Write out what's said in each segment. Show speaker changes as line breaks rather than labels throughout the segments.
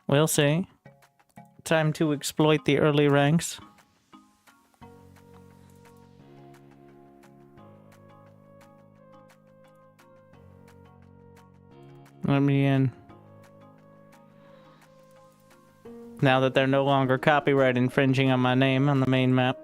We'll see. Time to exploit the early ranks. Let me in. Now that they're no longer copyright infringing on my name on the main map.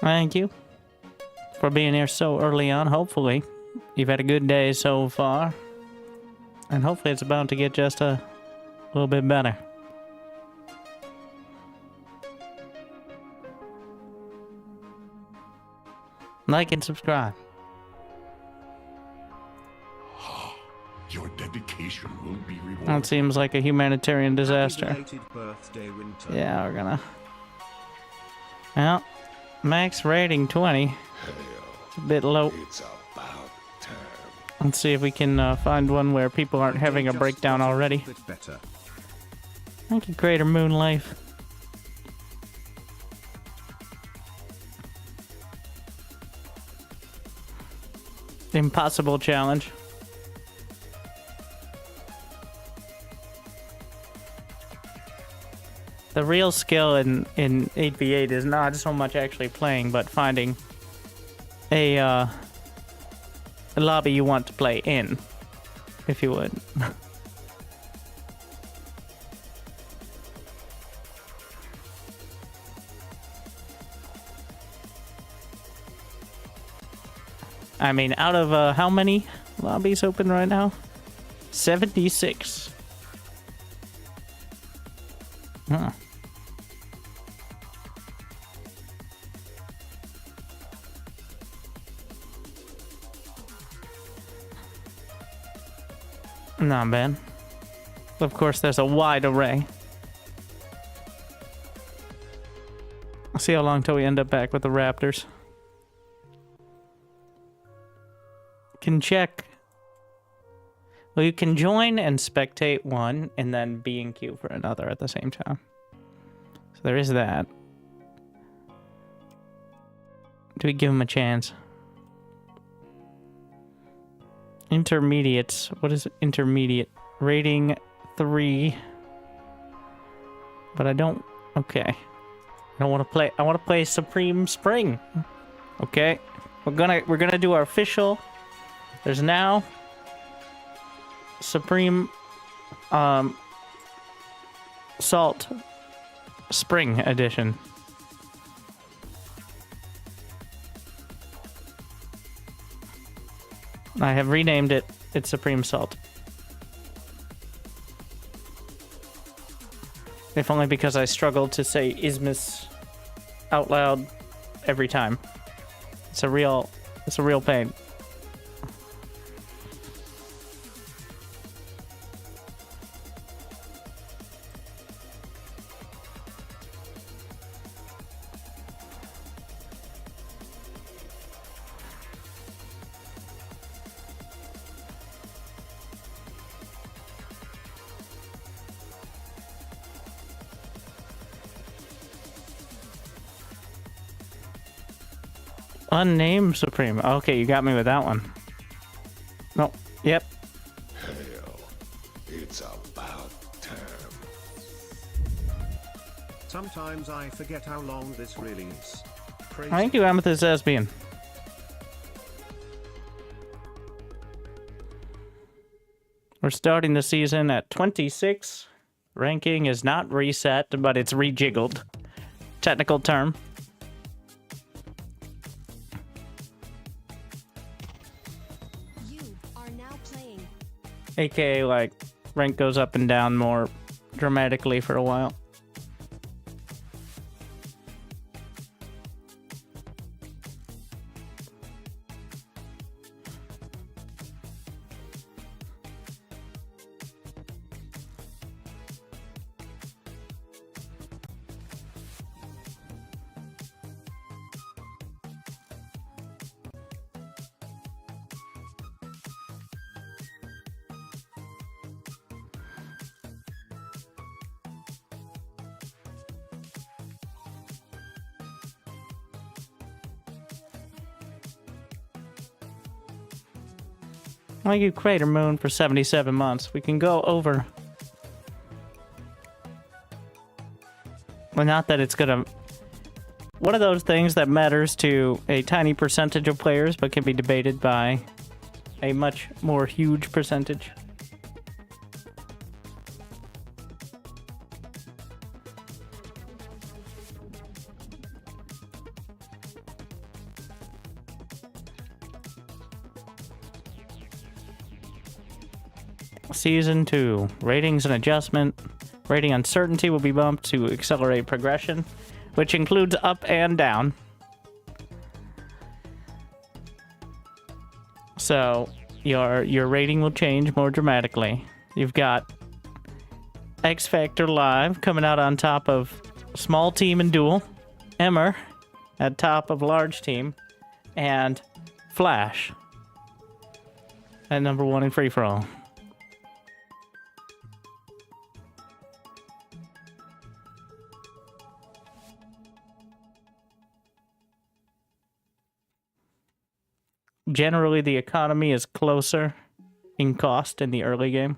Thank you for being here so early on. Hopefully, you've had a good day so far. And hopefully it's about to get just a little bit better. Like and subscribe.
Your dedication will be rewarded.
That seems like a humanitarian disaster.
Birthday, Winter.
Yeah, we're gonna... Well, max rating 20. It's a bit low.
It's about time.
Let's see if we can find one where people aren't having a breakdown already. Thank you, Crater Moon Life. Impossible challenge. The real skill in 8v8 is not so much actually playing, but finding a lobby you want to play in, if you would. I mean, out of how many lobbies open right now? 76. Huh. Not bad. Of course, there's a wide array. I'll see how long till we end up back with the Raptors. Can check. Well, you can join and spectate one, and then be in queue for another at the same time. So there is that. Do we give him a chance? Intermediates. What is intermediate? Rating 3. But I don't... Okay. I don't want to play... I want to play Supreme Spring. Okay. We're gonna do our official... There's now... Supreme... Salt... Spring Edition. I have renamed it. It's Supreme Salt. If only because I struggled to say Ismus out loud every time. It's a real pain. Unnamed Supreme. Okay, you got me with that one. No. Yep.
Hell, it's about time.
Sometimes I forget how long this really is. Crazy.
Thank you, Amethyst Espion. We're starting the season at 26. Ranking is not reset, but it's rejiggled. Technical term. AKA, like, rank goes up and down more dramatically for a while. Thank you, Crater Moon, for 77 months. We can go over. Well, not that it's gonna... One of those things that matters to a tiny percentage of players, but can be debated by a much more huge percentage. Season 2. Ratings and adjustment. Rating uncertainty will be bumped to accelerate progression, which includes up and down. So your rating will change more dramatically. You've got X Factor Live coming out on top of Small Team and Duel, Emmer at top of Large Team, and Flash at number 1 in Free For All. Generally, the economy is closer in cost in the early game,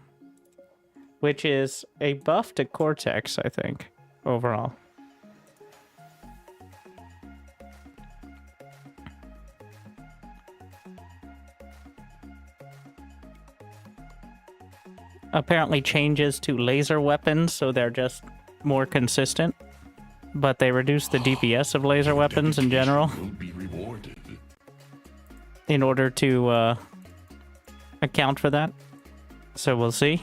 which is a buff to Cortex, I think, overall. Apparently changes to laser weapons, so they're just more consistent, but they reduce the DPS of laser weapons in general.
Will be rewarded.
In order to account for that. So we'll see.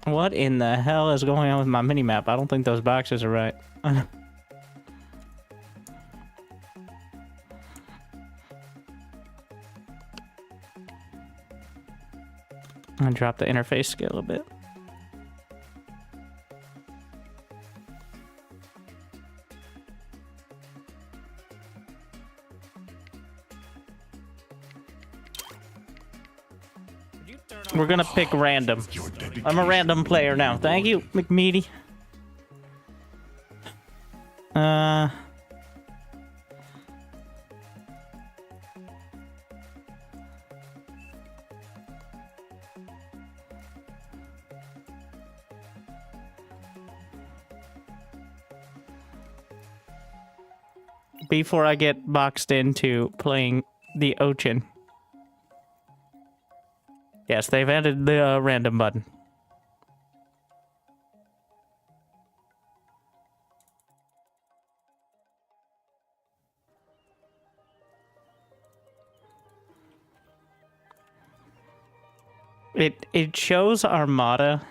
What in the hell is going on with my minimap? I don't think those boxes are right. I'm gonna drop the interface scale a bit. We're gonna pick random. I'm a random player now. Thank you, McMeaty. Before I get boxed into playing the Ochin. Yes, they've added the random button. It shows Armada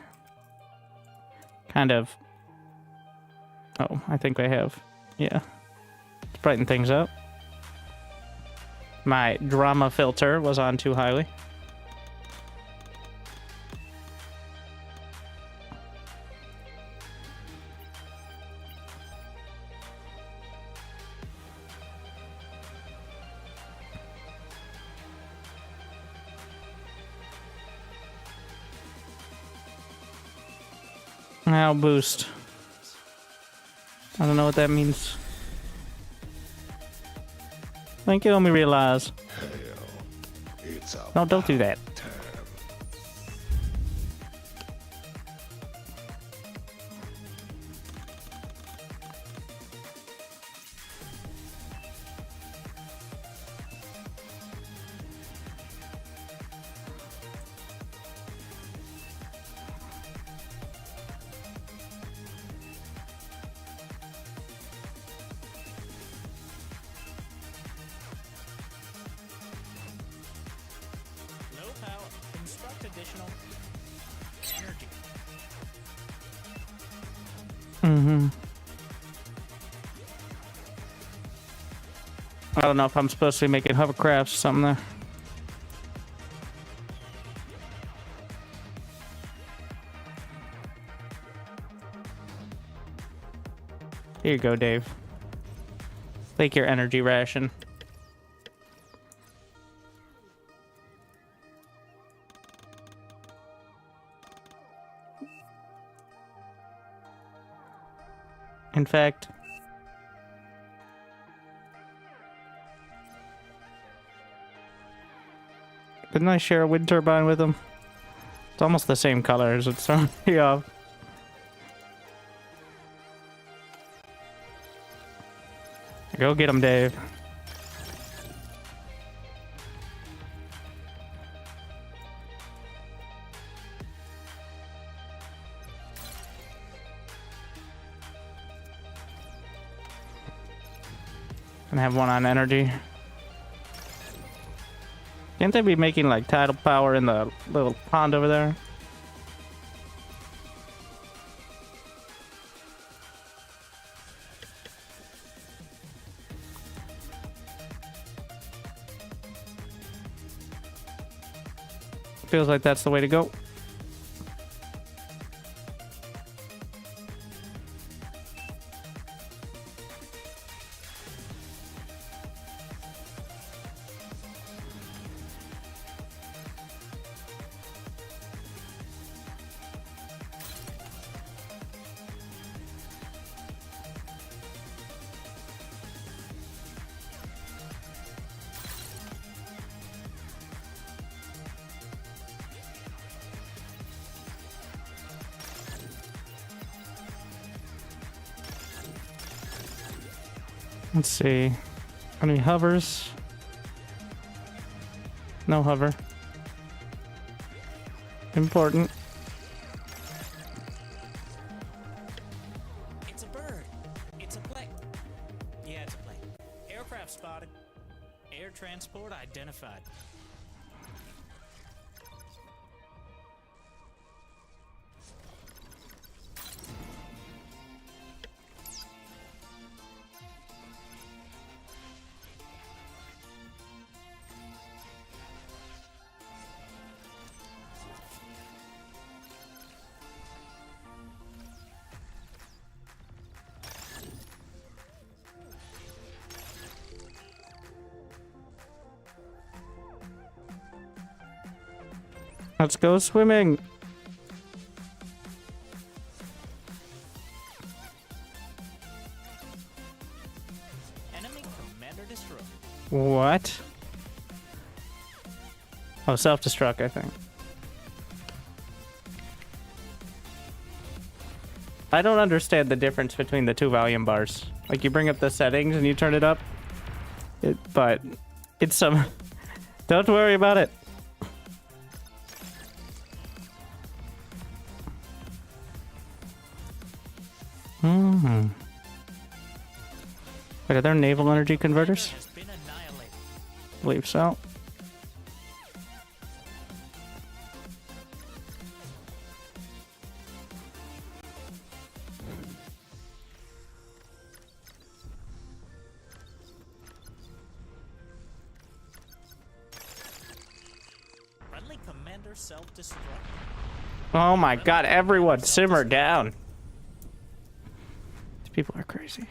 kind of... Oh, I think I have. Yeah. Let's brighten things up. My drama filter was on too highly. Now boost. I don't know what that means. Thank you, let me realize.
It's
No, don't do that.
time.
No power. Construct additional energy. I don't know if I'm supposed to be making hovercrafts or something there. Here you go, Dave. Take your energy ration. In fact, Didn't I share a wind turbine with him? It's almost the same colors. It's throwing me off. Go get him, Dave. And have one on energy. Can't they be making like tidal power in the little pond over there? Feels like that's the way to go. Let's see. Any hovers? No hover. Important.
It's a bird. It's a plane. Yeah, it's a plane. Aircraft spotted. Air transport identified.
Let's go swimming.
Enemy commander destroyed.
What? Oh, self-destruct, I think. I don't understand the difference between the two volume bars. Like, you bring up the settings and you turn it up. But it's some... Don't worry about it. Wait, are there naval energy converters?
Has been annihilated.
Believe so.
Friendly commander self-destruct.
Oh my god, everyone simmer down. These people are crazy.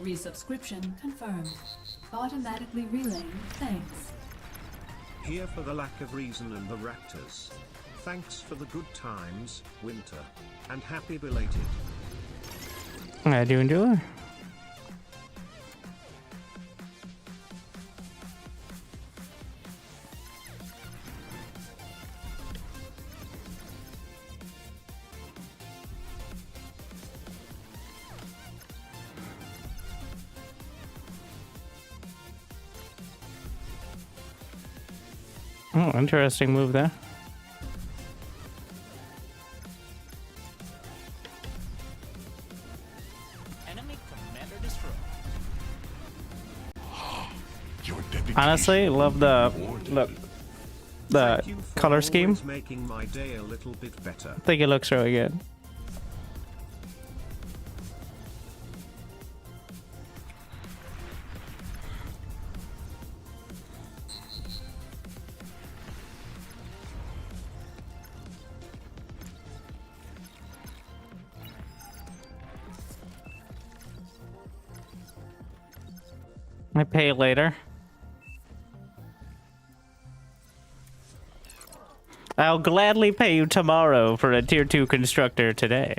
Resubscription confirmed. Automatically relaying thanks.
Here for the lack of reason and the raptors. Thanks for the good times, Winter. And happy belated.
I do enjoy. Oh, interesting move there.
Enemy commander destroyed.
Your dedication
Honestly, love the look, the
Thank you for
color scheme.
always making my day a little bit better.
I think it looks really good. I pay later. I'll gladly pay you tomorrow for a tier 2 constructor today.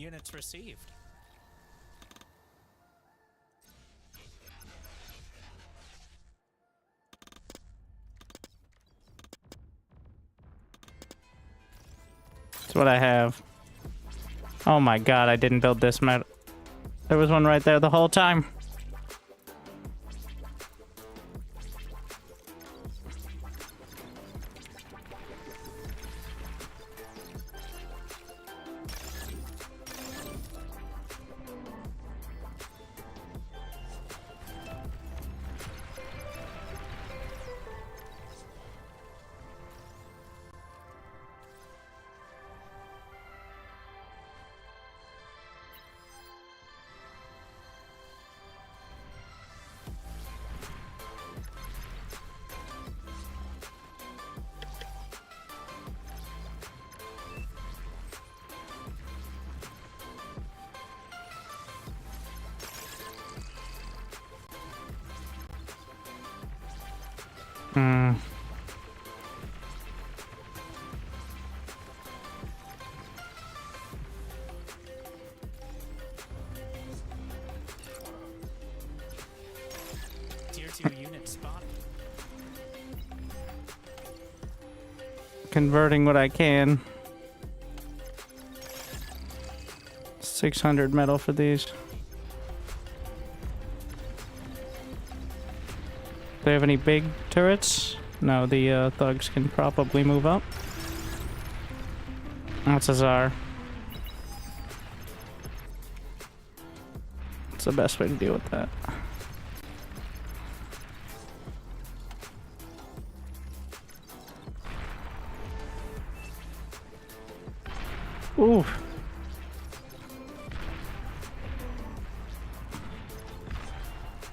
Units received.
That's what I have. Oh my god, I didn't build this map. There was one right there the whole time.
Tier 2 unit spotted.
Converting what I can. 600 metal for these. Do they have any big turrets? No, the thugs can probably move up. That's a czar. It's the best way to deal with that. Ooh.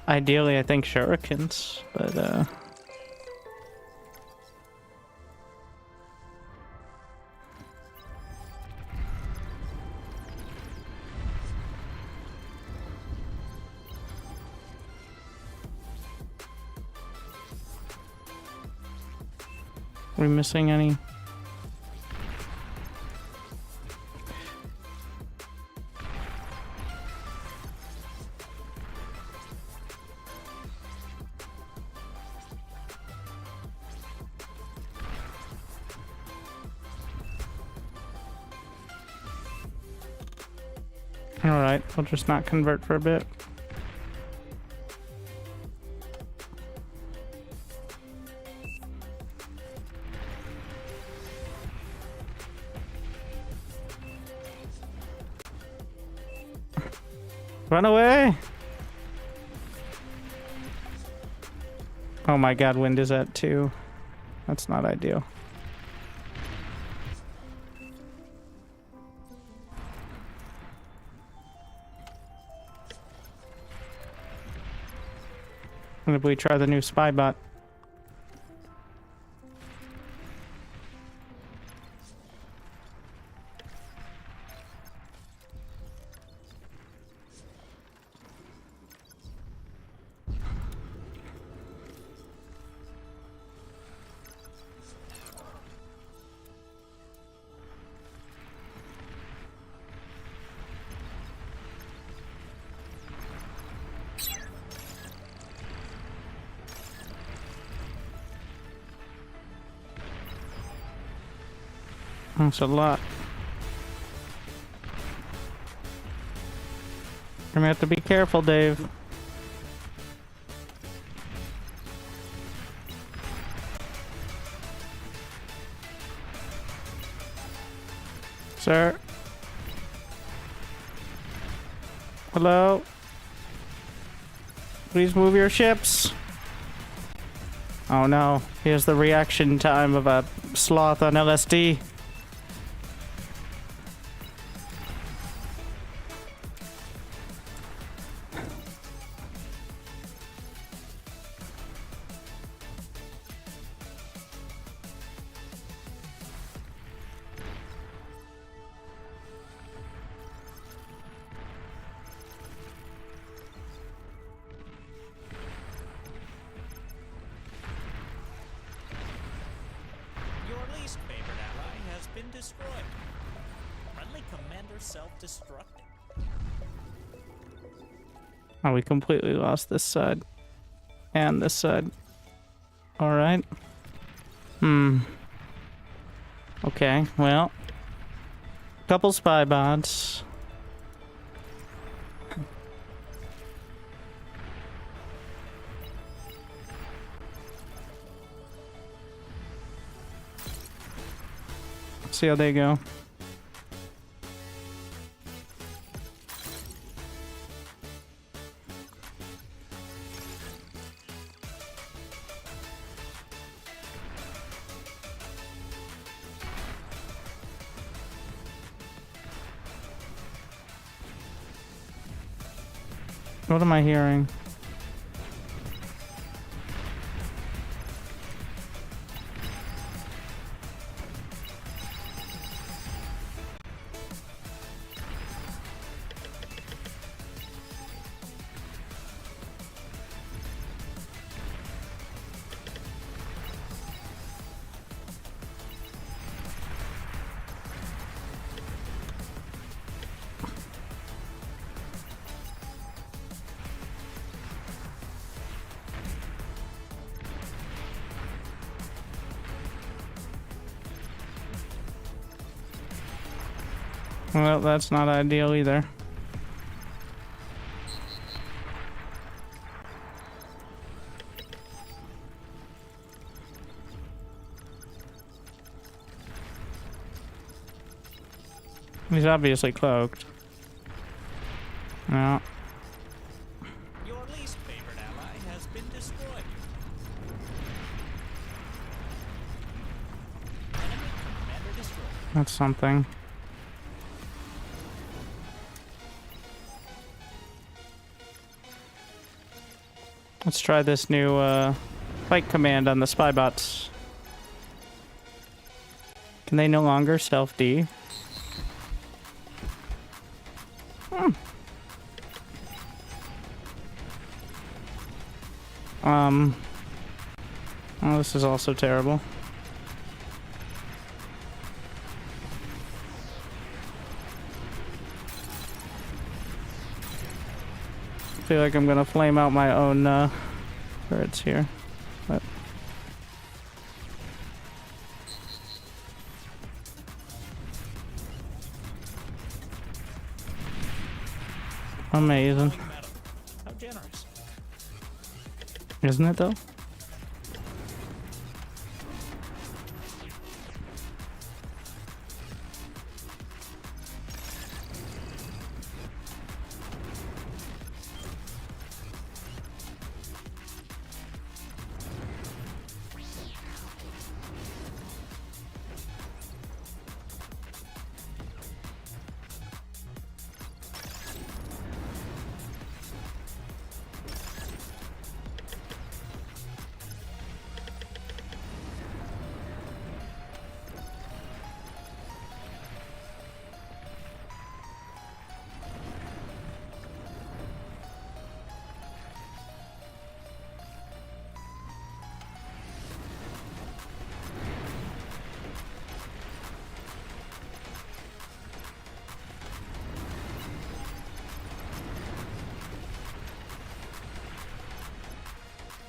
Ideally, I think shurikens, but are we missing any? Alright, we'll just not convert for a bit. Run away! Oh my god, wind is at 2. That's not ideal. What if we try the new spy bot? That's a lot. You're gonna have to be careful, Dave. Sir? Hello? Please move your ships. Oh no, here's the reaction time of a sloth on LSD.
Your least favorite ally has been destroyed. Friendly commander self-destructing.
Oh, we completely lost this side. And this side. Alright. Okay, well. Couple spy bots. See how they go. What am I hearing? Well, that's not ideal either. He's obviously cloaked. No.
Your least favorite ally has been destroyed. Enemy commander destroyed.
That's something. Let's try this new fight command on the spy bots. Can they no longer self-D? Oh, this is also terrible. I feel like I'm gonna flame out my own turrets here. But amazing.
Metal. How generous.
Isn't it though?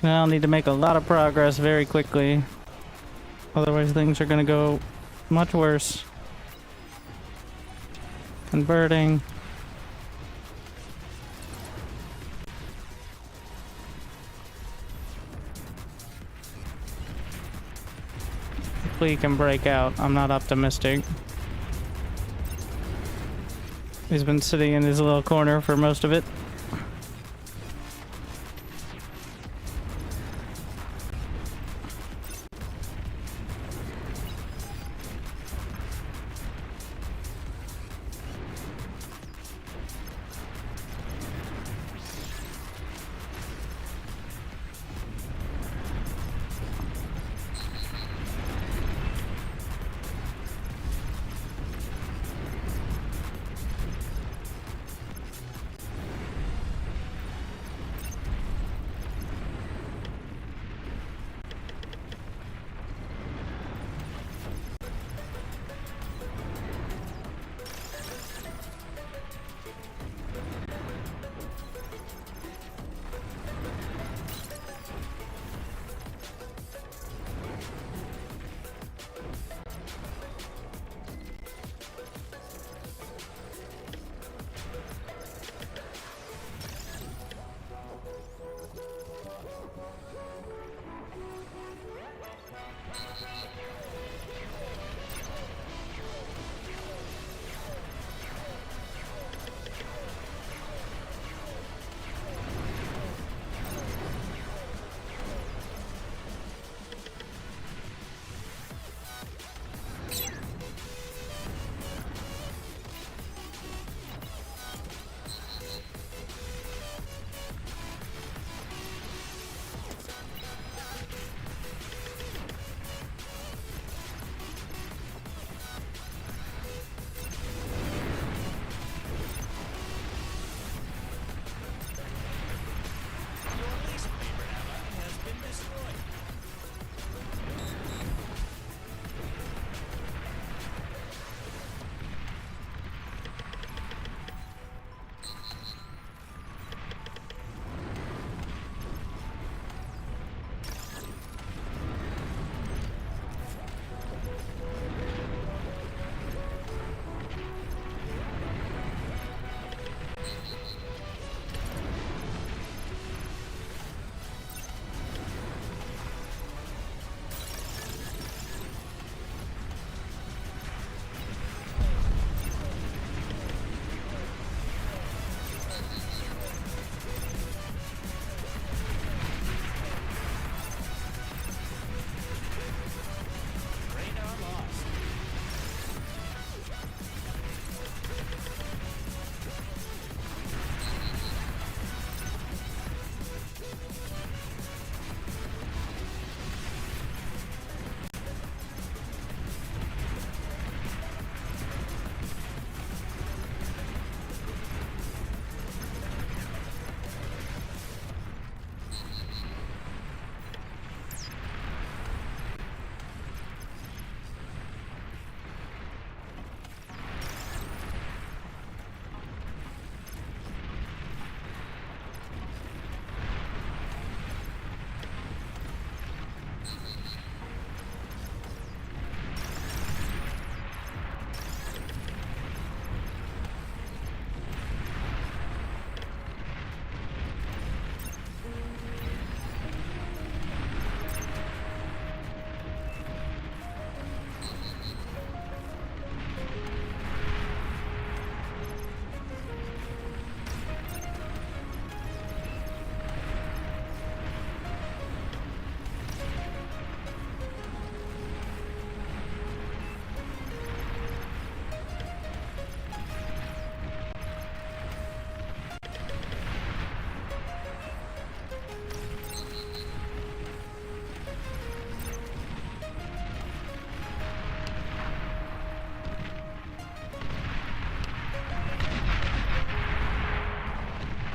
Now I'll need to make a lot of progress very quickly. Otherwise things are gonna go much worse. Converting. Hopefully he can break out. I'm not optimistic. He's been sitting in his little corner for most of it.
Your least favorite ally has been destroyed. Radar lost.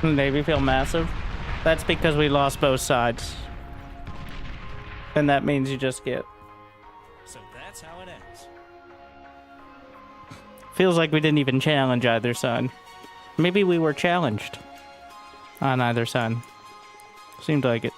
Navy feel massive. That's because we lost both sides. And that means you just get...
So that's how it ends.
Feels like we didn't even challenge either side. Maybe we were challenged on either side. Seemed like it.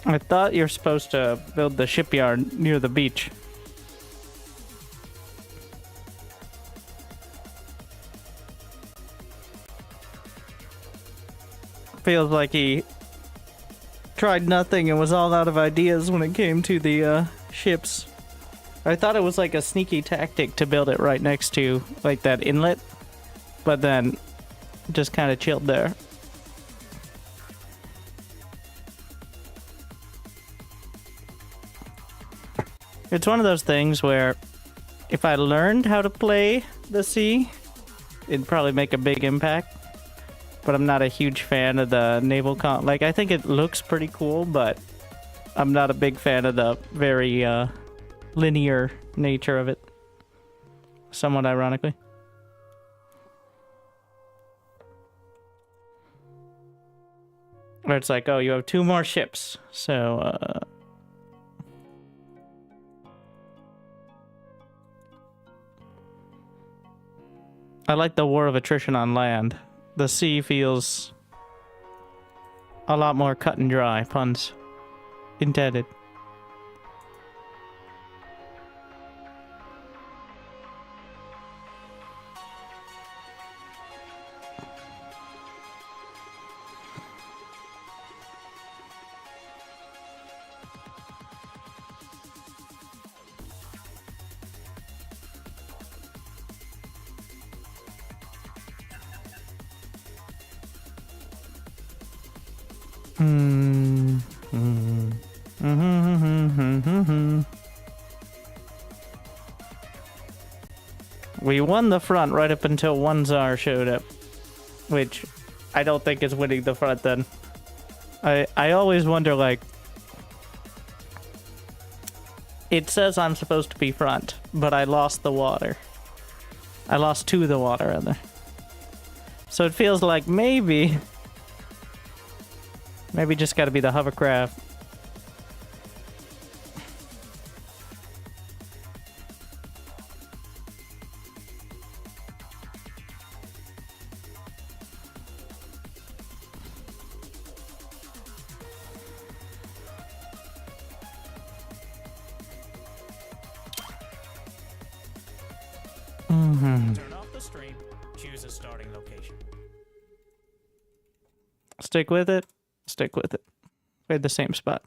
I thought you're supposed to build the shipyard near the beach. Feels like he tried nothing and was all out of ideas when it came to the ships. I thought it was like a sneaky tactic to build it right next to like that inlet, but then just kind of chilled there. It's one of those things where if I learned how to play the sea, it'd probably make a big impact. But I'm not a huge fan of the naval like, I think it looks pretty cool, but I'm not a big fan of the very linear nature of it. Somewhat ironically. Where it's like, oh, you have 2 more ships, so I like the war of attrition on land. The sea feels a lot more cut and dry, puns intended. We won the front right up until one czar showed up, which I don't think is winning the front then. I always wonder, like, it says I'm supposed to be front, but I lost the water. I lost to the water, rather. So it feels like maybe just gotta be the hovercraft.
Turn off the stream. Choose a starting location.
Stick with it. Stick with it. We're at the same spot.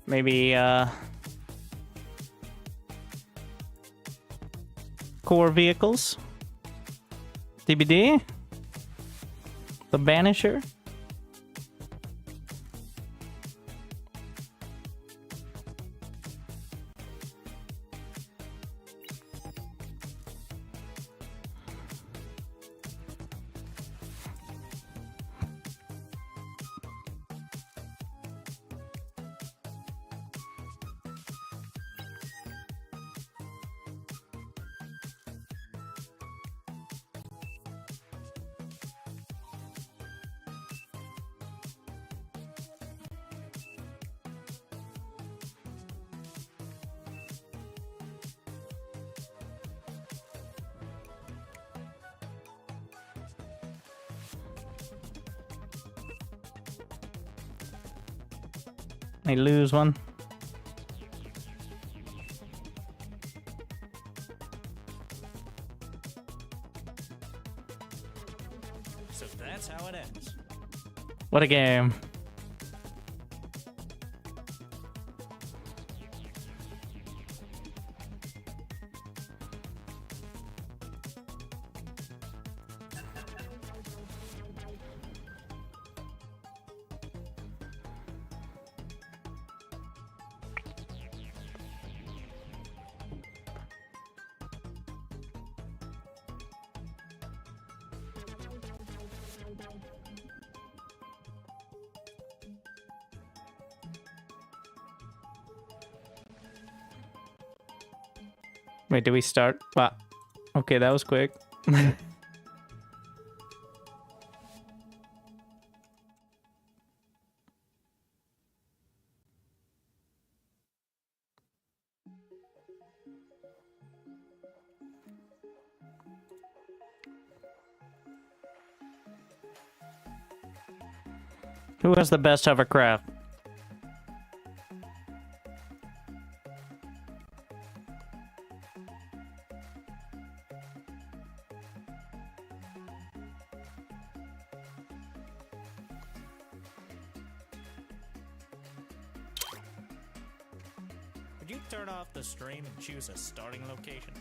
Maybe, core vehicles? DBD? The Banisher? I lose one.
So that's how it ends.
What a game. Wait, did we start? Wow. Okay, that was quick. Who has the best hovercraft?
Would you turn off the stream and choose a starting location?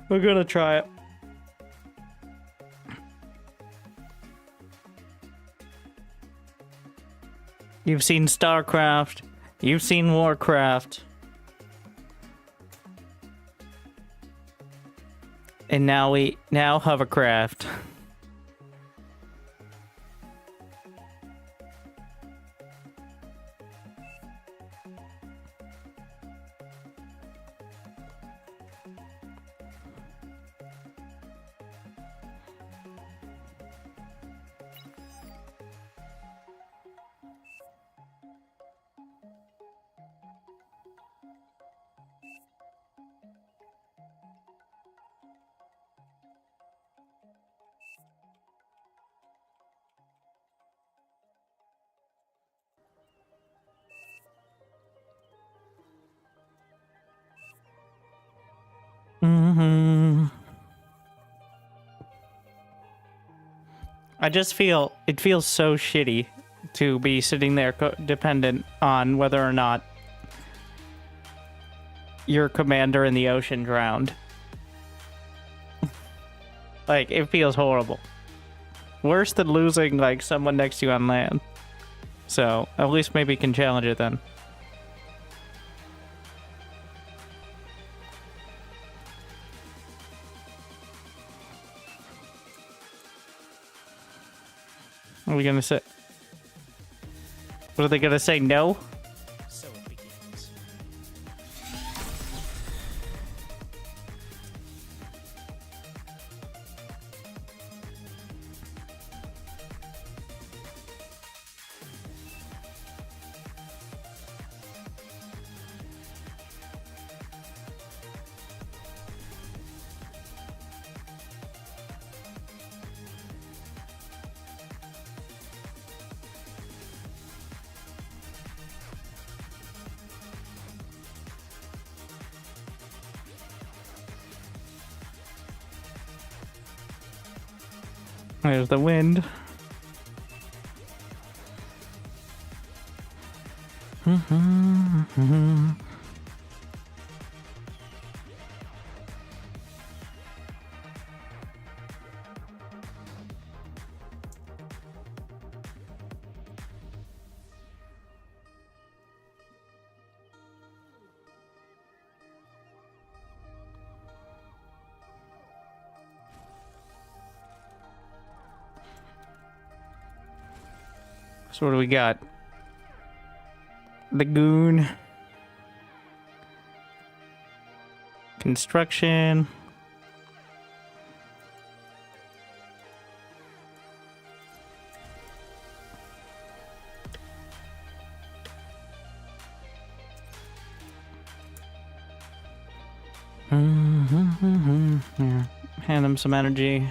We're gonna try it. You've seen StarCraft. You've seen Warcraft. And now hovercraft. Mm-hmm. I just feel it feels so shitty to be sitting there dependent on whether or not your commander in the ocean drowned. Like, it feels horrible. Worse than losing, like, someone next to you on land. So, at least maybe you can challenge it then. What are we gonna say? What are they gonna say? No?
So it begins.
There's the wind. So what do we got? Lagoon. Construction. Yeah. Hand them some energy.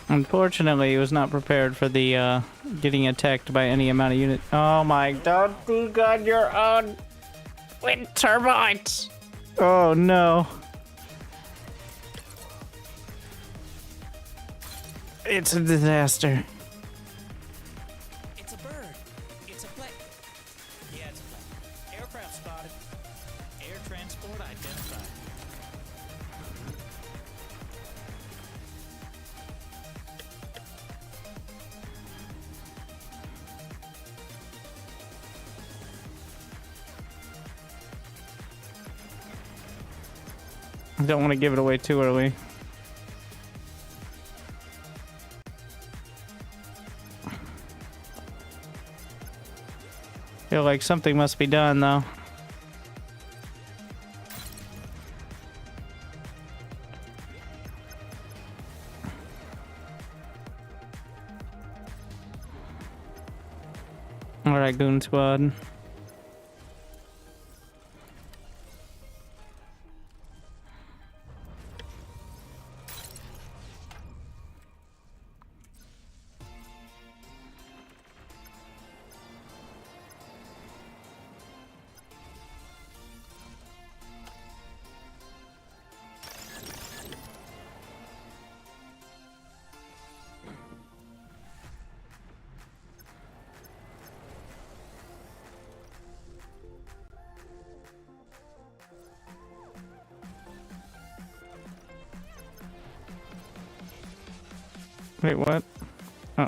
Unfortunately, he was not prepared for the getting attacked by any amount of unit. Oh my! Don't be on your own wind turbines. Oh no! It's a disaster.
It's a bird. It's a plane. Yeah, it's a plane. Aircraft spotted. Air transport identified.
I don't want to give it away too early. Feel like something must be done though. Alright, Goon Squad. Wait, what? Oh.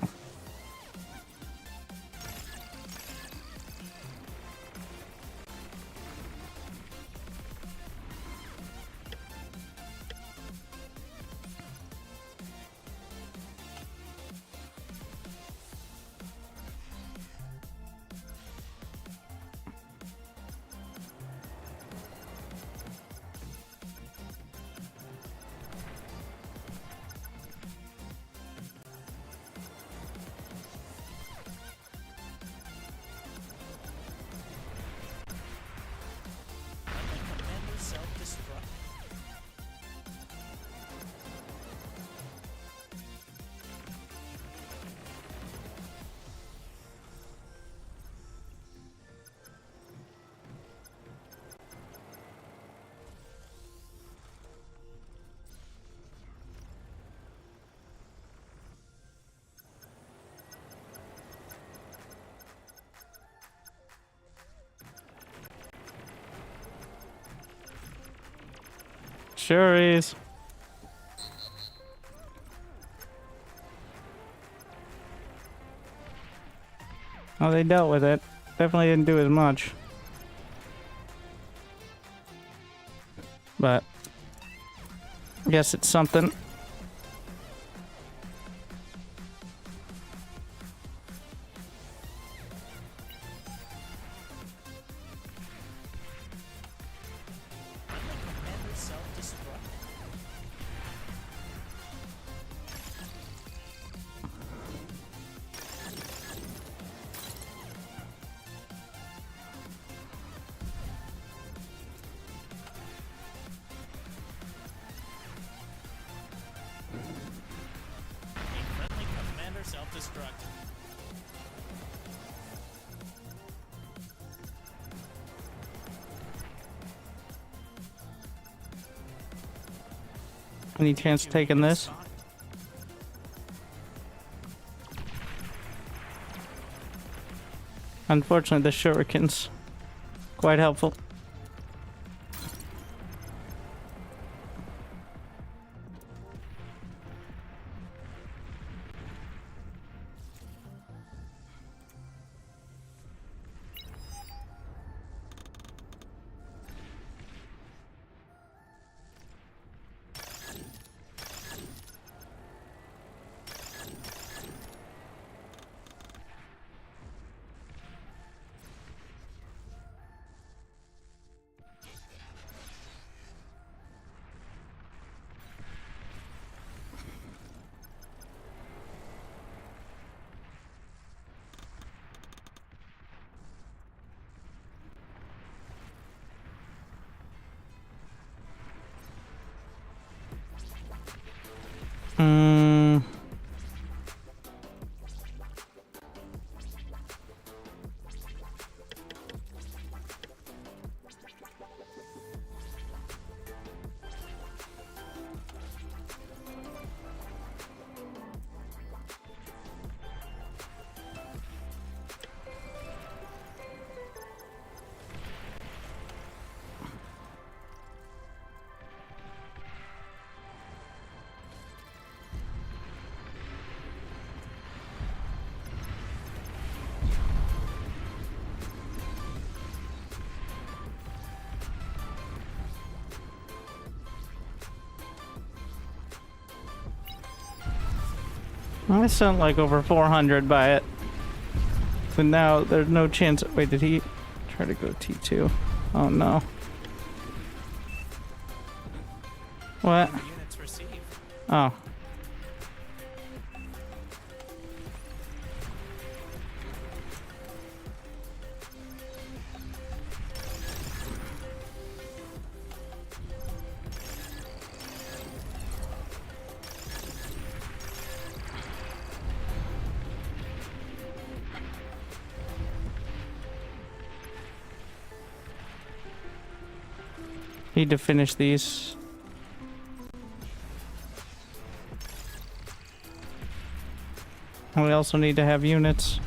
Sure is. Oh, they dealt with it. Definitely didn't do as much. But I guess it's something.
Commander self-destruct. A friendly commander self-destruct.
Any chance of taking this? Unfortunately, the shuriken's quite helpful. I sent like over 400 by it. So now there's no chance. Wait, did he try to go T2? Oh no. What?
Units received.
Oh. Need to finish these. We also need to have units.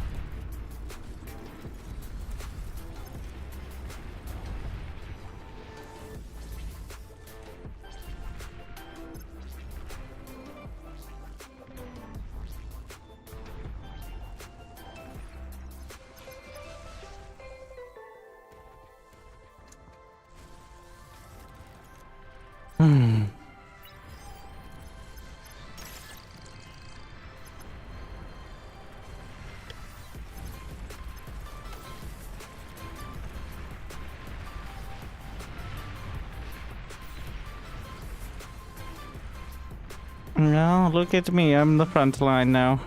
No, look at me. I'm the front line now.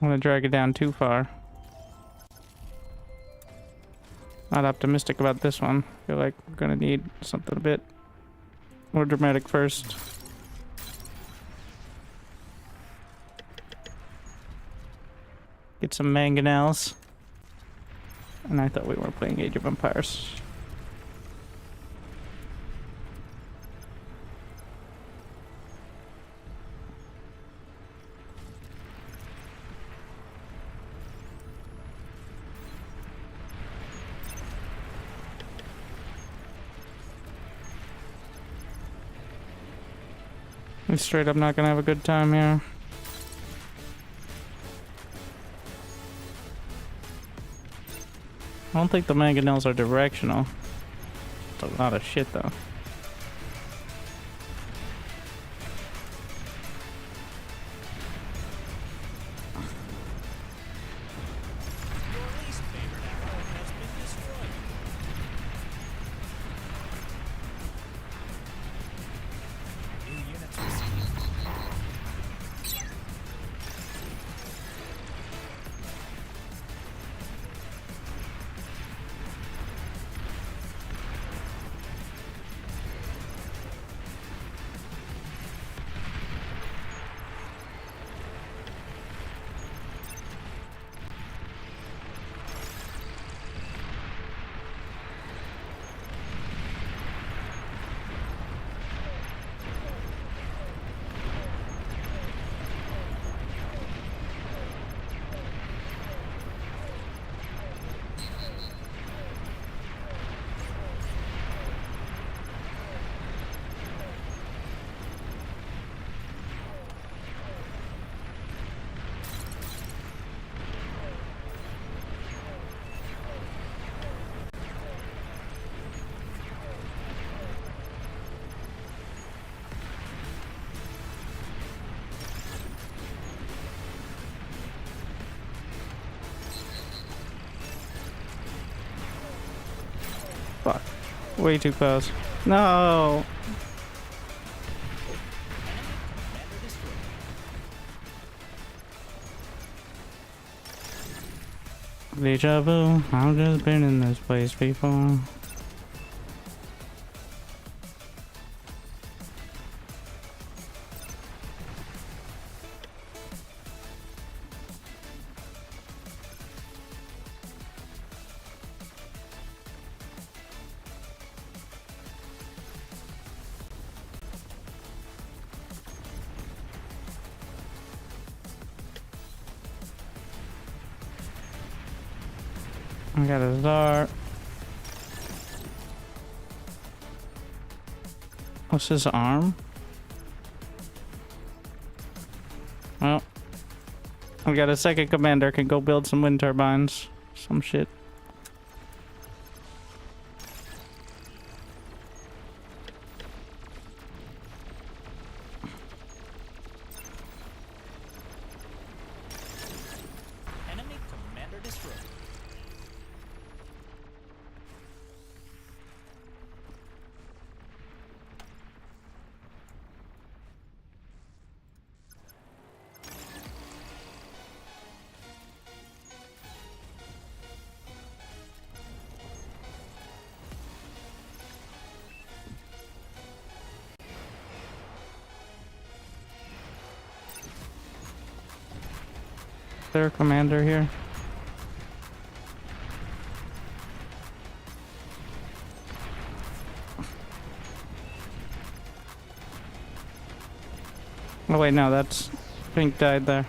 want to drag it down too far. Not optimistic about this one. Feel like we're gonna need something a bit more dramatic first. Get some mangonels. And I thought we weren't playing Age of Empires. I'm straight up not gonna have a good time here. I don't think the mangonels are directional. It's a lot of shit though.
Your least favorite arrow has been destroyed. New units received.
Fuck. Way too close. No!
Commander destroyed.
Deja vu. I've just been in this place before. I got a Czar. What's his arm? Well, I got a second commander, can go build some wind turbines. Some shit.
Enemy commander destroyed.
Is there a commander here? Oh wait, no, that's Pink died there.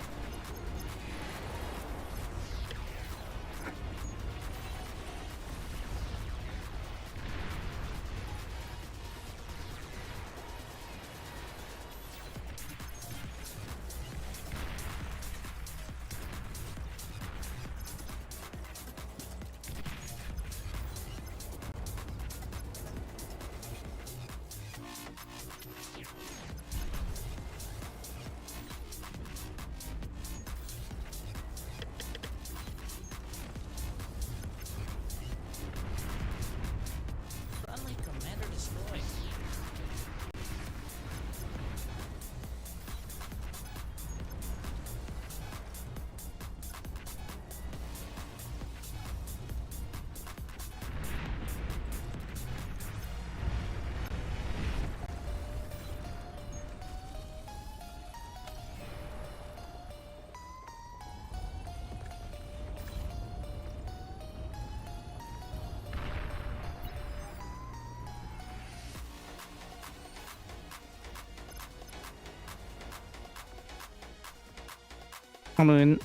I mean,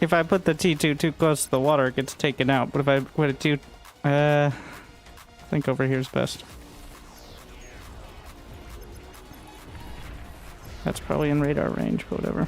if I put the T2 too close to the water, it gets taken out. But if I put it too... I think over here is best. That's probably in radar range, but whatever.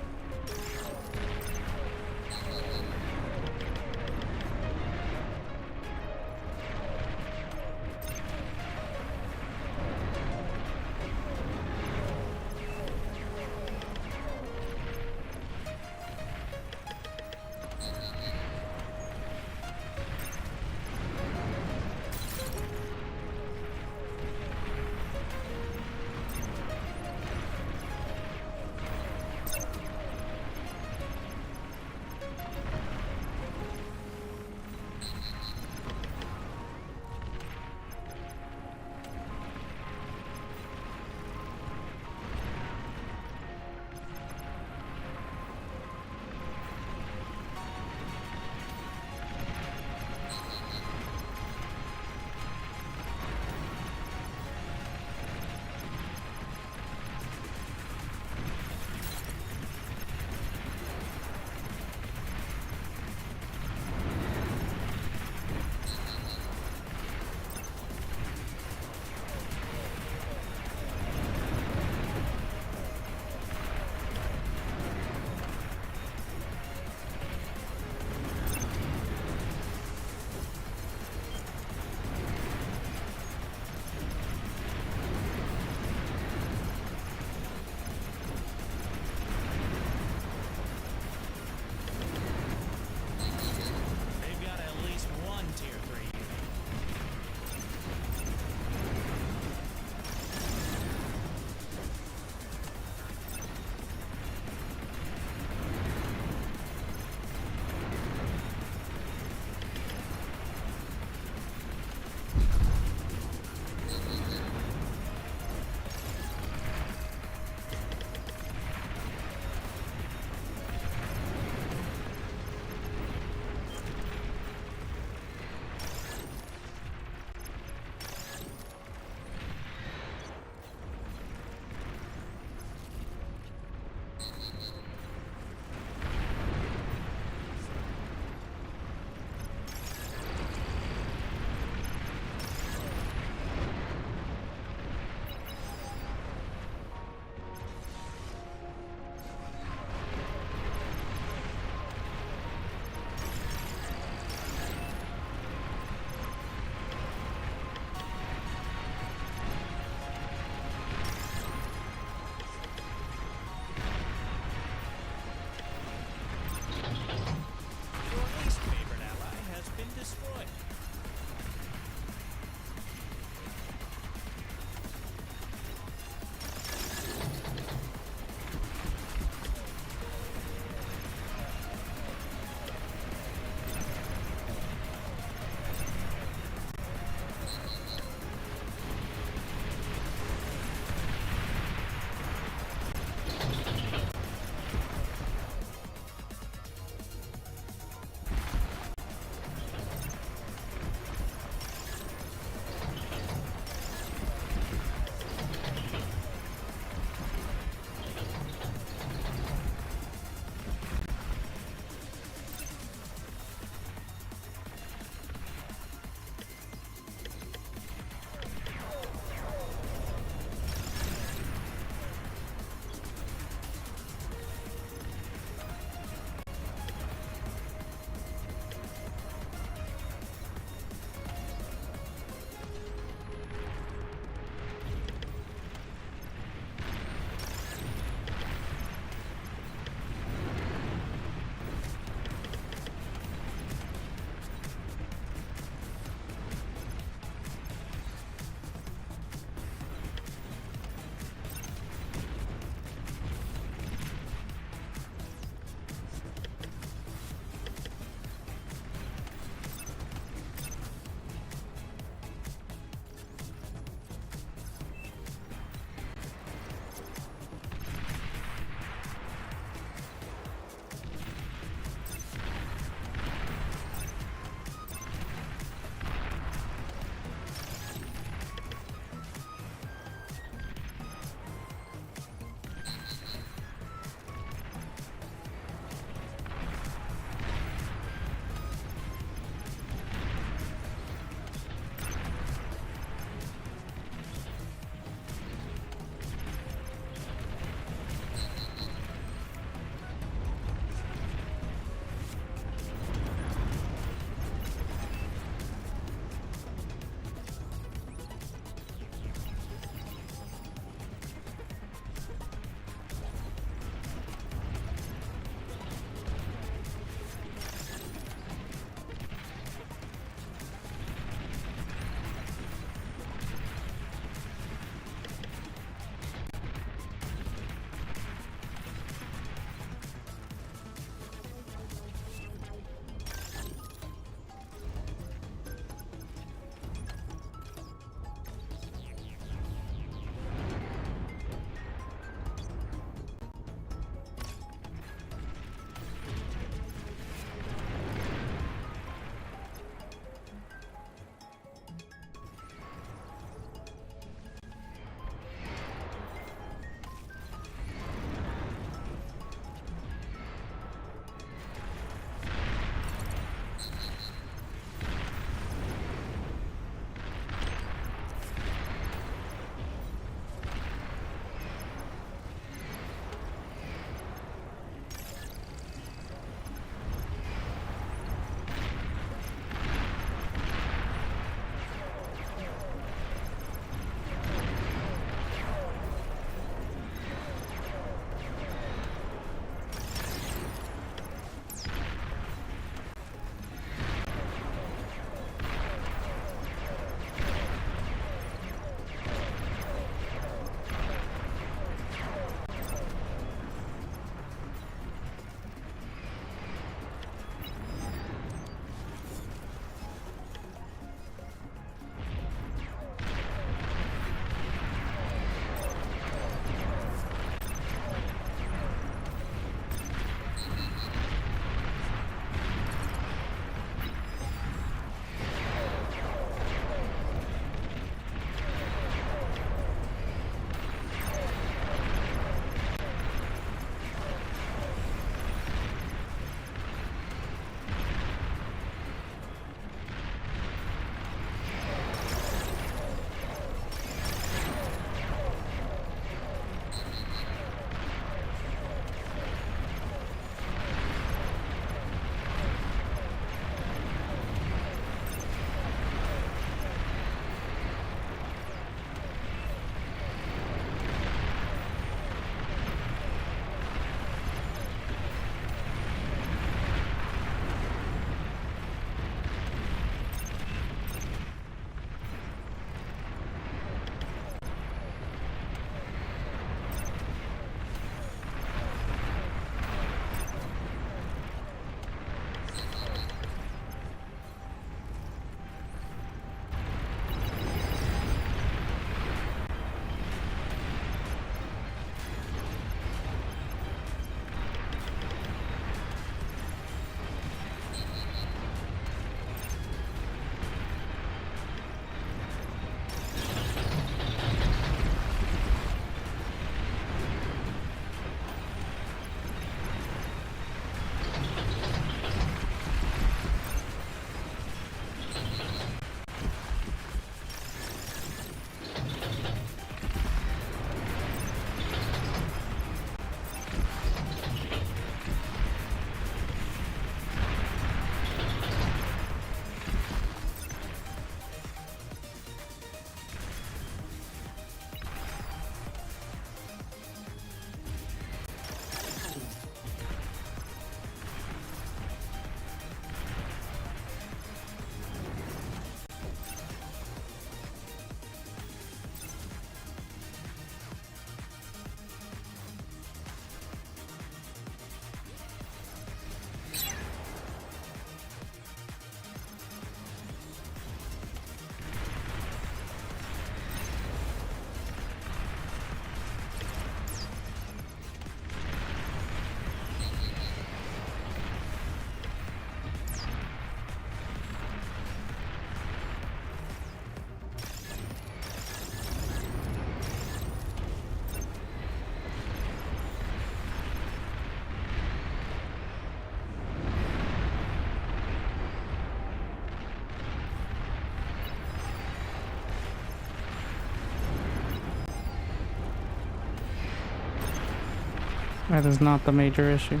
That is not the major issue.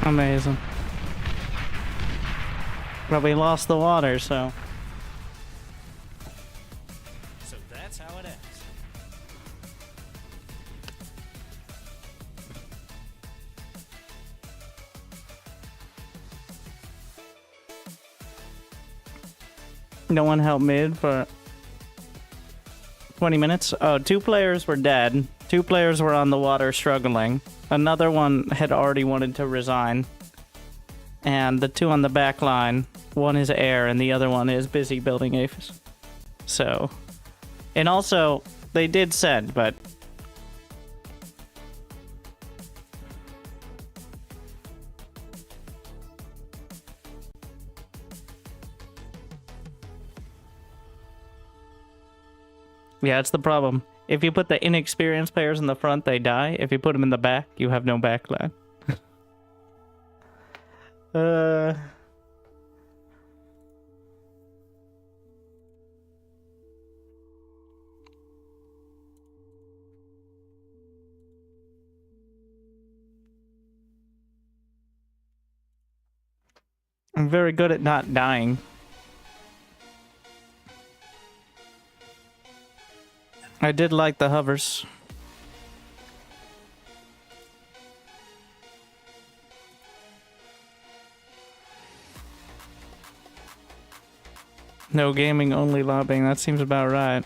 Amazing. But we lost the water, so...
So that's how it ends.
No one helped mid for 20 minutes. Oh, 2 players were dead. 2 players were on the water struggling. Another one had already wanted to resign. And the 2 on the back line, one is air and the other one is busy building APHIS. So, and also, they did send, but... Yeah, it's the problem. If you put the inexperienced players in the front, they die. If you put them in the back, you have no backline. I'm very good at not dying. I did like the hovers. No gaming, only lobbying. That seems about right.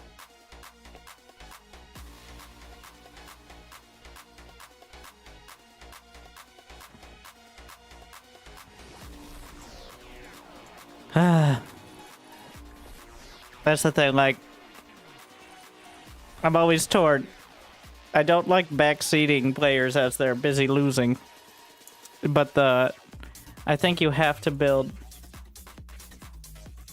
That's the thing, like... I'm always torn. I don't like backseating players as they're busy losing. But I think you have to build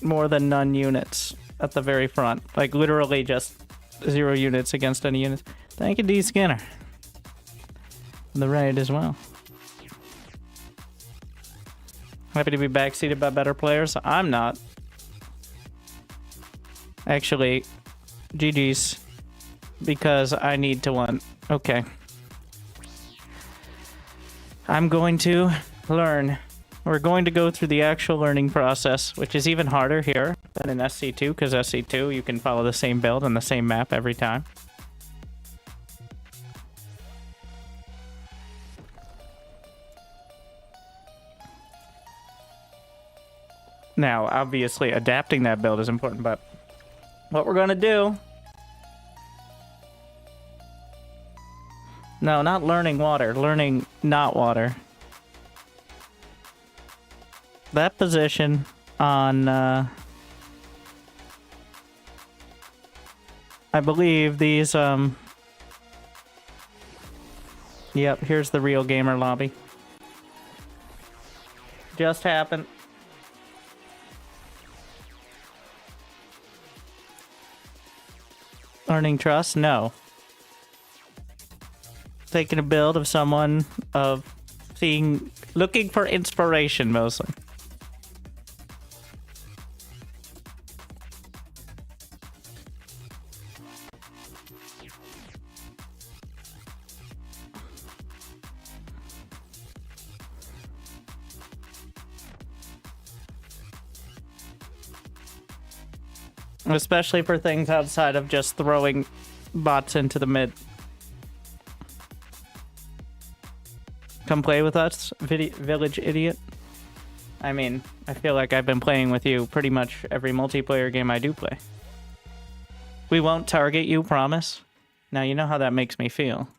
more than none units at the very front. Like, literally just 0 units against any units. Thank you, D. Skinner. The raid as well. Happy to be backseated by better players. I'm not. Actually, GG's. Because I need to win. Okay. I'm going to learn. We're going to go through the actual learning process, which is even harder here than in SC2, because SC2, you can follow the same build on the same map every time. Now, obviously, adapting that build is important, but what we're going to do... No, not learning water. Learning not water. That position on, I believe these, Yep, here's the real gamer lobby. Just happened. Learning trust? No. Taking a build of someone of looking for inspiration mostly. Especially for things outside of just throwing bots into the mid. Come play with us, Village Idiot. I mean, I feel like I've been playing with you pretty much every multiplayer game I do play. We won't target you, promise. Now, you know how that makes me feel.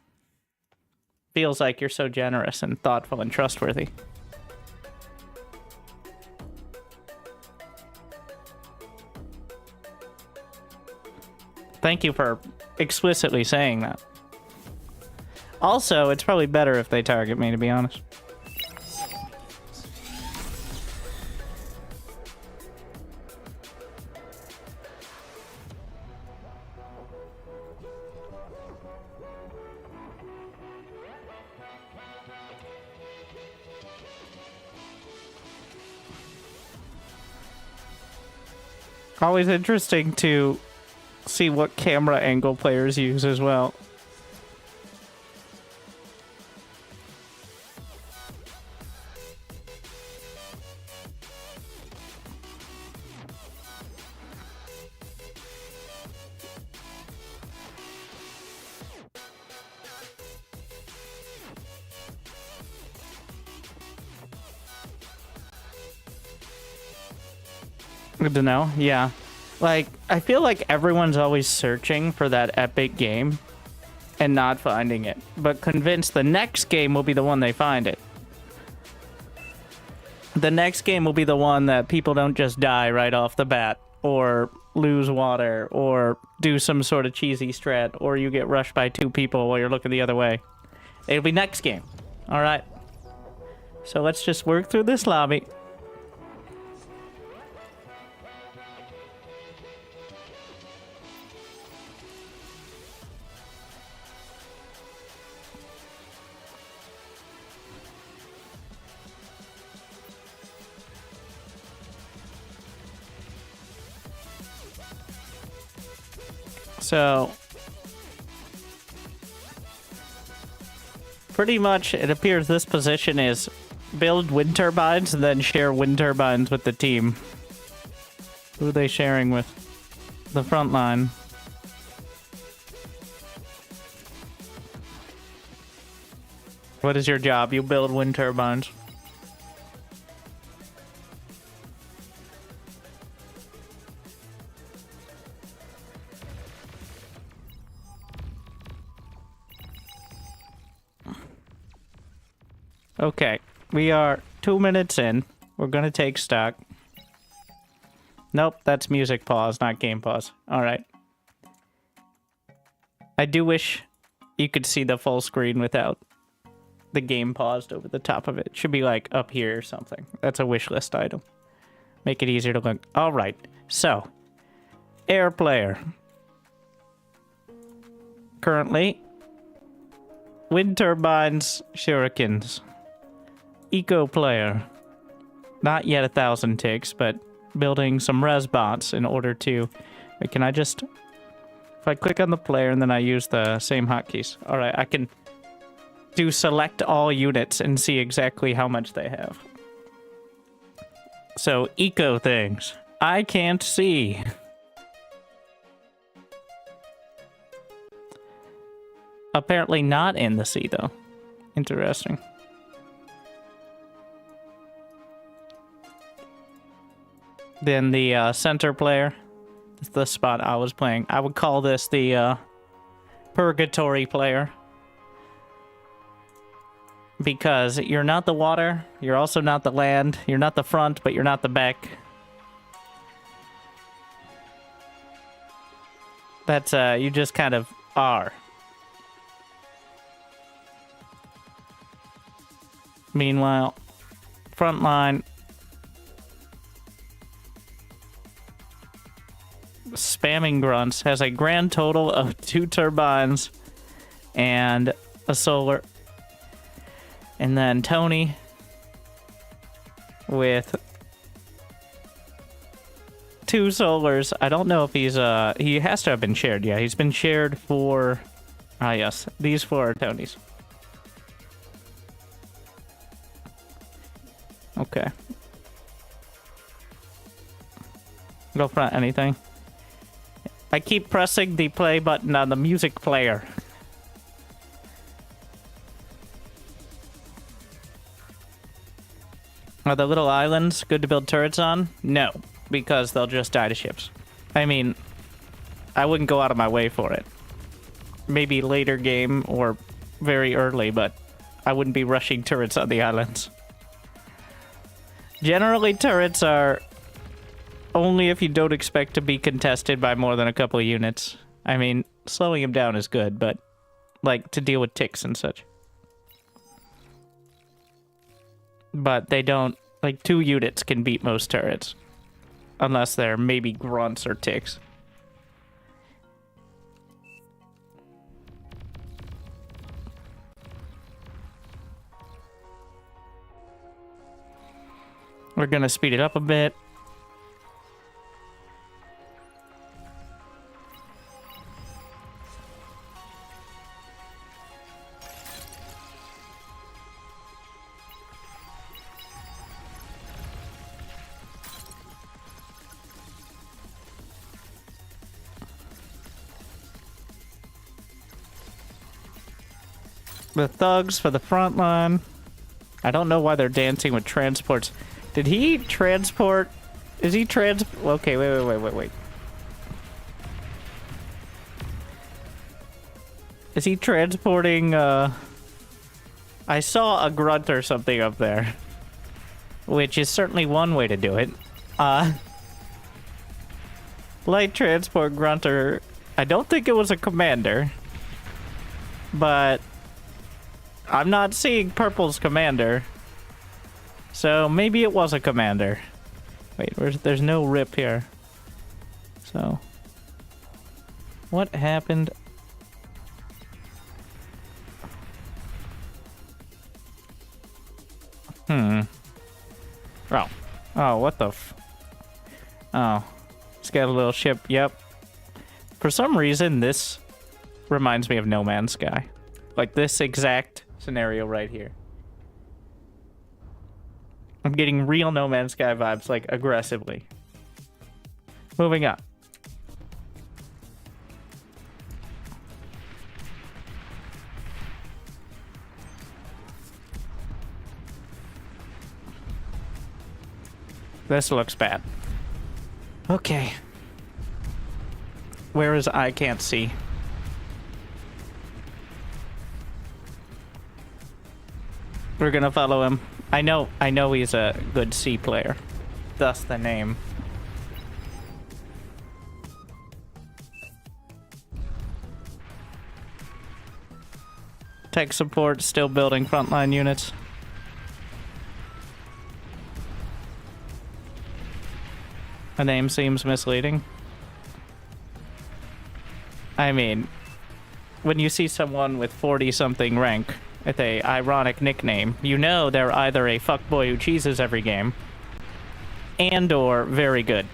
Feels like you're so generous and thoughtful and trustworthy. Thank you for explicitly saying that. Also, it's probably better if they target me, to be honest. Always interesting to see what camera angle players use as well. Good to know. Yeah. Like, I feel like everyone's always searching for that epic game and not finding it, but convinced the next game will be the one they find it. The next game will be the one that people don't just die right off the bat, or lose water, or do some sort of cheesy strat, or you get rushed by 2 people while you're looking the other way. It'll be next game. All right. So let's just work through this lobby. So, pretty much it appears this position is build wind turbines and then share wind turbines with the team. Who are they sharing with? The front line. What is your job? You build wind turbines. Okay, we are 2 minutes in. We're gonna take stock. Nope, that's music pause, not game pause. Alright. I do wish you could see the full screen without the game paused over the top of it. It should be like up here or something. That's a wish list item. Make it easier to look. Alright, so. Air player. Currently. Wind turbines, shurikens. Eco player. Not yet 1,000 ticks, but building some res bots in order to... Wait, can I just... If I click on the player and then I use the same hotkeys. Alright, I can do select all units and see exactly how much they have. So, eco things. I can't see. Apparently not in the sea, though. Interesting. Then the center player, the spot I was playing. I would call this the purgatory player. Because you're not the water, you're also not the land, you're not the front, but you're not the back. That's, you just kind of are. Meanwhile, front line... Spamming grunts has a grand total of 2 turbines and a solar. And then Tony with 2 solars. I don't know if he's he has to have been shared. Yeah, he's been shared for yes, these 4 are Tony's. Okay. Go front anything. I keep pressing the play button on the music player. Are the little islands good to build turrets on? No, because they'll just die to ships. I mean, I wouldn't go out of my way for it. Maybe later game or very early, but I wouldn't be rushing turrets on the islands. Generally, turrets are... only if you don't expect to be contested by more than a couple of units. I mean, slowing them down is good, but, like, to deal with ticks and such. But they don't... Like, 2 units can beat most turrets. Unless they're maybe grunts or ticks. We're gonna speed it up a bit. The thugs for the front line. I don't know why they're dancing with transports. Did he transport Is he okay, wait. Is he transporting, I saw a grunt or something up there. Which is certainly one way to do it. Light transport grunter. I don't think it was a commander. But I'm not seeing purple's commander. So maybe it was a commander. Wait, there's no rip here. So what happened? Oh, what the oh, it's got a little ship. Yep. For some reason, this reminds me of No Man's Sky. Like this exact scenario right here. I'm getting real No Man's Sky vibes, like aggressively. Moving up. This looks bad. Okay. Where is I can't see? We're gonna follow him. I know he's a good C player. Thus the name. Tech support still building frontline units. The name seems misleading. I mean, when you see someone with 40-something rank with a ironic nickname, you know they're either a fuckboy who cheeses every game and or very good.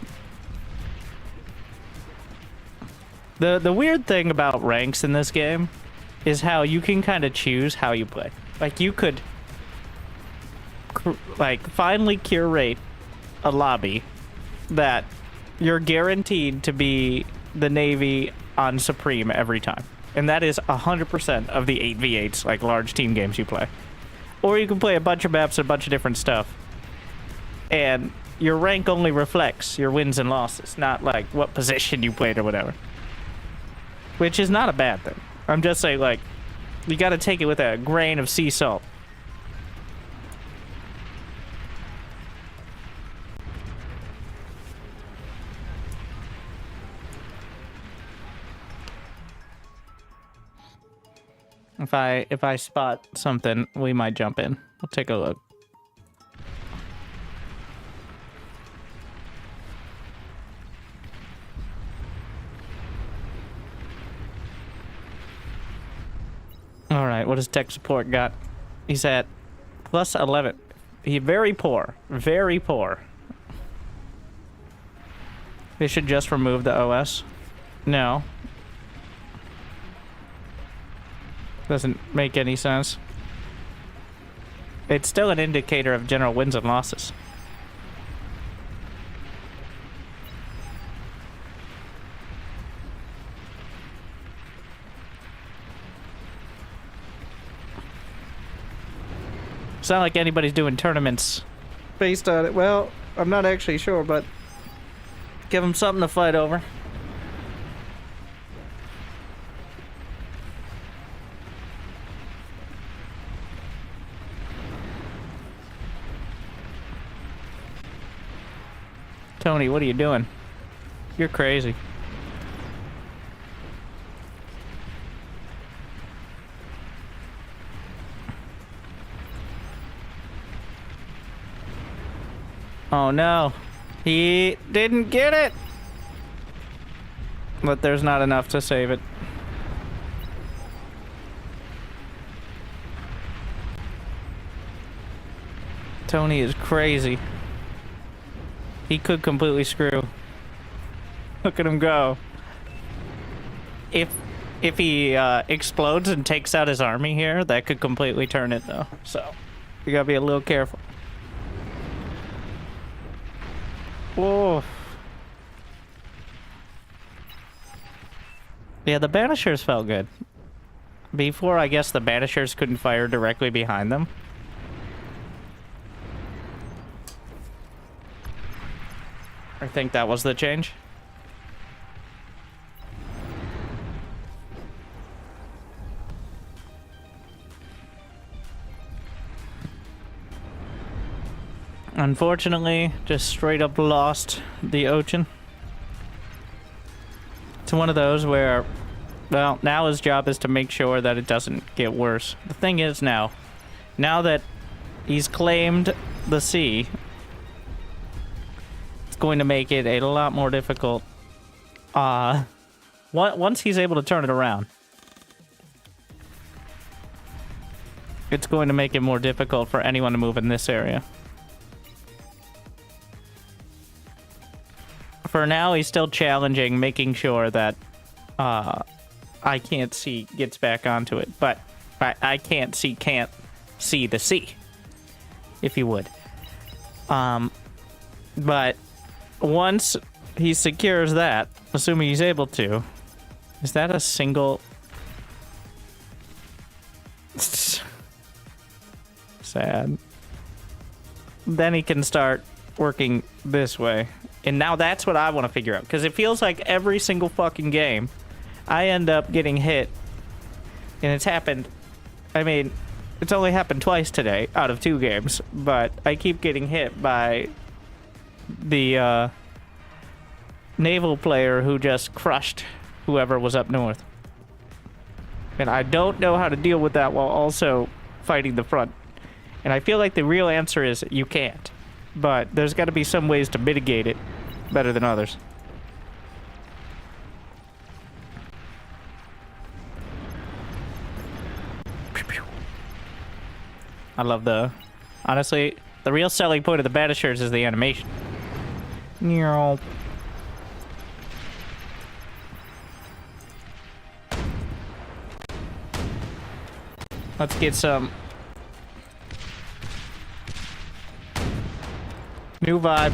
The weird thing about ranks in this game is how you can kind of choose how you play. Like you could finally curate a lobby that you're guaranteed to be the Navy on Supreme every time. And that is 100% of the 8v8s, like large team games you play. Or you can play a bunch of maps and a bunch of different stuff. And your rank only reflects your wins and losses, not like what position you played or whatever. Which is not a bad thing. I'm just saying, like, you gotta take it with a grain of sea salt. If I spot something, we might jump in. We'll take a look. All right, what does tech support got? He's at plus 11. He very poor, very poor. They should just remove the OS. No. Doesn't make any sense. It's still an indicator of general wins and losses. It's not like anybody's doing tournaments based on it. Well, I'm not actually sure, but give them something to fight over. Tony, what are you doing? You're crazy. Oh no, he didn't get it. But there's not enough to save it. Tony is crazy. He could completely screw. Look at him go. If he explodes and takes out his army here, that could completely turn it though. So you gotta be a little careful. Whoa. Yeah, the Banishers felt good. Before, I guess the Banishers couldn't fire directly behind them. I think that was the change. Unfortunately, just straight up lost the ocean. It's one of those where, well, now his job is to make sure that it doesn't get worse. The thing is now that he's claimed the sea, it's going to make it a lot more difficult. Once he's able to turn it around, it's going to make it more difficult for anyone to move in this area. For now, he's still challenging, making sure that I can't see gets back onto it, but I can't see the sea, if you would. But once he secures that, assuming he's able to, is that a single? Sad. Then he can start working this way. And now that's what I want to figure out. Because it feels like every single fucking game, I end up getting hit. And it's happened. I mean, it's only happened twice today out of 2 games. But I keep getting hit by the naval player who just crushed whoever was up north. And I don't know how to deal with that while also fighting the front. And I feel like the real answer is you can't. But there's got to be some ways to mitigate it better than others. I love honestly, the real selling point of the Banishers is the animation. Let's get some new vibe.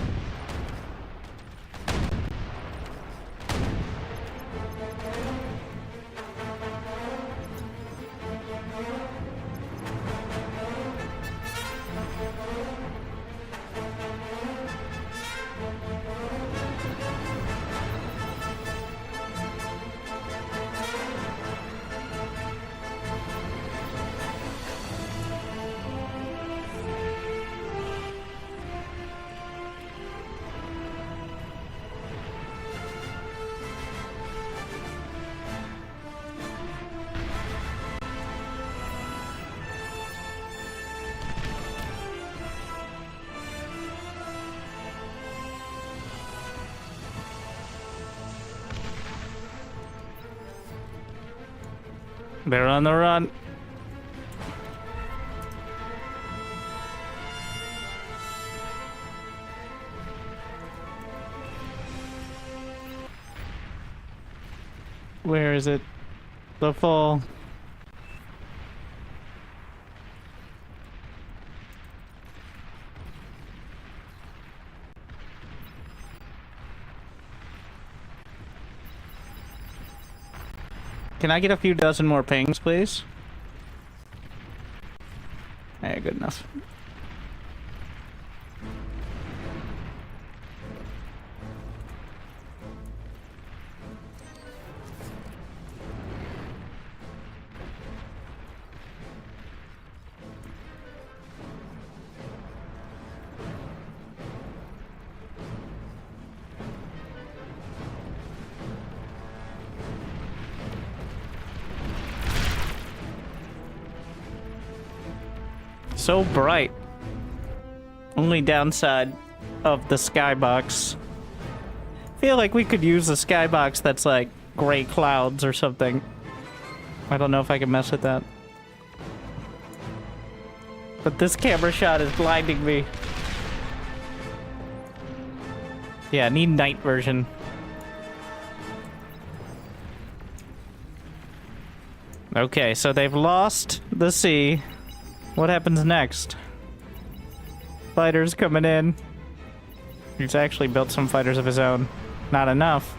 They're on the run. Where is it? The fall. Can I get a few dozen more pings, please? Yeah, good enough. So bright. Only downside of the skybox. Feel like we could use a skybox that's like gray clouds or something. I don't know if I can mess with that. But this camera shot is blinding me. Yeah, I need night version. Okay, so they've lost the sea. What happens next? Fighters coming in. He's actually built some fighters of his own. Not enough.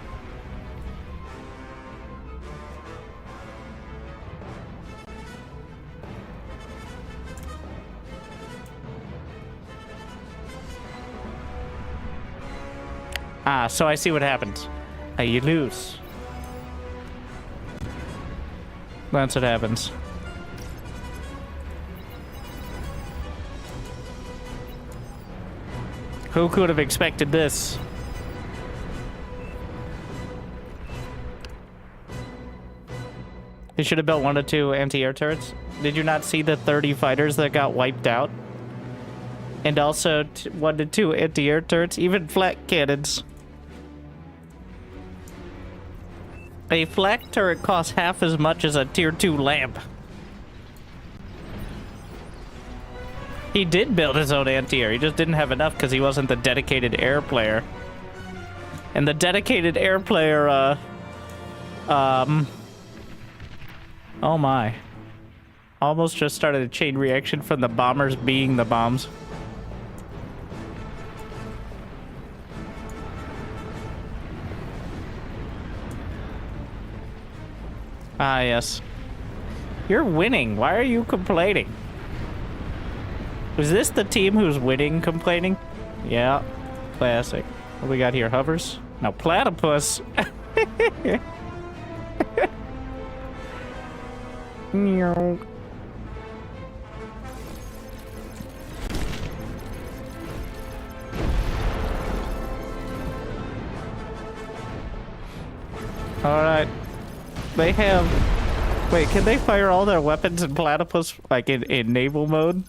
Ah, so I see what happens. You lose. That's what happens. Who could have expected this? They should have built 1 to 2 anti-air turrets. Did you not see the 30 fighters that got wiped out? And also 1 to 2 anti-air turrets, even flak cannons. A flak turret costs half as much as a tier 2 lamp. He did build his own anti-air, he just didn't have enough because he wasn't the dedicated air player. And the dedicated air player, oh my. Almost just started a chain reaction from the bombers being the bombs. Ah, yes. You're winning. Why are you complaining? Is this the team who's winning complaining? Yeah. Classic. What do we got here? Hovers? No, platypus. Meow. Alright. They have... Wait, can they fire all their weapons in platypus, like in naval mode?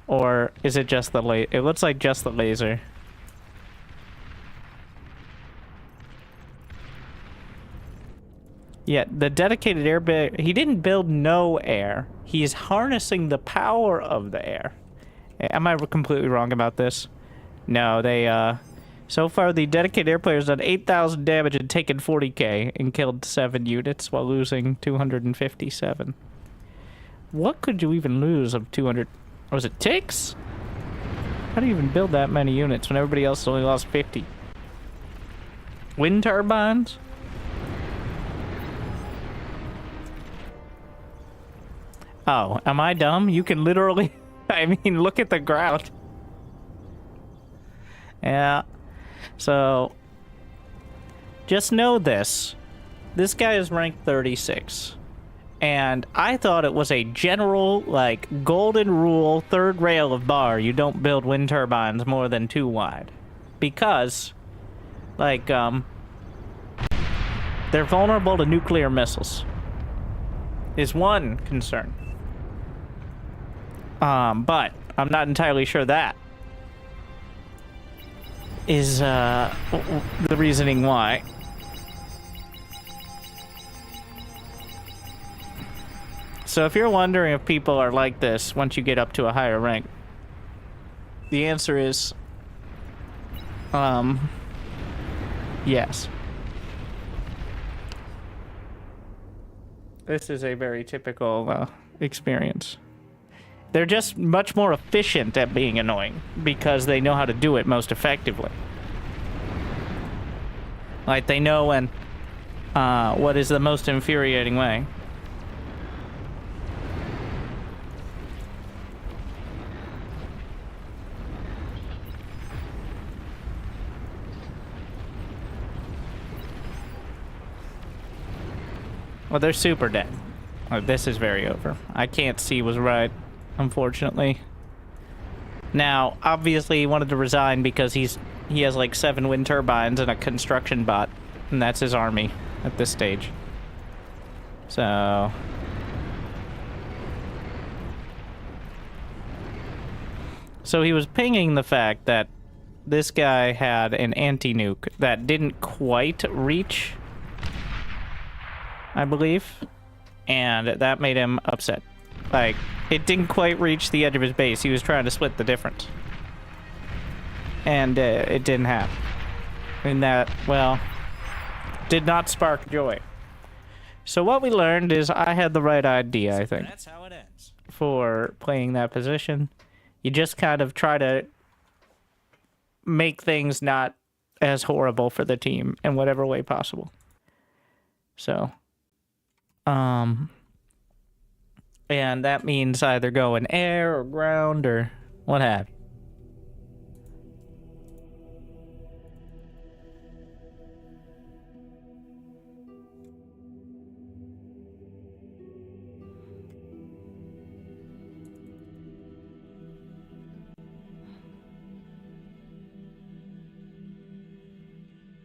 Or is it just the laser? It looks like just the laser. Yeah, the dedicated air... He didn't build no air. He's harnessing the power of the air. Am I completely wrong about this? No, they, So far, the dedicated air player's done 8,000 damage and taken 40k and killed 7 units while losing 257. What could you even lose of 200? Was it ticks? How do you even build that many units when everybody else only lost 50? Wind turbines? Oh, am I dumb? You can literally... I mean, look at the ground. Yeah. So, just know this. This guy is ranked 36. And I thought it was a general, like, golden rule, third rail of bar. You don't build wind turbines more than 2 wide. Because, like, they're vulnerable to nuclear missiles. Is one concern. But I'm not entirely sure that is the reasoning why. So if you're wondering if people are like this once you get up to a higher rank, the answer is yes. This is a very typical experience. They're just much more efficient at being annoying because they know how to do it most effectively. Like, they know when, what is the most infuriating way. Well, they're super dead. Oh, this is very over. I can't see was right. Unfortunately. Now, obviously he wanted to resign because he has like 7 wind turbines and a construction bot, and that's his army at this stage. So he was pinging the fact that this guy had an anti-nuke that didn't quite reach, I believe, and that made him upset. Like, it didn't quite reach the edge of his base. He was trying to split the difference. And it didn't happen. And that, well, did not spark joy. So what we learned is I had the right idea, I think.
That's how it ends.
For playing that position. You just kind of try to make things not as horrible for the team in whatever way possible. So, and that means either going air or ground or what have you.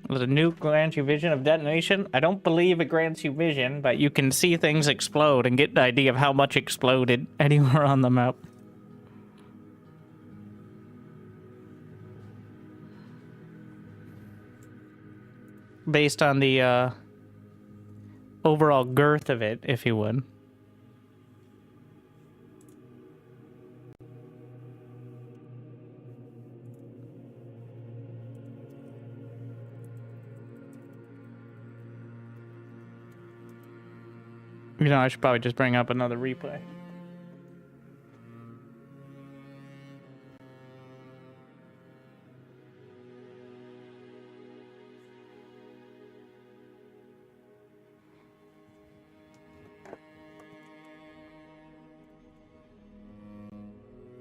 The nuke grants you vision of detonation. I don't believe it grants you vision, but you can see things explode and get an idea of how much exploded anywhere on the map. Based on the overall girth of it, if you would. You know, I should probably just bring up another replay.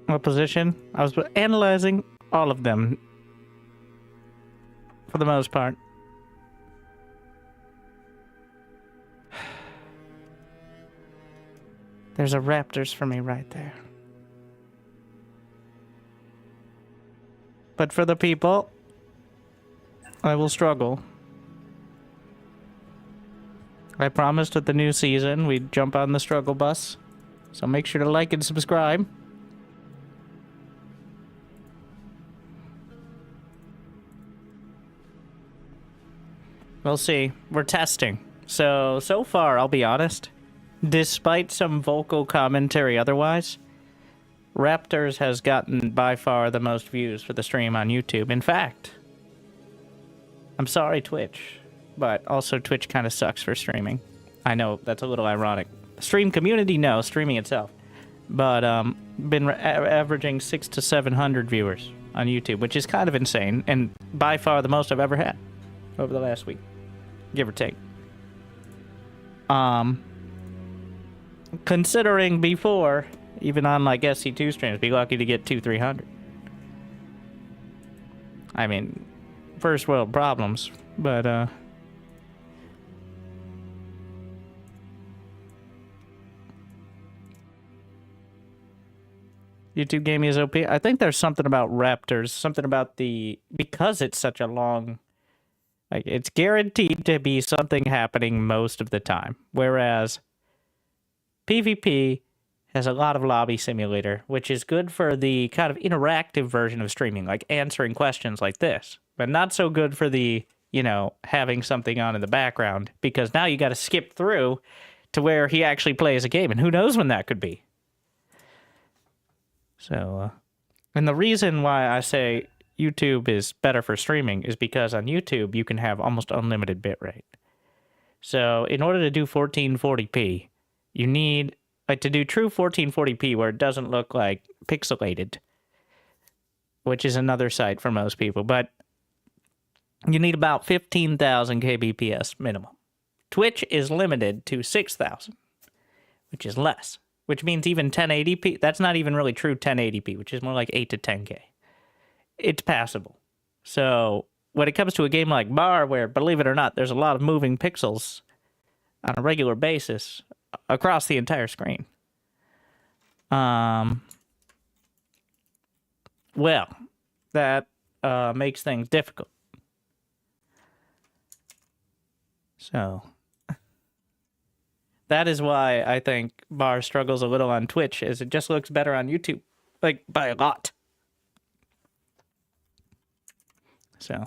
What position? I was analyzing all of them. For the most part. There's a Raptors for me right there. But for the people, I will struggle. I promised with the new season we'd jump on the struggle bus. So make sure to like and subscribe. We'll see. We're testing. So far, I'll be honest. Despite some vocal commentary otherwise, Raptors has gotten by far the most views for the stream on YouTube. In fact, I'm sorry, Twitch, but also Twitch kind of sucks for streaming. I know, that's a little ironic. Stream community, no, streaming itself. But been averaging 600 to 700 viewers on YouTube, which is kind of insane, and by far the most I've ever had over the last week, give or take. Considering before, even on like SC2 streams, be lucky to get 200-300. I mean, first world problems, but YouTube gaming is OP. I think there's something about Raptors, something about because it's such a long, like, it's guaranteed to be something happening most of the time, whereas PvP has a lot of lobby simulator, which is good for the kind of interactive version of streaming, like answering questions like this, but not so good for the, you know, having something on in the background, because now you got to skip through to where he actually plays a game, and who knows when that could be. So, and the reason why I say YouTube is better for streaming is because on YouTube you can have almost unlimited bitrate. So in order to do 1440p, you need, like, to do true 1440p where it doesn't look like pixelated, which is another site for most people, but you need about 15,000 kbps minimum. Twitch is limited to 6,000, which is less, which means even 1080p, that's not even really true 1080p, which is more like 8 to 10K. It's passable. So when it comes to a game like Bar, where, believe it or not, there's a lot of moving pixels on a regular basis across the entire screen. Well, that makes things difficult. So that is why I think Bar struggles a little on Twitch, is it just looks better on YouTube, like, by a lot. So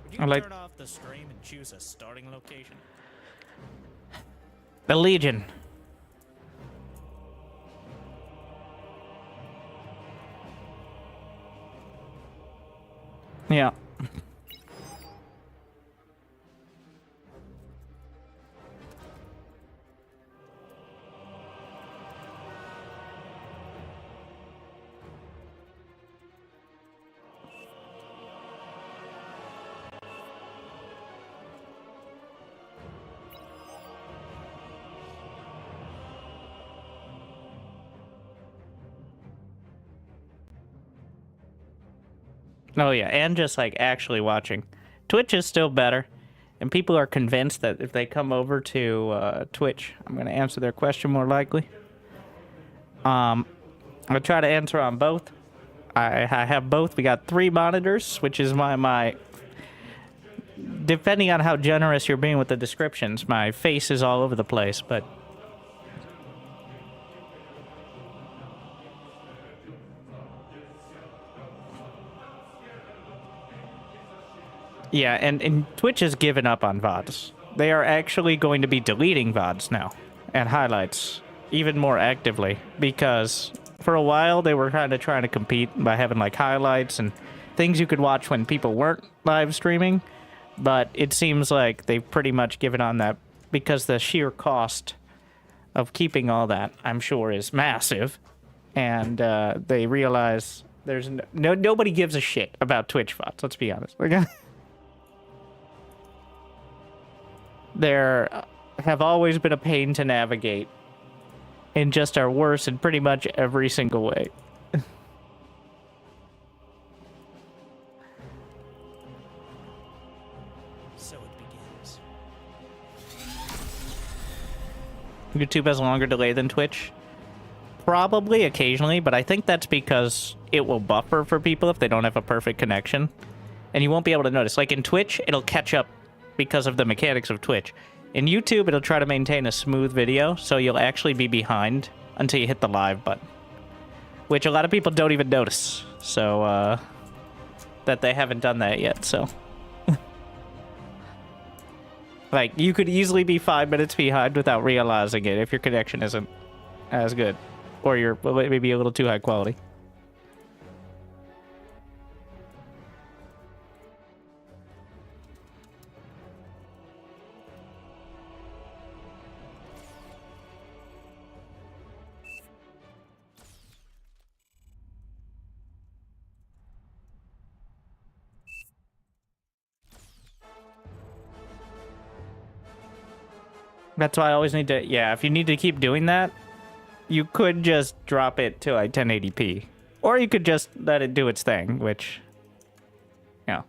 Would you
I like
turn off the stream and choose a starting location?
the Legion. Yeah. Oh yeah, and just like actually watching. Twitch is still better, And people are convinced that if they come over to Twitch, I'm going to answer their question more likely. I'll try to answer on both. I have both. We got 3 monitors, which is my depending on how generous you're being with the descriptions, my face is all over the place, but yeah, and Twitch has given up on VODs. They are actually going to be deleting VODs now and highlights even more actively, because for a while they were kind of trying to compete by having like highlights and things you could watch when people weren't live streaming, but it seems like they've pretty much given on that because the sheer cost of keeping all that, I'm sure, is massive, and they realize there's nobody gives a shit about Twitch VODs, let's be honest. There have always been a pain to navigate and just are worse in pretty much every single way.
So it begins.
YouTube has a longer delay than Twitch. Probably occasionally, but I think that's because it will buffer for people if they don't have a perfect connection. And you won't be able to notice. Like in Twitch, it'll catch up because of the mechanics of Twitch. In YouTube, it'll try to maintain a smooth video, so you'll actually be behind until you hit the live button, which a lot of people don't even notice, so that they haven't done that yet, so. Like, you could easily be 5 minutes behind without realizing it if your connection isn't as good, or you're maybe a little too high quality. That's why I always need to, yeah, if you need to keep doing that, you could just drop it to like 1080p. Or you could just let it do its thing, which, you know.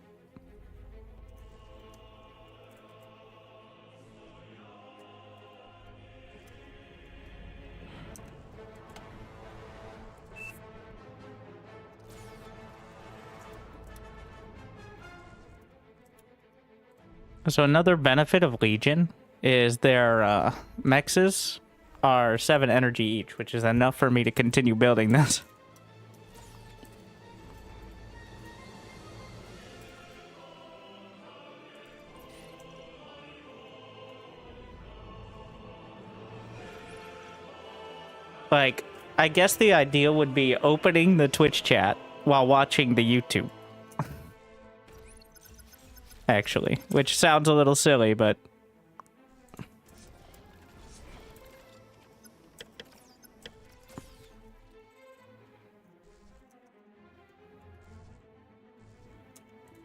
So another benefit of Legion is their mexes are 7 energy each, which is enough for me to continue building this. Like, I guess the idea would be opening the Twitch chat while watching the YouTube. Actually, which sounds a little silly, but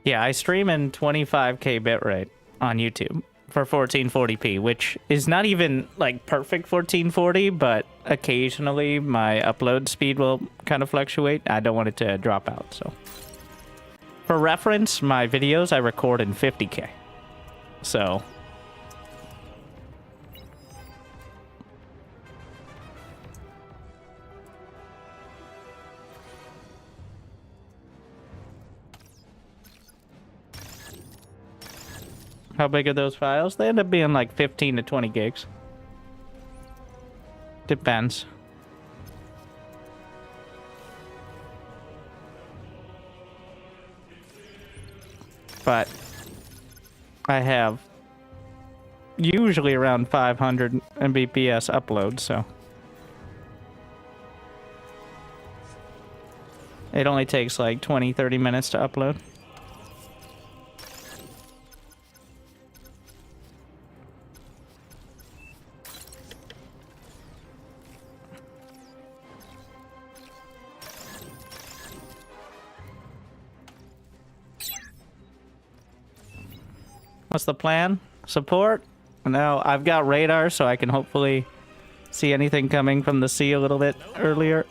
yeah, I stream in 25k bitrate on YouTube for 1440p, which is not even like perfect 1440, but occasionally my upload speed will kind of fluctuate. I don't want it to drop out, so. For reference, my videos I record in 50k. So. How big are those files? They end up being like 15 to 20 gigs. Depends. But I have usually around 500 Mbps upload, so it only takes like 20-30 minutes to upload. What's the plan? Support? No, I've got radar, so I can hopefully see anything coming from the sea a little bit earlier.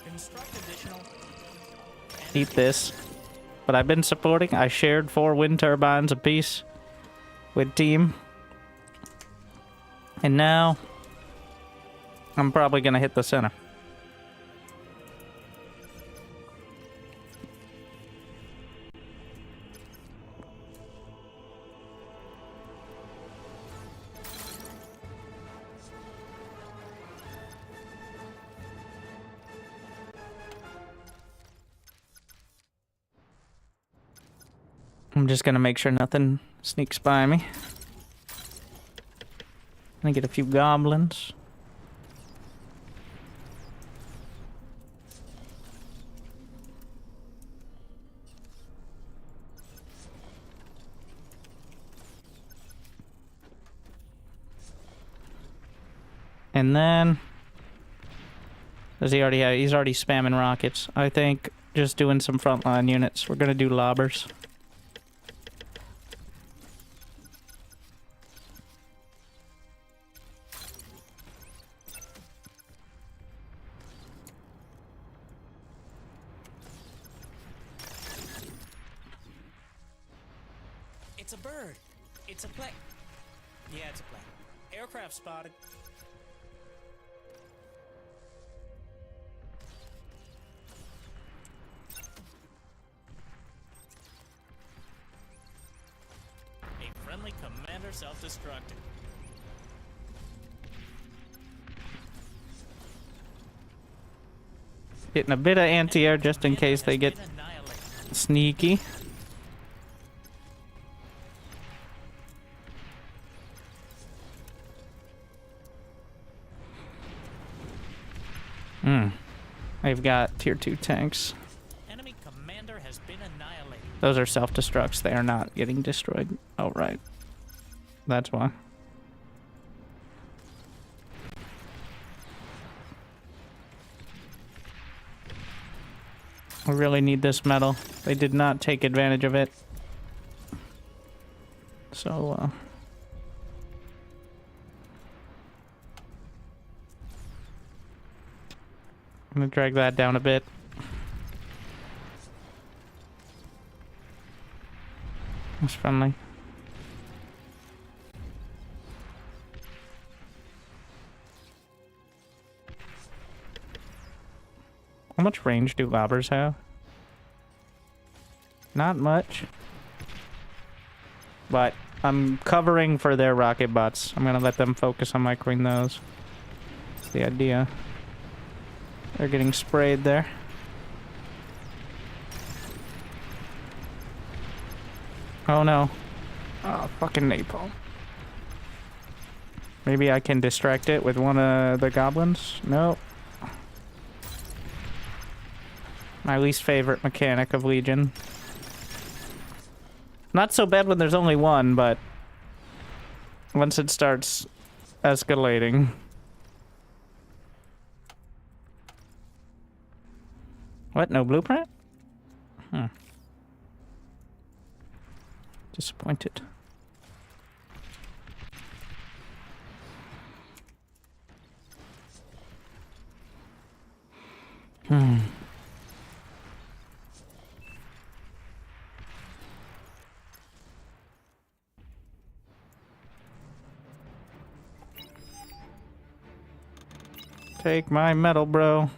Eat this. But I've been supporting. I shared 4 wind turbines apiece with team. And now, I'm probably gonna hit the center. I'm just gonna make sure nothing sneaks by me. I get a few goblins. And then does he already have, he's already spamming rockets. I think just doing some frontline units. We're gonna do lobbers.
It's a bird. It's a plane. Yeah, it's a plane. Aircraft spotted. A friendly commander self-destructed.
Getting a bit of anti-air just in case they get sneaky. They've got tier 2 tanks.
Enemy commander has been annihilated.
Those are self-destructs. They are not getting destroyed. Oh, right. That's why. We really need this metal. They did not take advantage of it. So, I'm gonna drag that down a bit. That's friendly. How much range do lobbers have? Not much. But I'm covering for their rocket bots. I'm gonna let them focus on microing those. That's the idea. They're getting sprayed there. Oh no. Oh, fucking napalm. Maybe I can distract it with one of the goblins? Nope. My least favorite mechanic of Legion. Not so bad when there's only one, but once it starts escalating. What? No blueprint? Disappointed. Take my metal, bro.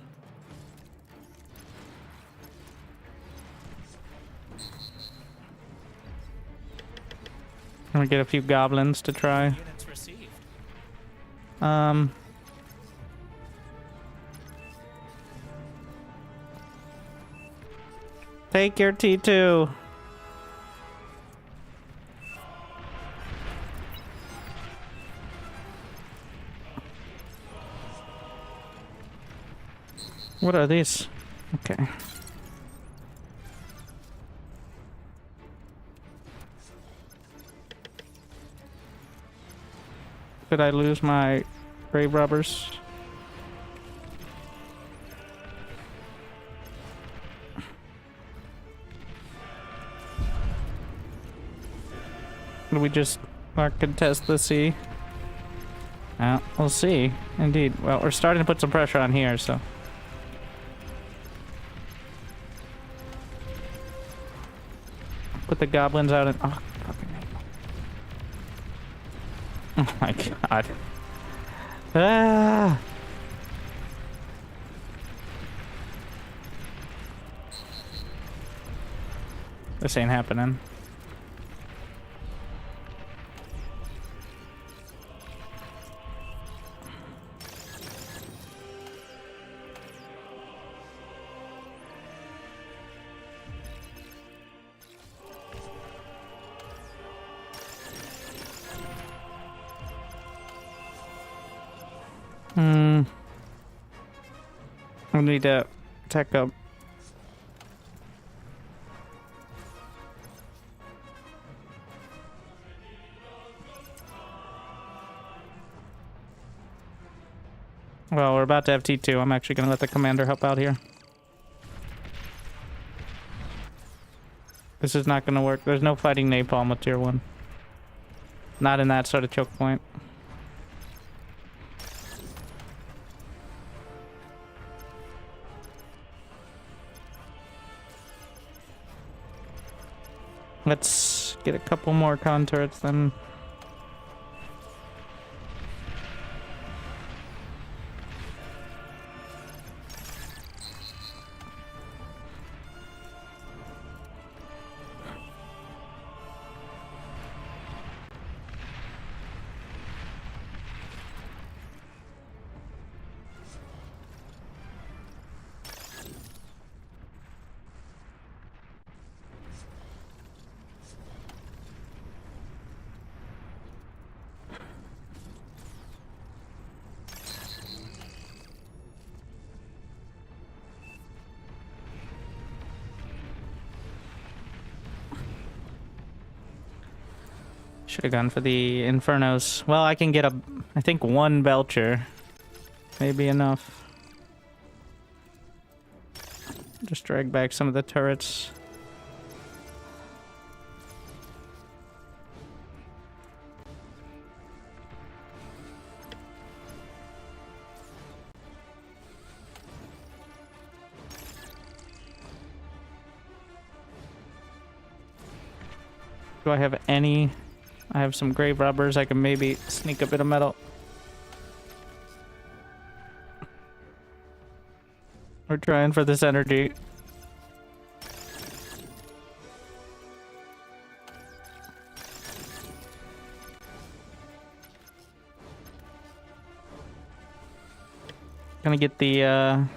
I'm gonna get a few goblins to try.
Units received.
Take your T2. What are these? Okay. Did I lose my grave robbers? Did we just contest the sea? We'll see. Indeed. Well, we're starting to put some pressure on here, so. Put the goblins out and... Oh, fucking hell. Oh my god. Ah! This ain't happening. I need to tech up. Well, we're about to have T2. I'm actually going to let the commander help out here. This is not going to work. There's no fighting napalm with tier 1. Not in that sort of choke point. Let's get a couple more con turrets then. Should have gone for the Infernos. Well, I can get I think one Belcher. Maybe enough. Just drag back some of the turrets. Do I have any? I have some grave robbers. I can maybe sneak a bit of metal. We're trying for this energy. Gonna get the,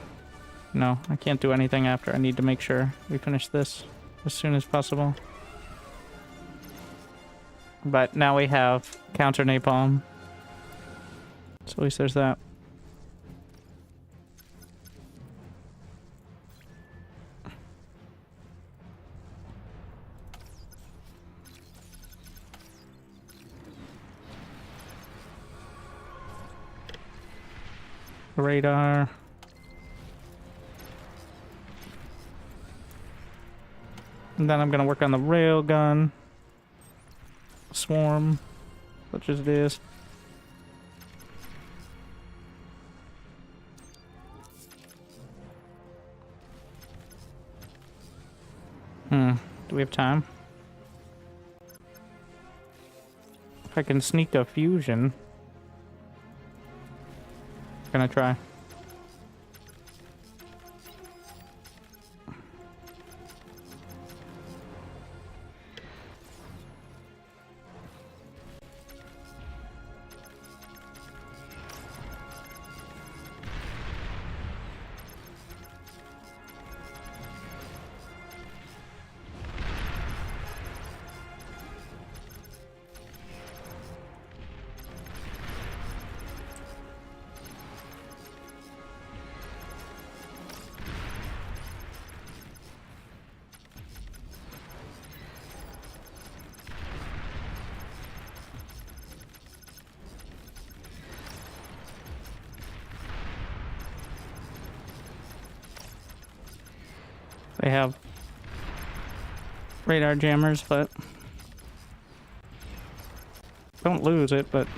no, I can't do anything after. I need to make sure we finish this as soon as possible. But now we have counter napalm. So at least there's that. Radar. And then I'm gonna work on the railgun. Swarm, such as it is. Do we have time? If I can sneak a fusion. Gonna try. They have radar jammers, but don't lose it, but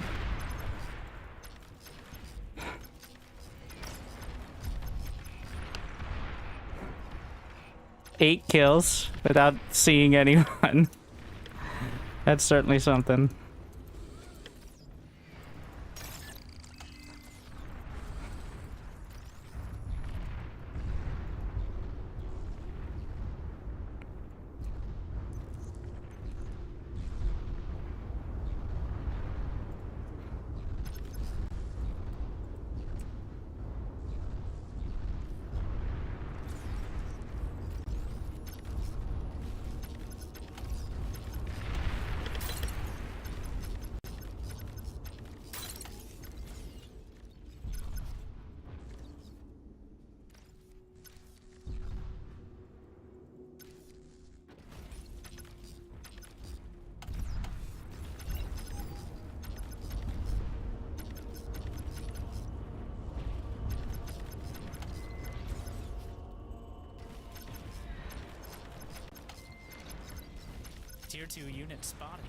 eight kills without seeing anyone. That's certainly something.
Tier 2 unit spotted.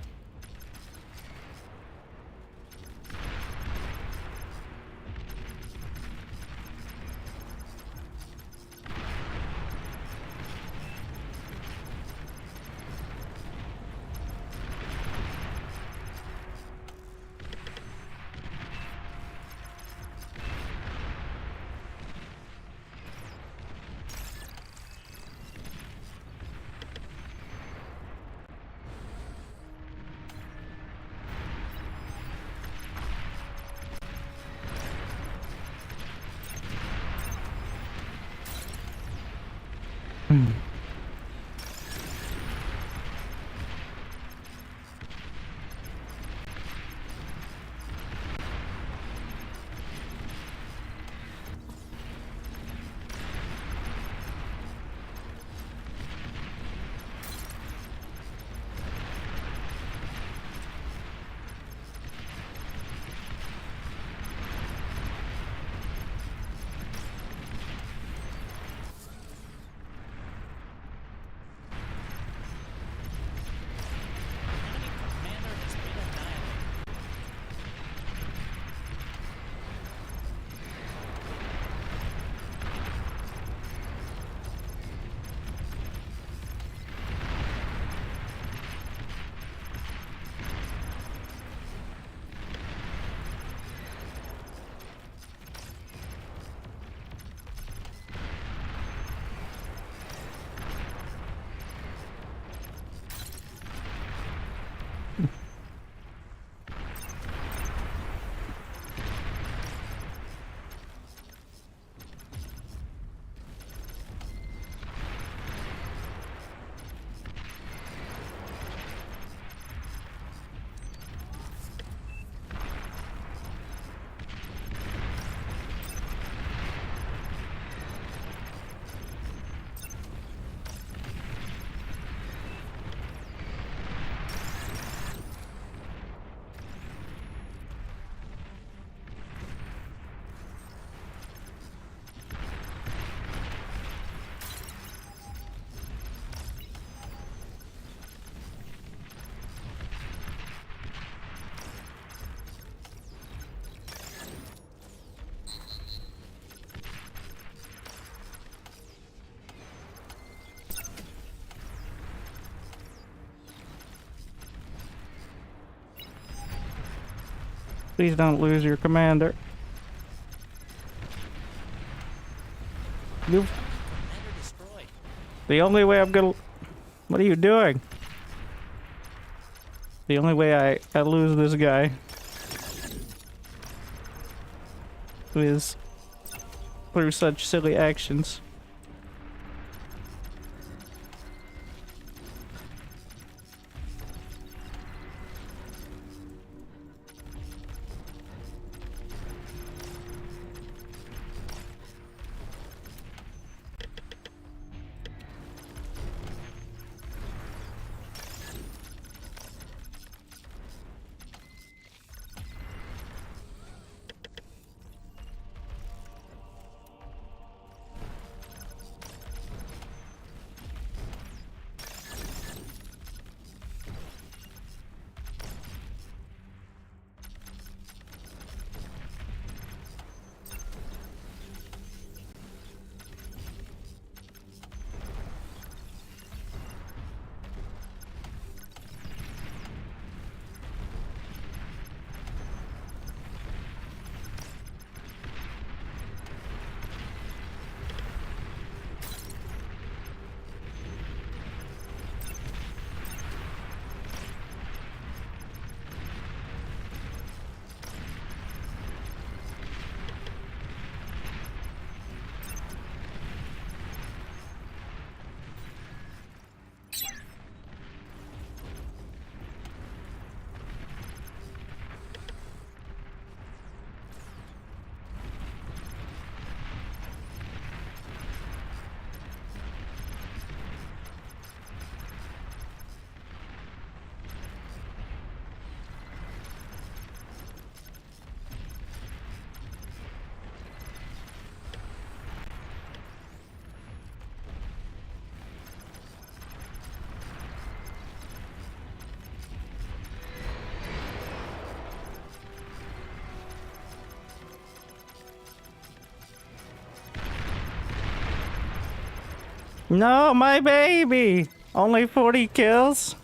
Commander has been annihilated.
Please don't lose your commander. You.
Commander destroyed.
The only way I'm gonna. What are you doing? The only way I lose this guy is through such silly actions. No, my baby! Only 40 kills?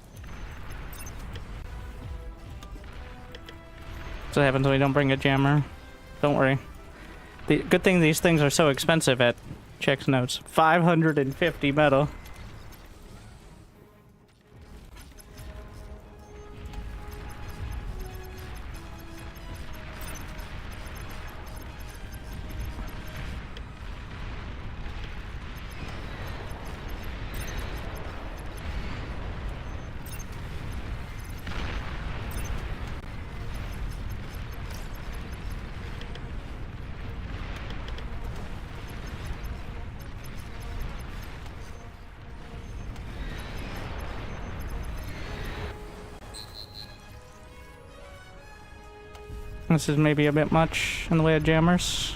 That's what happens when we don't bring a jammer. Don't worry. The good thing these things are so expensive at Check's Notes. 550 metal. This is maybe a bit much in the way of jammers.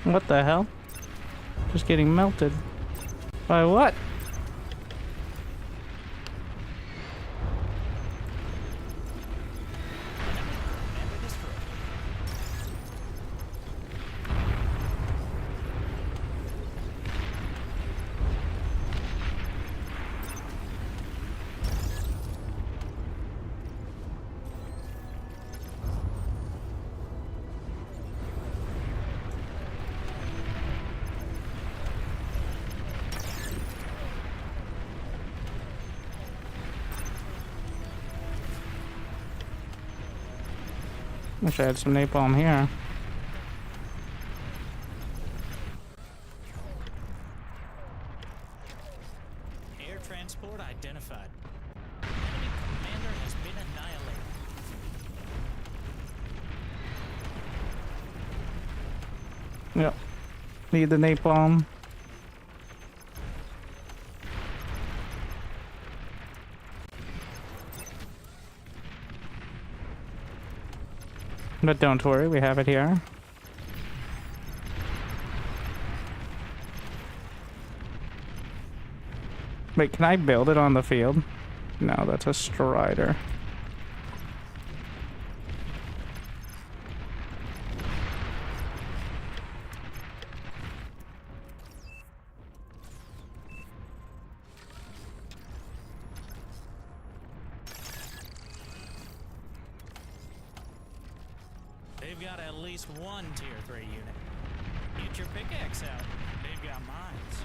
What the hell? Just getting melted. By what? Wish I had some napalm here.
Air transport identified. Enemy commander has been annihilated.
Yep. Need the napalm. But don't worry, we have it here. Wait, can I build it on the field? No, that's a strider.
They've got at least one tier 3 unit. Get your pickaxe out. They've got mines.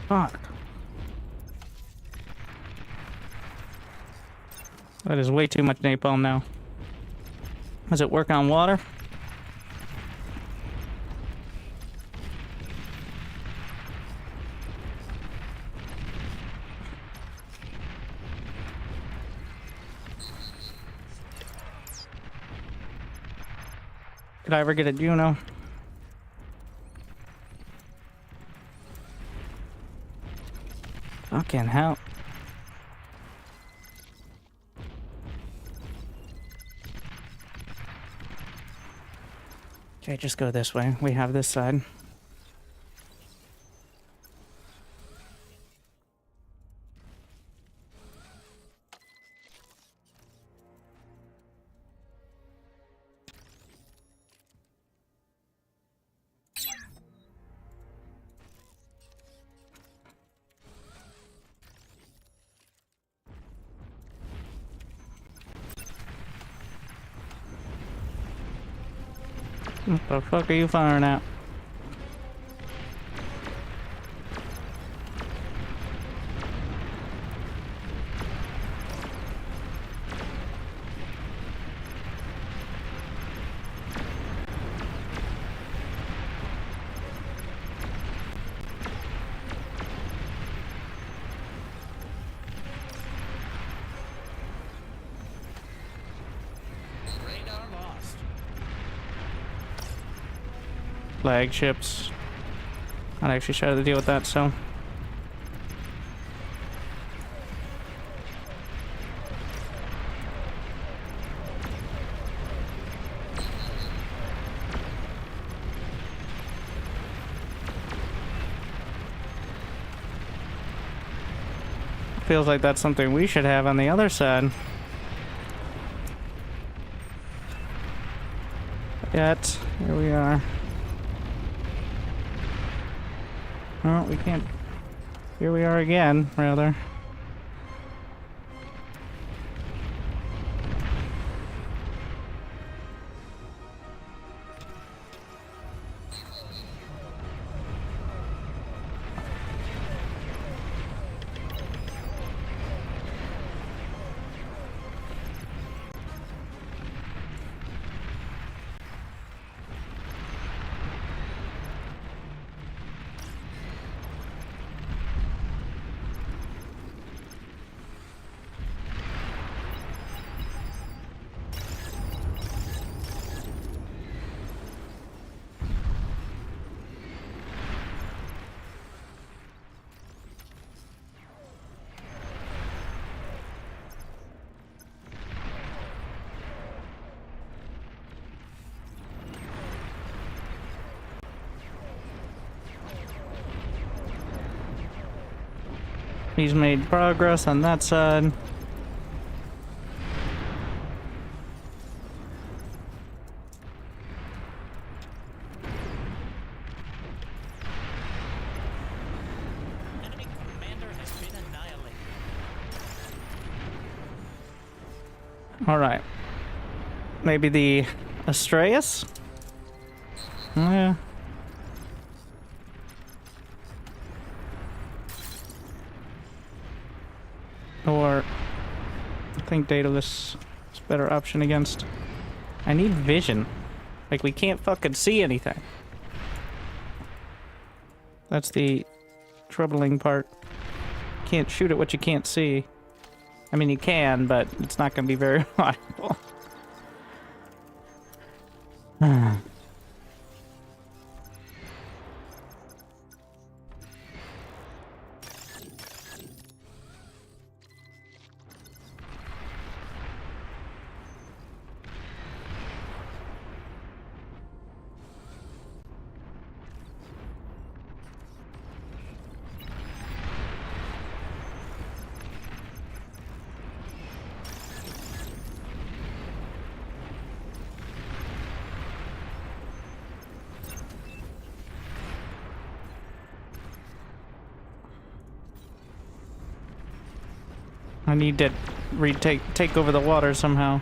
Fuck. That is way too much napalm now. Does it work on water? Did I ever get a Juno? Fucking hell. Okay, just go this way. We have this side. What the fuck are you firing at?
Radar lost.
Flagships. I'd actually try to deal with that, so. Feels like that's something we should have on the other side. Yet, here we are. Oh, we can't. Here we are again, rather. He's made progress on that side.
Enemy commander has been annihilated.
Alright. Maybe the Astreus? Yeah. Or I think Daedalus is a better option against. I need vision. Like, we can't fucking see anything. That's the troubling part. Can't shoot at what you can't see. I mean, you can, but it's not going to be very reliable. I need to take over the water somehow.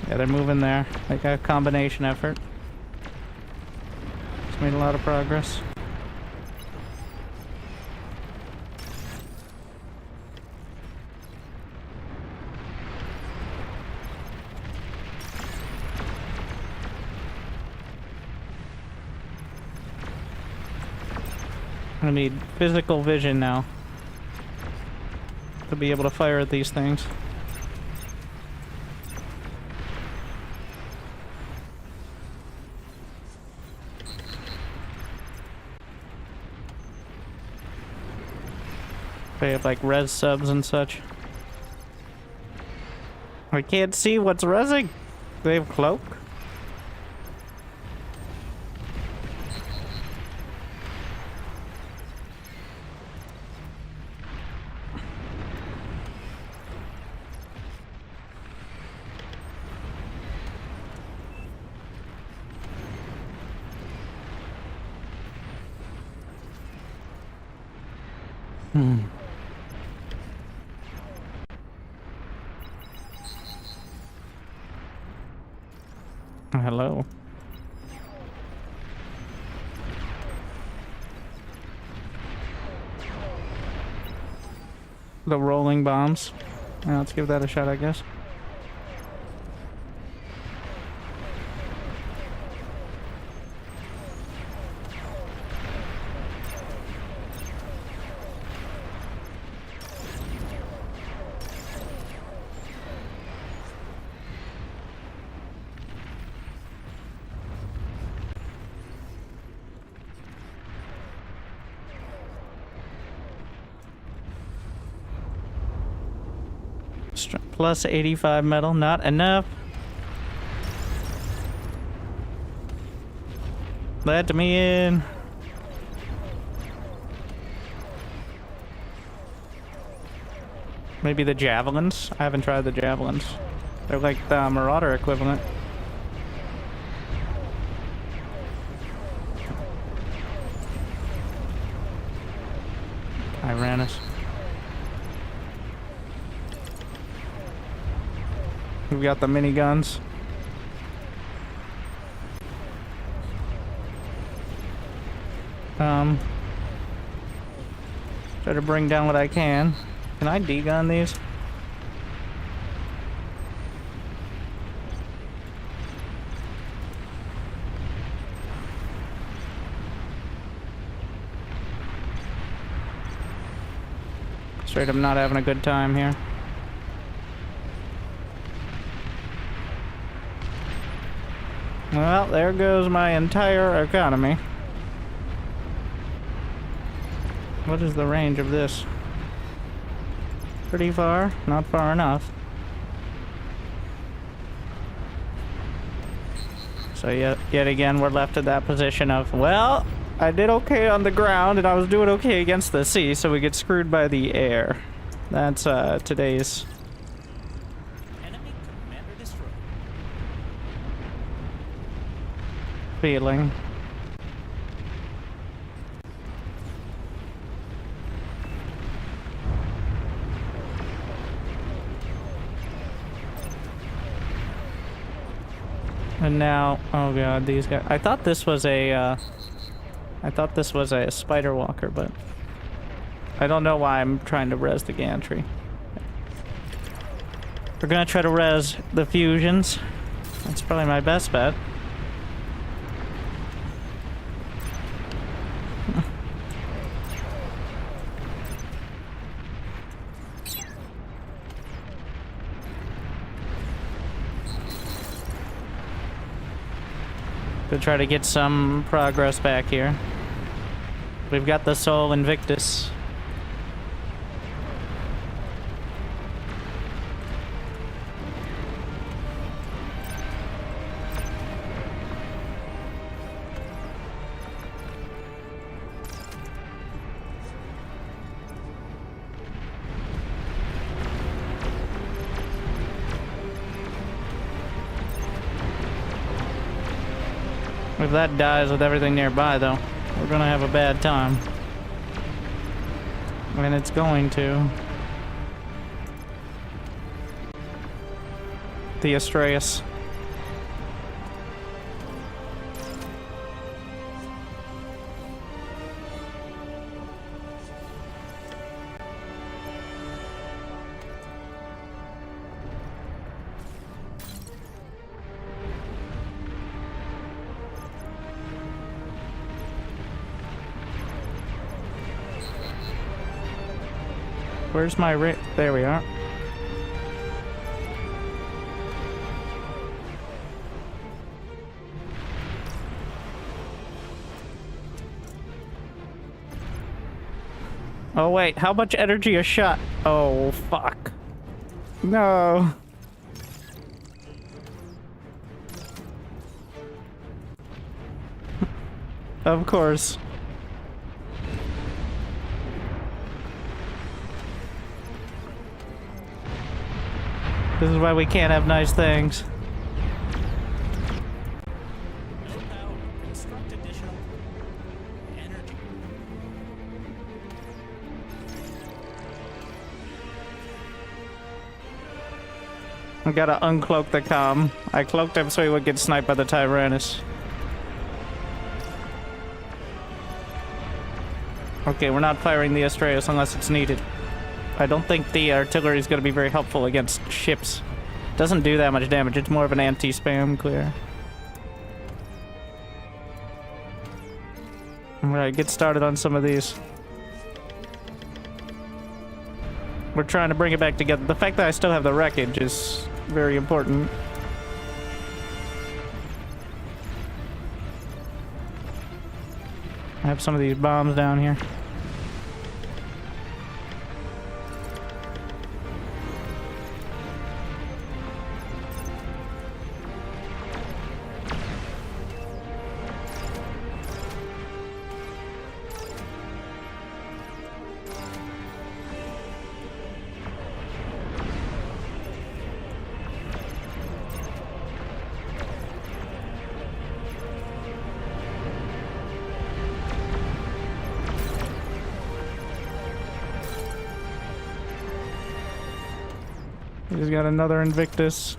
Yeah, they're moving there. Like a combination effort. It's made a lot of progress. I need physical vision now to be able to fire at these things. They have like res subs and such. I can't see what's resing. They have cloak. Hello. The rolling bombs. Yeah, let's give that a shot, I guess. Plus 85 metal, not enough. Let me in. Maybe the javelins? I haven't tried the javelins. They're like the Marauder equivalent. Tyrannus. We've got the miniguns. Try to bring down what I can. Can I de-gun these? Straight up not having a good time here. Well, there goes my entire economy. What is the range of this? Pretty far? Not far enough. So yet again, we're left in that position of, well, I did okay on the ground and I was doing okay against the sea, so we get screwed by the air. That's today's
Enemy commander destroyed.
feeling. And now, oh god, these guys. I thought this was a spider walker, but I don't know why I'm trying to res the gantry. We're gonna try to res the fusions. That's probably my best bet. To try to get some progress back here. We've got the Soul Invictus. If that dies with everything nearby, though, we're gonna have a bad time. And it's going to. The Astreus. Where's my there we are. Oh wait, how much energy a shot? Oh fuck. No. Of course. This is why we can't have nice things.
No power. Construct additional energy.
I gotta uncloak the comm. I cloaked him so he would get sniped by the Tyrannus. Okay, we're not firing the Astraeus unless it's needed. I don't think the artillery is going to be very helpful against ships. Doesn't do that much damage. It's more of an anti-spam clear. Alright, get started on some of these. We're trying to bring it back together. The fact that I still have the wreckage is very important. I have some of these bombs down here. He's got another Invictus.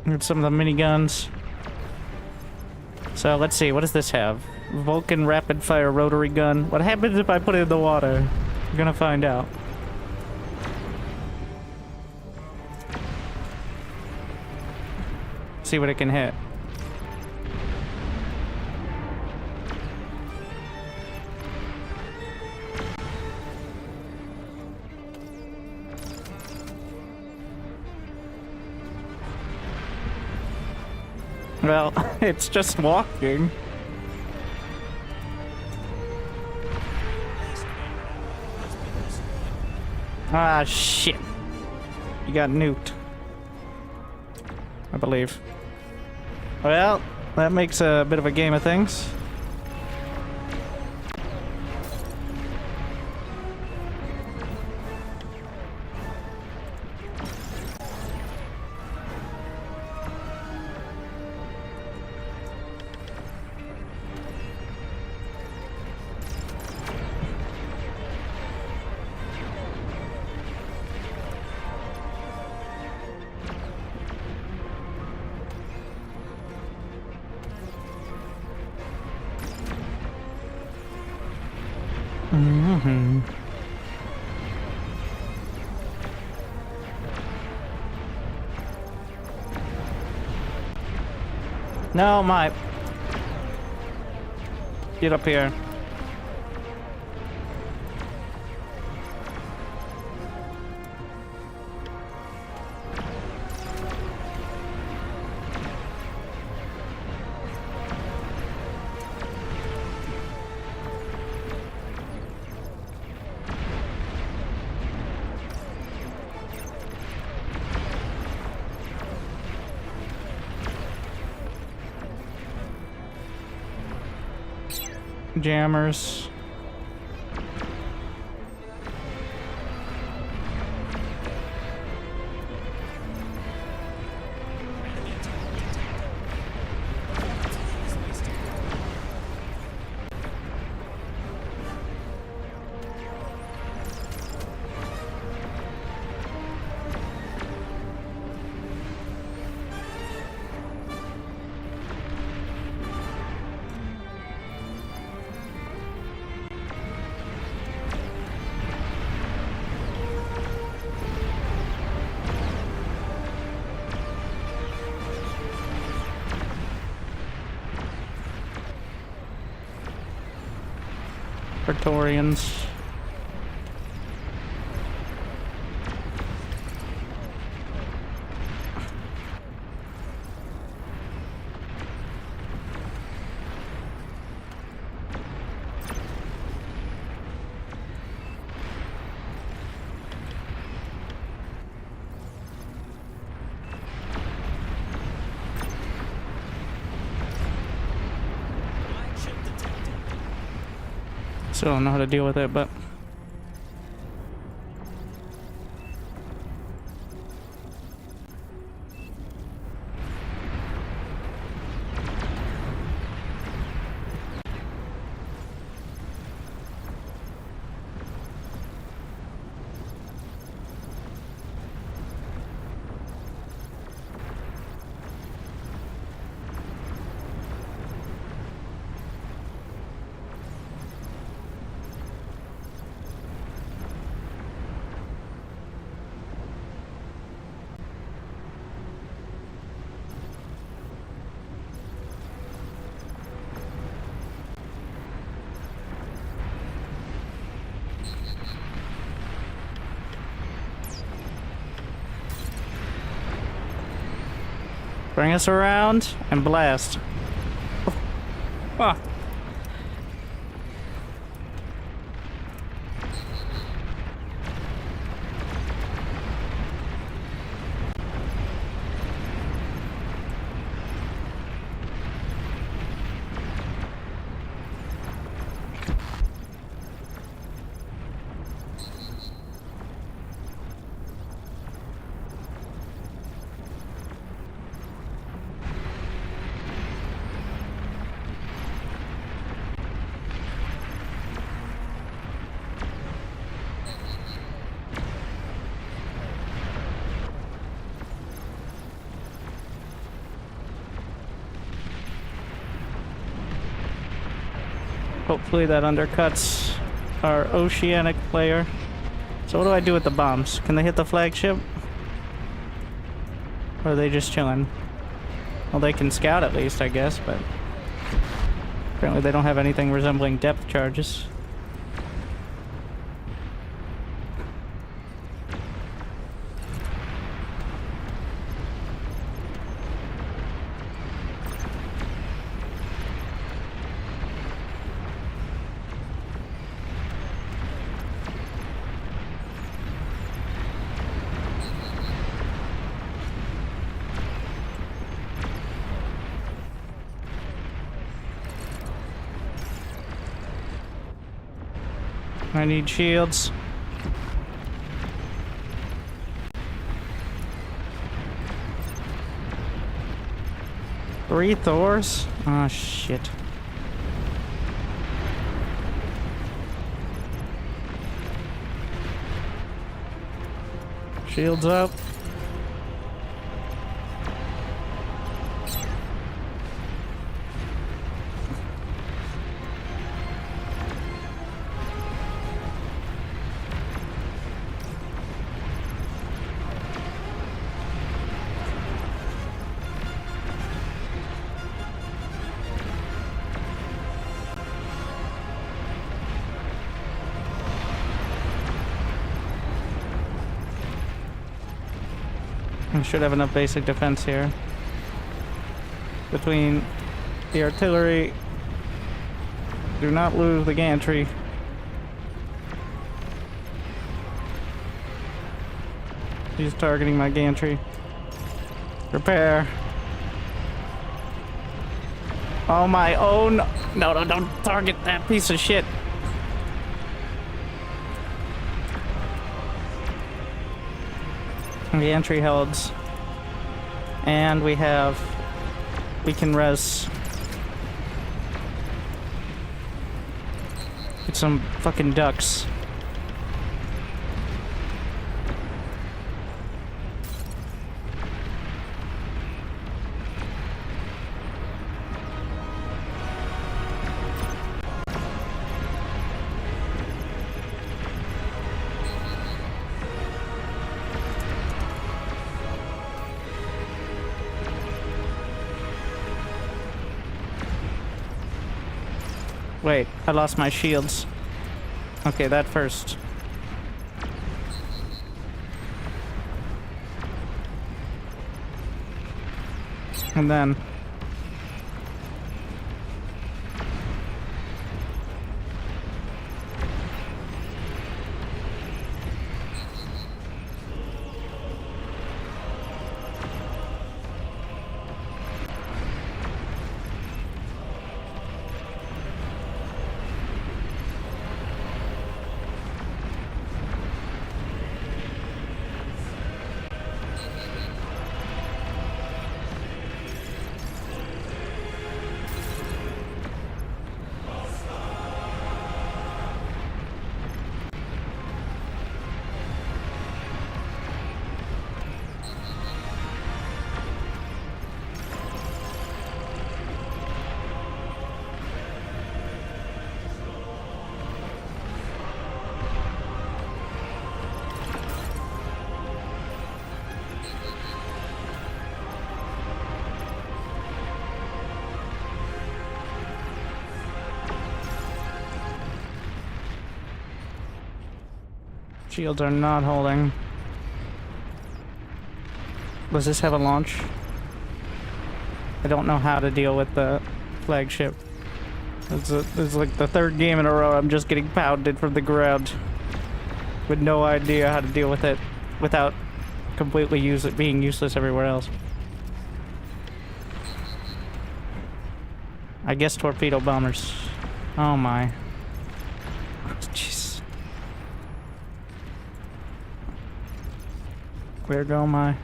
Get some of the miniguns. So let's see, what does this have? Vulcan rapid fire rotary gun. What happens if I put it in the water? We're gonna find out. See what it can hit. Well, it's just walking. Ah, shit. You got nuked. I believe. Well, that makes a bit of a game of things. Mm-hmm. No, my... Get up here. Jammers. Praetorians. Still don't know how to deal with it, but... Bring us around and blast. Ah. Hopefully that undercuts our oceanic player. So what do I do with the bombs? Can they hit the flagship? Or are they just chilling? Well, they can scout at least, I guess, but... apparently they don't have anything resembling depth charges. I need shields. Three Thors? Oh shit. Shields up. I should have enough basic defense here. Between the artillery, do not lose the gantry. He's targeting my gantry. Prepare. Oh my own. No, don't target that piece of shit. The entry holds, and we can res. Get some fucking ducks. Wait, I lost my shields. Okay, that first. And then... Shields are not holding. Does this have a launch? I don't know how to deal with the flagship. It's like the third game in a row I'm just getting pounded from the ground. With no idea how to deal with it without completely being useless everywhere else. I guess torpedo bombers. Oh my. Jeez. Where go my...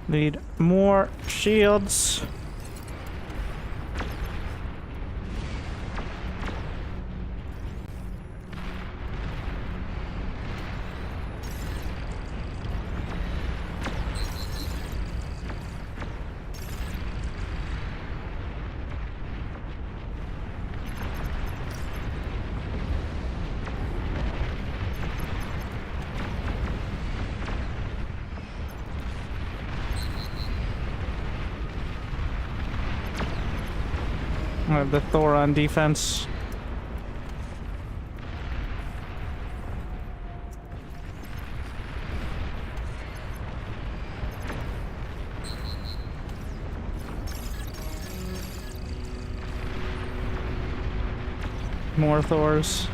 Need more shields. I have the Thor on defense. More Thors.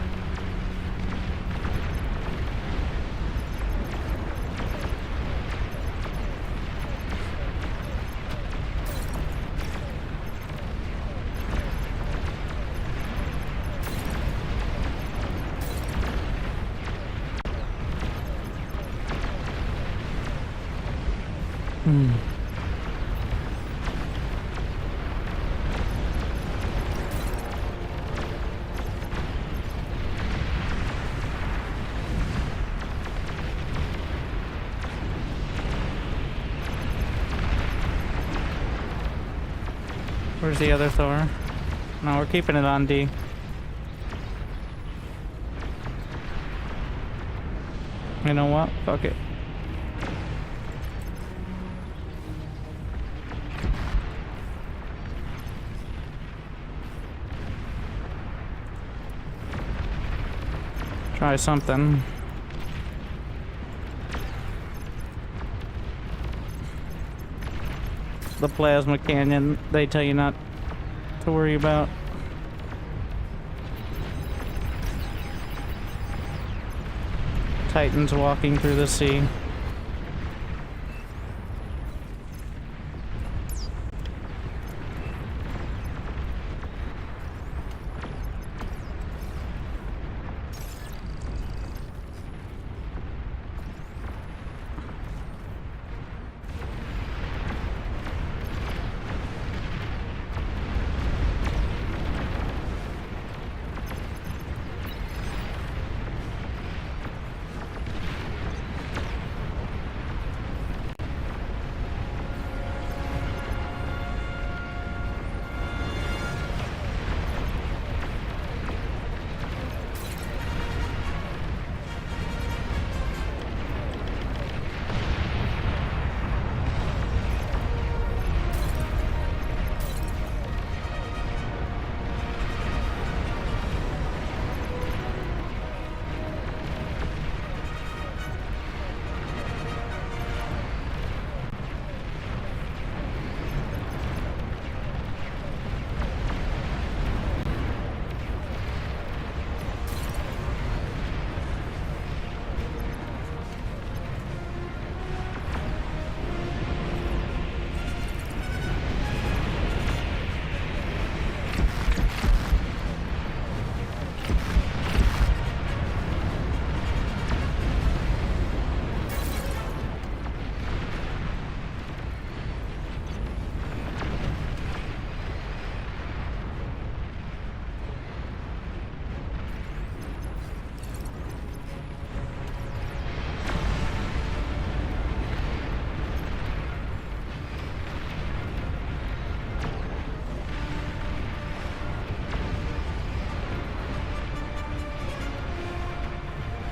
Where's the other Thor? No, we're keeping it on D. You know what? Fuck it. Try something. The plasma canyon, they tell you not to worry about. Titans walking through the sea.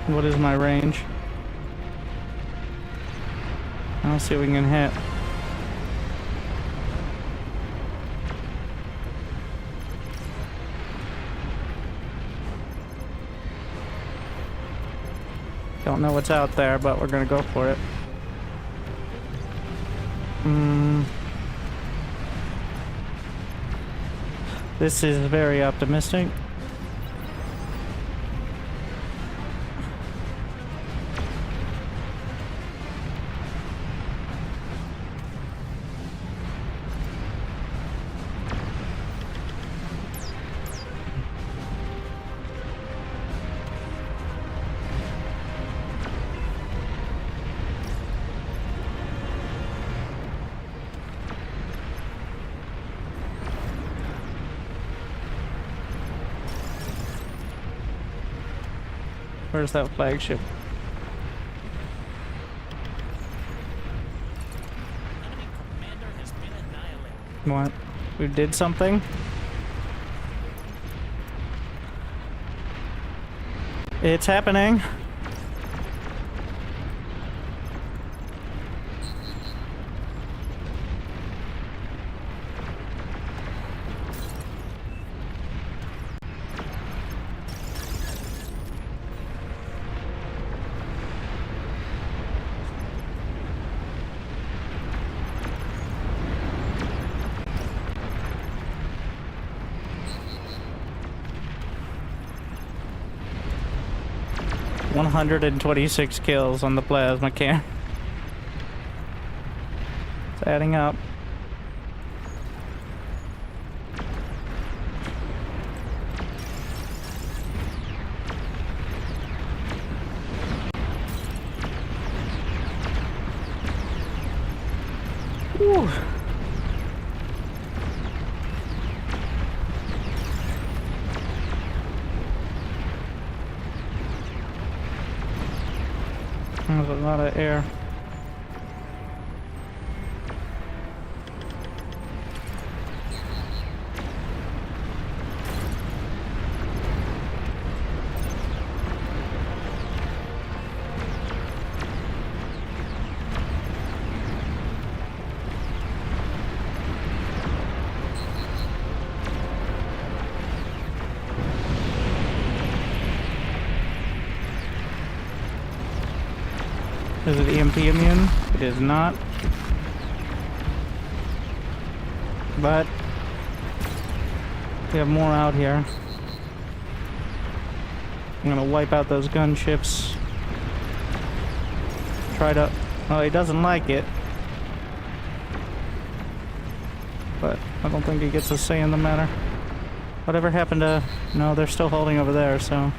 What is my range? I'll see if we can hit. Don't know what's out there, but we're gonna go for it. This is very optimistic. Where's that flagship?
Enemy commander has been annihilated.
What? We did something? It's happening. $126 kills on the plasma can. It's adding up. Whew. There's a lot of air. Is it EMP immune? It is not. But we have more out here. I'm gonna wipe out those gunships. Try to... Well, he doesn't like it. But I don't think he gets a say in the matter. Whatever happened to... No, they're still holding over there, so...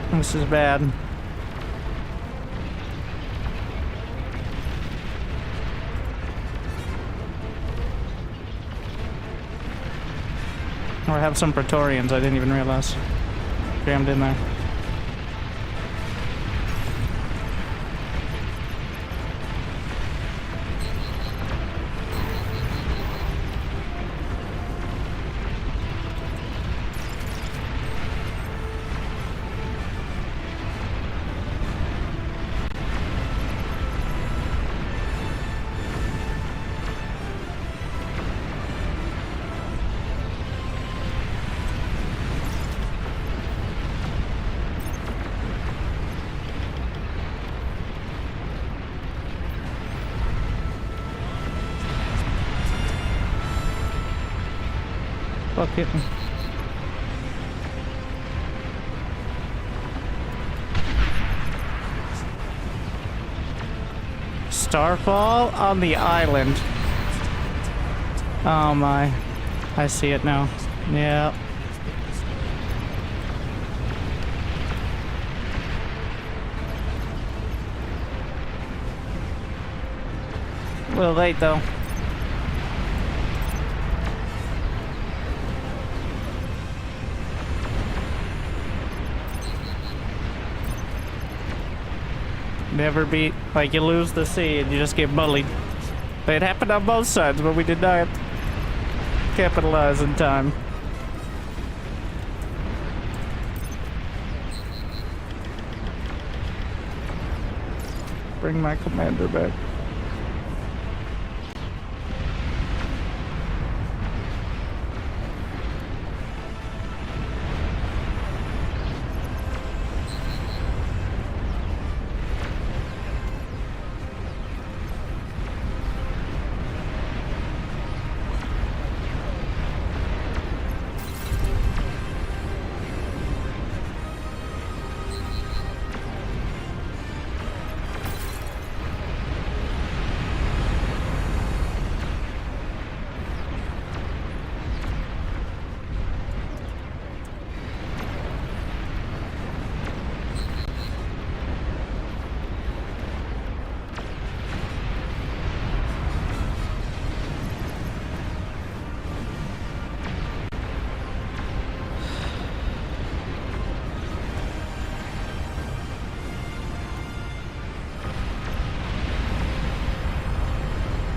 This is bad. Or I have some Praetorians I didn't even realize jammed in there. Fuck it. Starfall on the island. Oh my. I see it now. Yeah. A little late though. Never beat, like you lose the sea and you just get bullied. It happened on both sides, but we did not capitalize in time. Bring my commander back.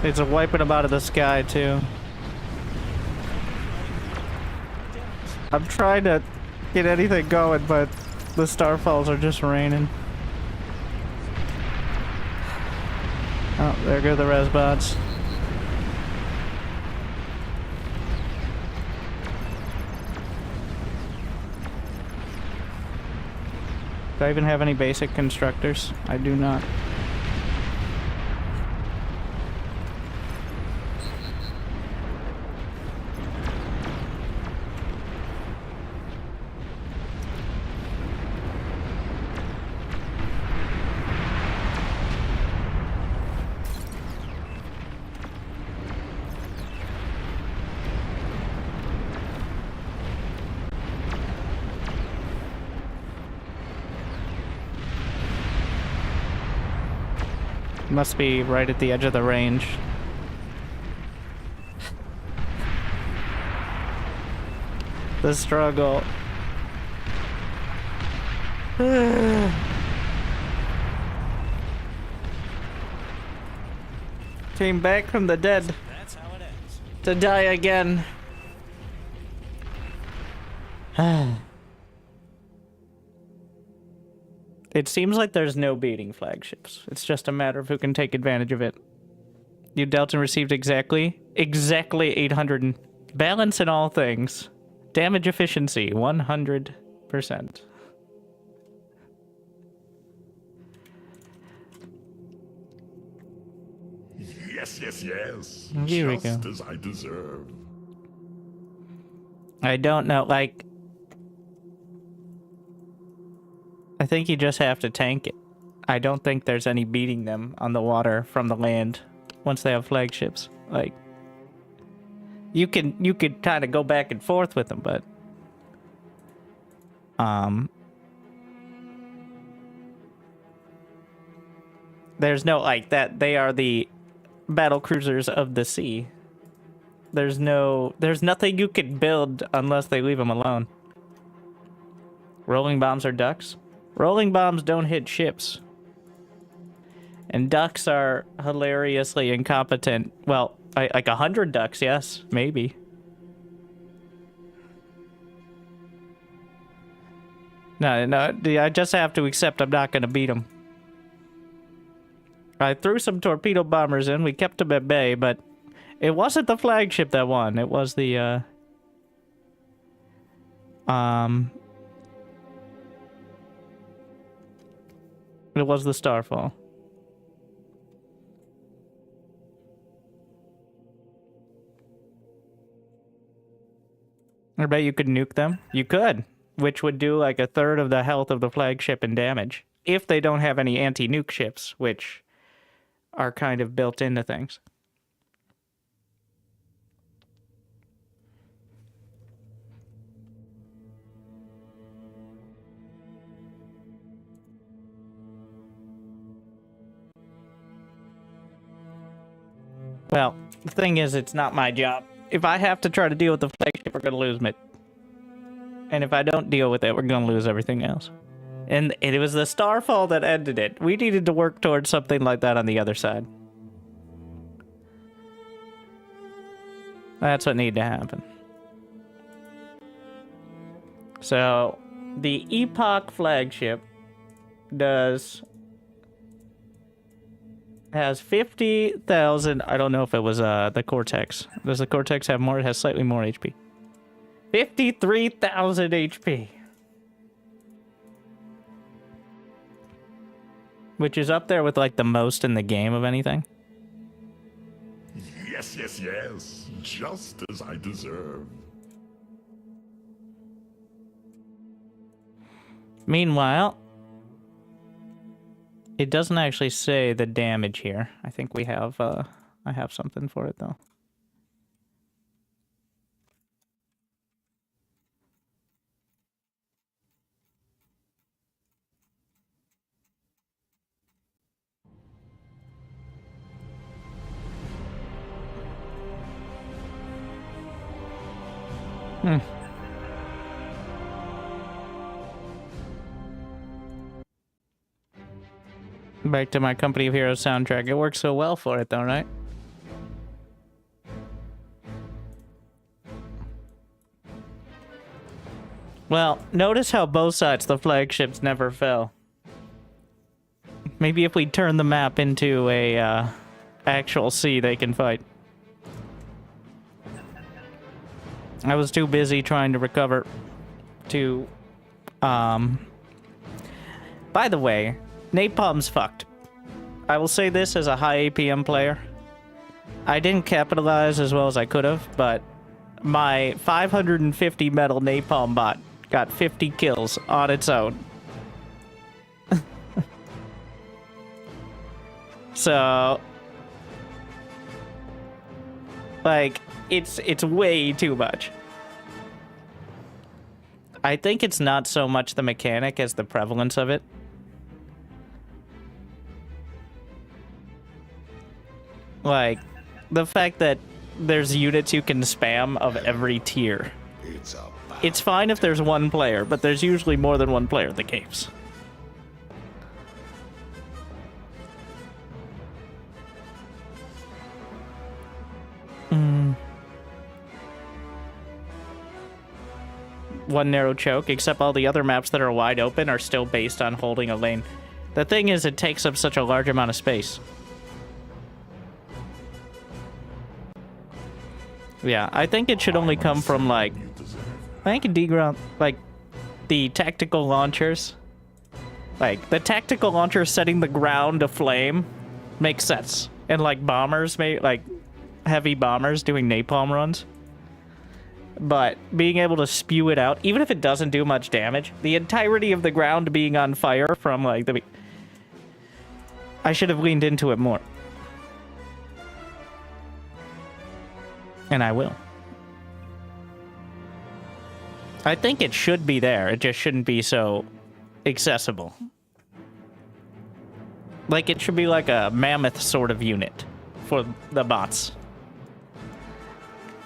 It's a wiping them out of the sky, too. I'm trying to get anything going, but the starfalls are just raining. Oh, there go the resbots. Do I even have any basic constructors? I do not. Must be right at the edge of the range. The struggle. Came back from the dead
That's how it ends.
to die again. It seems like there's no beating flagships. It's just a matter of who can take advantage of it. You dealt and received exactly 800. Balance in all things. Damage efficiency, 100%.
Yes, yes, yes.
Here we
Just
go.
as I deserve.
I don't know, like... I think you just have to tank it. I don't think there's any beating them on the water from the land once they have flagships. Like, you could kind of go back and forth with them, but there's no like that. They are the battle cruisers of the sea. There's nothing you can build unless they leave them alone. Rolling bombs are ducks. Rolling bombs don't hit ships. And ducks are hilariously incompetent. Well, like 100 ducks, yes, maybe. No, I just have to accept I'm not going to beat them. I threw some torpedo bombers in, we kept them at bay, but it wasn't the flagship that won. It was the, it was the Starfall. I bet you could nuke them. You could, which would do like a third of the health of the flagship in damage. If they don't have any anti-nuke ships, which are kind of built into things. Well, the thing is, it's not my job. If I have to try to deal with the flagship, we're going to lose it. And if I don't deal with it, we're going to lose everything else. And it was the Starfall that ended it. We needed to work towards something like that on the other side. That's what needed to happen. So, the Epoch flagship does Has 50,000. I don't know if it was the Cortex. Does the Cortex have more? It has slightly more HP. 53,000 HP. Which is up there with like the most in the game of anything.
Yes, yes, yes. Just as I deserve.
Meanwhile, it doesn't actually say the damage here. I think we have, I have something for it though. Back to my Company of Heroes soundtrack. It works so well for it though, right? Well, notice how both sides of the flagships never fell. Maybe if we turn the map into a actual sea, they can fight. I was too busy trying to recover to... By the way, Napalm's fucked. I will say this as a high APM player. I didn't capitalize as well as I could have, but my 550 metal Napalm bot got 50 kills on its own. So... like, it's way too much. I think it's not so much the mechanic as the prevalence of it. Like, the fact that there's units you can spam of every tier. It's fine if there's one player, but there's usually more than one player in the games. One narrow choke, except all the other maps that are wide open are still based on holding a lane. The thing is, it takes up such a large amount of space. Yeah, I think it should only come from, like... I think deground, like, the tactical launchers. Like, the tactical launchers setting the ground aflame makes sense. And, like, bombers, like, heavy bombers doing napalm runs. But being able to spew it out, even if it doesn't do much damage, the entirety of the ground being on fire from, like, the... I should have leaned into it more. And I will. I think it should be there. It just shouldn't be so accessible. Like, it should be like a mammoth sort of unit for the bots.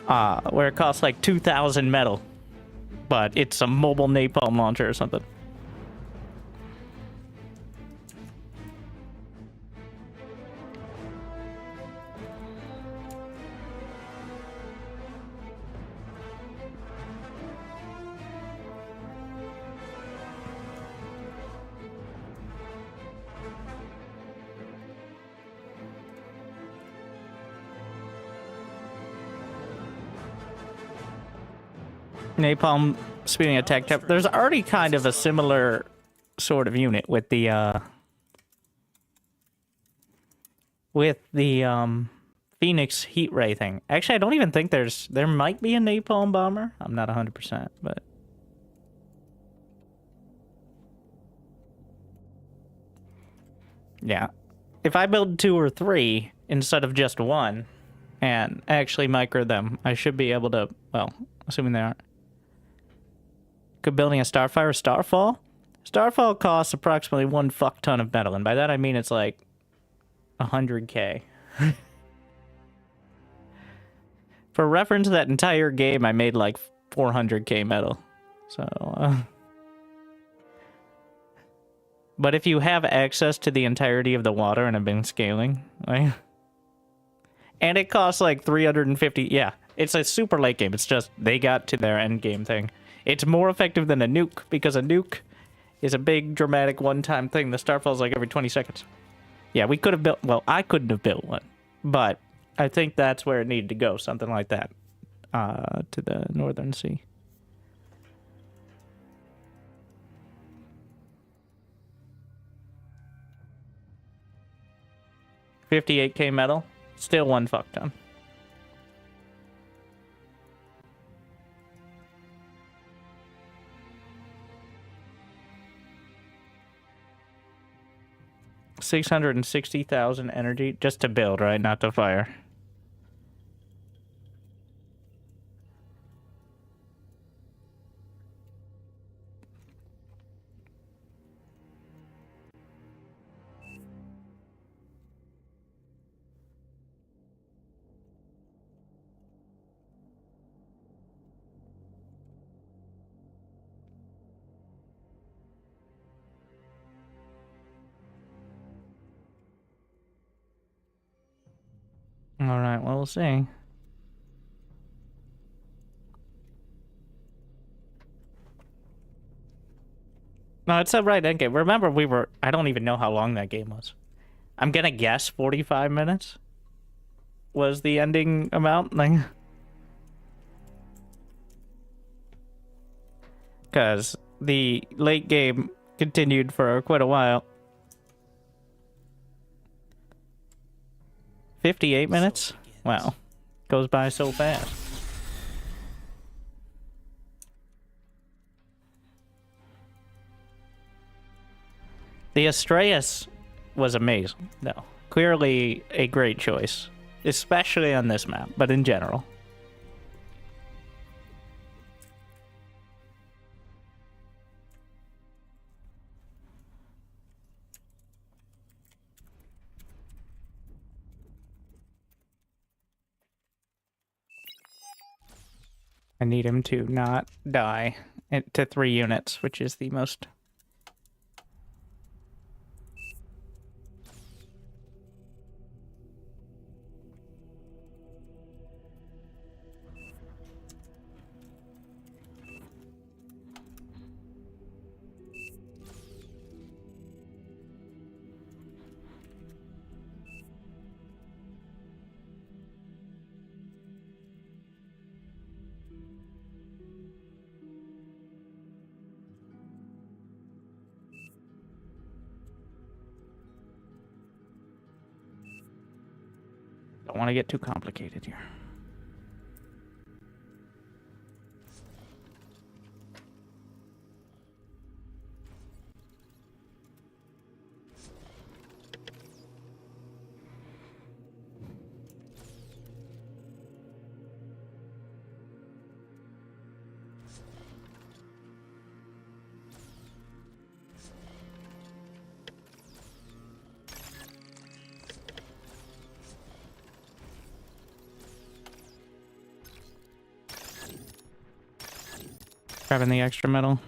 Where it costs like 2,000 metal. But it's a mobile napalm launcher or something. Napalm speeding attack type. There's already kind of a similar sort of unit with the Phoenix heat ray thing. Actually, I don't even think there might be a napalm bomber. I'm not 100%, but yeah. If I build 2 or 3 instead of just 1 and actually micro them, I should be able to, well, assuming they aren't. Could building a Starfire Starfall? Starfall costs approximately 1 fuck ton of metal, and by that I mean it's like 100k. For reference, that entire game I made like 400k metal. So, but if you have access to the entirety of the water and have been scaling, like... And it costs like 350, yeah. It's a super late game, it's just they got to their end game thing. It's more effective than a nuke, because a nuke is a big, dramatic, one-time thing. The Starfall's like every 20 seconds. Yeah, we could have built... Well, I couldn't have built one. But I think that's where it needed to go. Something like that. To the northern sea. $58K metal. Still one fuck ton. $660,000 energy just to build, right? Not to fire. All right, well, we'll see. No, it's a right endgame. Remember, we were... I don't even know how long that game was. I'm gonna guess 45 minutes was the ending amount. Like, because the late game continued for quite a while. 58 minutes? Wow. Goes by so fast. The Astreus was amazing, though. Clearly a great choice. Especially on this map, but in general. I need him to not die to 3 units, which is the most... Don't want to get too complicated here. Grabbing the extra metal.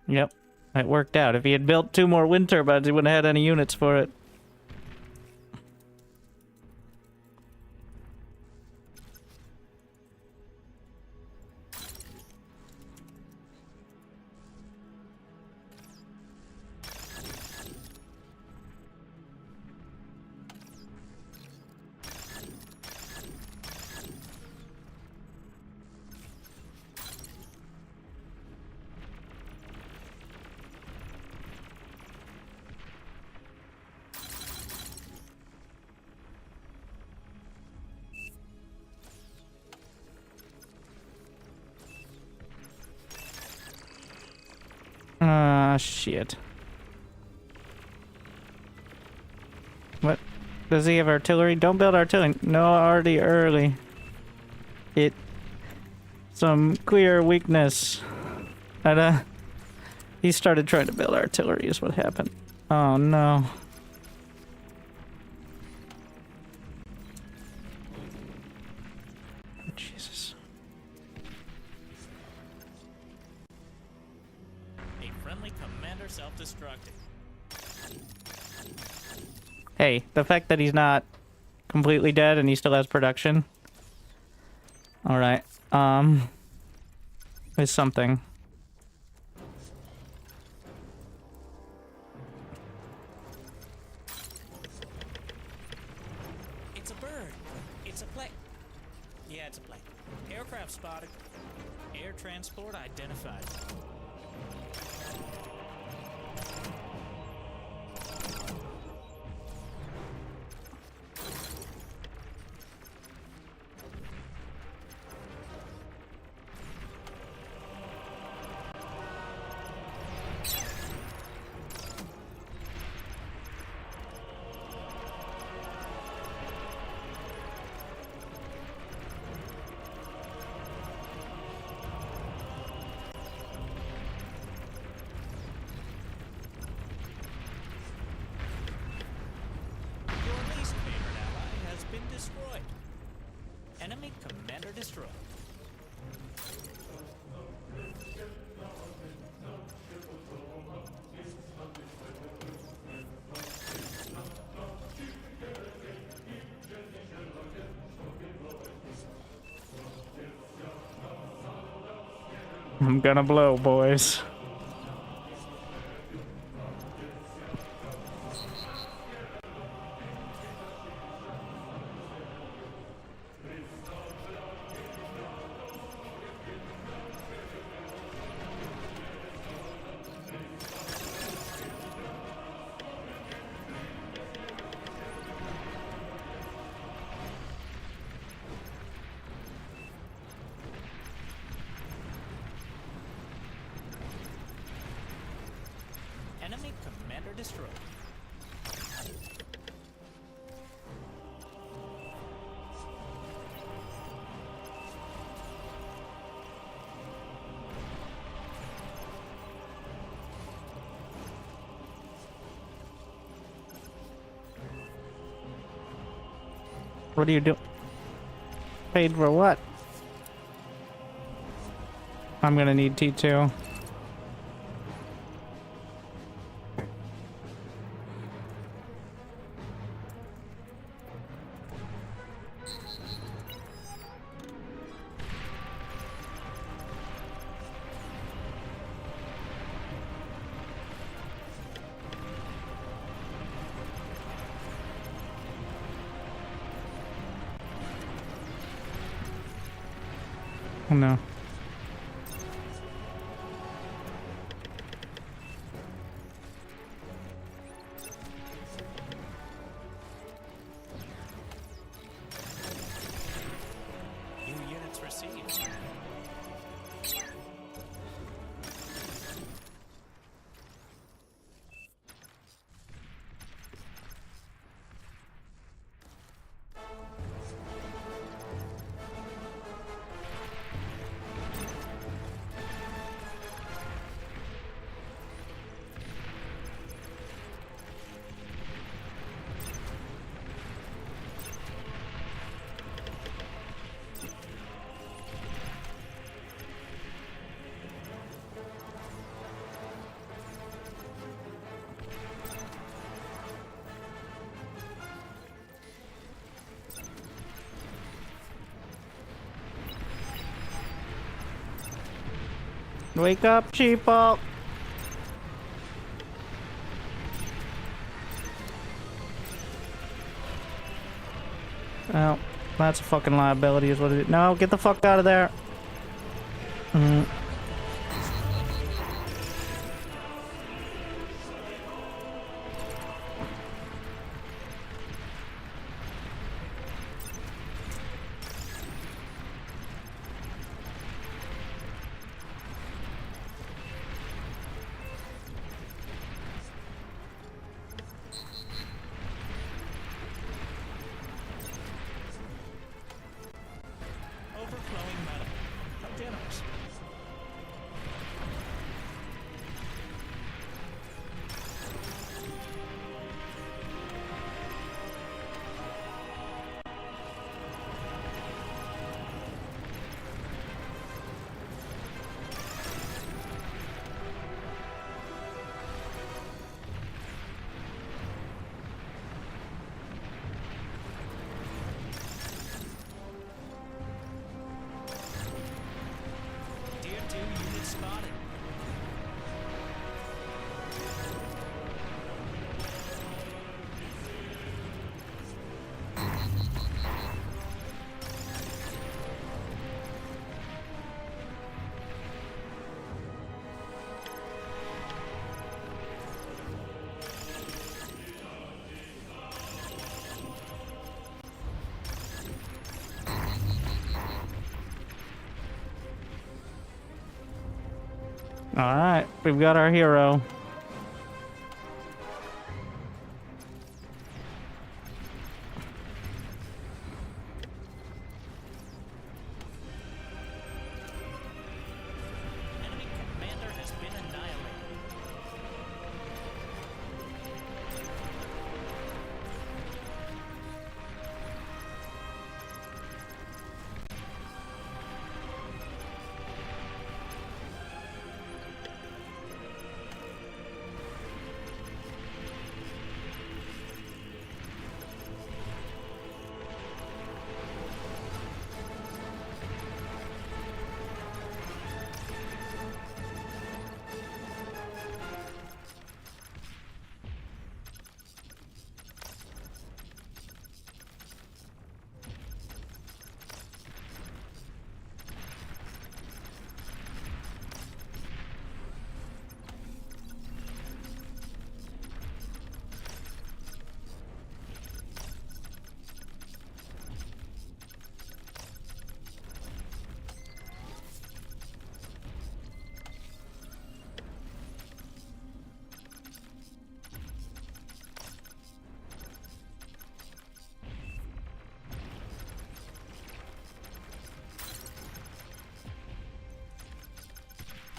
Yep, it worked out. If he had built 2 more wind turbines, he wouldn't have had any units for it. Ah, shit. What? Does he have artillery? Don't build artillery. No, already early. Some clear weakness. And, he started trying to build artillery is what happened. Oh, no. Jesus.
A friendly commander self-destructing.
Hey, the fact that he's not completely dead and he still has production. Alright. There's something.
It's a bird. It's a plane. Yeah, it's a plane. Aircraft spotted. Air transport identified. Your least favorite ally has been destroyed. Enemy commander destroyed.
I'm gonna blow, boys.
Enemy commander destroyed.
What are you doing? Paid for what? I'm gonna need T2. Oh no.
New units received.
Wake up, sheeple! Oh, that's a fucking liability is what it is. No, get the fuck out of there.
Overflowing metal. How generous. spotted.
All right, we've got our hero.
Enemy commander has been annihilated.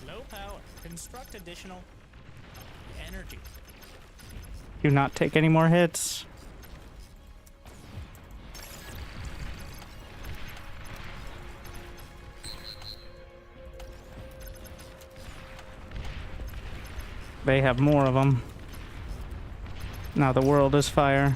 Low power. Construct additional energy.
Do not take any more hits. They have more of them. Now the world is fire.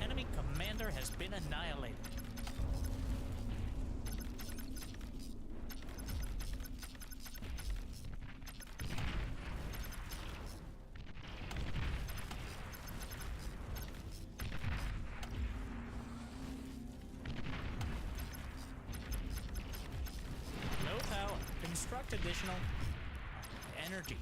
Enemy commander has been annihilated. Low power. Construct additional energy.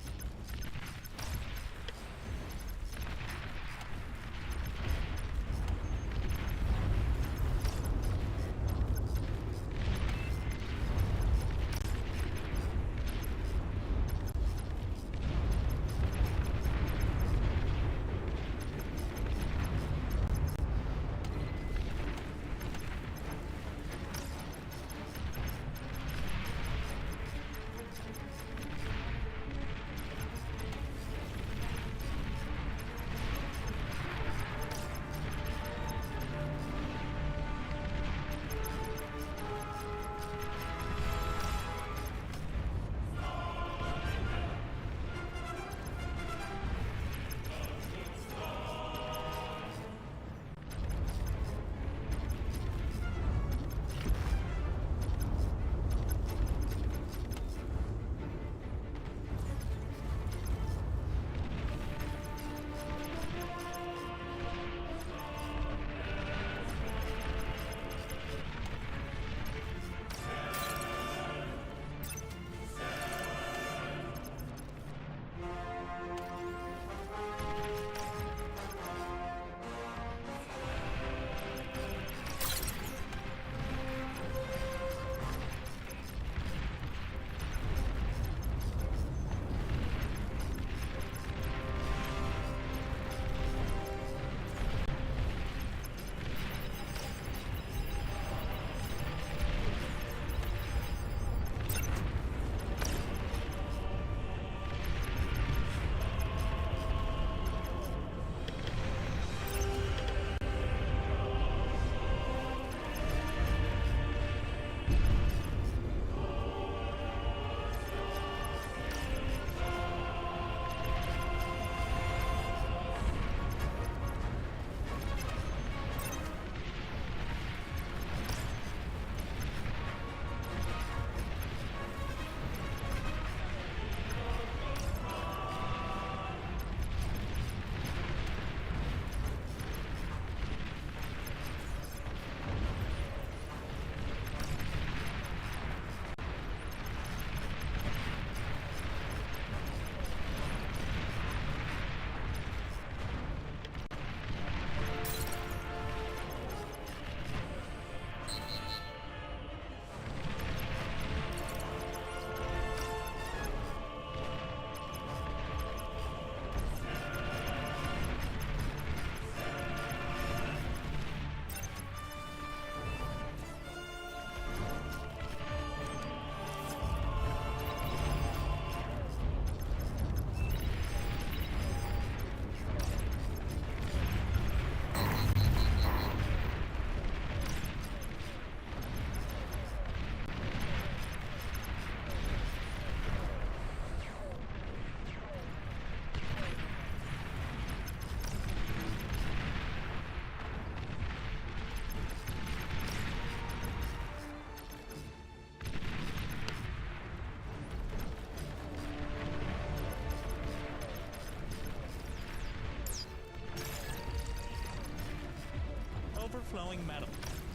flowing metal.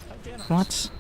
How generous.
What?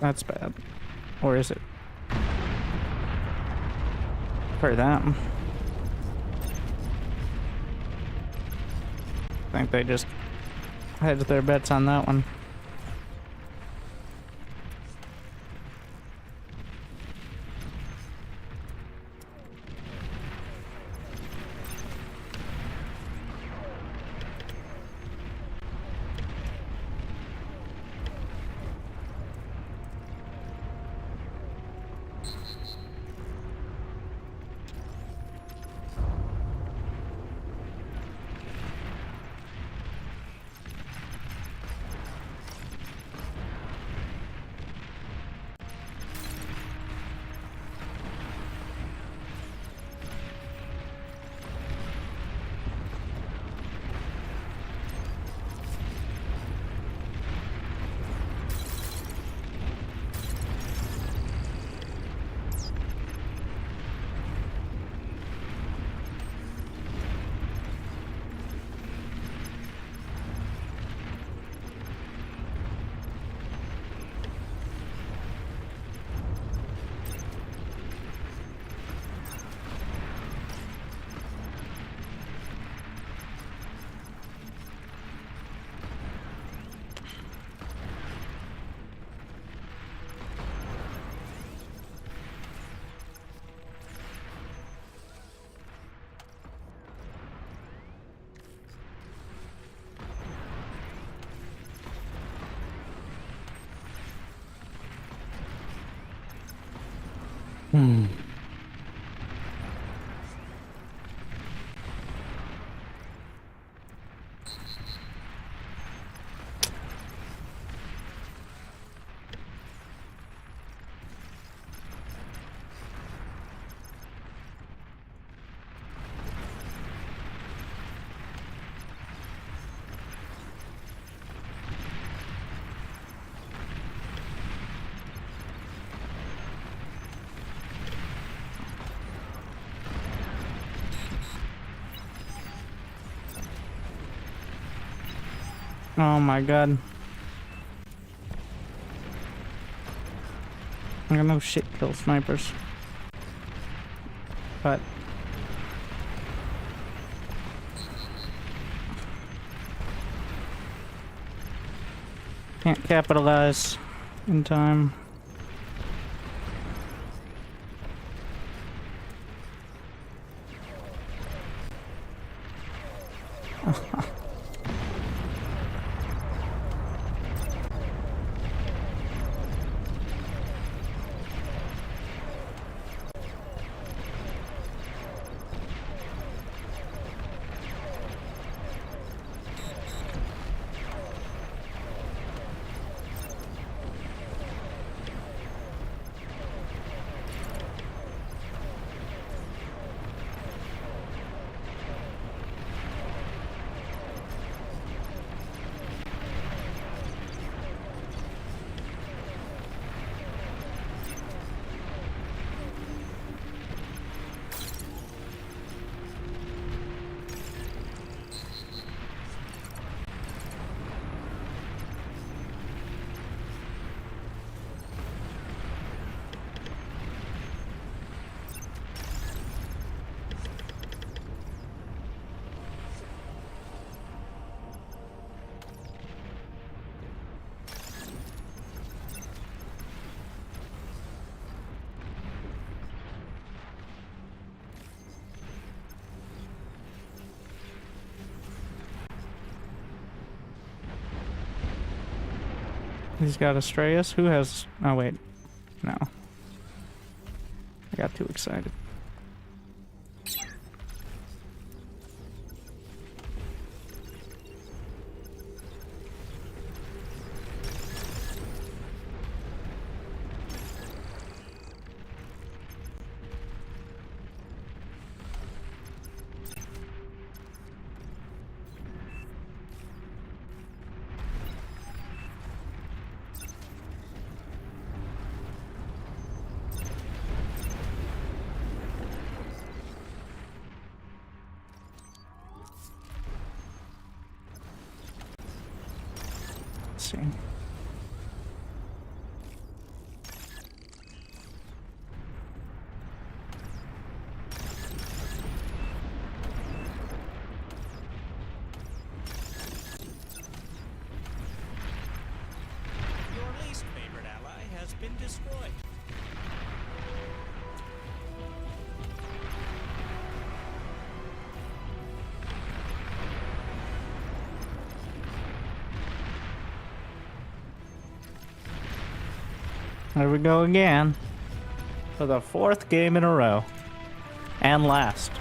That's bad. Or is it? For them. I think they just hedged their bets on that one. Oh my god. I got no shit kill snipers. But can't capitalize in time. He's got Astraeus. Who has... Oh, wait. No. I got too excited. See.
Your least favorite ally has been destroyed.
There we go again. For the 4th game in a row. And last.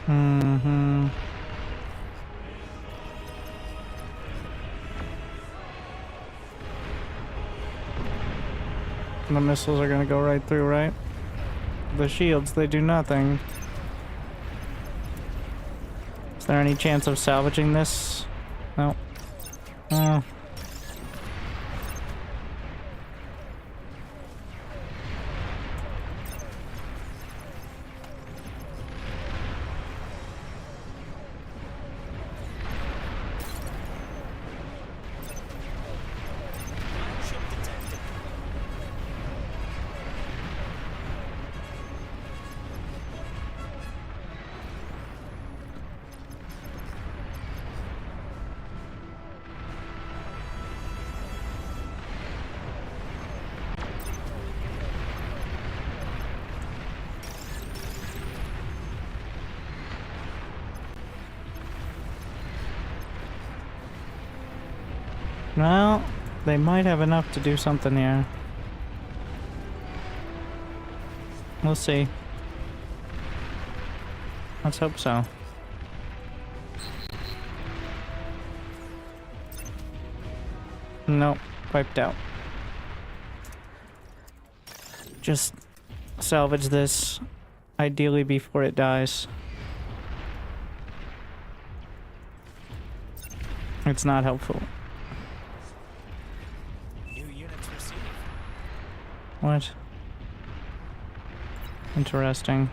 Mm-hmm. The missiles are gonna go right through, right? The shields, they do nothing. Is there any chance of salvaging this? No.
Ship detected.
Well, they might have enough to do something here. We'll see. Let's hope so. Nope, wiped out. Just salvage this, ideally before it dies. It's not helpful.
New units received.
What? Interesting.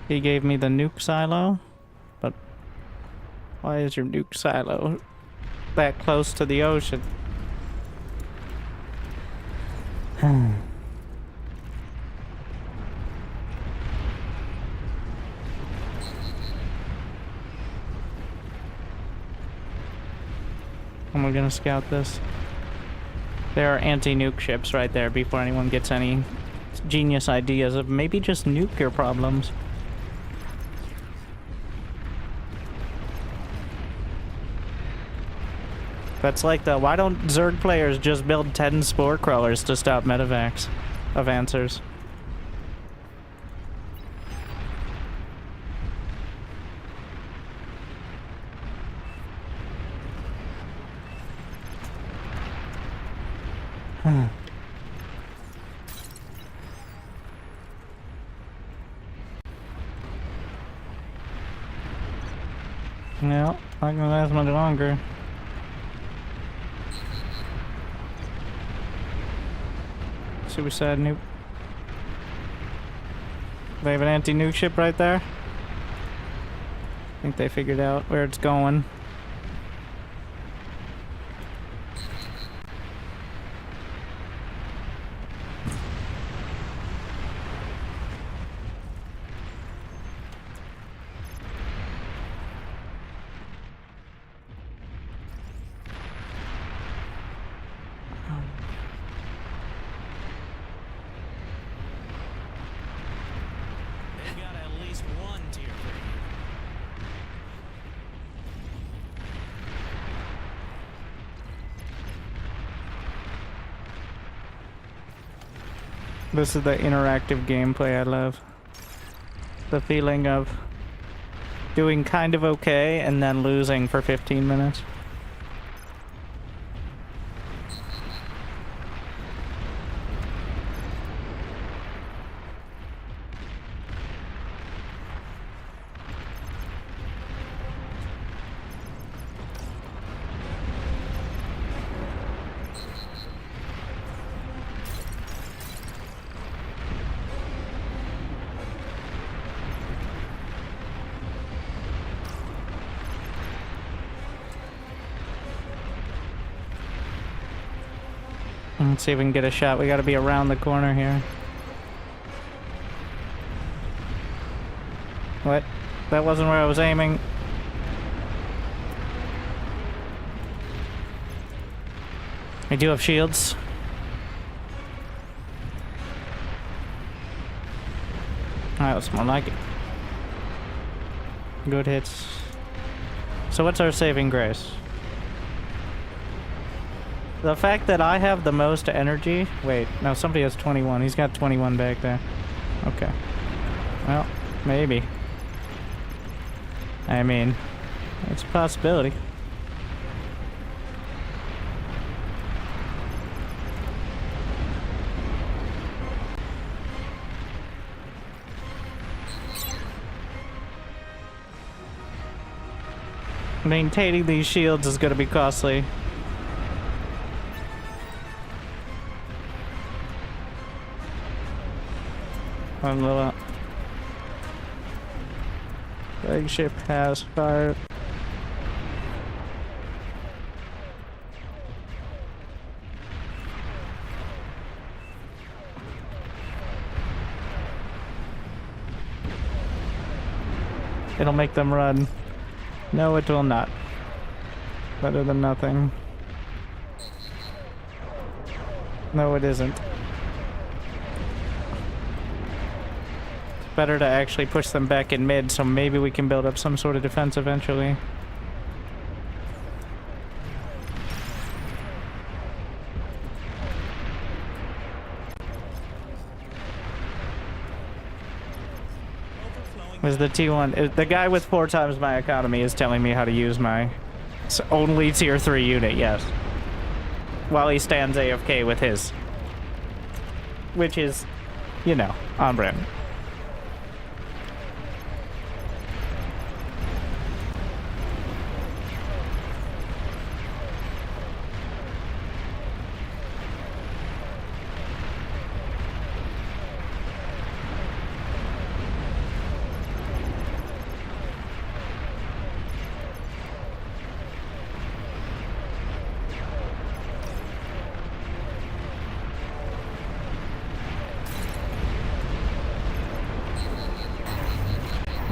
He gave me the nuke silo, but why is your nuke silo that close to the ocean? And we're gonna scout this. There are anti-nuke ships right there before anyone gets any genius ideas of maybe just nuclear problems. That's like the, why don't Zerg players just build 10 spore crawlers to stop medevacs of answers? No, not gonna last much longer. Suicide nuke. They have an anti-nuke ship right there. I think they figured out where it's going.
They've got at least one tier 3.
This is the interactive gameplay I love. The feeling of doing kind of okay and then losing for 15 minutes. Let's see if we can get a shot. We gotta be around the corner here. What? That wasn't where I was aiming. I do have shields. That was more like it. Good hits. So what's our saving grace? The fact that I have the most energy... Wait, no, somebody has 21. He's got 21 back there. Okay. Well, maybe. I mean, it's a possibility. Maintaining these shields is gonna be costly. Flagship has fired. It'll make them run. No, it will not. Better than nothing. No, it isn't. Better to actually push them back in mid, so maybe we can build up some sort of defense eventually. Was the T1... The guy with 4 times my economy is telling me how to use my only tier 3 unit, yes. While he stands AFK with his. Which is, you know, on brand.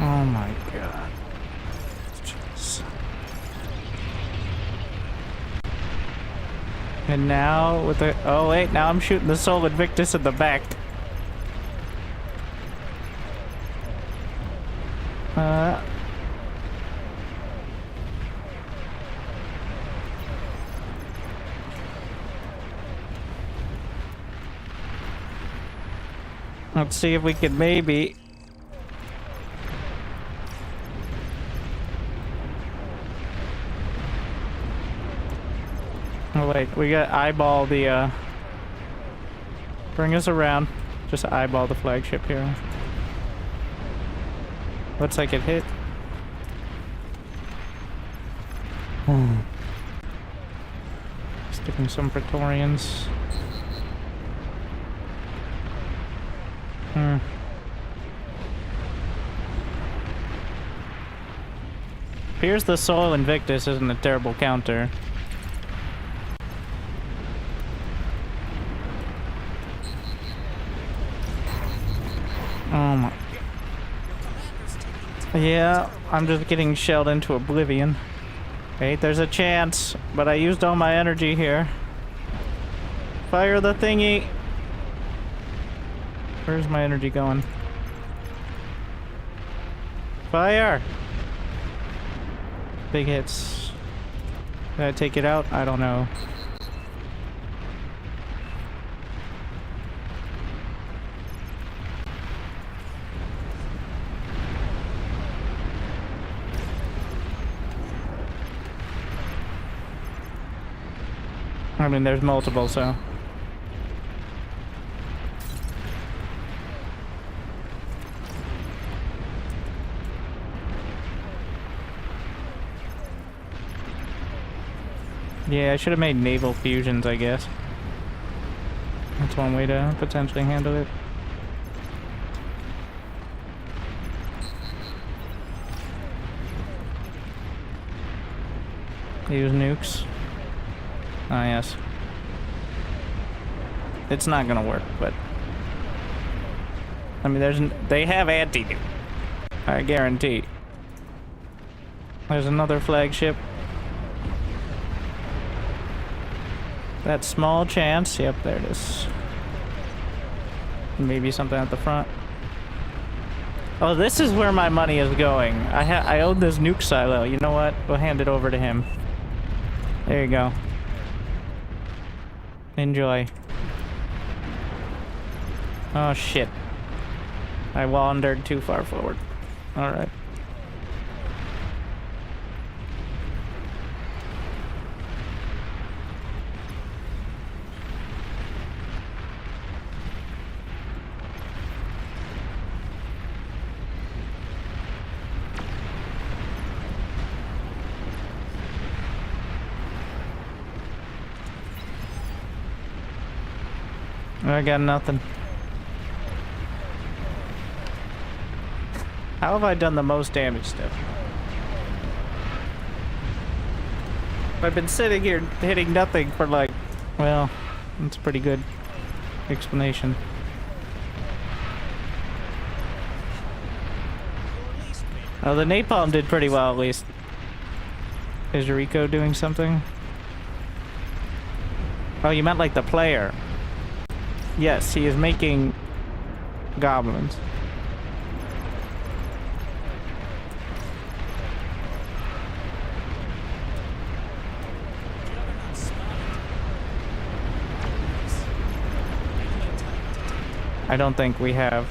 Oh my god. Jeez. And now with the... Oh wait, now I'm shooting the Soul Invictus in the back. Let's see if we can maybe... Oh wait, we got eyeball the bring us around. Just eyeball the flagship here. Looks like it hit. Sticking some Praetorians. Appears the Soul Invictus isn't a terrible counter. Oh my. Yeah, I'm just getting shelled into oblivion. Wait, there's a chance, but I used all my energy here. Fire the thingy! Where's my energy going? Fire! Big hits. Did I take it out? I don't know. I mean, there's multiple, so... Yeah, I should have made naval fusions, I guess. That's one way to potentially handle it. Use nukes. Ah, yes. It's not gonna work, but... I mean, they have anti-nuke. I guarantee. There's another flagship. That small chance. Yep, there it is. Maybe something at the front. Oh, this is where my money is going. I own this nuke silo. You know what? We'll hand it over to him. There you go. Enjoy. Oh, shit. I wandered too far forward. Alright. I got nothing. How have I done the most damage stuff? I've been sitting here hitting nothing for like, well, that's a pretty good explanation. Oh, the napalm did pretty well at least. Is Rico doing something? Oh, you meant like the player. Yes, he is making goblins. I don't think we have.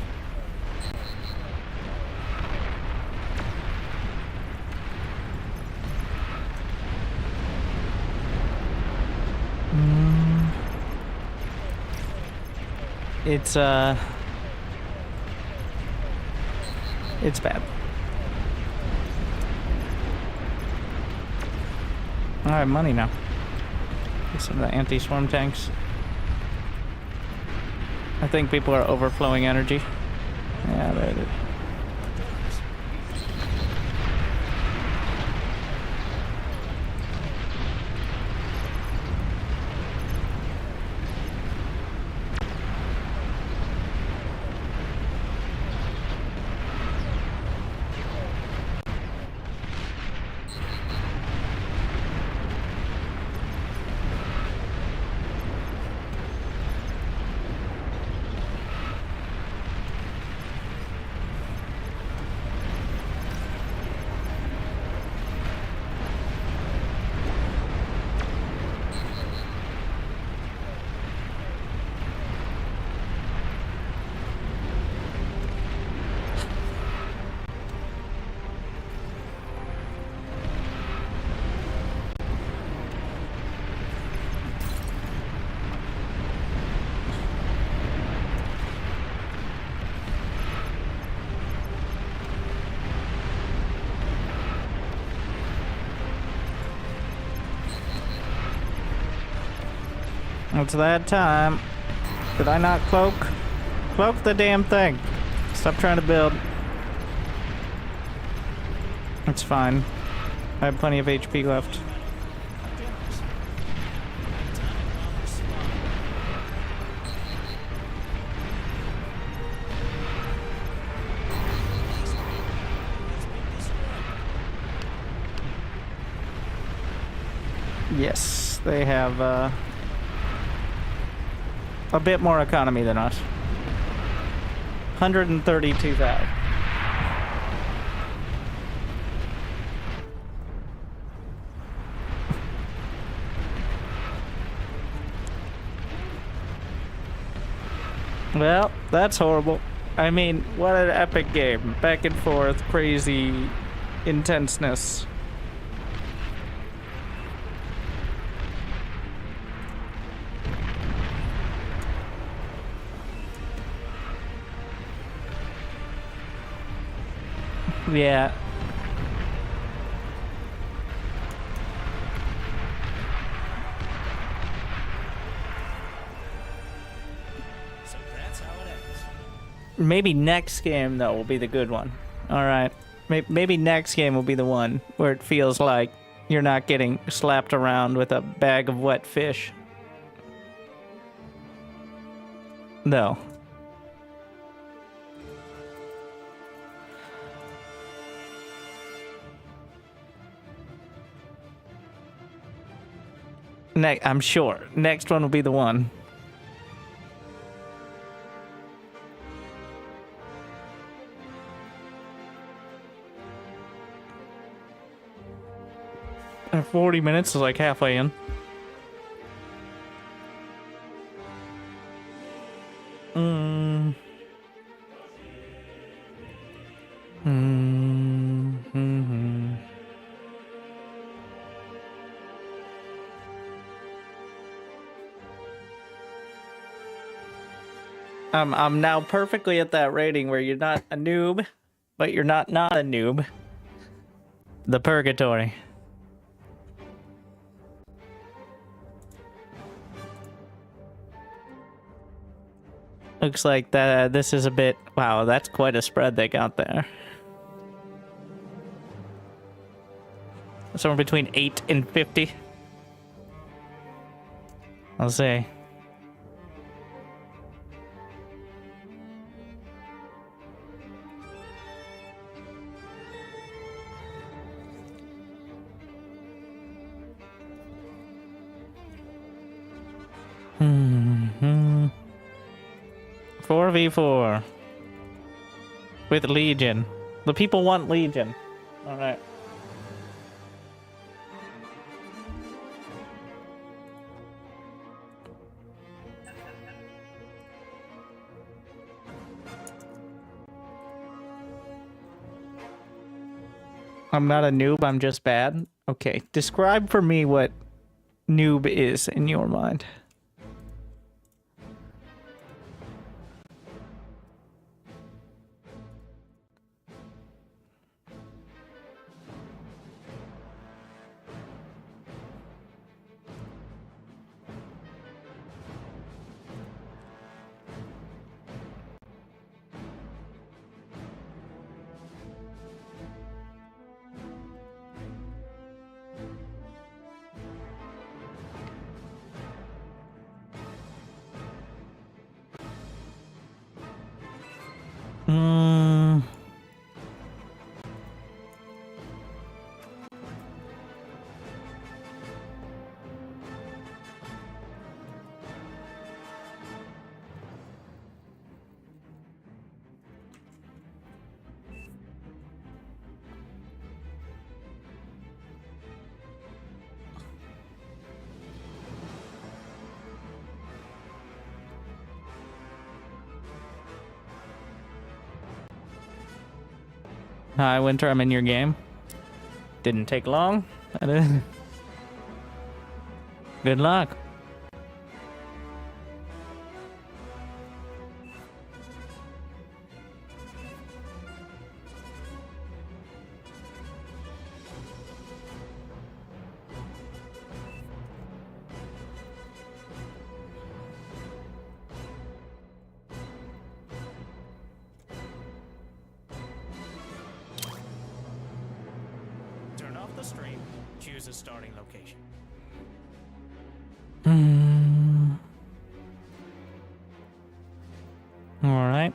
It's bad. I have money now. Get some of the anti-swarm tanks. I think people are overflowing energy. Yeah, there it is. It's that time. Did I not cloak? Cloak the damn thing. Stop trying to build. It's fine. I have plenty of HP left. Yes, they have a bit more economy than us. 132,000. Well, that's horrible. I mean, what an epic game. Back and forth, crazy intenseness. Yeah.
So that's how it ends.
Maybe next game, though, will be the good one. Alright. Maybe next game will be the one where it feels like you're not getting slapped around with a bag of wet fish. No. I'm sure. Next one will be the one. 40 minutes is like halfway in. Mm. Mm-hmm. I'm now perfectly at that rating where you're not a noob, but you're not a noob. The purgatory. Looks like that this is a bit... Wow, that's quite a spread they got there. Somewhere between 8 and 50. I'll say. Mm-hmm. 4v4 with Legion. The people want Legion. All right. I'm not a noob, I'm just bad. Okay, describe for me what noob is in your mind. Hmm. Hi, Winter. I'm in your game. Didn't take long. Good luck.
Turn off the stream. Choose a starting location.
All right.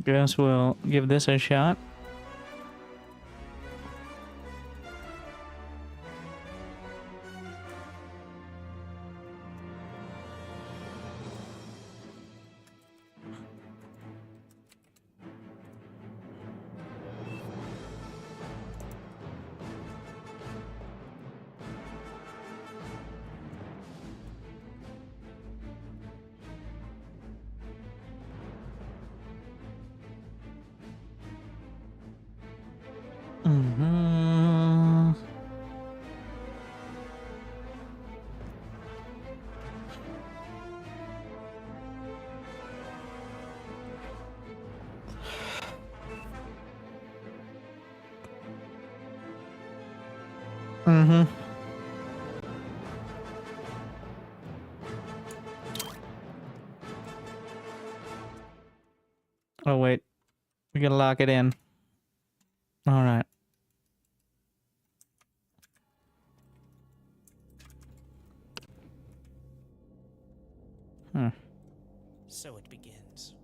Guess we'll give this a shot. Mm-hmm. Mm-hmm. Oh, wait. We gotta lock it in. All right.
So it begins.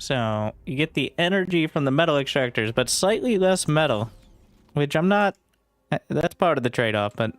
So you get the energy from the metal extractors, but slightly less metal, which I'm not. That's part of the trade-off, but.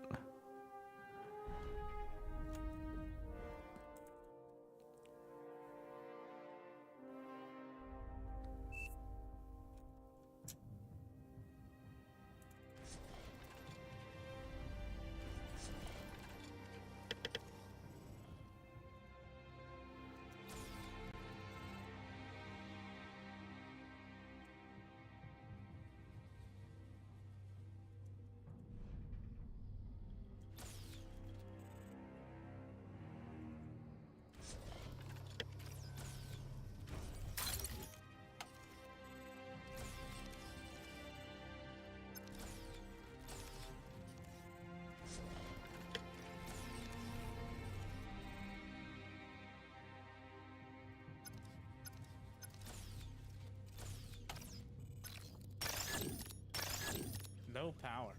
No power.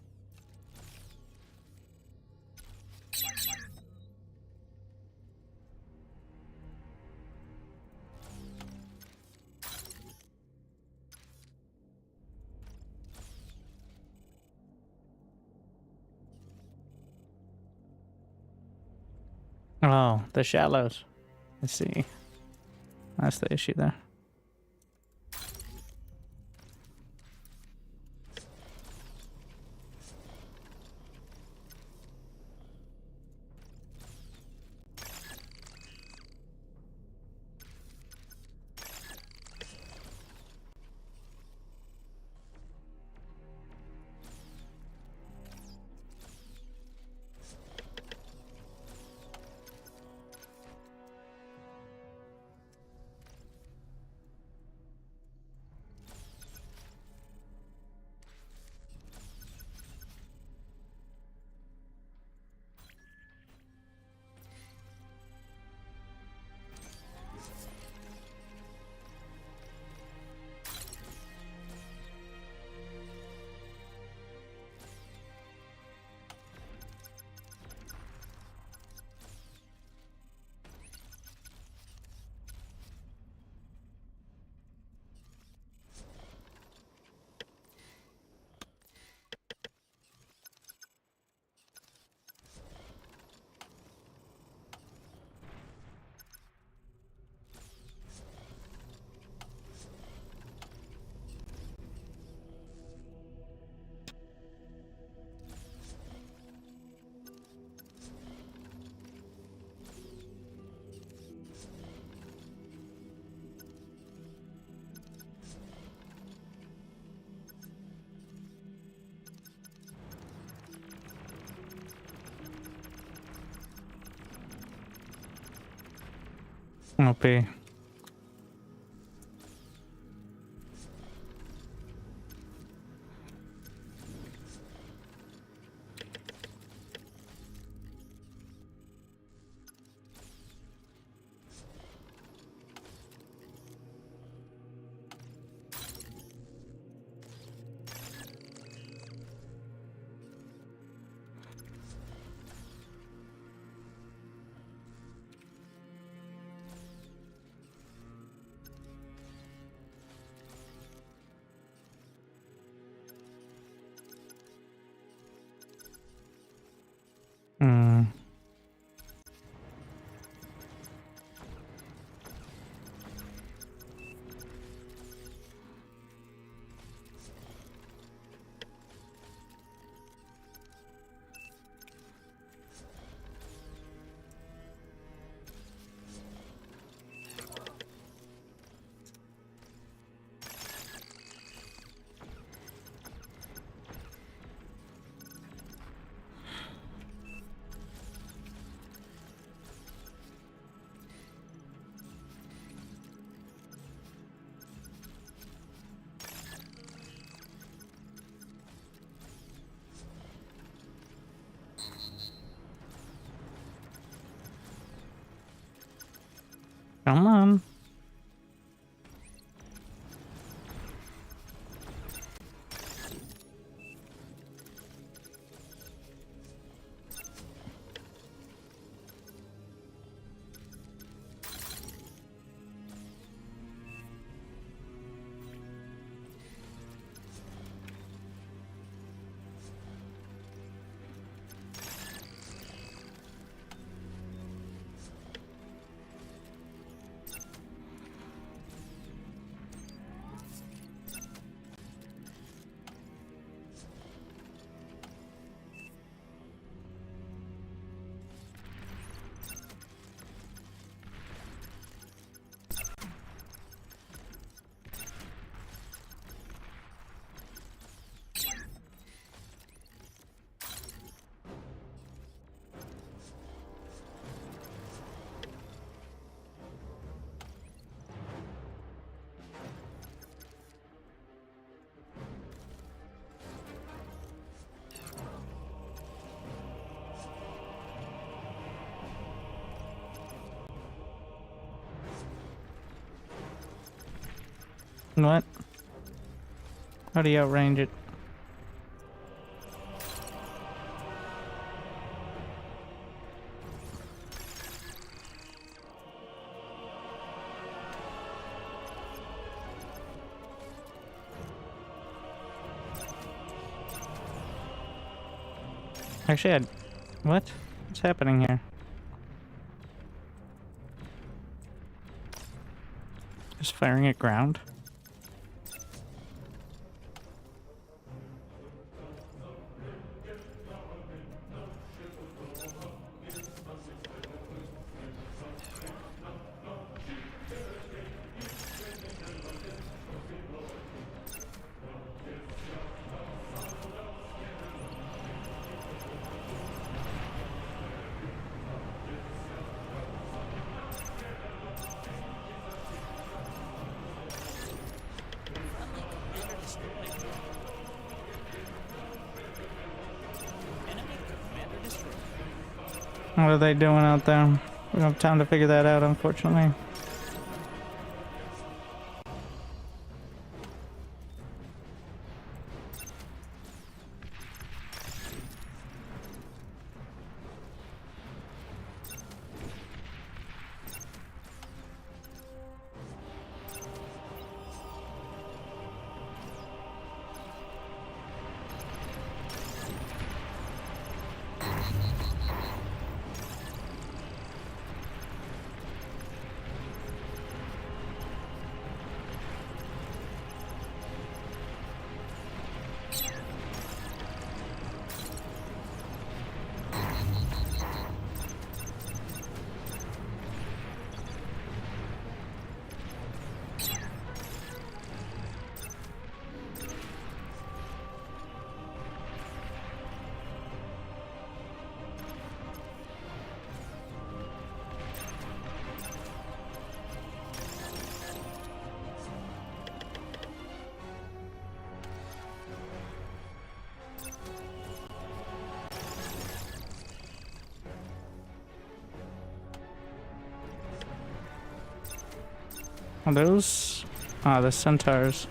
Oh, the shallows. I see. That's the issue there. OP. Hmm. Come on. What? How do you outrange it? Actually, what? What's happening here? Just firing at ground? What are they doing out there? We don't have time to figure that out, unfortunately. Are those? Ah, the centaurs.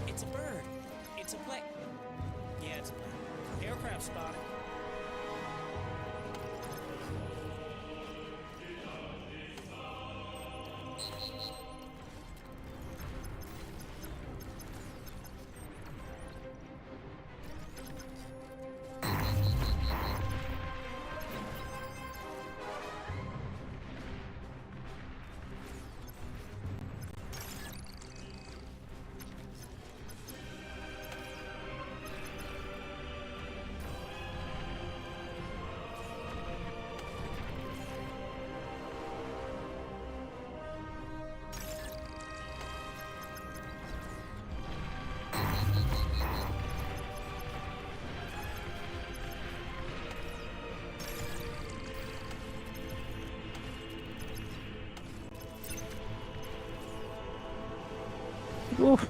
It's a bird. It's a plane. Yeah, it's a plane. Aircraft spotted.
Oof.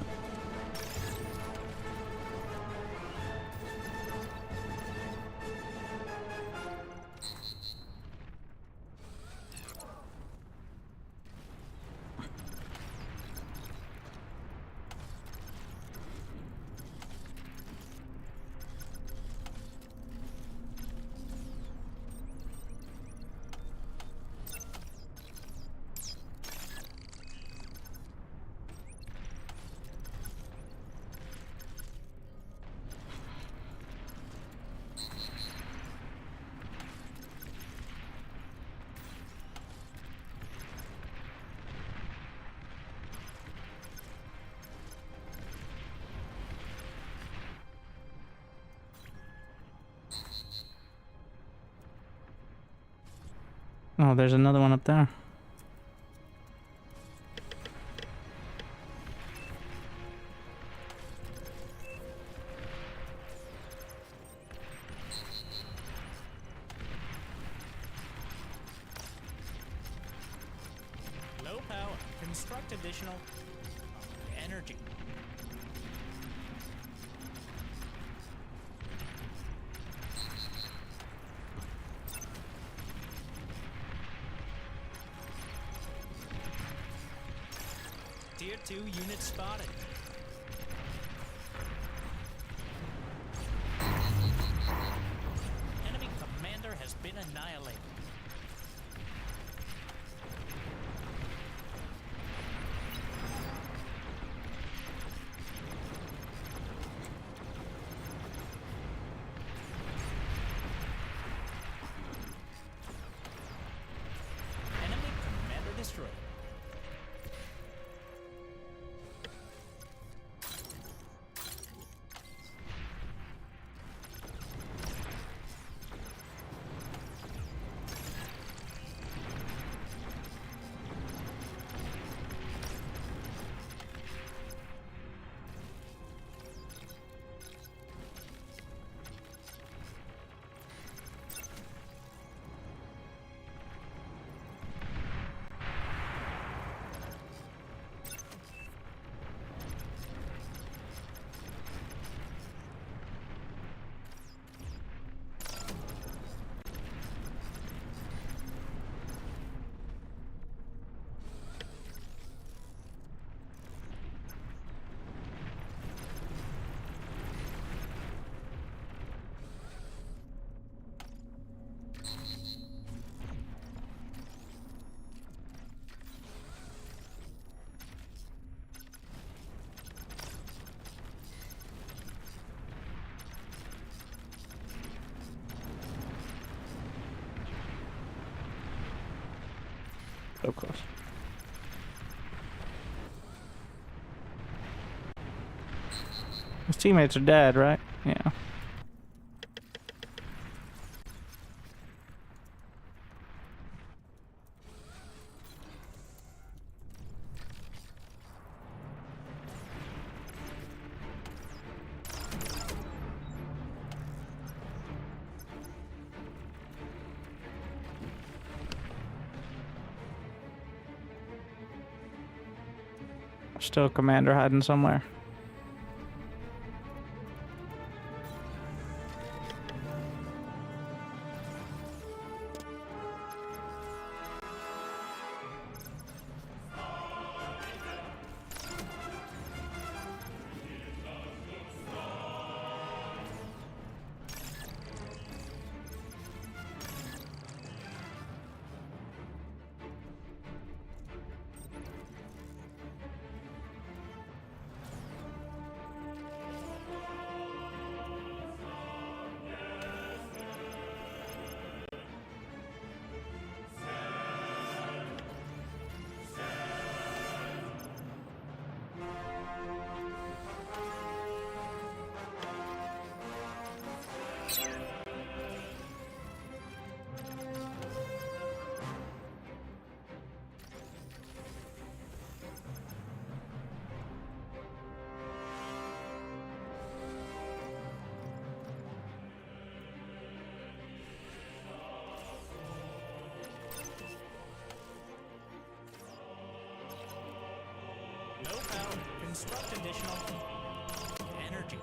Oh, there's another one up there.
Low power. Construct additional energy. Tier 2 unit spotted. Enemy commander has been annihilated. Enemy commander destroyed.
So close. His teammates are dead, right? Yeah. Still a commander hiding somewhere.
construct additional energy.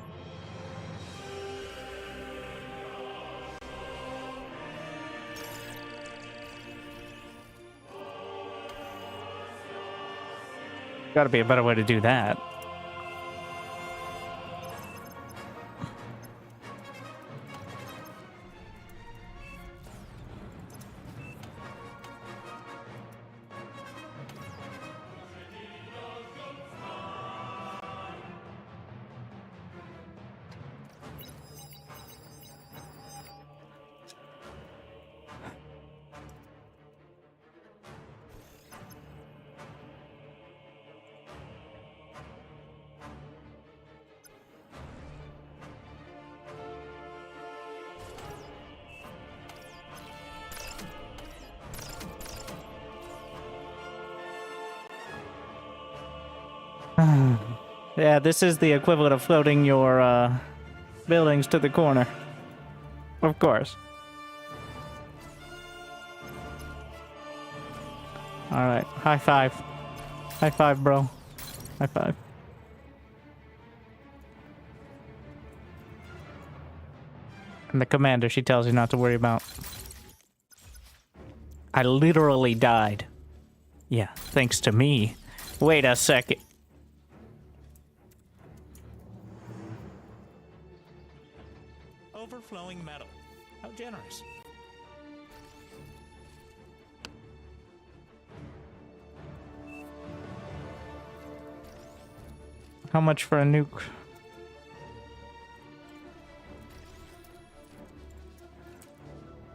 Gotta be a better way to do that. Yeah, this is the equivalent of floating your buildings to the corner. Of course. Alright, high five. High five, bro. High five. And the commander, she tells you not to worry about. I literally died. Yeah, thanks to me. Wait a second.
Overflowing metal. How generous.
How much for a nuke?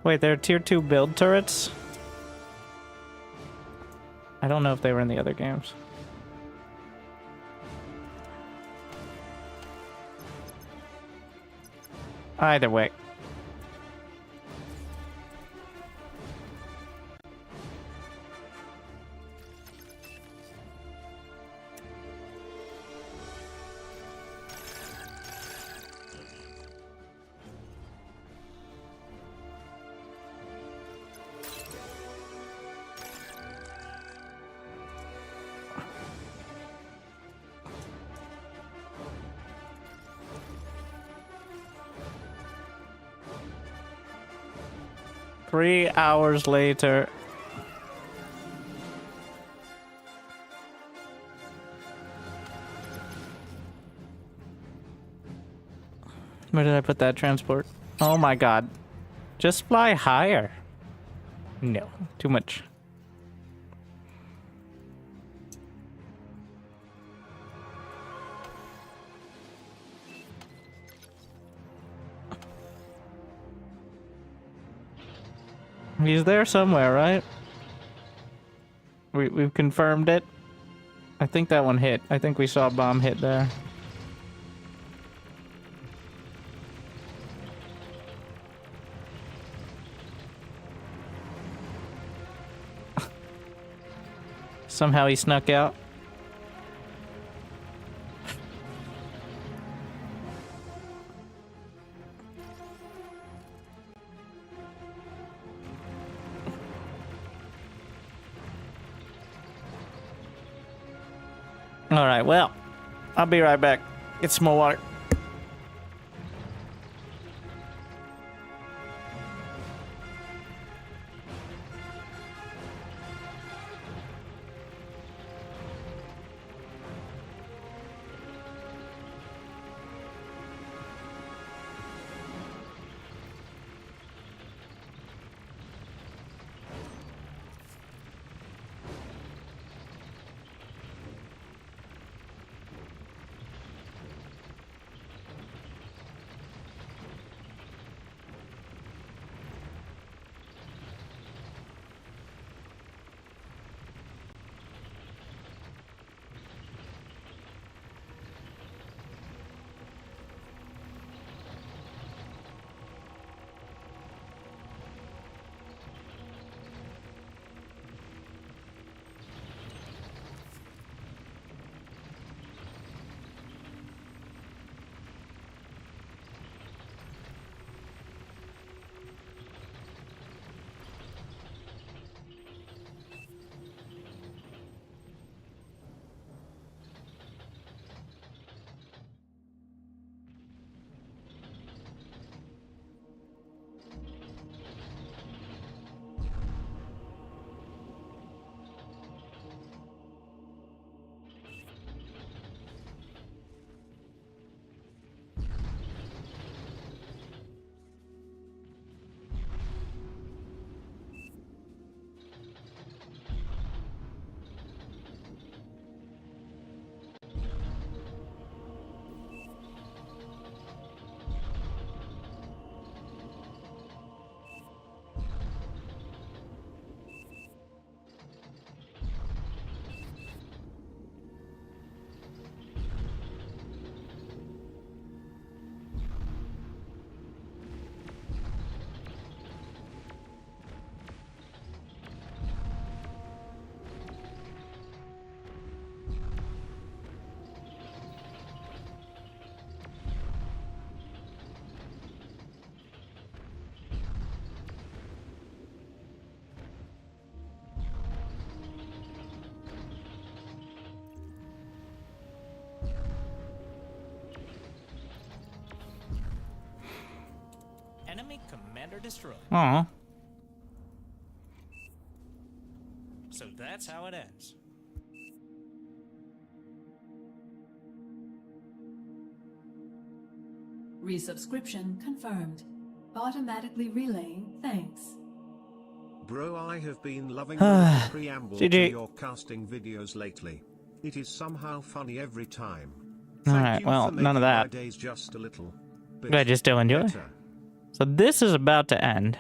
Wait, they're tier 2 build turrets? I don't know if they were in the other games. Either way. Three hours later. Where did I put that transport? Oh my god. Just fly higher. No, too much. He's there somewhere, right? We've confirmed it. I think that one hit. I think we saw a bomb hit there. Somehow he snuck out. All right, well, I'll be right back. Get some more water.
and are destroyed.
Aw.
So that's how it ends.
Resubscription confirmed. Automatically relaying thanks.
Bro, I have been loving the preamble to
GG.
your casting videos lately. It is somehow funny every time.
Alright,
Thank you
well,
for
none of
making
that.
my days just a little bit
Glad you still enjoy.
better.
So this is about to end.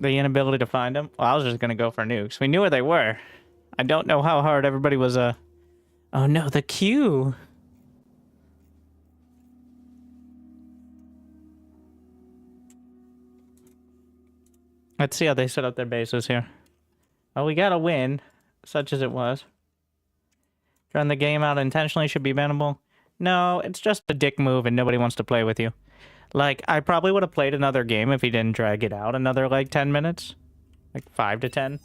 The inability to find them. Well, I was just gonna go for nukes. We knew where they were. I don't know how hard everybody was. Oh no, the queue. Let's see how they set up their bases here. Well, we got a win, such as it was. Throwing the game out intentionally should be bannable. No, it's just a dick move and nobody wants to play with you. Like, I probably would have played another game if he didn't drag it out another, like, 10 minutes. Like, 5 to 10.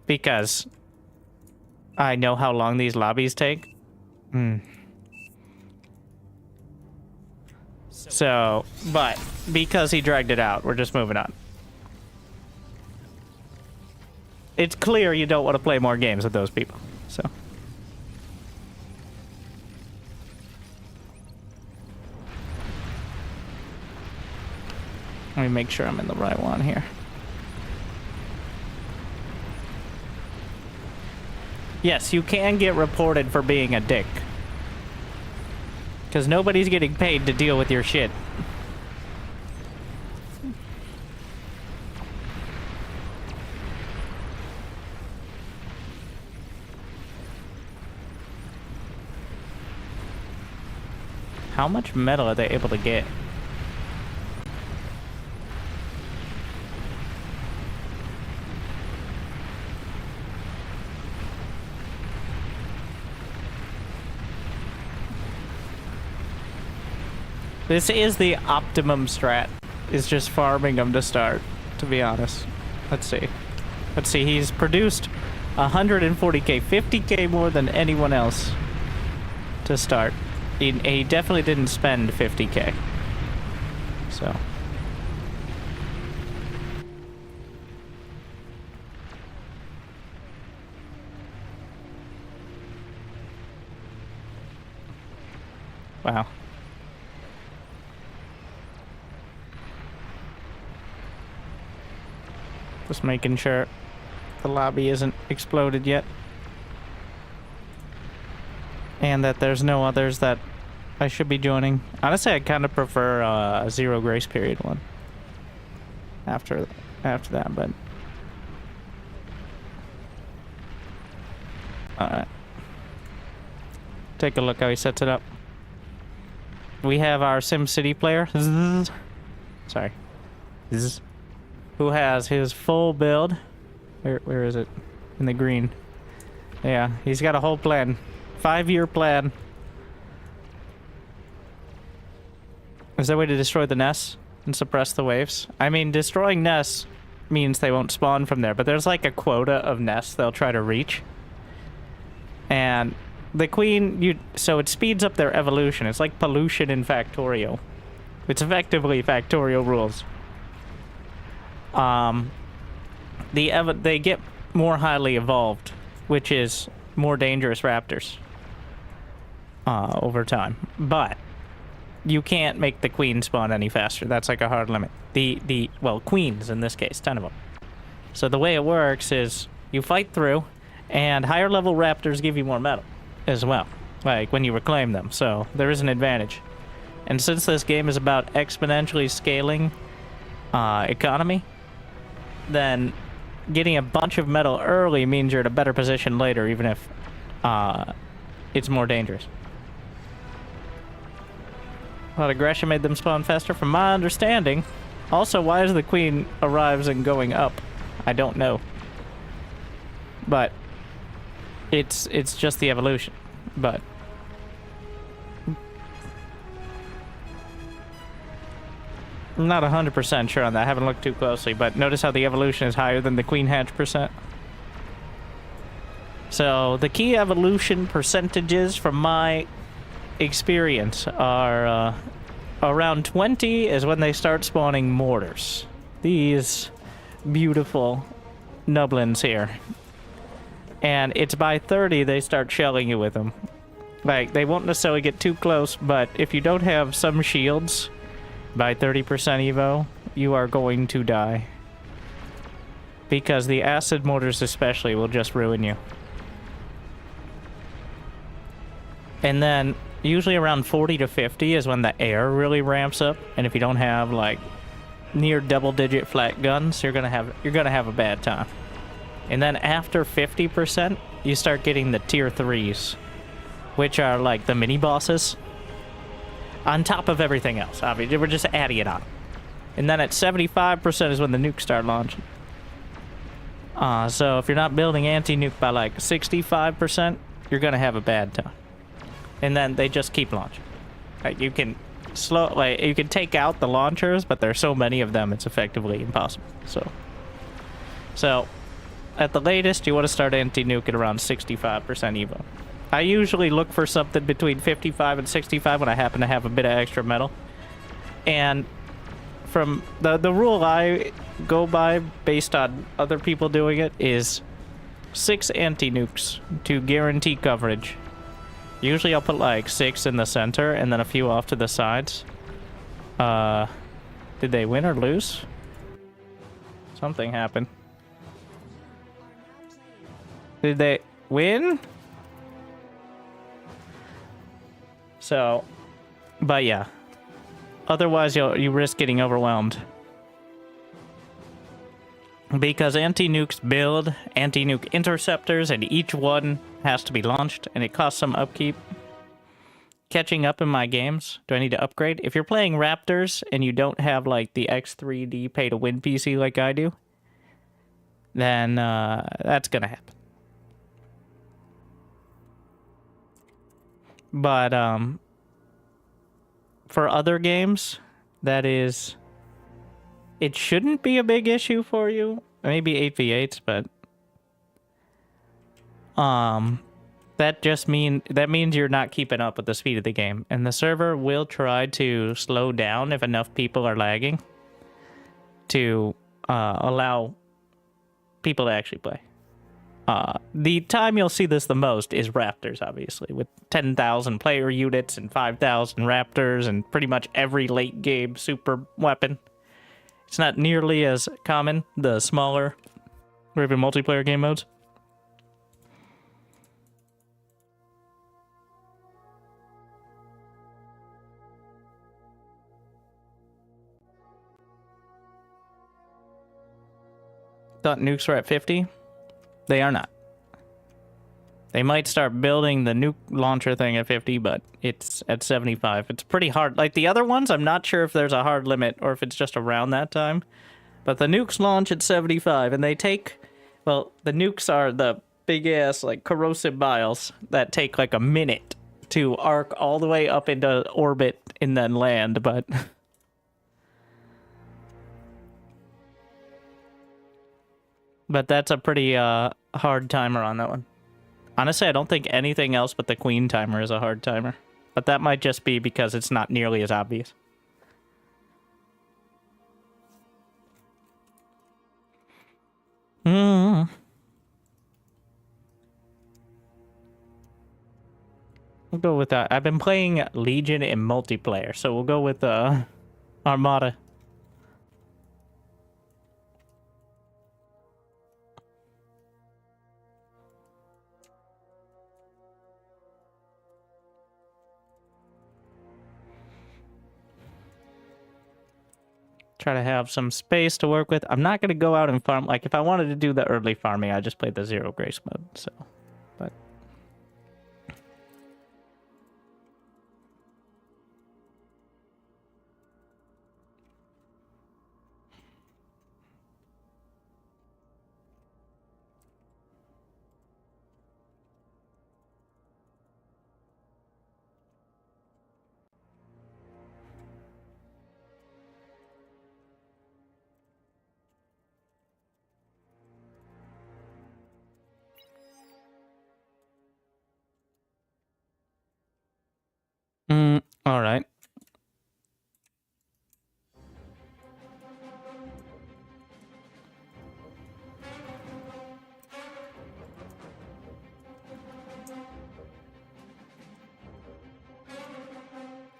Because I know how long these lobbies take. So, but because he dragged it out, we're just moving on. It's clear you don't want to play more games with those people, so. Let me make sure I'm in the right one here. Yes, you can get reported for being a dick. Because nobody's getting paid to deal with your shit. How much metal are they able to get? This is the optimum strat. Is just farming them to start, to be honest. Let's see. Let's see, he's produced 140k, 50k more than anyone else to start. He definitely didn't spend 50k. So. Wow. Just making sure the lobby isn't exploded yet. And that there's no others that I should be joining. Honestly, I kind of prefer a zero grace period one. After that, but... Alright. Take a look how he sets it up. We have our SimCity player. Sorry. Who has his full build. Where is it? In the green. Yeah, he's got a whole plan. 5-year plan. Is there a way to destroy the nests and suppress the waves? I mean, destroying nests means they won't spawn from there, but there's like a quota of nests they'll try to reach. And the queen, so it speeds up their evolution. It's like pollution in Factorio. It's effectively Factorio rules. They get more highly evolved, which is more dangerous raptors over time. But you can't make the queen spawn any faster. That's like a hard limit. Well, queens in this case, 10 of them. So the way it works is you fight through, and higher level raptors give you more metal as well, like when you reclaim them. So there is an advantage. And since this game is about exponentially scaling economy, then getting a bunch of metal early means you're in a better position later, even if it's more dangerous. But aggression made them spawn faster, from my understanding. Also, why is the queen arrives and going up? I don't know. But it's just the evolution. But I'm not 100% sure on that. I haven't looked too closely, but notice how the evolution is higher than the queen hatch percent. So the key evolution percentages from my experience are around 20 is when they start spawning mortars. These beautiful nublins here. And it's by 30 they start shelling you with them. Like, they won't necessarily get too close, but if you don't have some shields by 30% evo, you are going to die. Because the acid mortars especially will just ruin you. And then, usually around 40 to 50 is when the air really ramps up, and if you don't have, like, near double-digit flat guns, you're gonna have a bad time. And then after 50%, you start getting the tier 3s, which are like the mini bosses. On top of everything else, obviously. We're just adding it on. And then at 75% is when the nukes start launching. So if you're not building anti-nuke by like 65%, you're gonna have a bad time. And then they just keep launching. Like, you can you can take out the launchers, but there's so many of them, it's effectively impossible. So at the latest, you want to start anti-nuke at around 65% evo. I usually look for something between 55 and 65 when I happen to have a bit of extra metal. And from the rule I go by, based on other people doing it, is 6 anti-nukes to guarantee coverage. Usually I'll put like 6 in the center and then a few off to the sides. Did they win or lose? Something happened. Did they win? So, but yeah. Otherwise, you risk getting overwhelmed. Because anti-nukes build anti-nuke interceptors, and each one has to be launched, and it costs some upkeep. Catching up in my games. Do I need to upgrade? If you're playing Raptors, and you don't have, like, the X3D pay-to-win PC like I do, then that's gonna happen. But, for other games, that is... It shouldn't be a big issue for you. Maybe 8v8s, but... That means you're not keeping up with the speed of the game. And the server will try to slow down if enough people are lagging. To, allow people to actually play. The time you'll see this the most is Raptors, obviously, with 10,000 player units and 5,000 Raptors and pretty much every late game super weapon. It's not nearly as common, the smaller or even multiplayer game modes. Thought nukes were at 50? They are not. They might start building the nuke launcher thing at 50, but it's at 75. It's pretty hard. Like the other ones, I'm not sure if there's a hard limit or if it's just around that time. But the nukes launch at 75, and they take... Well, the nukes are the big-ass, like, corrosive miles that take, like, a minute to arc all the way up into orbit and then land, but... But that's a pretty hard timer on that one. Honestly, I don't think anything else but the queen timer is a hard timer. But that might just be because it's not nearly as obvious. We'll go with that. I've been playing Legion in multiplayer, so we'll go with Armada. Try to have some space to work with. I'm not going to go out and farm. Like, if I wanted to do the early farming, I just played the Zero Grace mode, so... But... All right.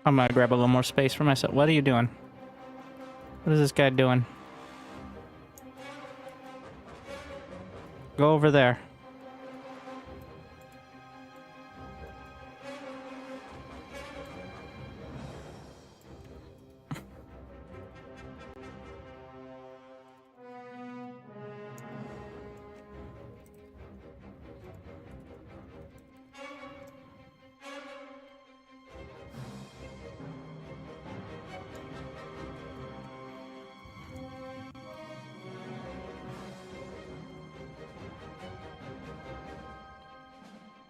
I'm gonna grab a little more space for myself. What are you doing? What is this guy doing? Go over there.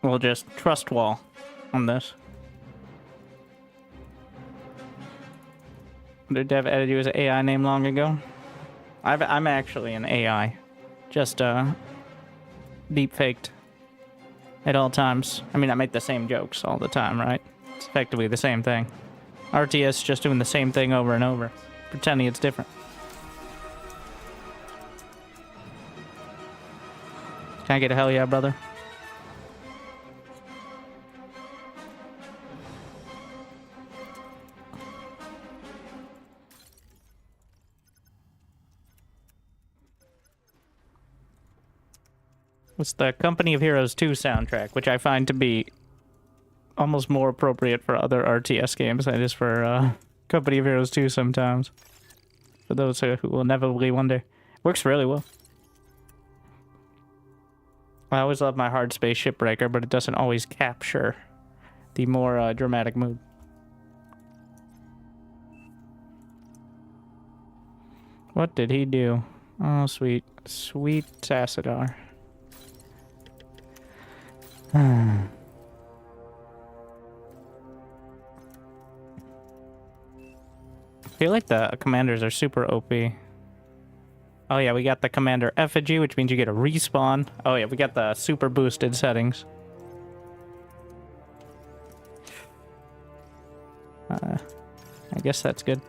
We'll just trust wall on this. Did Dev edit you as an AI name long ago? I'm actually an AI. Just deep faked at all times. I mean, I make the same jokes all the time, right? It's effectively the same thing. RTS just doing the same thing over and over, pretending it's different. Can I get a hell yeah, brother? It's the Company of Heroes 2 soundtrack, which I find to be almost more appropriate for other RTS games than it is for Company of Heroes 2 sometimes. For those who will inevitably wonder. Works really well. I always love my hard space shipbreaker, but it doesn't always capture the more dramatic mood. What did he do? Oh, sweet. Sweet Tassadar. I feel like the commanders are super OP. Oh yeah, we got the commander effigy, which means you get a respawn. Oh yeah, we got the super boosted settings. I guess that's good.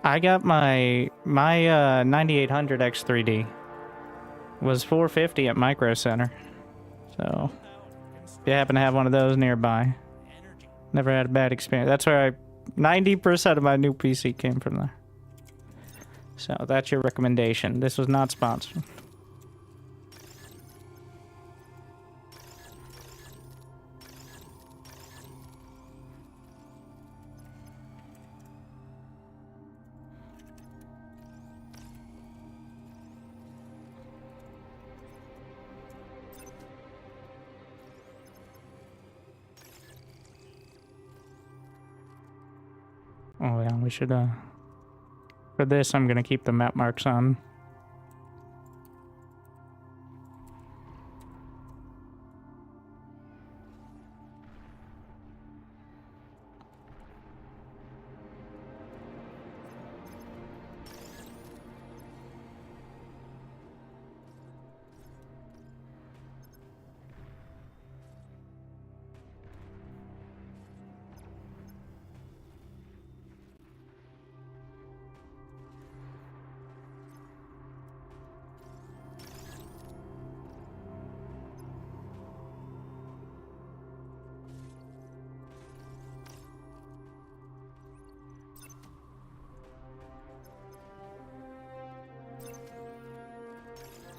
I got my 9800 X3D was $450 at Micro Center. So if you happen to have one of those nearby, never had a bad experience. That's where 90% of my new PC came from there. So that's your recommendation. This was not sponsored. Oh yeah, we should for this I'm gonna keep the map marks on.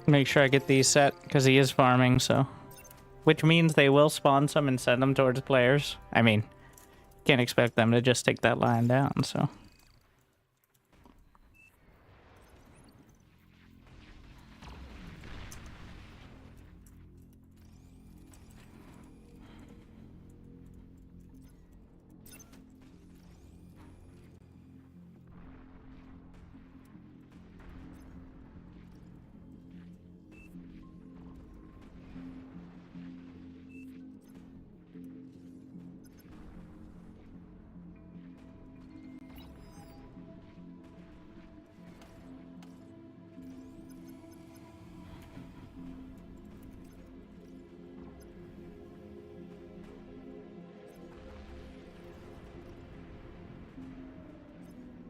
Make sure I get these set, because he is farming, so. Which means they will spawn some and send them towards players. I mean, can't expect them to just take that line down, so.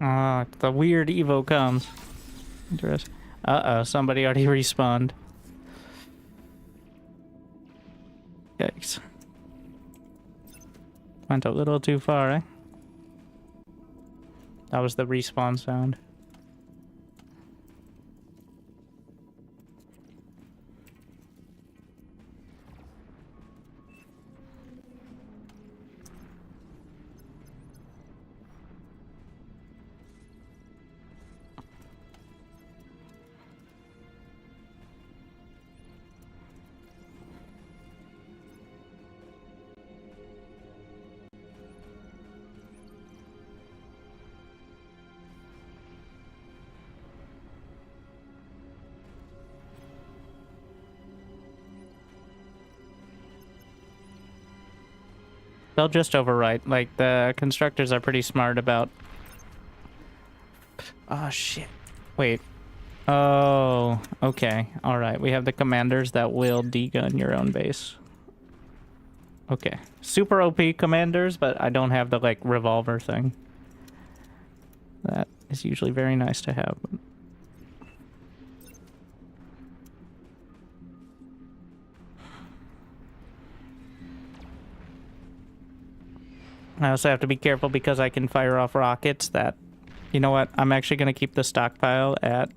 Ah, the weird Evo comes. Interesting. Uh-oh, somebody already respawned. Yikes. Went a little too far, eh? That was the respawn sound. They'll just overwrite. Like, the constructors are pretty smart about... Oh, shit. Wait. Oh, okay. Alright, we have the commanders that will degun your own base. Okay. Super OP commanders, but I don't have the, like, revolver thing. That is usually very nice to have. I also have to be careful because I can fire off rockets that... You know what? I'm actually going to keep the stockpile at...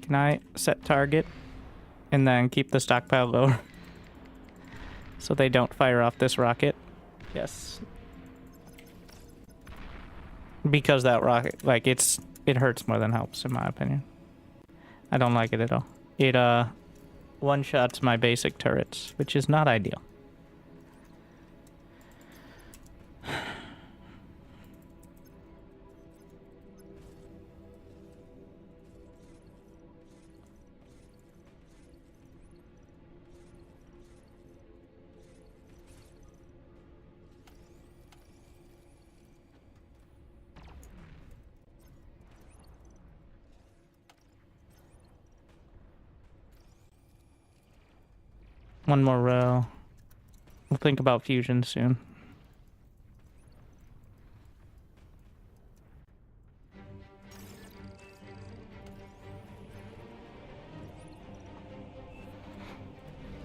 Can I set target? And then keep the stockpile lower. So they don't fire off this rocket. Yes. Because that rocket... Like, it hurts more than helps, in my opinion. I don't like it at all. It, one-shots my basic turrets, which is not ideal. One more row. We'll think about fusion soon.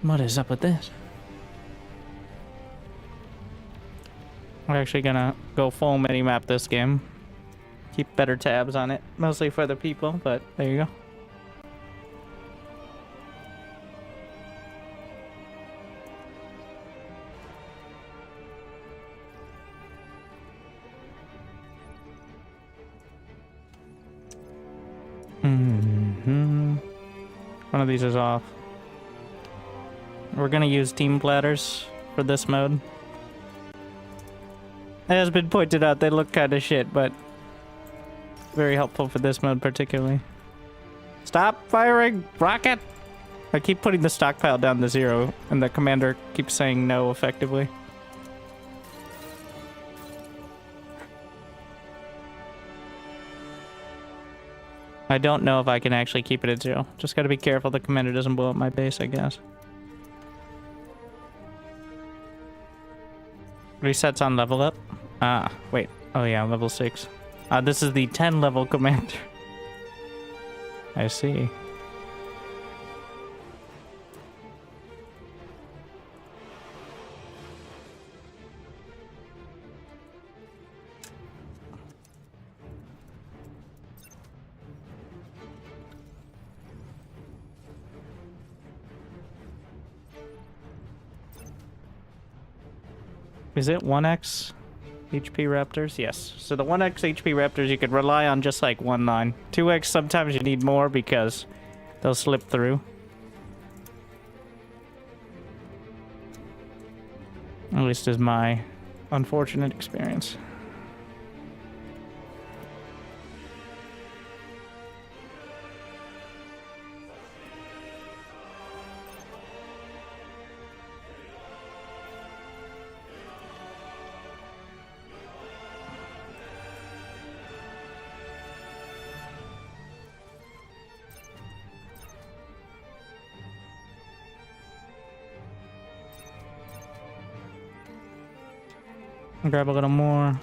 What is up with this? We're actually gonna go full mini-map this game. Keep better tabs on it. Mostly for the people, but there you go. One of these is off. We're gonna use team platters for this mode. It has been pointed out they look kind of shit, but very helpful for this mode particularly. Stop firing! Rocket! I keep putting the stockpile down to 0, and the commander keeps saying no effectively. I don't know if I can actually keep it at 0. Just gotta be careful the commander doesn't blow up my base, I guess. Resets on level up? Ah, wait. Oh yeah, level 6. This is the 10 level commander. I see. Is it 1x HP Raptors? Yes. So the 1x HP Raptors you could rely on just like 1 line. 2x sometimes you need more because they'll slip through. At least is my unfortunate experience. Grab a little more.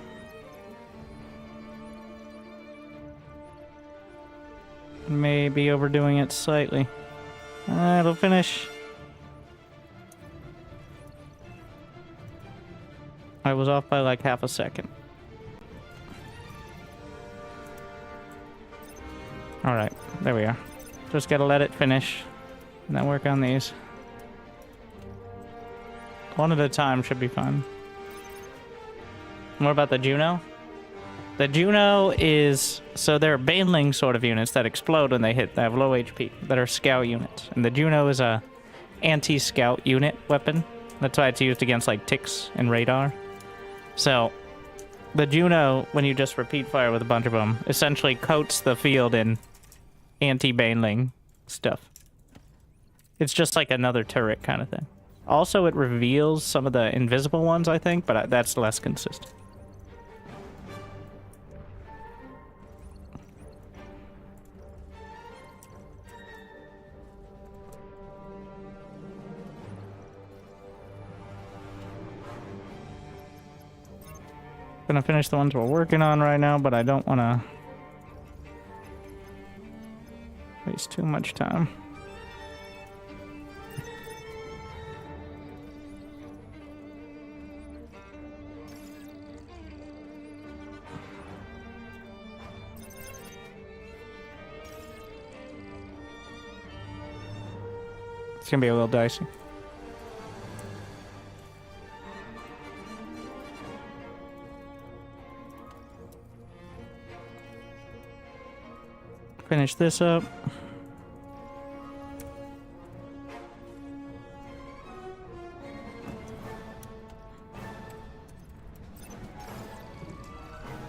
Maybe overdoing it slightly. It'll finish. I was off by like half a second. Alright, there we are. Just gotta let it finish. And then work on these. One at a time should be fine. More about the Juno? The Juno is... So they're baneling sort of units that explode when they hit. They have low HP. That are scout units. And the Juno is a anti-scout unit weapon. That's why it's used against like ticks and radar. So, the Juno, when you just repeat fire with a bunch of them, essentially coats the field in anti-baneling stuff. It's just like another turret kind of thing. Also, it reveals some of the invisible ones, I think, but that's less consistent. Gonna finish the ones we're working on right now, but I don't want to waste too much time. It's gonna be a little dicey. Finish this up.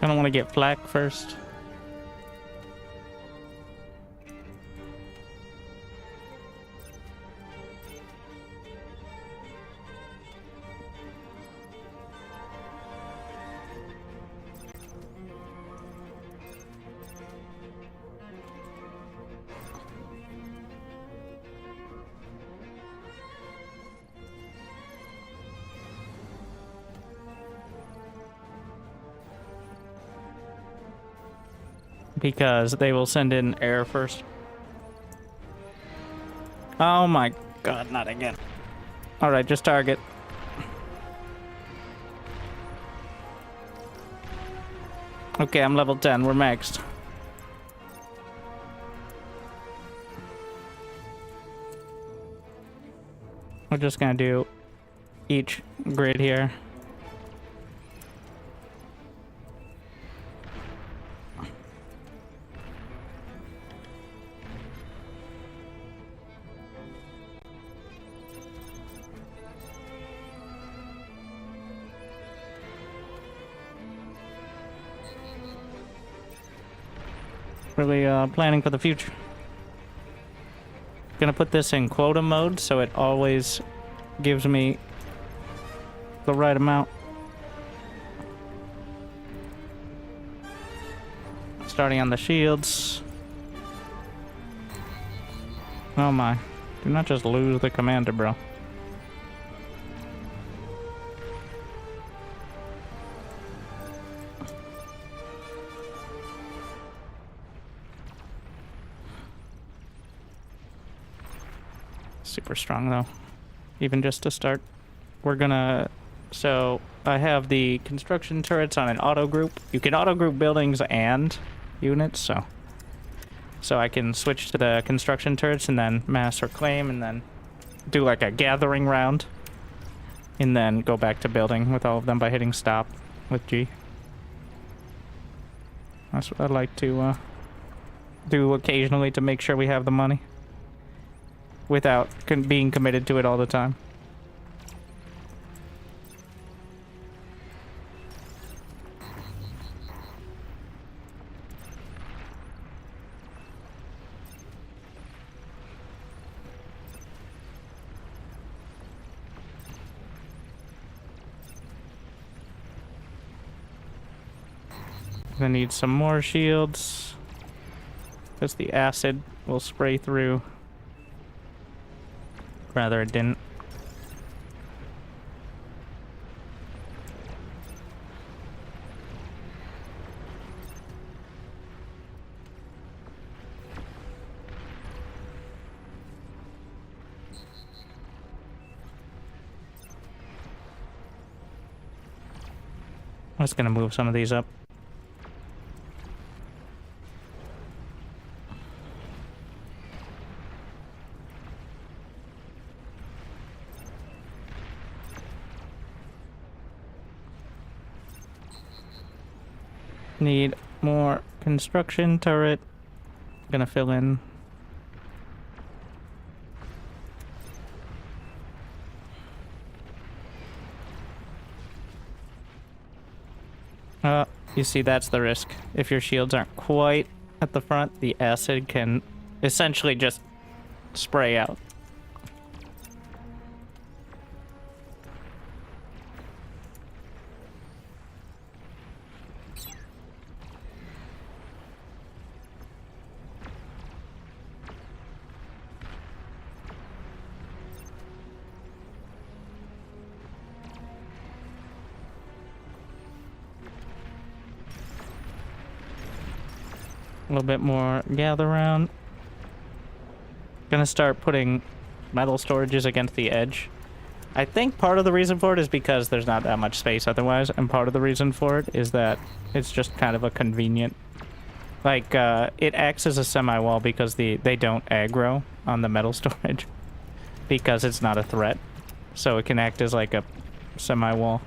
I don't want to get flak first. Because they will send in air first. Oh my god, not again. Alright, just target. Okay, I'm level 10, we're maxed. We're just gonna do each grid here. Really planning for the future. Gonna put this in quota mode so it always gives me the right amount. Starting on the shields. Oh my. Do not just lose the commander, bro. Super strong though, even just to start. We're gonna, so I have the construction turrets on an auto group. You can auto group buildings and units, so I can switch to the construction turrets and then mass or claim and then do like a gathering round and then go back to building with all of them by hitting stop with G. That's what I'd like to do occasionally to make sure we have the money without being committed to it all the time. I need some more shields because the acid will spray through. Rather, it didn't. I'm just gonna move some of these up. Need more construction turret. Gonna fill in. You see, that's the risk. If your shields aren't quite at the front, the acid can essentially just spray out. A little bit more gather round. Gonna start putting metal storages against the edge. I think part of the reason for it is because there's not that much space otherwise, and part of the reason for it is that it's just kind of a convenient... Like, it acts as a semi-wall because they don't aggro on the metal storage. Because it's not a threat. So it can act as like a semi-wall.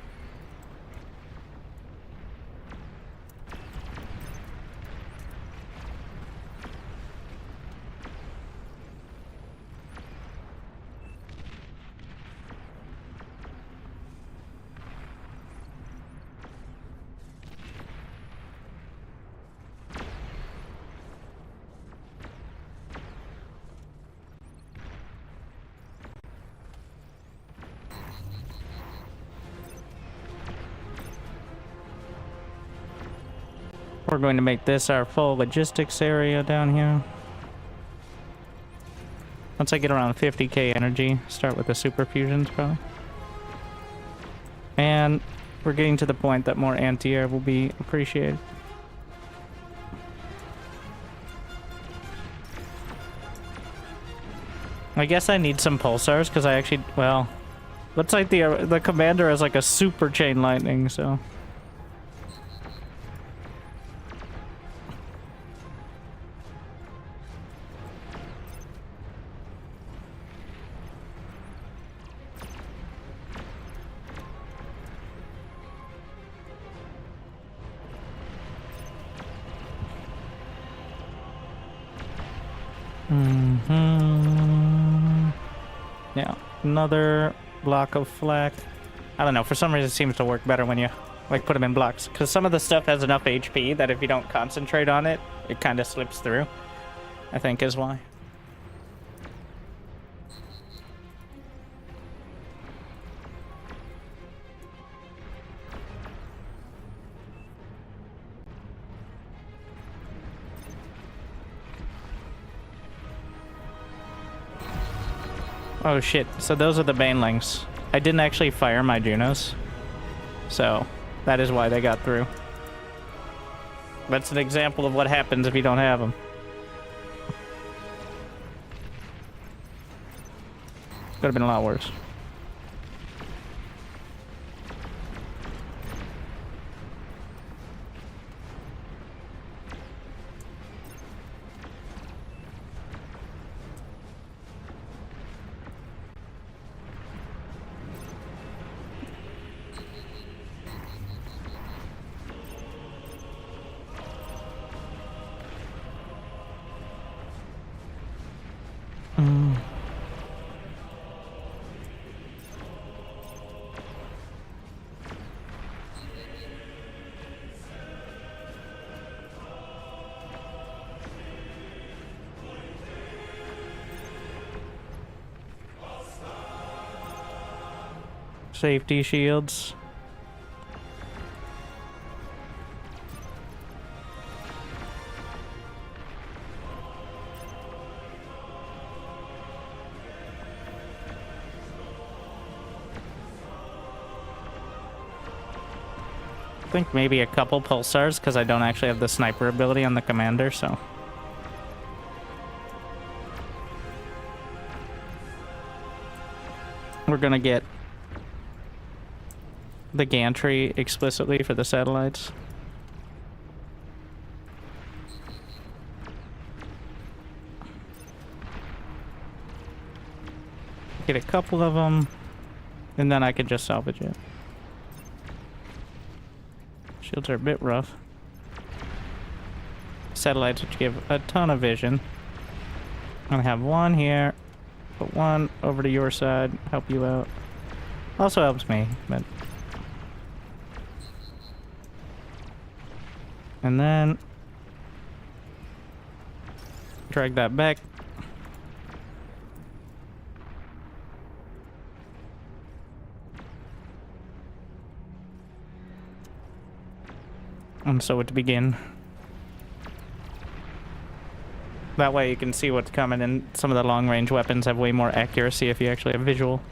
We're going to make this our full logistics area down here. Once I get around 50k energy, start with the super fusions probably. And we're getting to the point that more anti-air will be appreciated. I guess I need some pulsars because I actually, well, looks like the commander has like a super chain lightning, so. Yeah, another block of flak. I don't know, for some reason it seems to work better when you like put them in blocks, because some of the stuff has enough HP that if you don't concentrate on it, it kind of slips through, I think is why. Oh shit, so those are the banelings. I didn't actually fire my Junos, so that is why they got through. That's an example of what happens if you don't have them. Could have been a lot worse. Safety shields. I think maybe a couple pulsars because I don't actually have the sniper ability on the commander, so. We're gonna get the gantry explicitly for the satellites. Get a couple of them, and then I can just salvage it. Shields are a bit rough. Satellites, which give a ton of vision. I'm gonna have one here, put one over to your side, help you out. Also helps me, but... And then... drag that back. And so to begin. That way you can see what's coming, and some of the long-range weapons have way more accuracy if you actually have visual.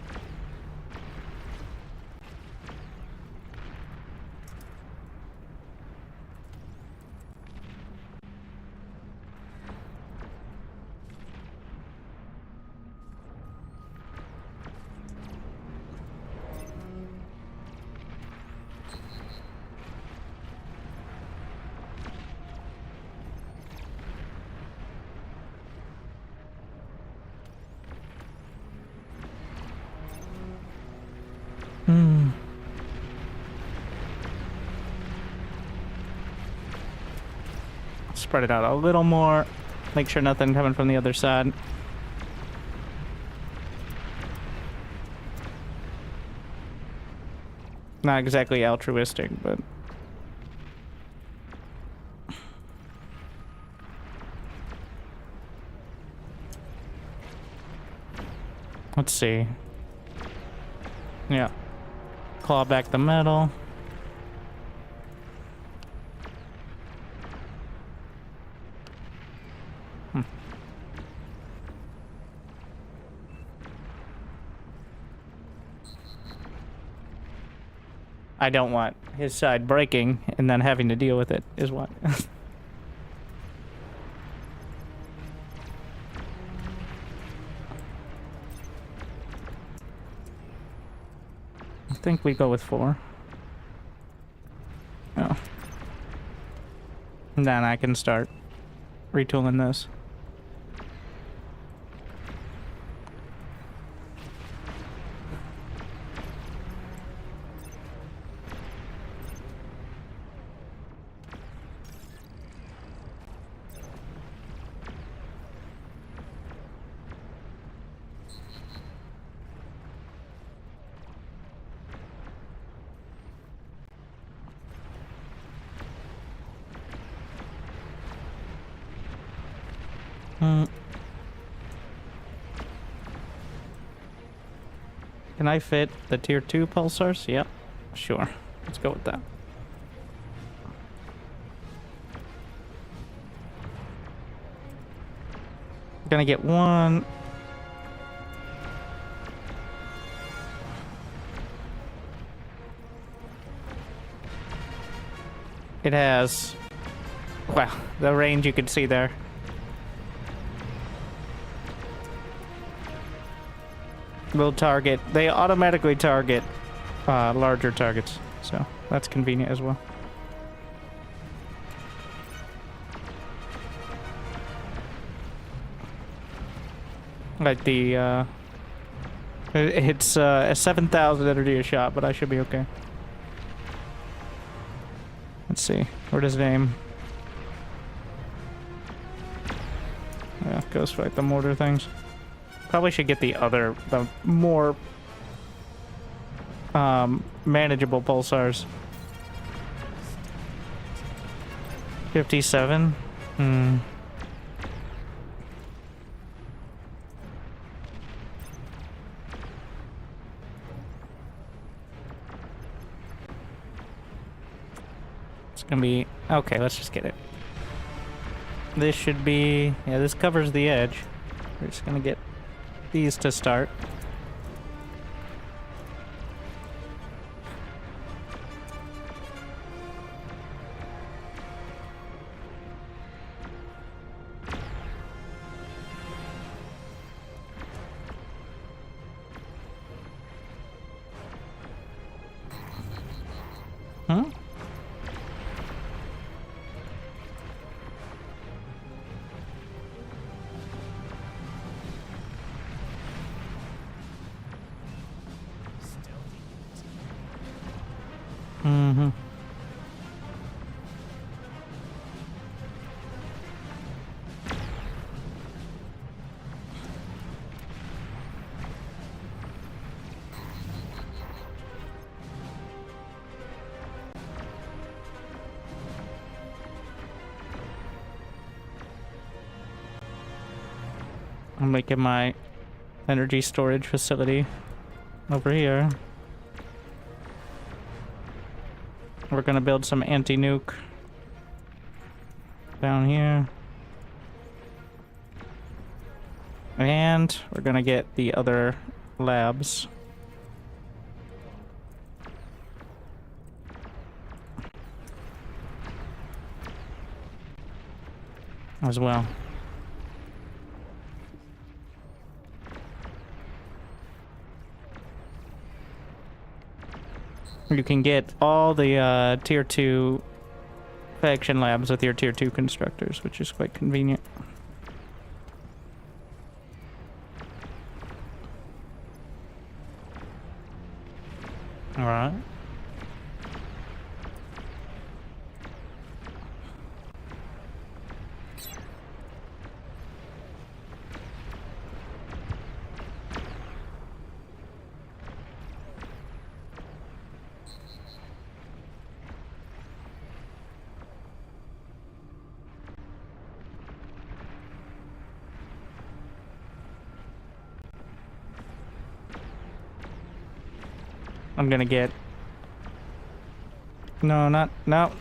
Spread it out a little more. Make sure nothing coming from the other side. Not exactly altruistic, but... let's see. Yeah. Claw back the metal. I don't want his side breaking and then having to deal with it, is what. I think we go with 4. Oh. And then I can start retooling this. Can I fit the tier 2 pulsars? Yep. Sure. Let's go with that. Gonna get one. It has... wow, the range you can see there. Will target. They automatically target larger targets, so that's convenient as well. Like the it's a 7,000 energy a shot, but I should be okay. Let's see. Where does it aim? Yeah, goes for like the mortar things. Probably should get the more manageable pulsars. 57? It's gonna be... okay, let's just get it. This should be... yeah, this covers the edge. We're just gonna get these to start. Huh? Mm-hmm. I'm making my energy storage facility over here. We're gonna build some anti-nuke down here. And we're gonna get the other labs. As well. You can get all the tier 2 faction labs with your tier 2 constructors, which is quite convenient. Alright. I'm gonna get... No, not that.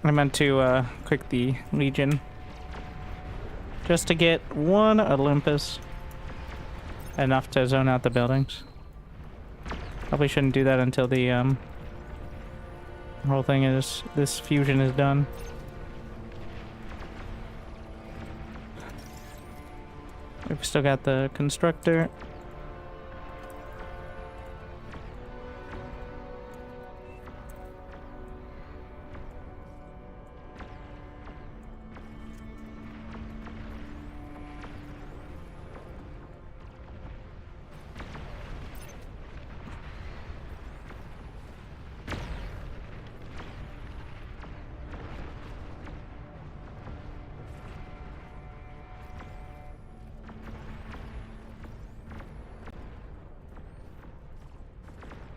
I meant to click the Legion. Just to get one Olympus. Enough to zone out the buildings. Probably shouldn't do that until the whole thing is... this fusion is done. We've still got the constructor.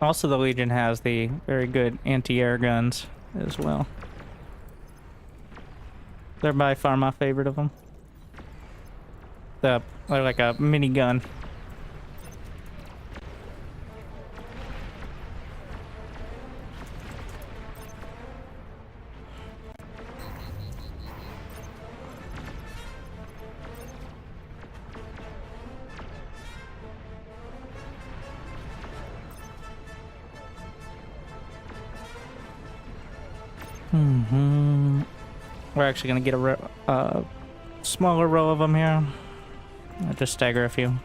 Also, the Legion has the very good anti-air guns as well. They're by far my favorite of them. They're like a mini gun. We're actually gonna get a smaller row of them here. I'll just stagger a few.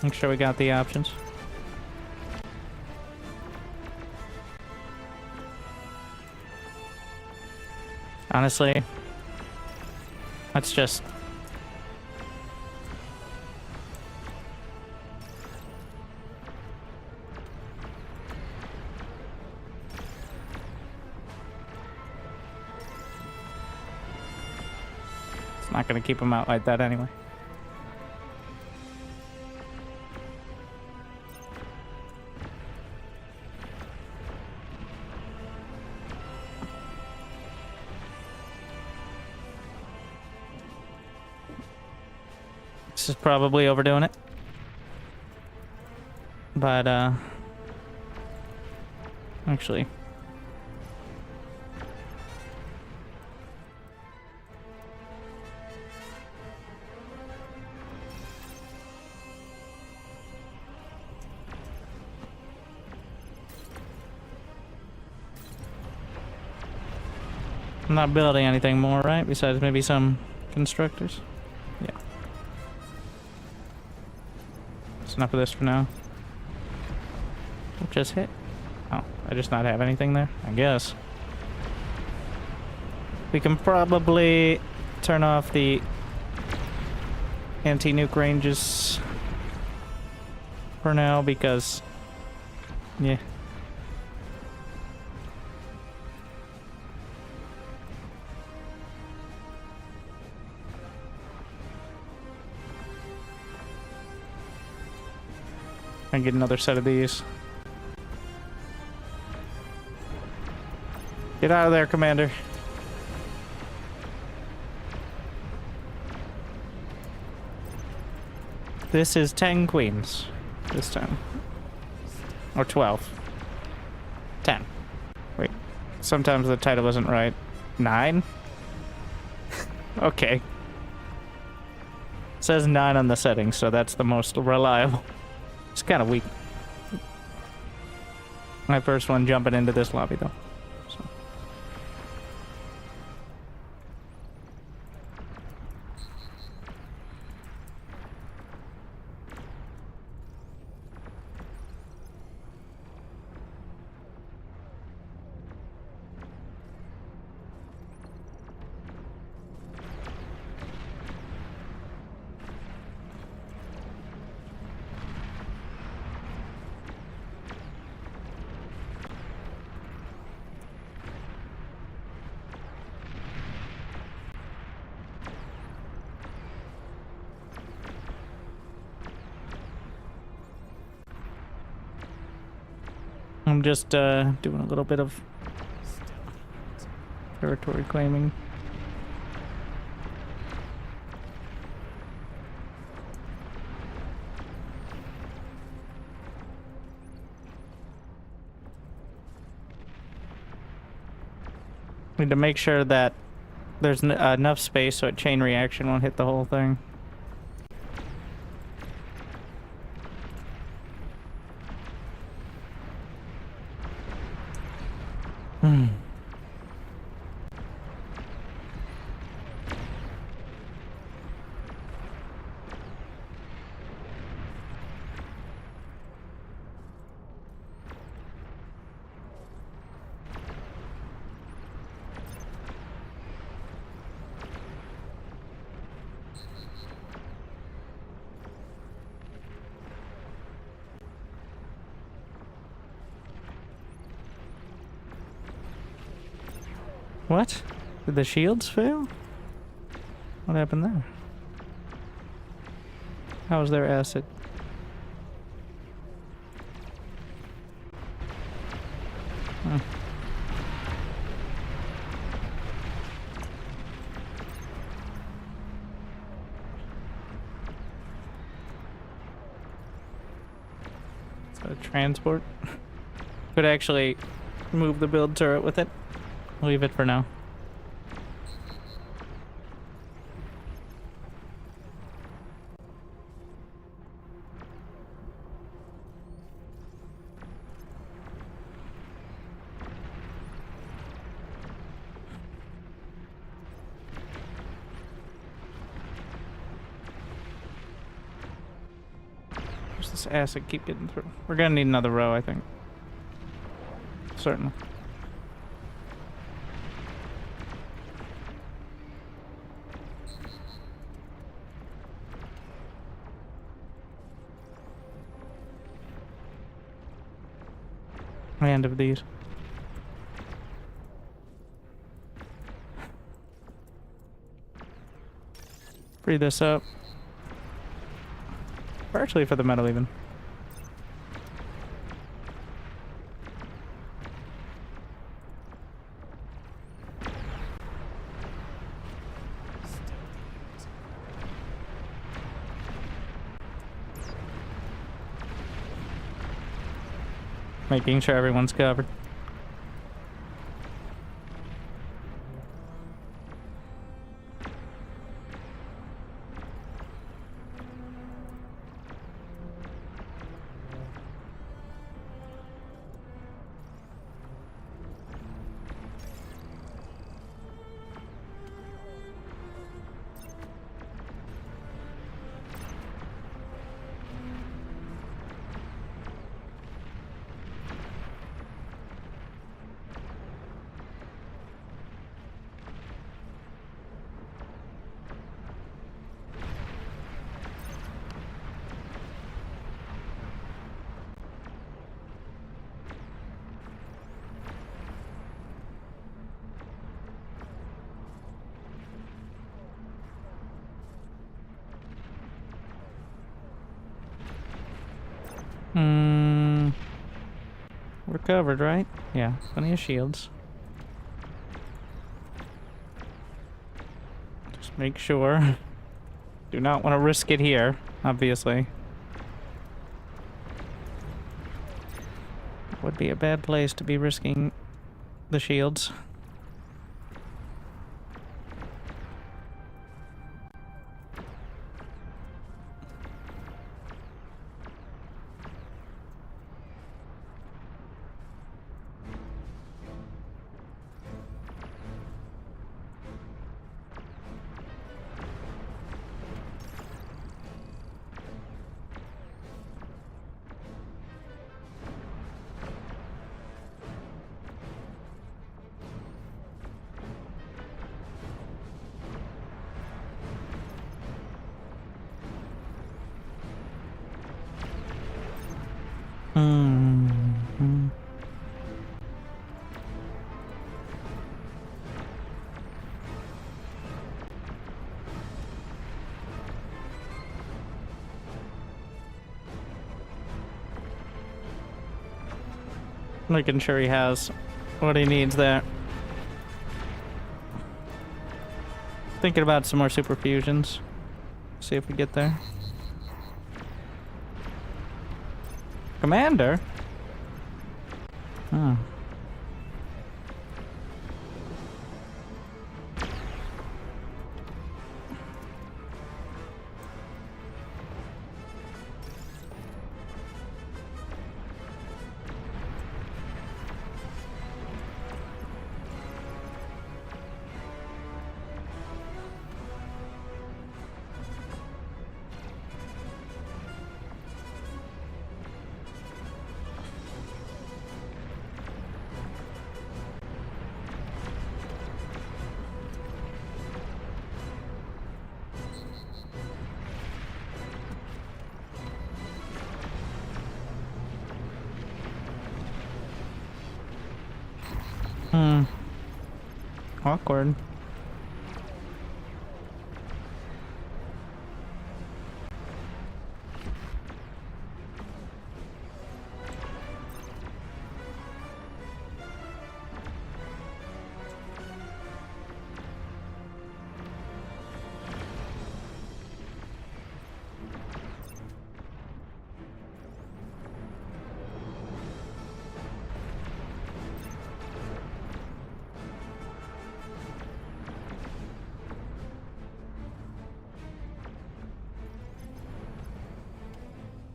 Make sure we got the options. Honestly, let's just... Not gonna keep them out like that anyway. This is probably overdoing it. But actually, I'm not building anything more, right? Besides maybe some constructors. Yeah. That's enough of this for now. Just hit. Oh, I just not have anything there? I guess. We can probably turn off the anti-nuke ranges for now because, yeah. And get another set of these. Get out of there, Commander. This is 10 queens this time. Or 12. 10. Wait. Sometimes the title isn't right. 9? Okay. It says 9 on the settings, so that's the most reliable. It's kind of weak. My first one jumping into this lobby, though. So. I'm just doing a little bit of territory claiming. Need to make sure that there's enough space so a chain reaction won't hit the whole thing. What? Did the shields fail? What happened there? How was their acid? Hmm. Is that a transport? Could actually move the build turret with it. Leave it for now. Where's this acid keep getting through? We're gonna need another row, I think. Certainly. End of these. Free this up. Partially for the metal even. Making sure everyone's covered. Hmm. We're covered, right? Yeah, plenty of shields. Just make sure. Do not want to risk it here, obviously. Would be a bad place to be risking the shields. Making sure he has what he needs there. Thinking about some more super fusions. See if we get there. Commander? Oh. Awkward.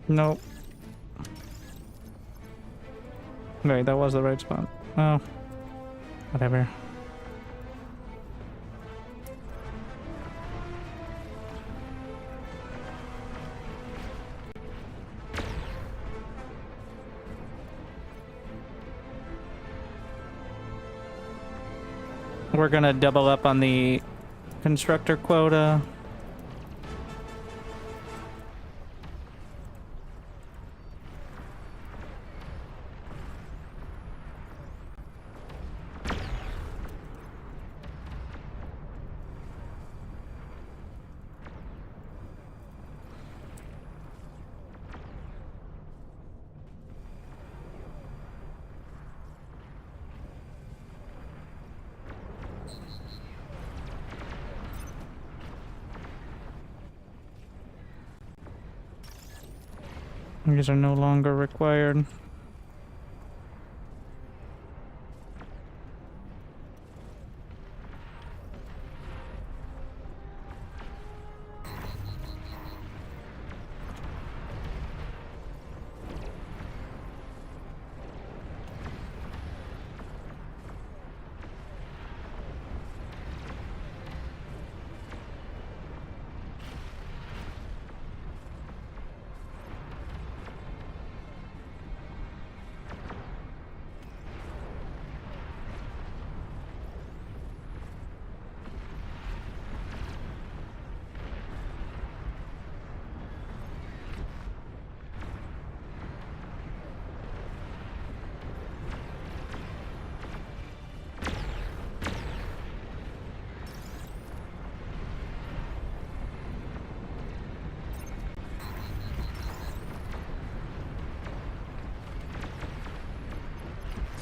Nope. Wait, that was the right spot. Oh. Whatever. We're gonna double up on the constructor quota. These are no longer required.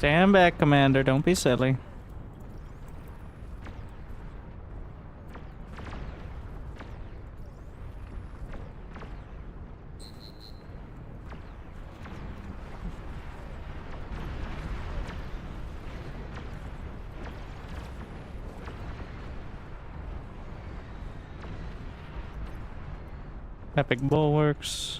Stand back, Commander. Don't be silly. Epic bulwarks.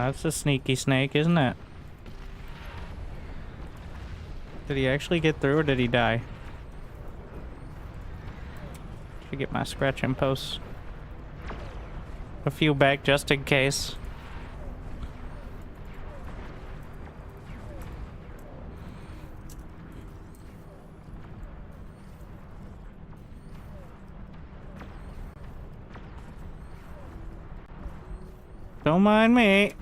That's a sneaky snake, isn't it? Did he actually get through or did he die? Should get my scratching posts. A few back just in case. Don't mind me.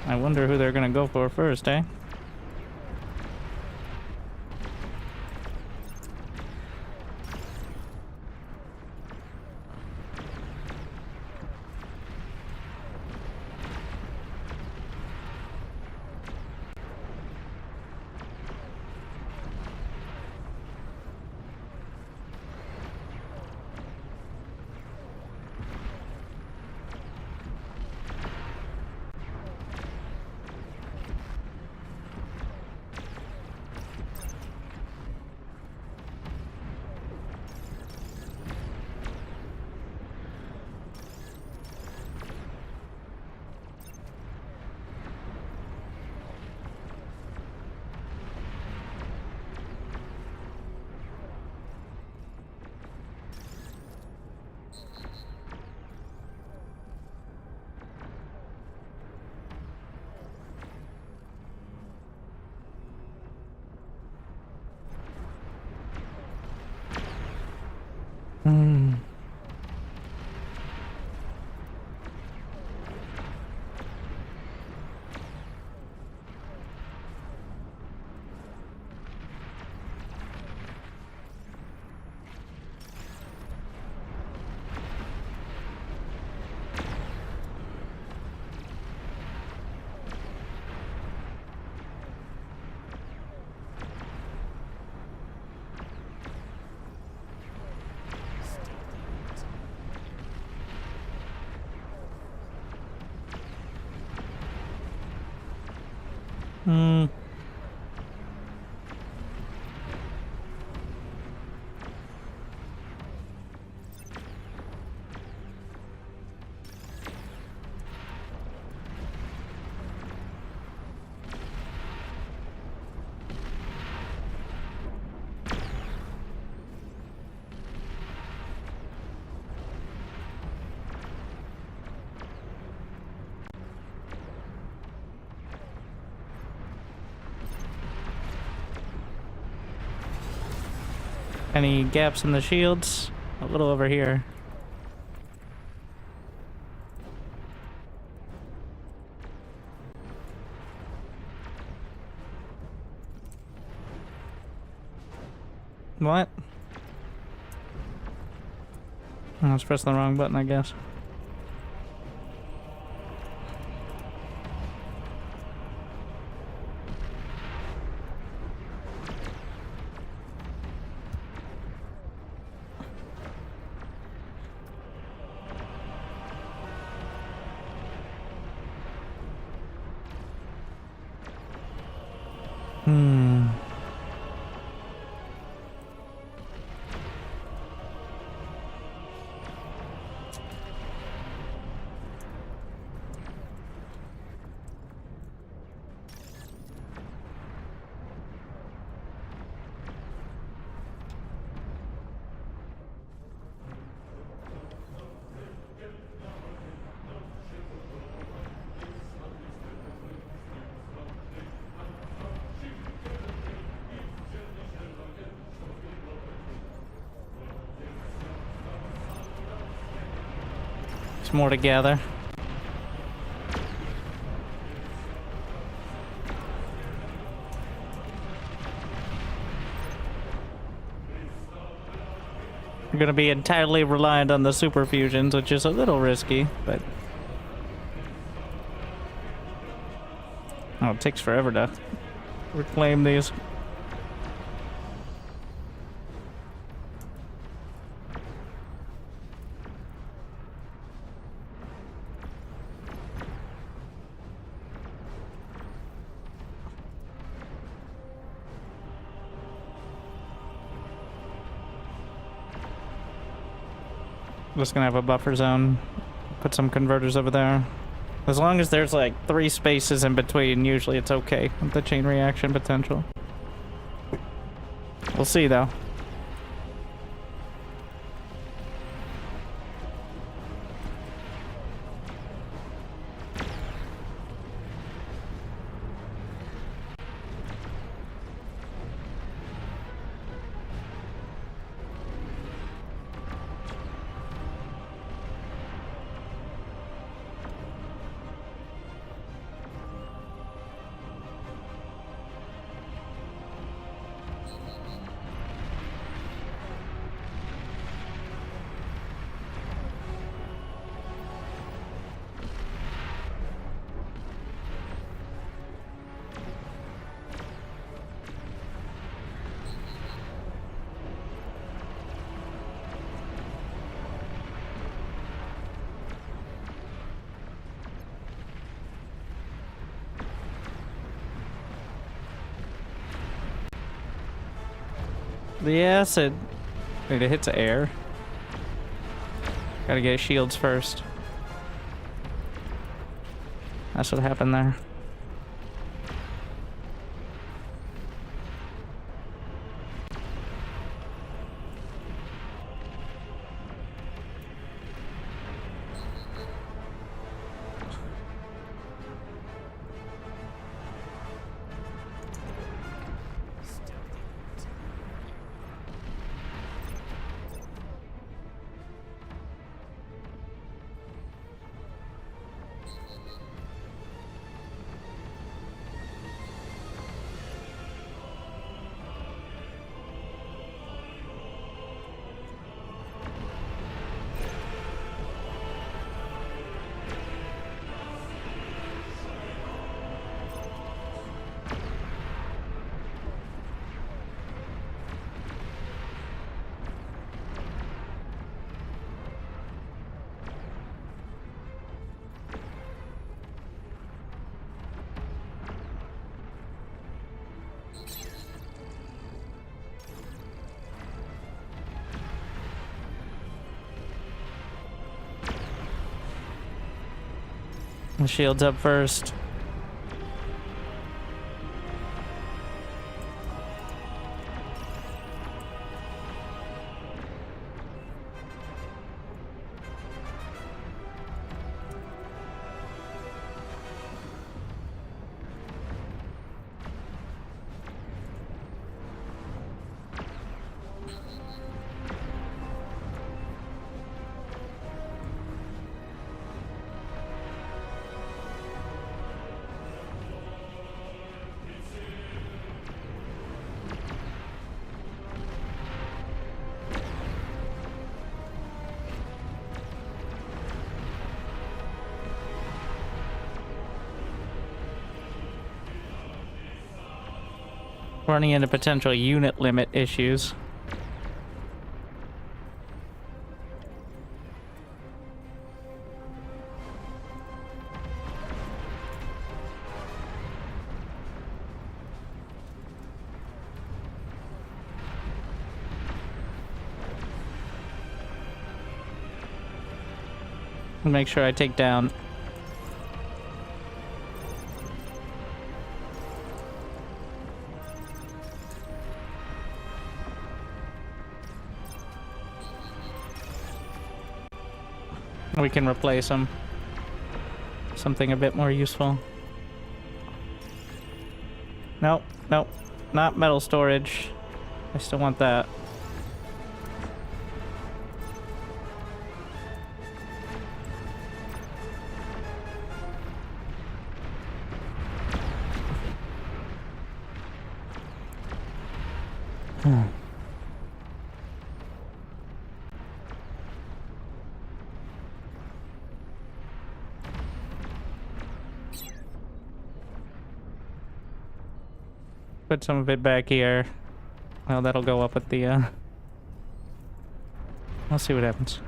I wonder who they're gonna go for first, eh? Any gaps in the shields? A little over here. What? I was pressing the wrong button, I guess. There's more to gather. We're gonna be entirely reliant on the super fusions, which is a little risky, but oh, it takes forever to reclaim these. Just gonna have a buffer zone. Put some converters over there. As long as there's like 3 spaces in between, usually it's okay with the chain reaction potential. We'll see though. The acid. Wait, it hits air. Gotta get shields first. That's what happened there. The shield's up first. Running into potential unit limit issues. Make sure I take down. We can replace them. Something a bit more useful. Nope, nope. Not metal storage. I still want that. Put some of it back here. Well, that'll go up with the, I'll see what happens.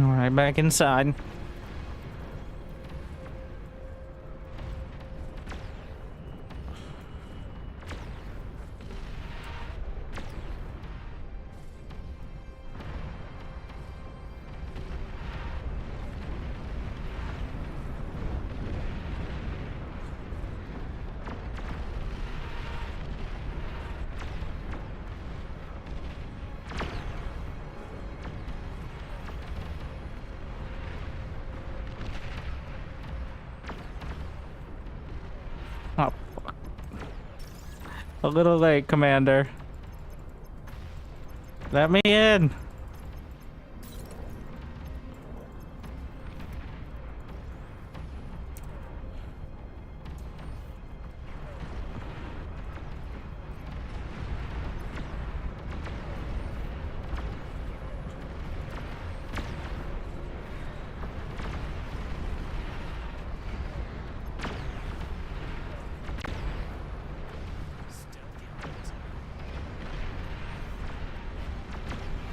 Alright, back inside. Oh, fuck. A little late, Commander. Let me in.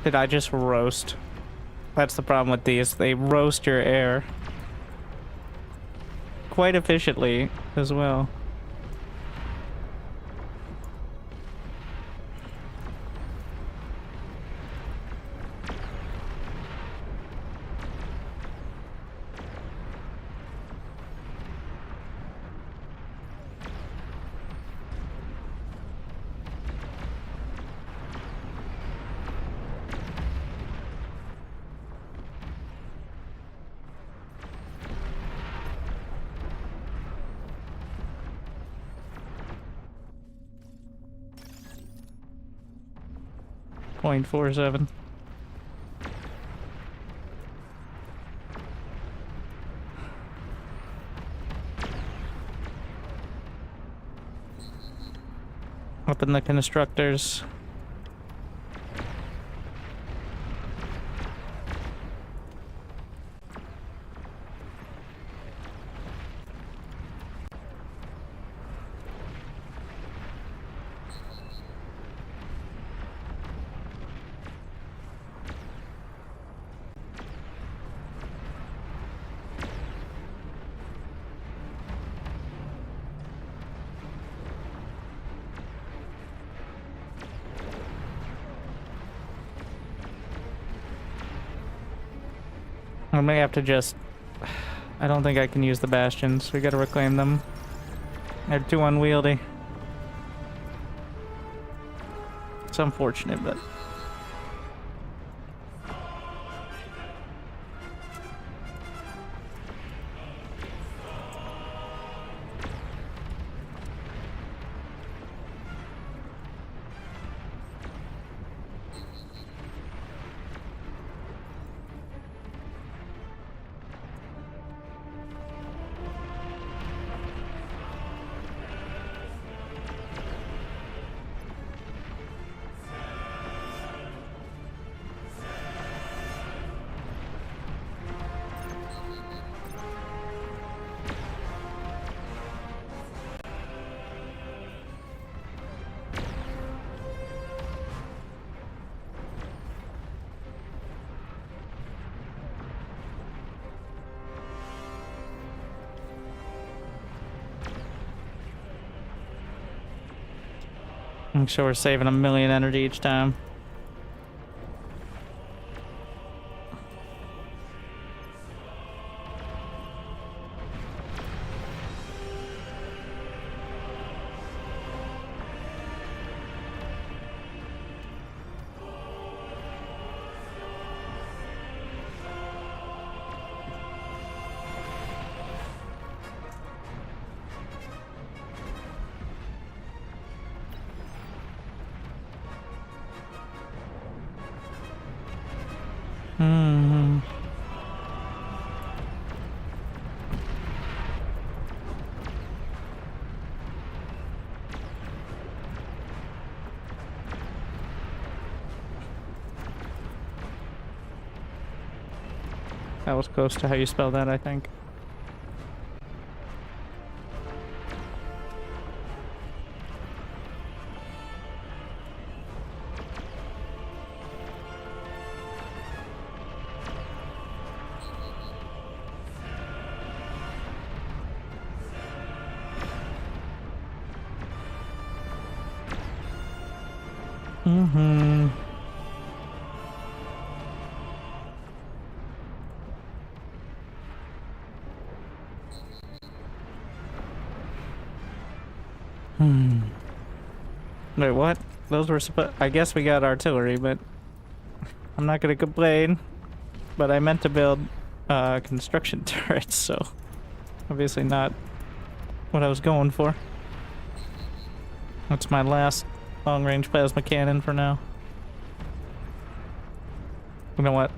Did I just roast? That's the problem with these. They roast your air. Quite efficiently as well. .47. Up in the constructors. I may have to just... I don't think I can use the bastions. We gotta reclaim them. They're too unwieldy. It's unfortunate, but... Make sure we're saving 1,000,000 energy each time. Hmm. That was close to how you spell that, I think. Mm-hmm. Wait, what? Those were I guess we got artillery, but I'm not gonna complain. But I meant to build construction turrets, so obviously not what I was going for. That's my last long-range plasma cannon for now. You know what?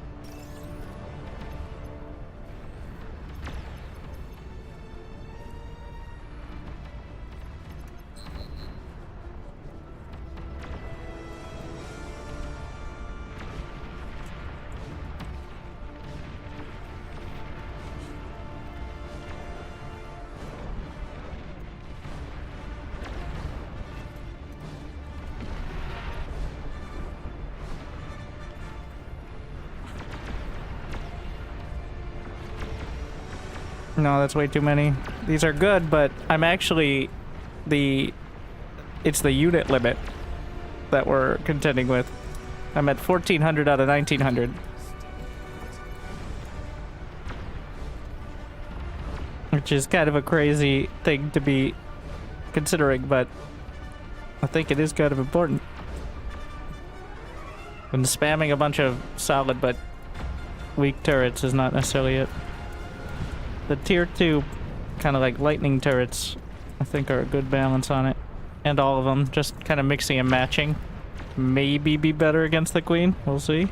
No, that's way too many. These are good, but I'm actually it's the unit limit that we're contending with. I'm at 1,400 out of 1,900. Which is kind of a crazy thing to be considering, but I think it is kind of important. And spamming a bunch of solid but weak turrets is not necessarily it. The tier 2 kind of like lightning turrets I think are a good balance on it. And all of them, just kind of mixing and matching. Maybe be better against the queen, we'll see.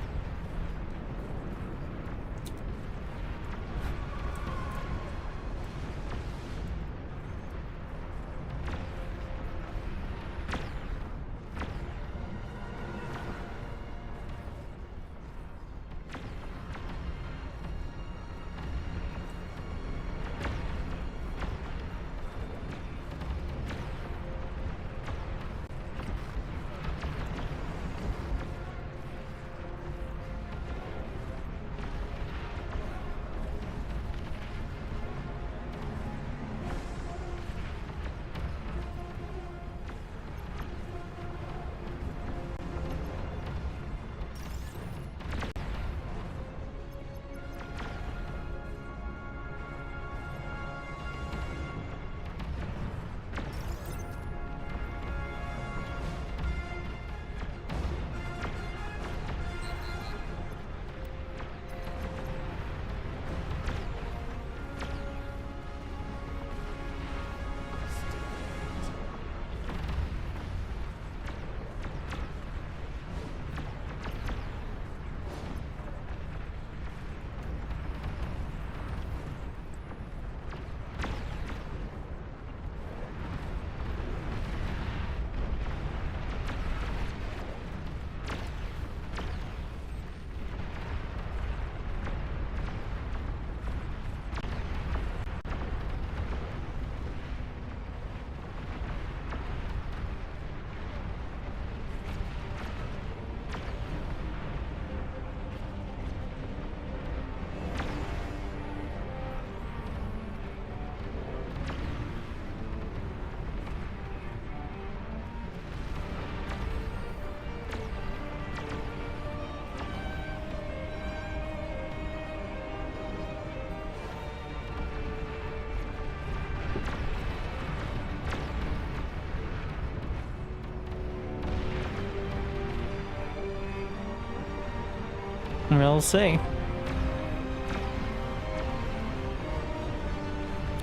We'll see.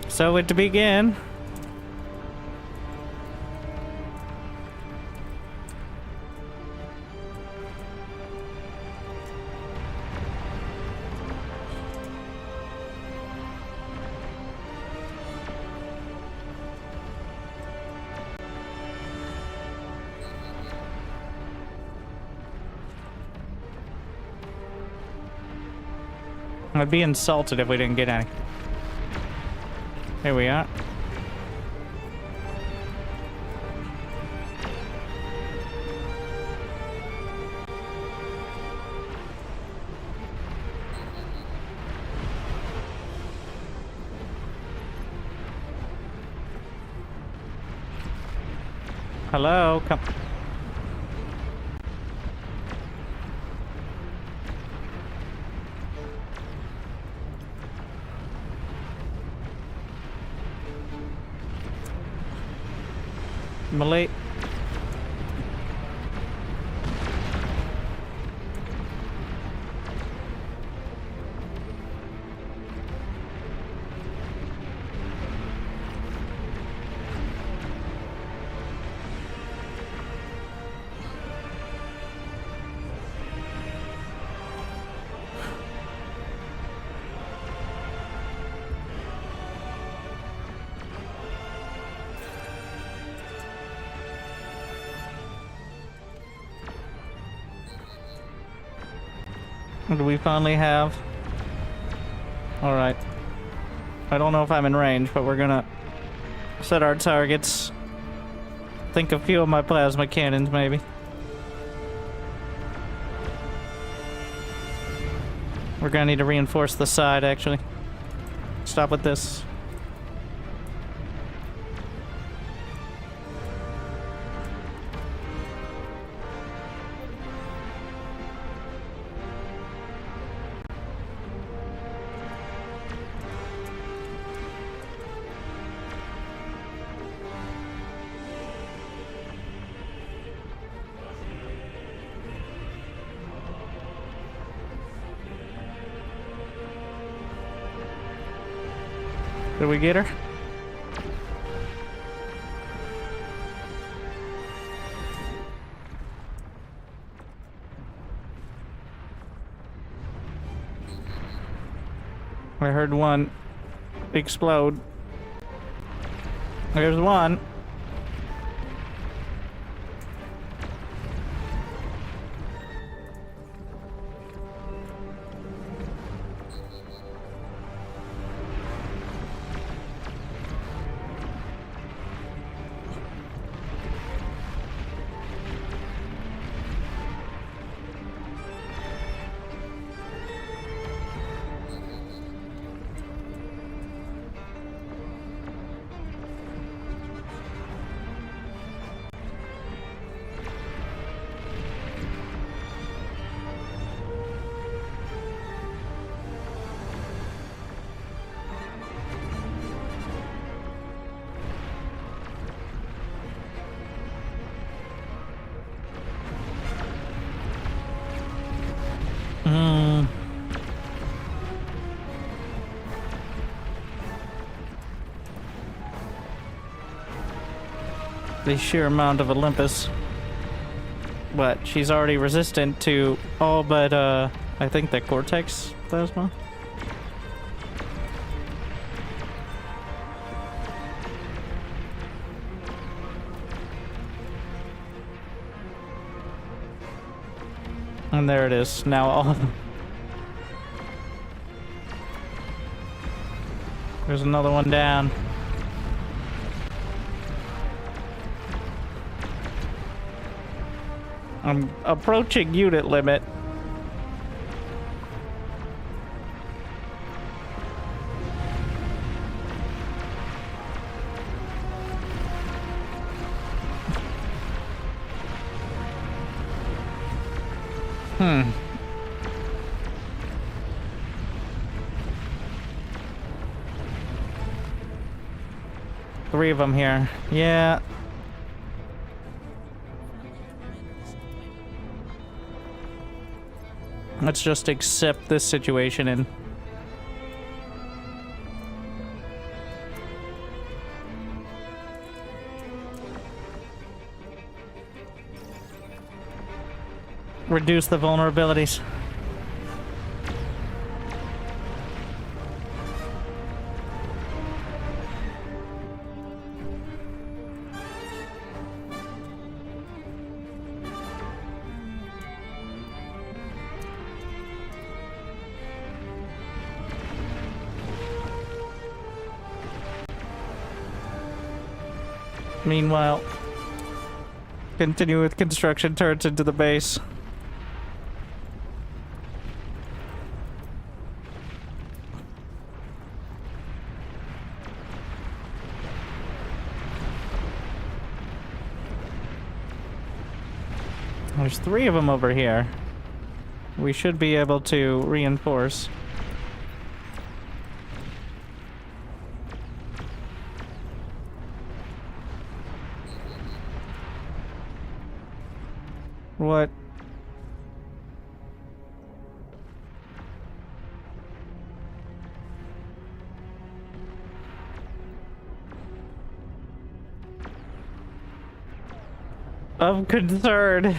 So to begin, I'd be insulted if we didn't get any. Here we are. Hello, come. Malay. What do we finally have? Alright. I don't know if I'm in range, but we're gonna set our targets. Think a few of my plasma cannons, maybe. We're gonna need to reinforce the side, actually. Stop with this. Did we get her? I heard one explode. There's one. The sheer amount of Olympus. But she's already resistant to all but, I think the Cortex plasma. And there it is. Now all of them. There's another one down. I'm approaching unit limit. Three of them here. Yeah. Let's just accept this situation and reduce the vulnerabilities. Meanwhile, continue with construction turrets into the base. There's 3 of them over here. We should be able to reinforce. What? Of concern.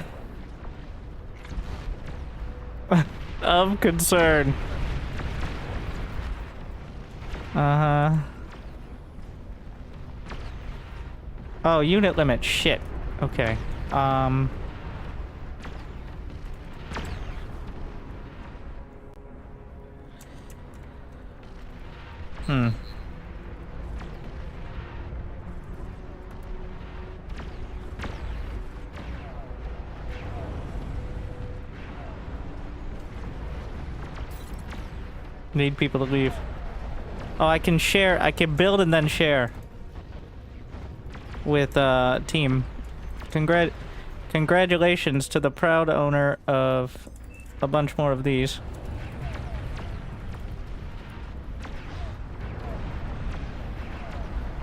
Of concern. Uh-huh. Oh, unit limit. Shit. Okay. Need people to leave. Oh, I can share. I can build and then share with team. Congratulations to the proud owner of a bunch more of these.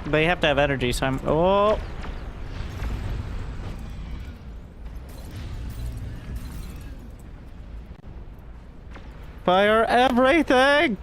They have to have energy, so I'm... Oh! Fire everything!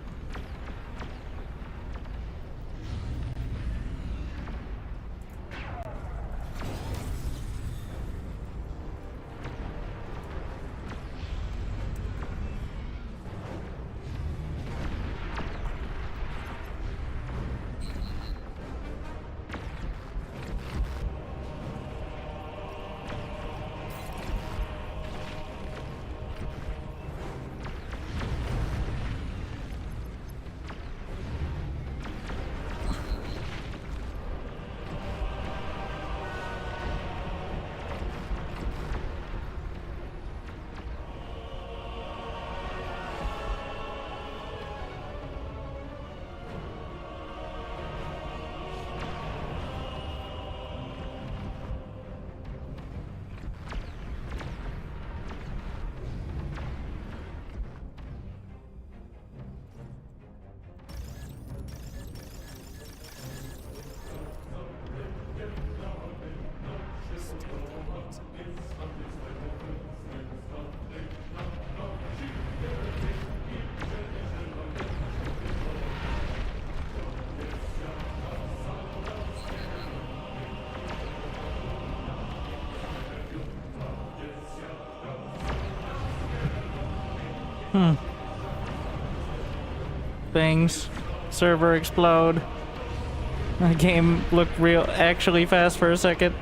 Things. Server explode. The game looked actually fast for a second.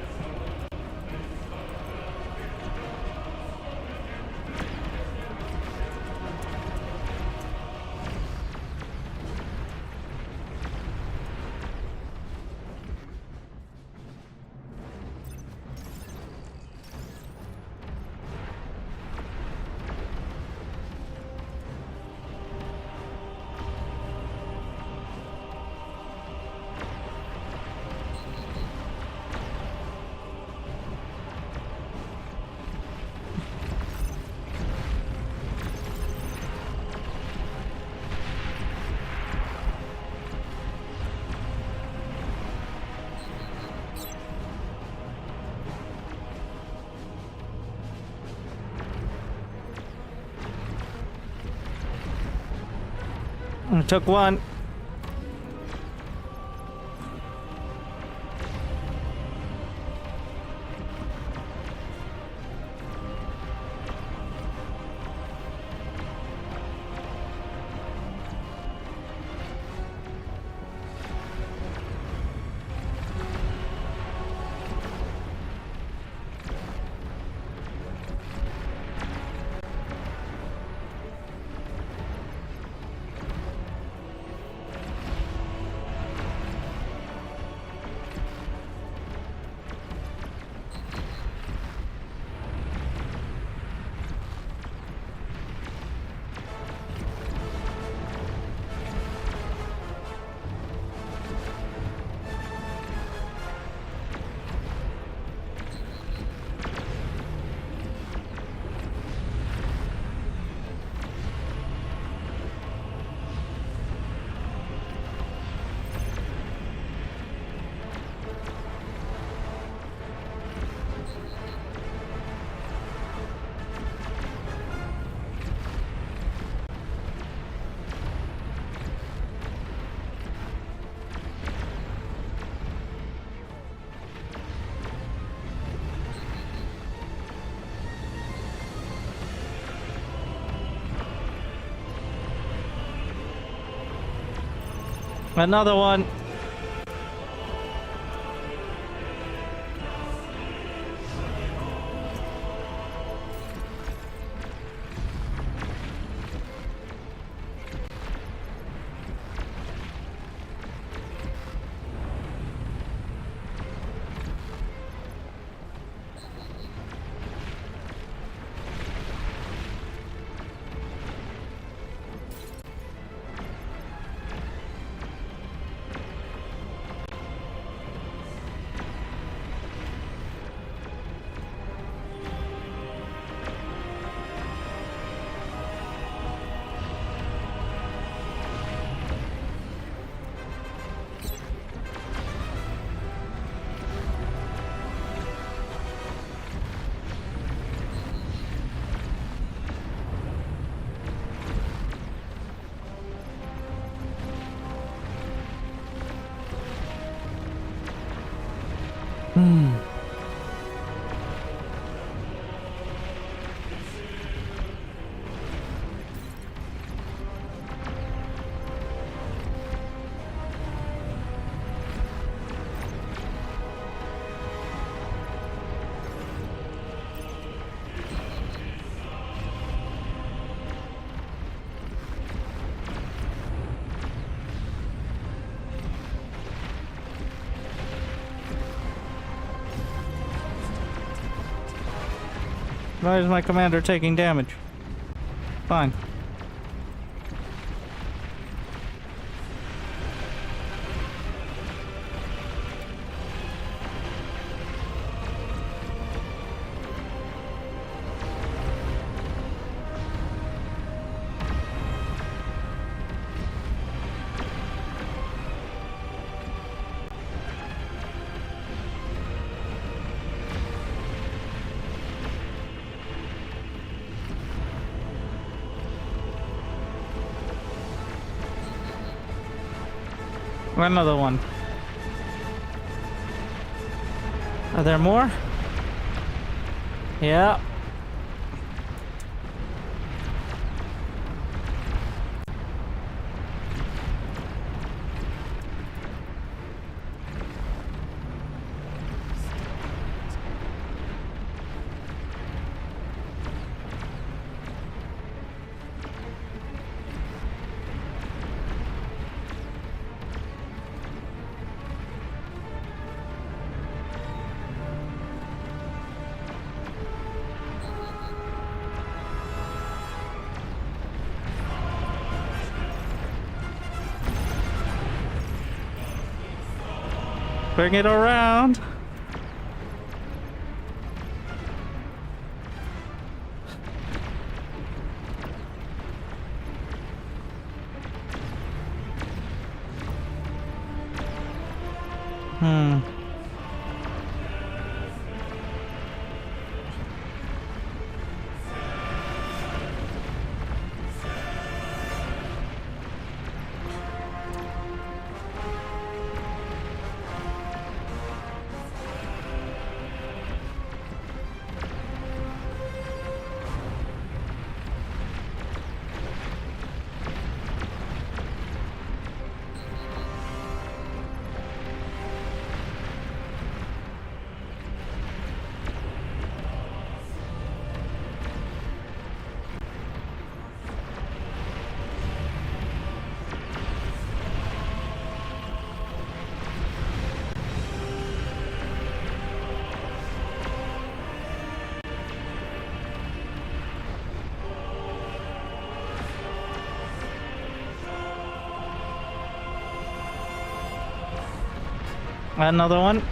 I took one. Another one. Why is my commander taking damage? Fine. Another one. Are there more? Yeah. Bring it around. Another one.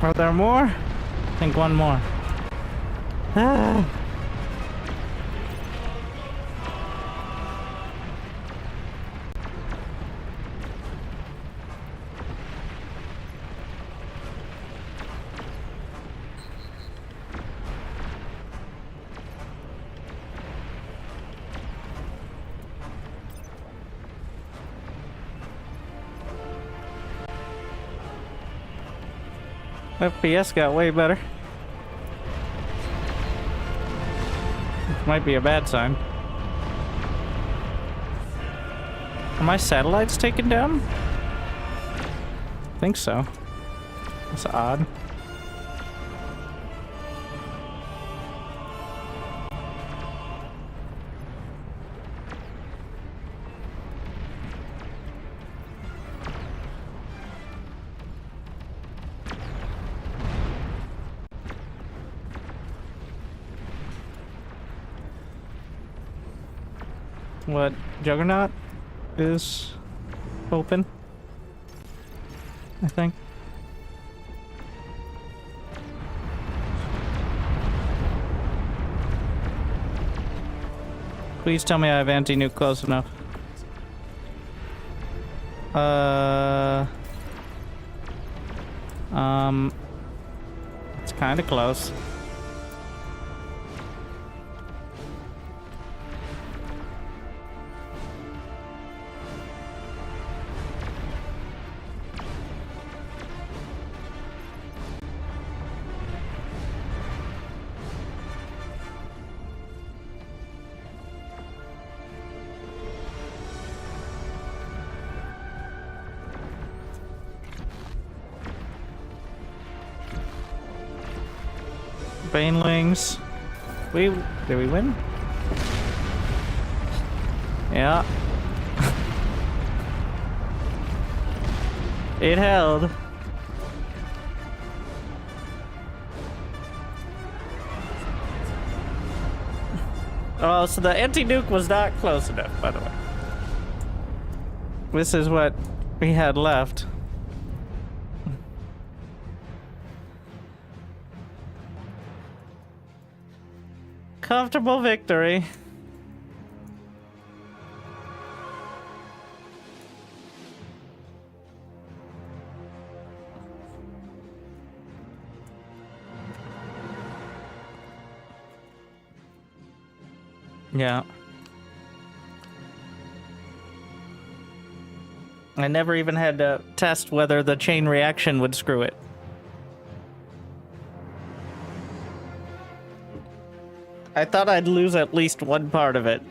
Are there more? I think one more. Ah. FPS got way better. Might be a bad sign. Are my satellites taken down? I think so. That's odd. What, Juggernaut is open, I think. Please tell me I have anti-nuke close enough. It's kind of close. Banelings. Did we win? Yeah. It held. Oh, so the anti-nuke was not close enough, by the way. This is what we had left. Comfortable victory. Yeah. I never even had to test whether the chain reaction would screw it. I thought I'd lose at least one part of it.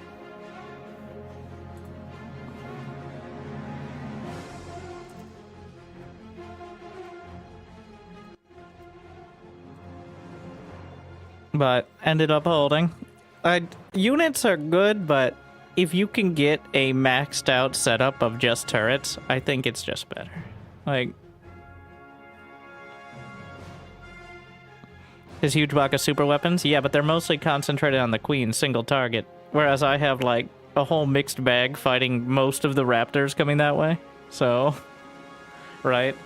But ended up holding. Units are good, but if you can get a maxed out setup of just turrets, I think it's just better. Like, his huge block of super weapons? Yeah, but they're mostly concentrated on the queen, single target. Whereas I have, like, a whole mixed bag fighting most of the raptors coming that way. So, right?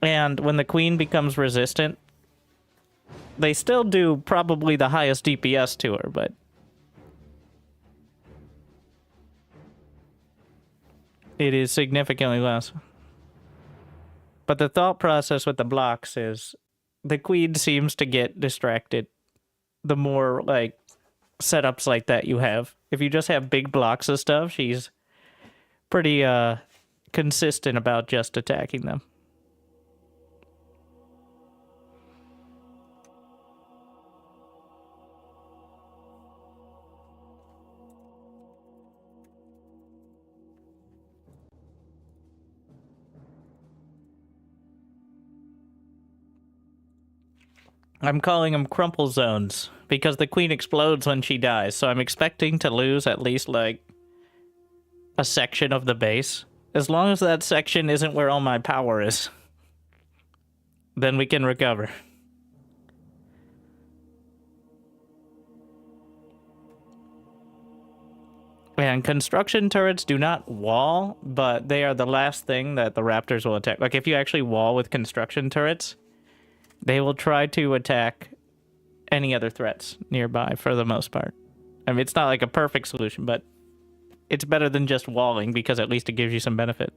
And when the queen becomes resistant, they still do probably the highest DPS to her, but it is significantly less. But the thought process with the blocks is the queen seems to get distracted the more, like, setups like that you have. If you just have big blocks of stuff, she's pretty consistent about just attacking them. I'm calling them crumple zones, because the queen explodes when she dies, so I'm expecting to lose at least, like, a section of the base. As long as that section isn't where all my power is, then we can recover. And construction turrets do not wall, but they are the last thing that the raptors will attack. Like, if you actually wall with construction turrets, they will try to attack any other threats nearby for the most part. I mean, it's not like a perfect solution, but it's better than just walling because at least it gives you some benefit.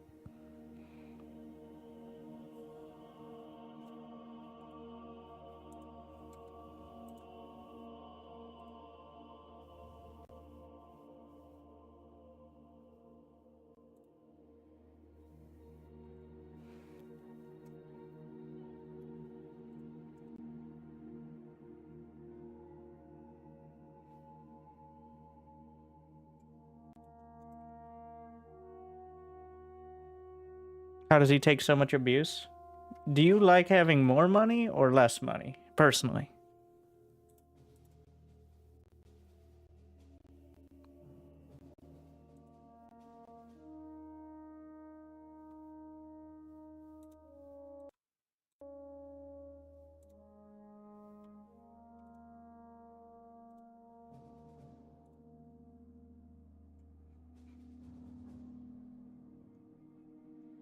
How does he take so much abuse? Do you like having more money or less money, personally?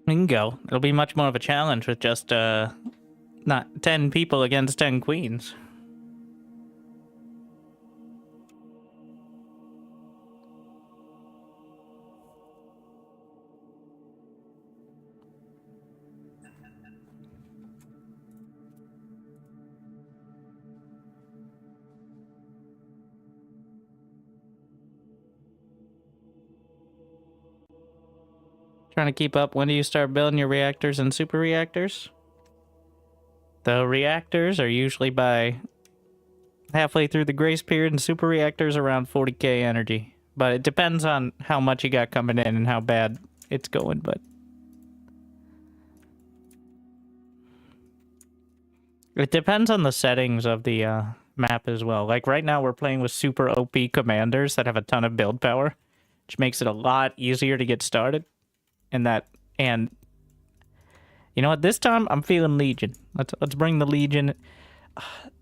We can go. It'll be much more of a challenge with just, not 10 people against 10 queens. Trying to keep up. When do you start building your reactors and super reactors? The reactors are usually by halfway through the grace period, and super reactors around 40k energy. But it depends on how much you got coming in and how bad it's going, but it depends on the settings of the map as well. Like right now we're playing with super OP commanders that have a ton of build power, which makes it a lot easier to get started. And you know what? This time I'm feeling Legion. Let's bring the Legion.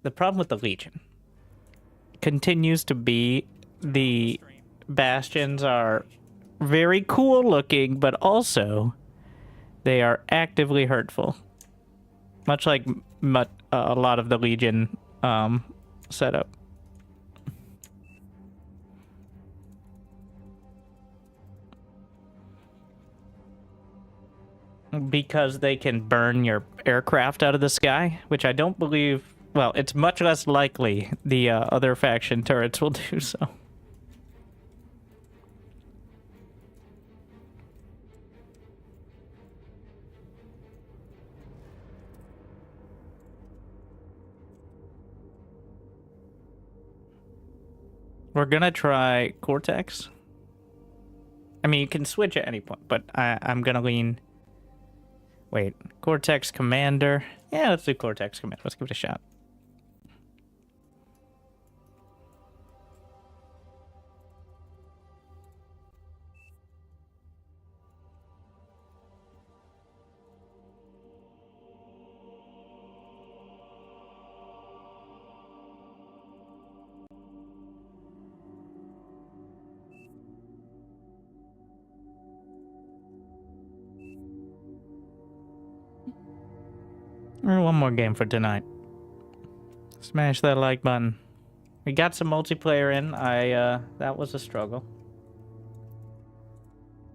The problem with the Legion continues to be the bastions are very cool looking, but also they are actively hurtful. Much like a lot of the Legion setup. Because they can burn your aircraft out of the sky, which I don't believe... Well, it's much less likely the other faction turrets will do so. We're gonna try Cortex. I mean, you can switch at any point, but I'm gonna lean... Wait, Cortex Commander. Yeah, let's do Cortex Commander. Let's give it a shot. Or one more game for tonight. Smash that like button. We got some multiplayer in. That was a struggle.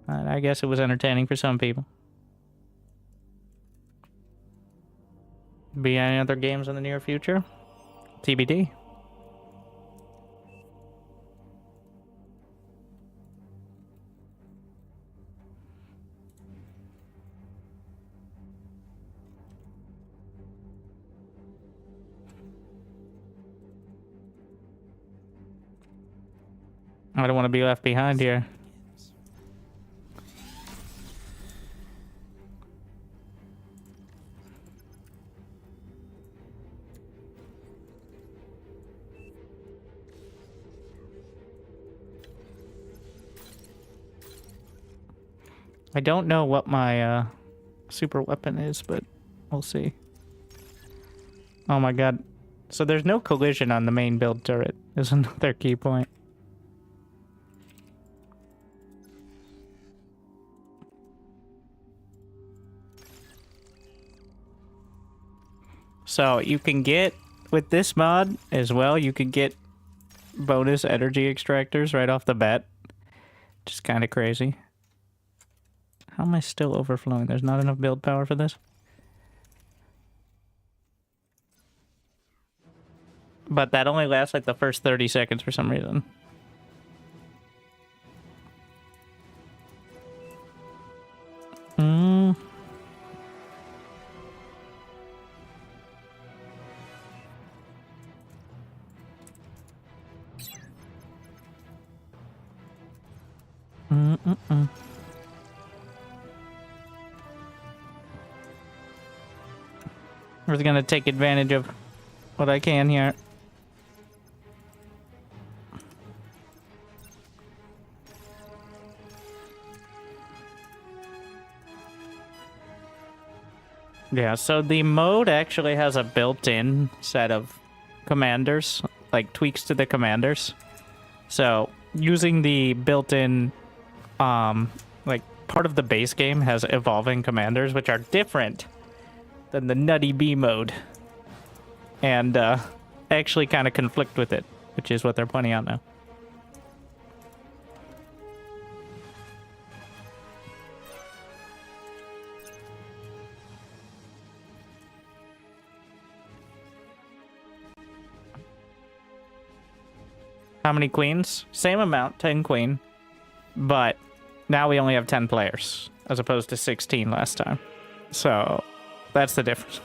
I guess it was entertaining for some people. Be any other games in the near future? TBD. I don't want to be left behind here. I don't know what my super weapon is, but we'll see. Oh my god. So there's no collision on the main build turret, is another key point. So you can get, with this mod as well, you can get bonus energy extractors right off the bat. Just kind of crazy. How am I still overflowing? There's not enough build power for this? But that only lasts like the first 30 seconds for some reason. Hmm. Mm-mm-mm. We're gonna take advantage of what I can here. Yeah, so the mode actually has a built-in set of commanders, like tweaks to the commanders. So using the built-in, like part of the base game has evolving commanders, which are different than the Nutty B mode. And actually kind of conflict with it, which is what they're pointing out now. How many queens? Same amount, 10 queen. But now we only have 10 players, as opposed to 16 last time. So, that's the difference.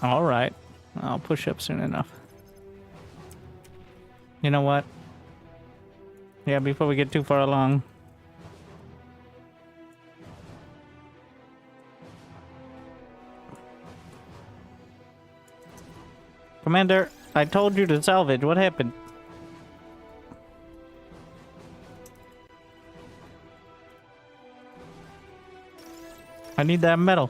All right. I'll push up soon enough. You know what? Yeah, before we get too far along. Commander, I told you to salvage. What happened? I need that metal.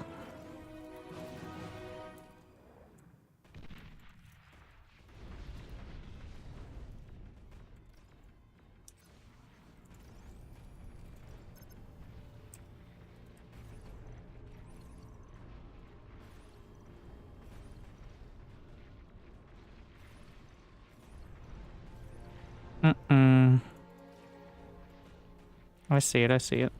I see it, I see it.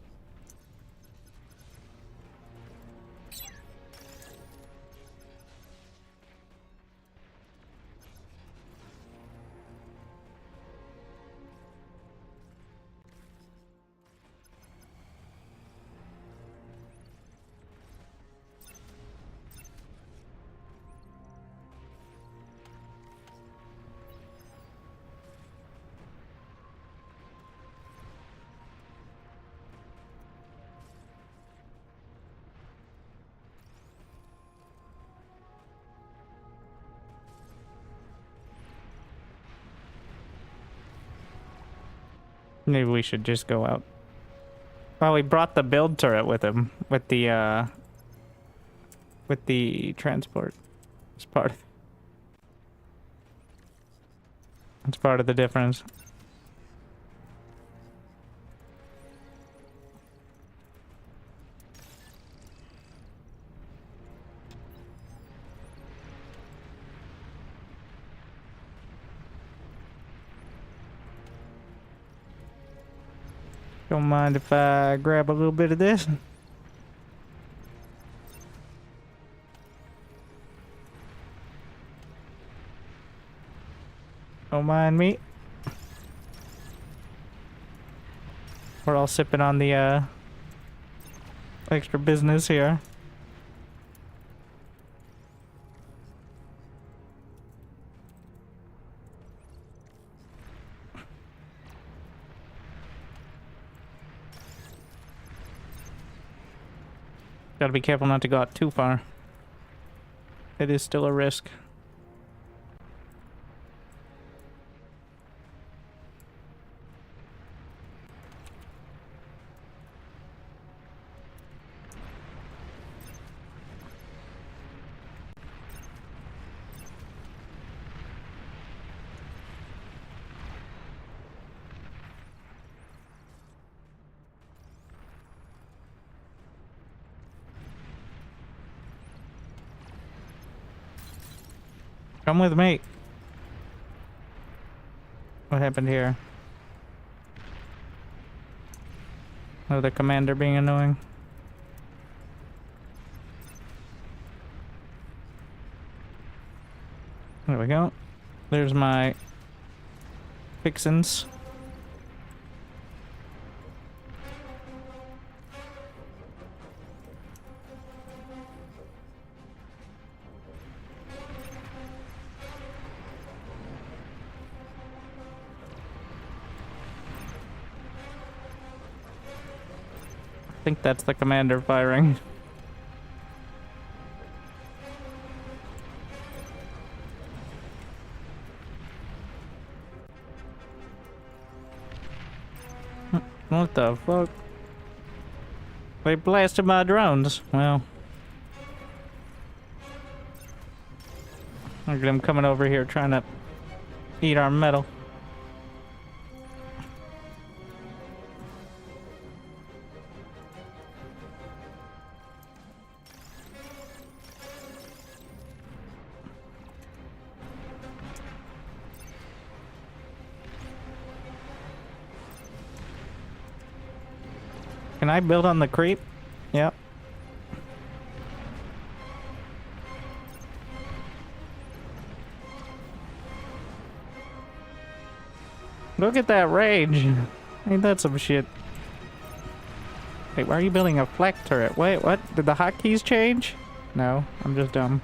Maybe we should just go out. Well, we brought the build turret with him, with the transport. It's part of the difference. Don't mind if I grab a little bit of this. Don't mind me. We're all sipping on the extra business here. Gotta be careful not to go out too far. It is still a risk. Come with me. What happened here? Oh, the commander being annoying. There we go. There's my fixins. I think that's the commander firing. What the fuck? They blasted my drones. Well, look at them coming over here trying to eat our metal. Can I build on the creep? Yep. Look at that rage. Ain't that some shit? Wait, why are you building a flak turret? Wait, what? Did the hotkeys change? No, I'm just dumb.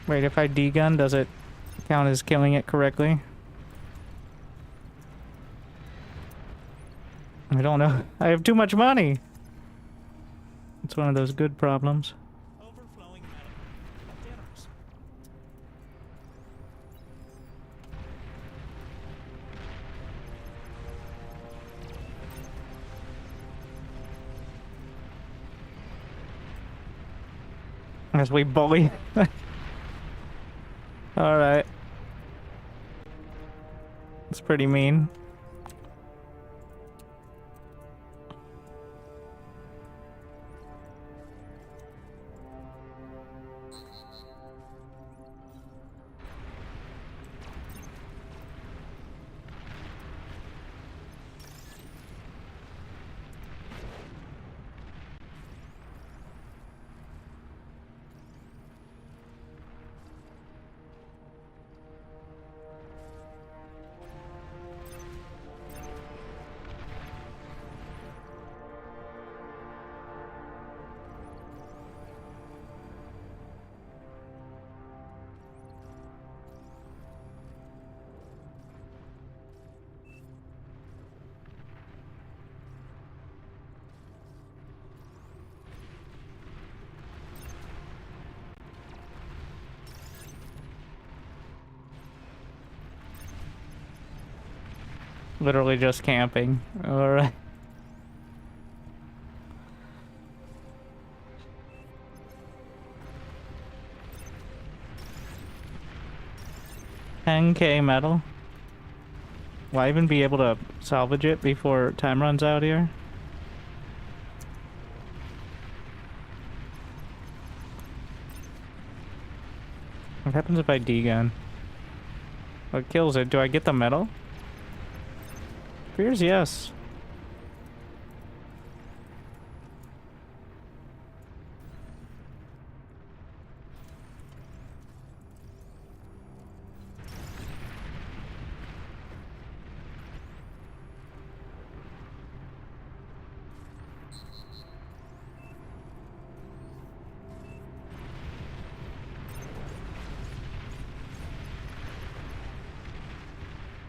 Wait, if I degun, does it count as killing it correctly? I don't know. I have too much money. It's one of those good problems.
Overflowing metal. Generous.
As we bully. Alright. It's pretty mean. Literally just camping. Alright. $10K metal. Will I even be able to salvage it before time runs out here? What happens if I D-gun? What kills it? Do I get the medal? Appears yes.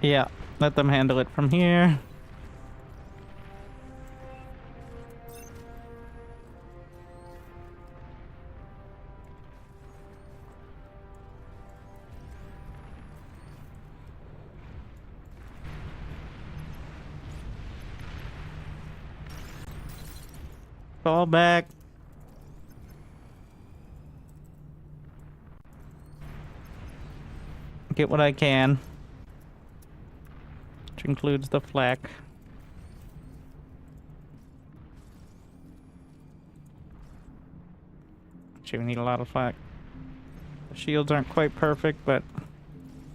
Yeah, let them handle it from here. Fall back. Get what I can. Which includes the flak. Actually, we need a lot of flak. The shields aren't quite perfect, but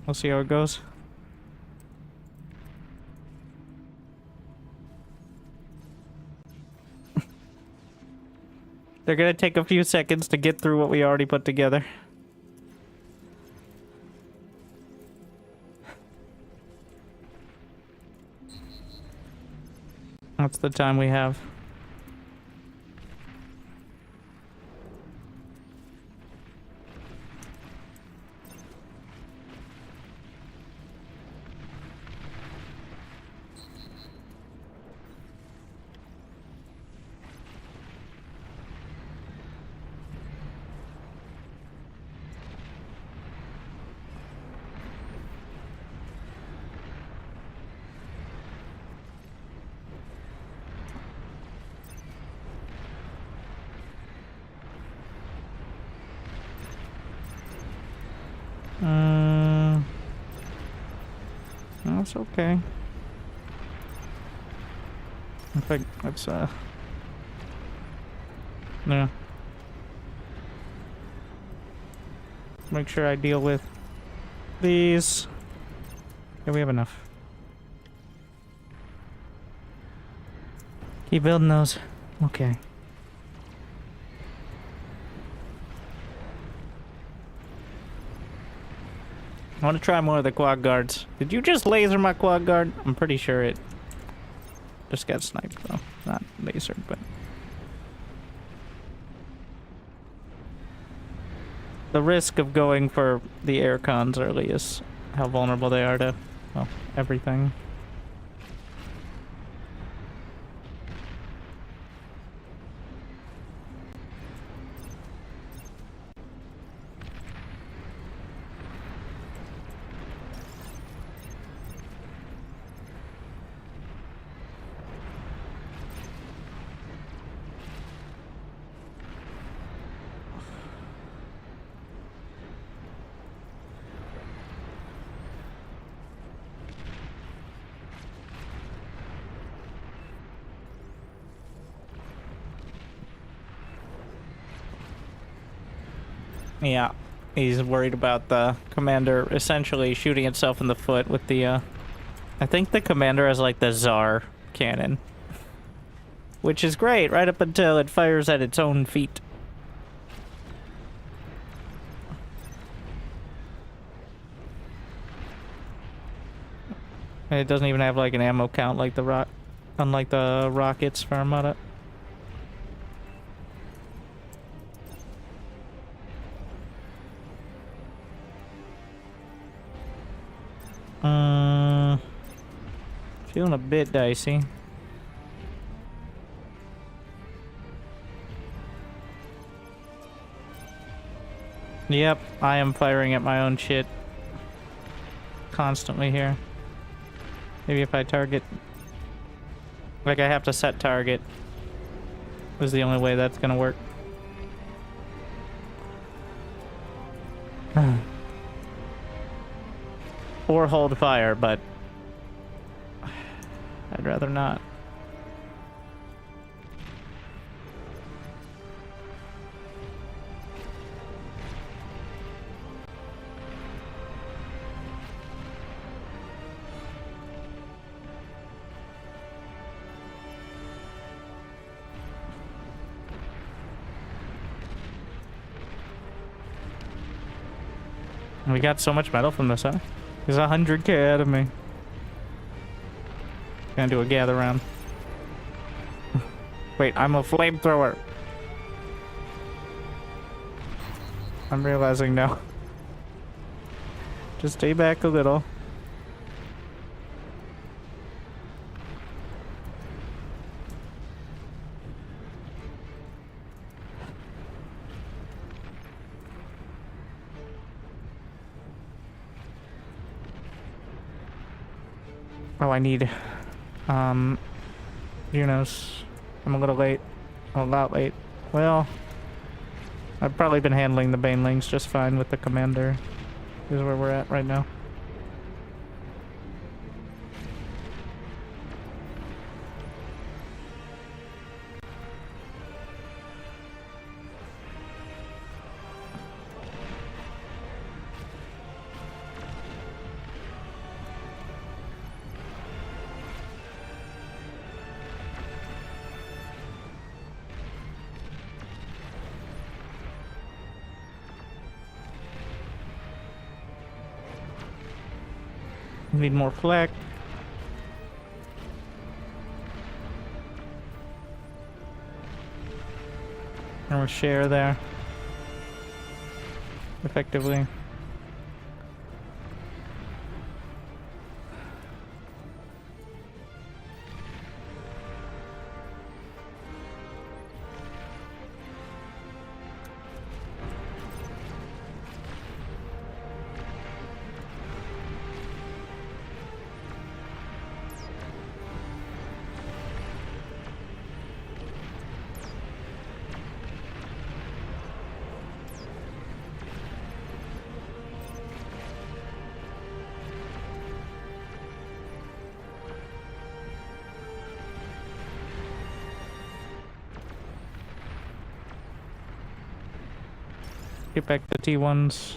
we'll see how it goes. They're gonna take a few seconds to get through what we already put together. That's the time we have. That's okay. I think that's yeah. Make sure I deal with these. Yeah, we have enough. Keep building those. Okay. I want to try more of the quad guards. Did you just laser my quad guard? I'm pretty sure it just got sniped though. Not lasered, but... The risk of going for the air cons early is how vulnerable they are to, well, everything. Yeah, he's worried about the commander essentially shooting itself in the foot with the, I think the commander has, like, the Tsar cannon. Which is great, right up until it fires at its own feet. And it doesn't even have, like, an ammo count like the unlike the rockets for Armada. Feeling a bit dicey. Yep, I am firing at my own shit constantly here. Maybe if I target... Like, I have to set target. Is the only way that's gonna work. Or hold fire, but I'd rather not. We got so much metal from this, huh? There's 100k out of me. Gonna do a gather round. Wait, I'm a flamethrower. I'm realizing now. Just stay back a little. Oh, I need, Unos. I'm a little late. A lot late. Well, I've probably been handling the banelings just fine with the commander. Is where we're at right now. Need more flak. And we'll share there. Effectively. Get back the T1s.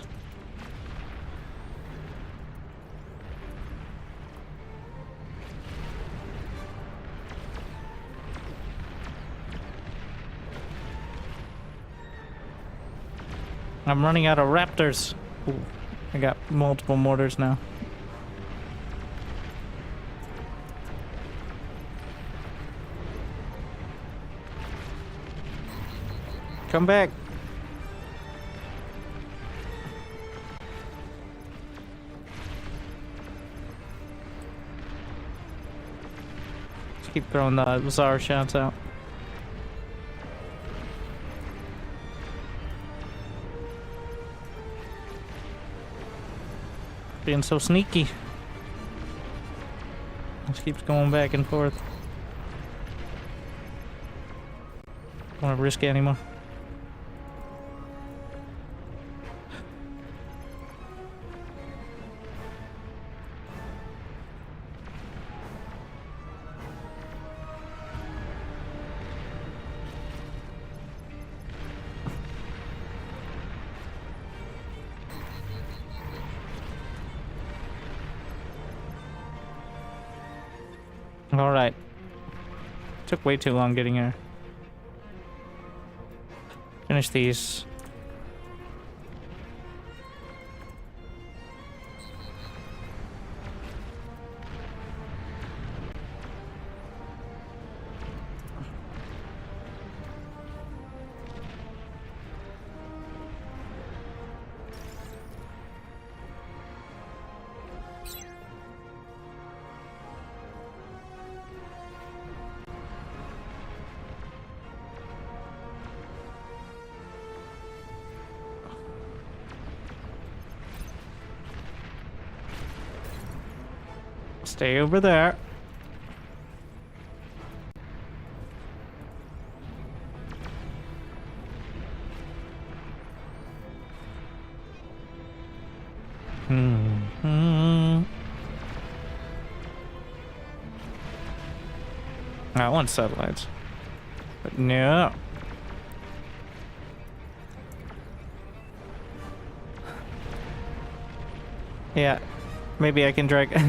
I'm running out of raptors. Ooh, I got multiple mortars now. Come back. Keep throwing the Czar shots out. Being so sneaky. Just keeps going back and forth. Don't want to risk it anymore. Alright. Took way too long getting here. Finish these. Stay over there. I want satellites. But no. Yeah. Maybe I can drag...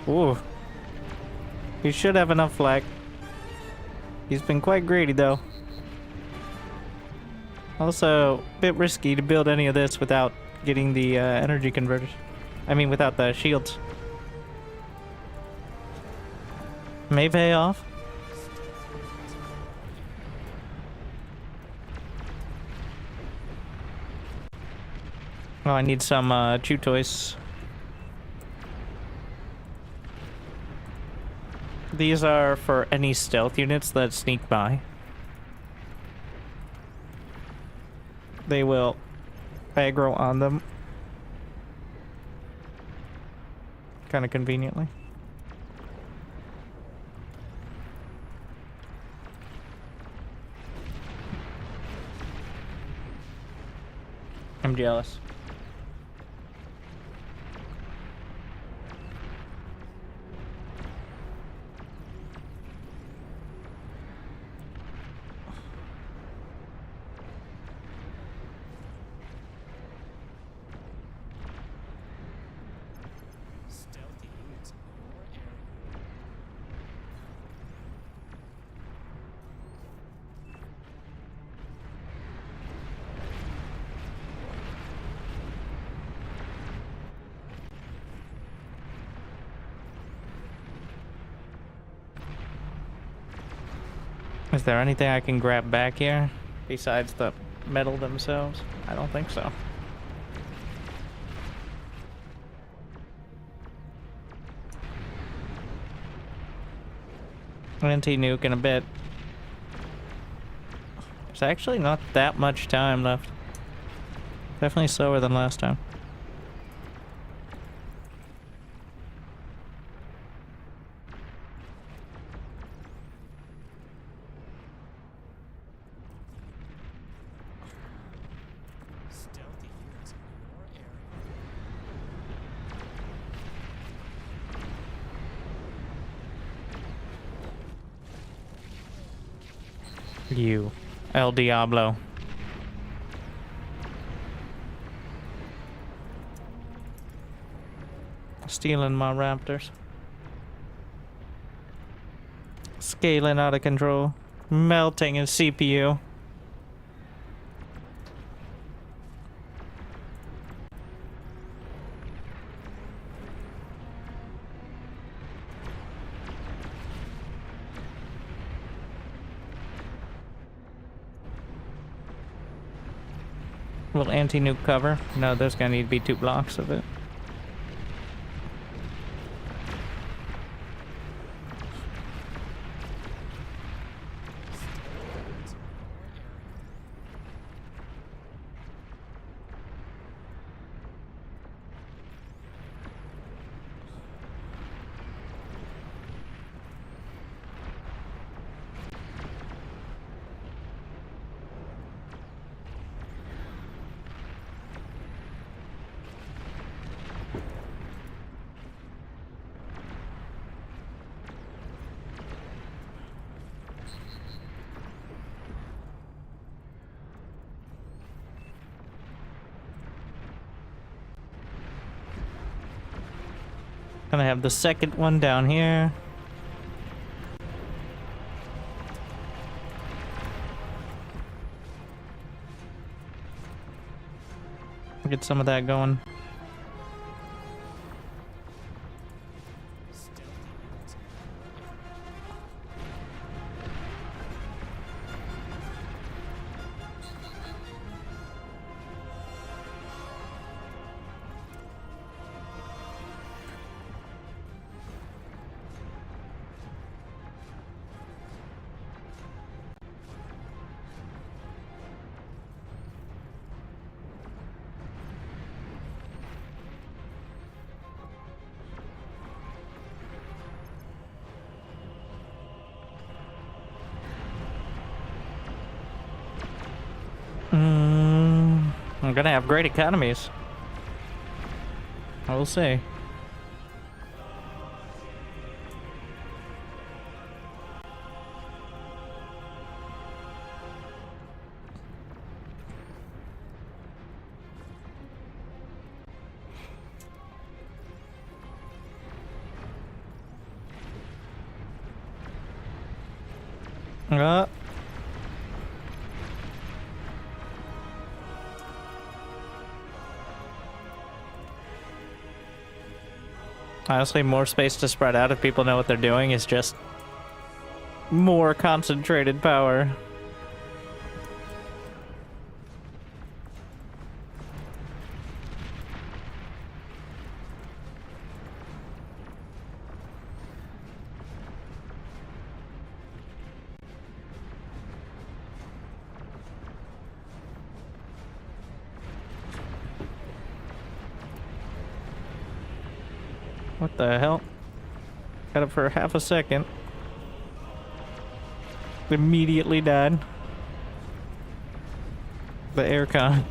Ooh. He should have enough flak. He's been quite greedy though. Also, a bit risky to build any of this without getting the energy converters. I mean, without the shields. May pay off. Oh, I need some chew toys. These are for any stealth units that sneak by. They will aggro on them. Kind of conveniently. I'm jealous.
Stealthy units in your area.
Is there anything I can grab back here besides the metal themselves? I don't think so. Anti-nuke in a bit. There's actually not that much time left. Definitely slower than last time.
Stealthy units in your area.
You, El Diablo. Stealing my raptors. Scaling out of control. Melting his CPU. Will anti-nuke cover? No, there's gonna need to be 2 blocks of it. Gonna have the second one down here. Get some of that going. I'm gonna have great economies. I will say. Honestly, more space to spread out if people know what they're doing is just more concentrated power. What the hell? Got it for half a second. Immediately died. The aircon.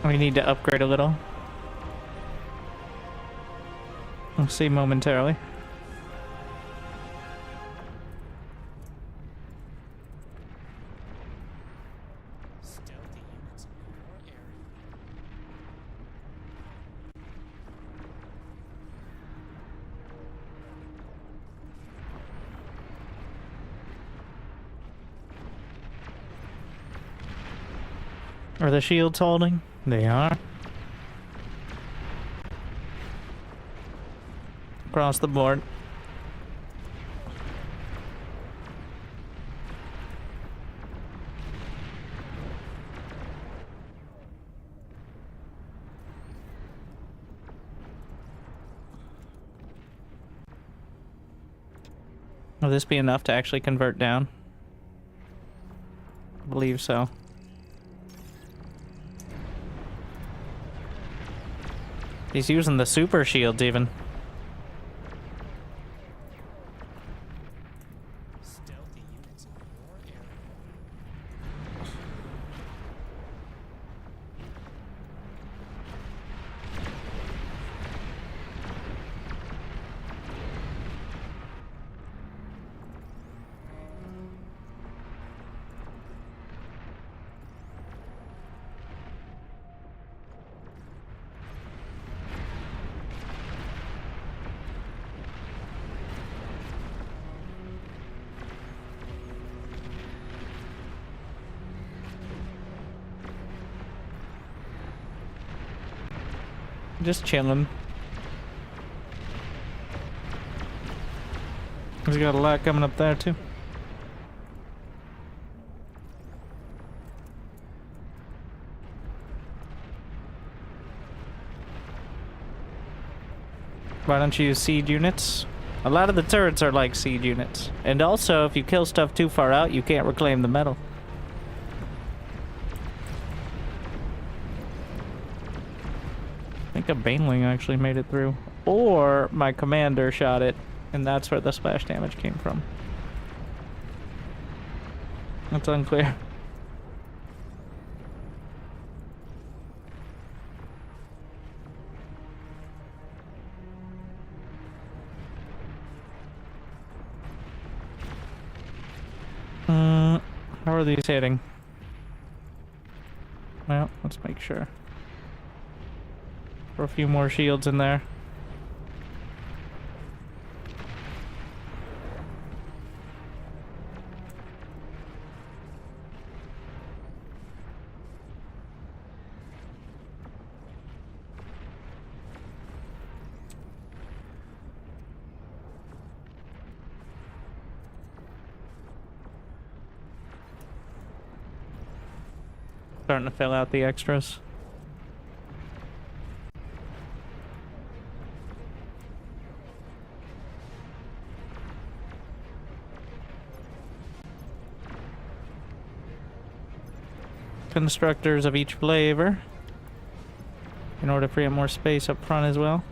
We need to upgrade a little. We'll see momentarily.
Stealthy units in your area.
Are the shields holding? They are. Across the board. Will this be enough to actually convert down? I believe so. He's using the super shields even.
Stealthy units in your area.
Just chilling. He's got a lot coming up there too. Why don't you use siege units? A lot of the turrets are like siege units. And also, if you kill stuff too far out, you can't reclaim the metal. I think a Baneling actually made it through. Or my commander shot it, and that's where the splash damage came from. That's unclear. How are these hitting? Well, let's make sure. For a few more shields in there. Starting to fill out the extras. Constructors of each flavor in order to free up more space up front as well.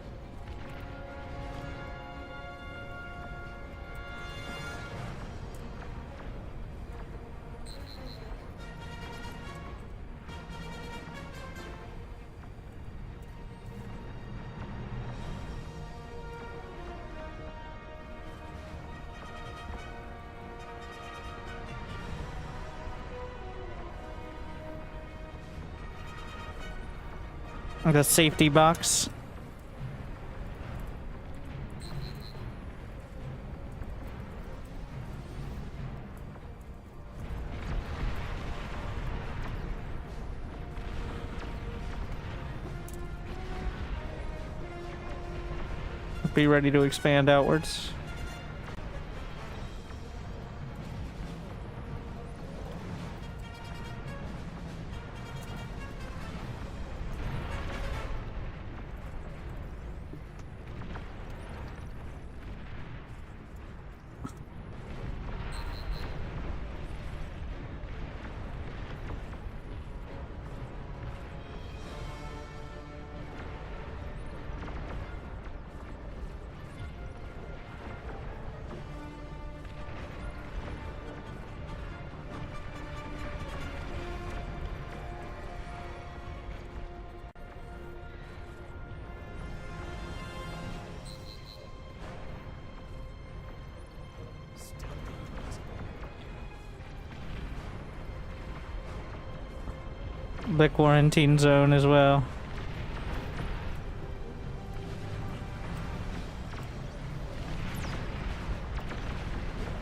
The safety box. Be ready to expand outwards. The quarantine zone as well.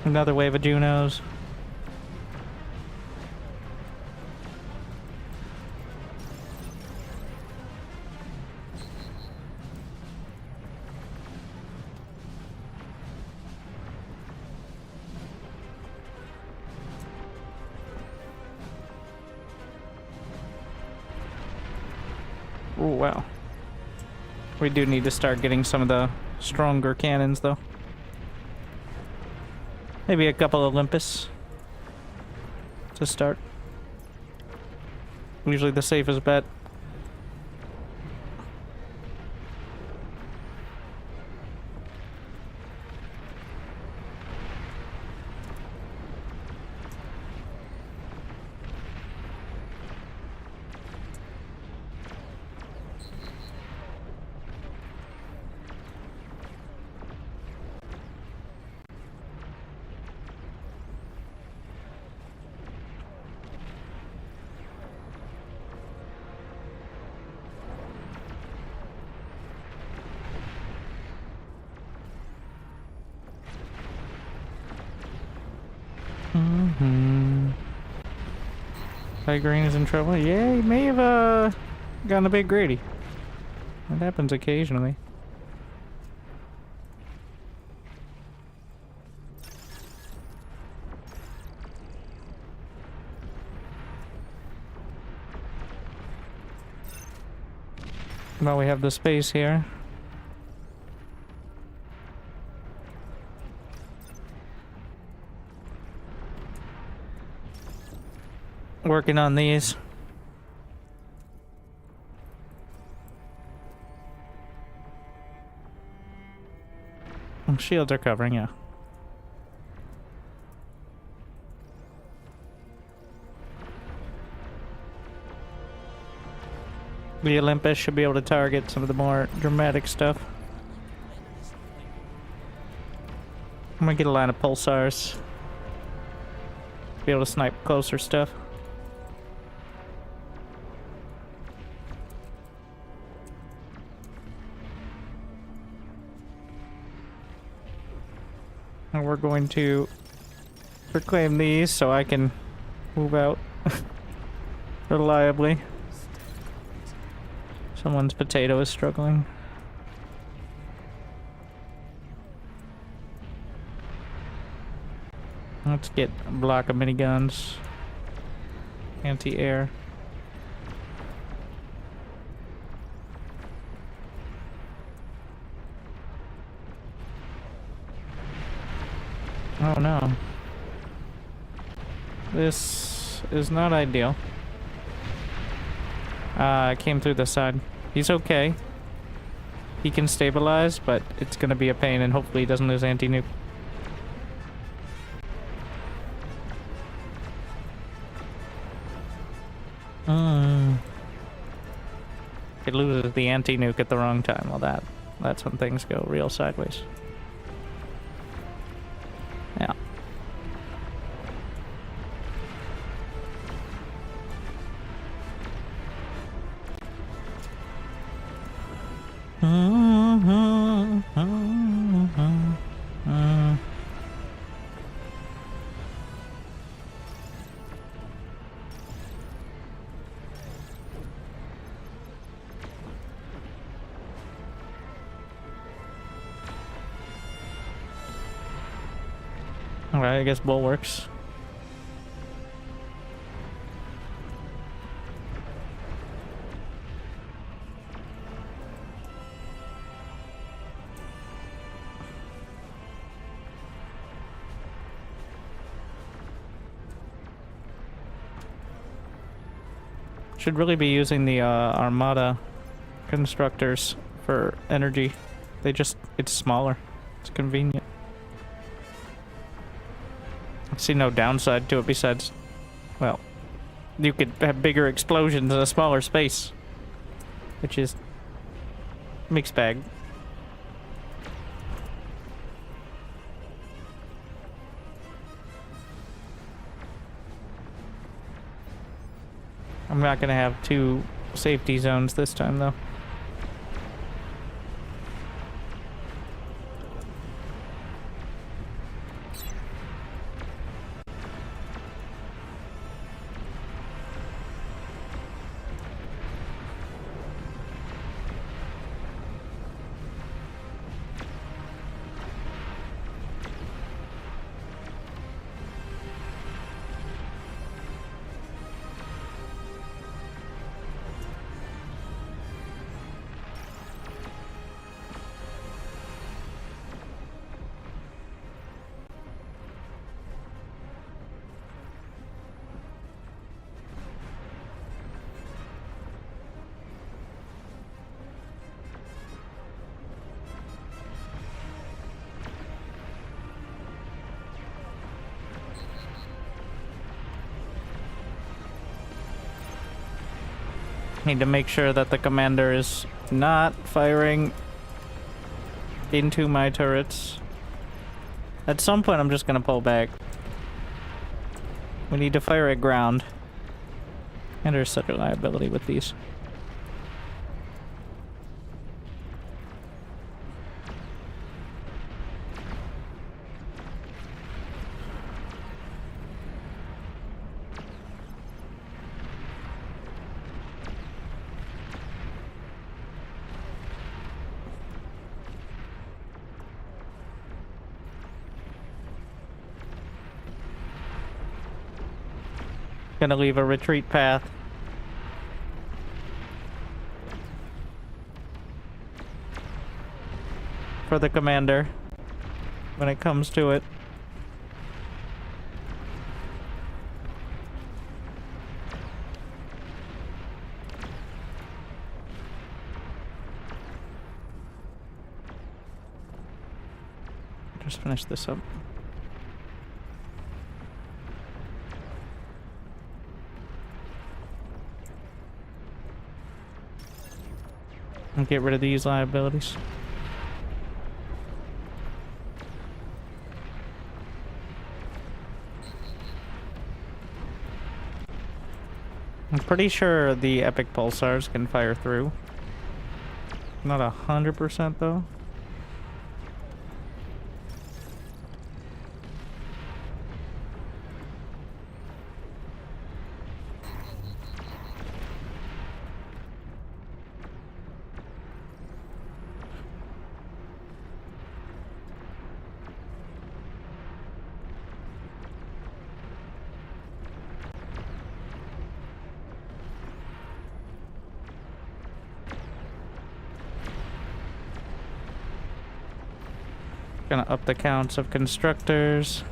Another wave of Junos. Oh, wow. We do need to start getting some of the stronger cannons, though. Maybe a couple of Olympus to start. Usually the safest bet. Green is in trouble. Yeah, he may have gotten a bit greedy. That happens occasionally. Well, we have the space here. Working on these. Shields are covering, yeah. The Olympus should be able to target some of the more dramatic stuff. I'm gonna get a line of pulsars. Be able to snipe closer stuff. And we're going to reclaim these so I can move out reliably. Someone's potato is struggling. Let's get a block of miniguns. Anti-air. Oh no. This is not ideal. Came through the side. He's okay. He can stabilize, but it's gonna be a pain, and hopefully he doesn't lose anti-nuke. It loses the anti-nuke at the wrong time. Well, that's when things go real sideways. Yeah. Alright, I guess bulwarks. Should really be using the Armada constructors for energy. It's smaller. It's convenient. I see no downside to it besides, well, you could have bigger explosions in a smaller space, which is mixed bag. I'm not gonna have 2 safety zones this time though. Need to make sure that the commander is not firing into my turrets. At some point, I'm just gonna pull back. We need to fire at ground. And there's such a liability with these. Gonna leave a retreat path. For the commander. When it comes to it. Just finish this up. And get rid of these liabilities. I'm pretty sure the epic pulsars can fire through. Not 100% though. Gonna up the counts of constructors.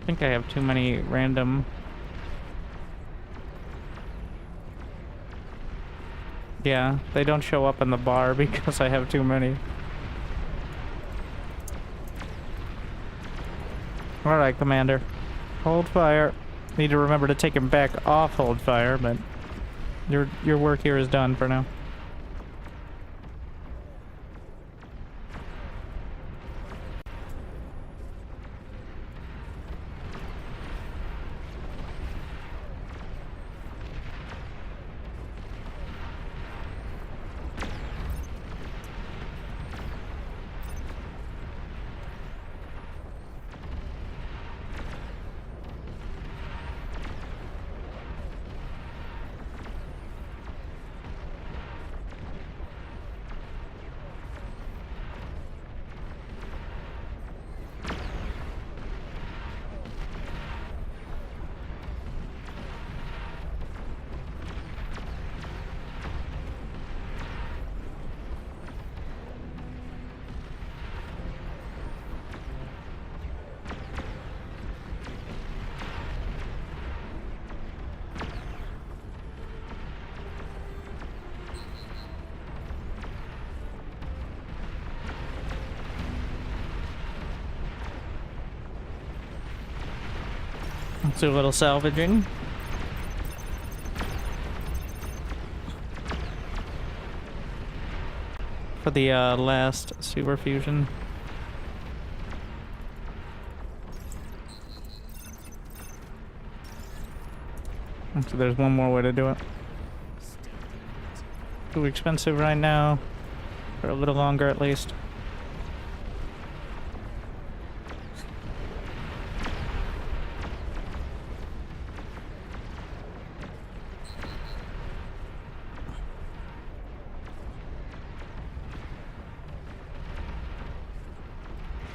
I think I have too many random. Yeah, they don't show up in the bar because I have too many. Alright, Commander. Hold fire. Need to remember to take him back off hold fire, but your work here is done for now. Let's do a little salvaging. For the last super fusion. So there's one more way to do it. Too expensive right now. For a little longer at least.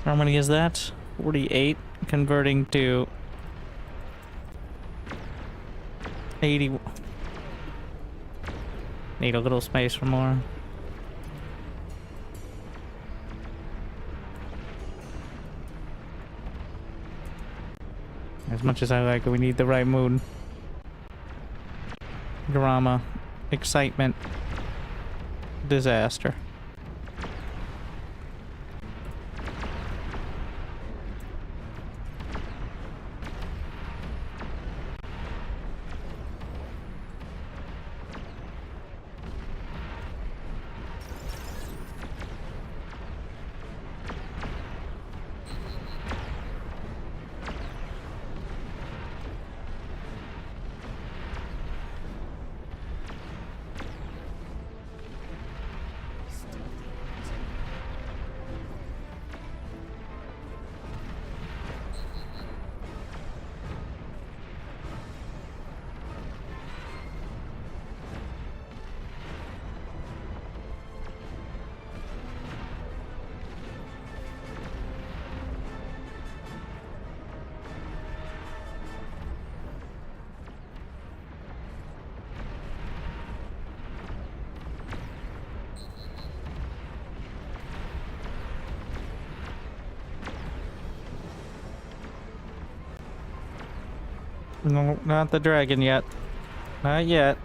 How many is that? 48, converting to 80. Need a little space for more. As much as I like it, we need the right mood. Drama, excitement, disaster. No, not the dragon yet. Not yet.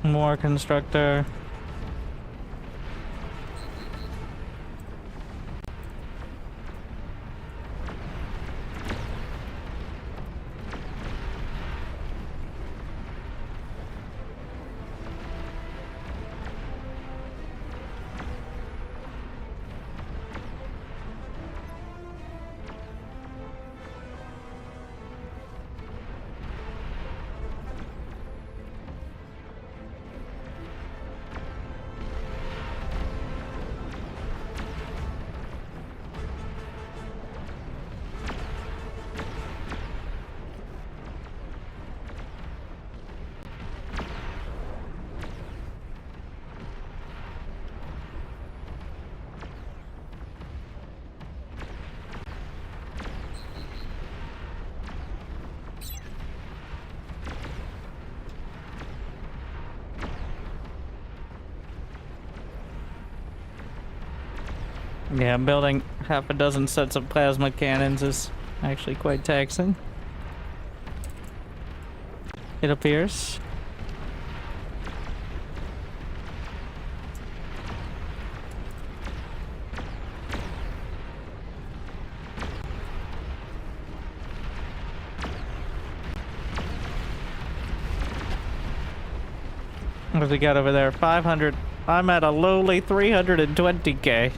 More constructor. Yeah, building half a dozen sets of plasma cannons is actually quite taxing. It appears. What have we got over there? 500. I'm at a lowly 320k.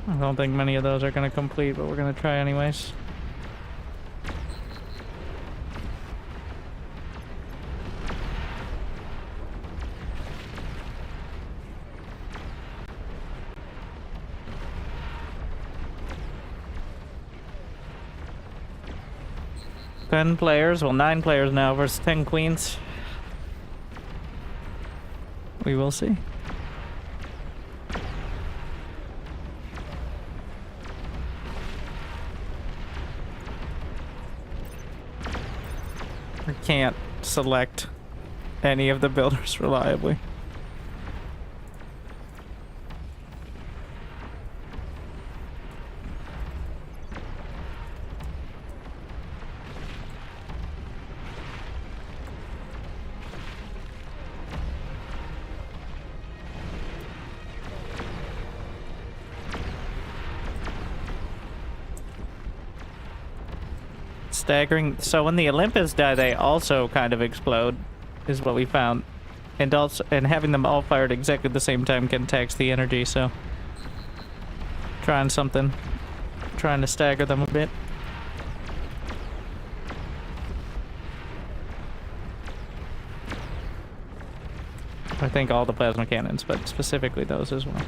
I don't think many of those are going to complete, but we're going to try anyways. Ten players, well 9 players now versus 10 queens. We will see. I can't select any of the builders reliably. Staggering. So when the Olympus die, they also kind of explode, is what we found, and also having them all fired exactly at the same time can tax the energy. So trying to stagger them a bit. I think all the plasma cannons, but specifically those as well.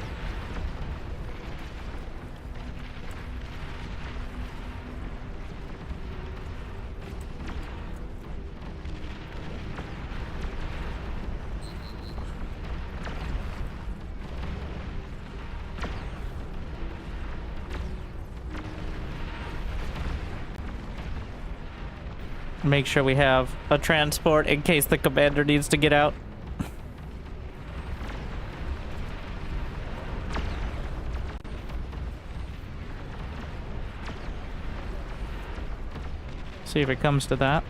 Make sure we have a transport in case the commander needs to get out. See if it comes to that.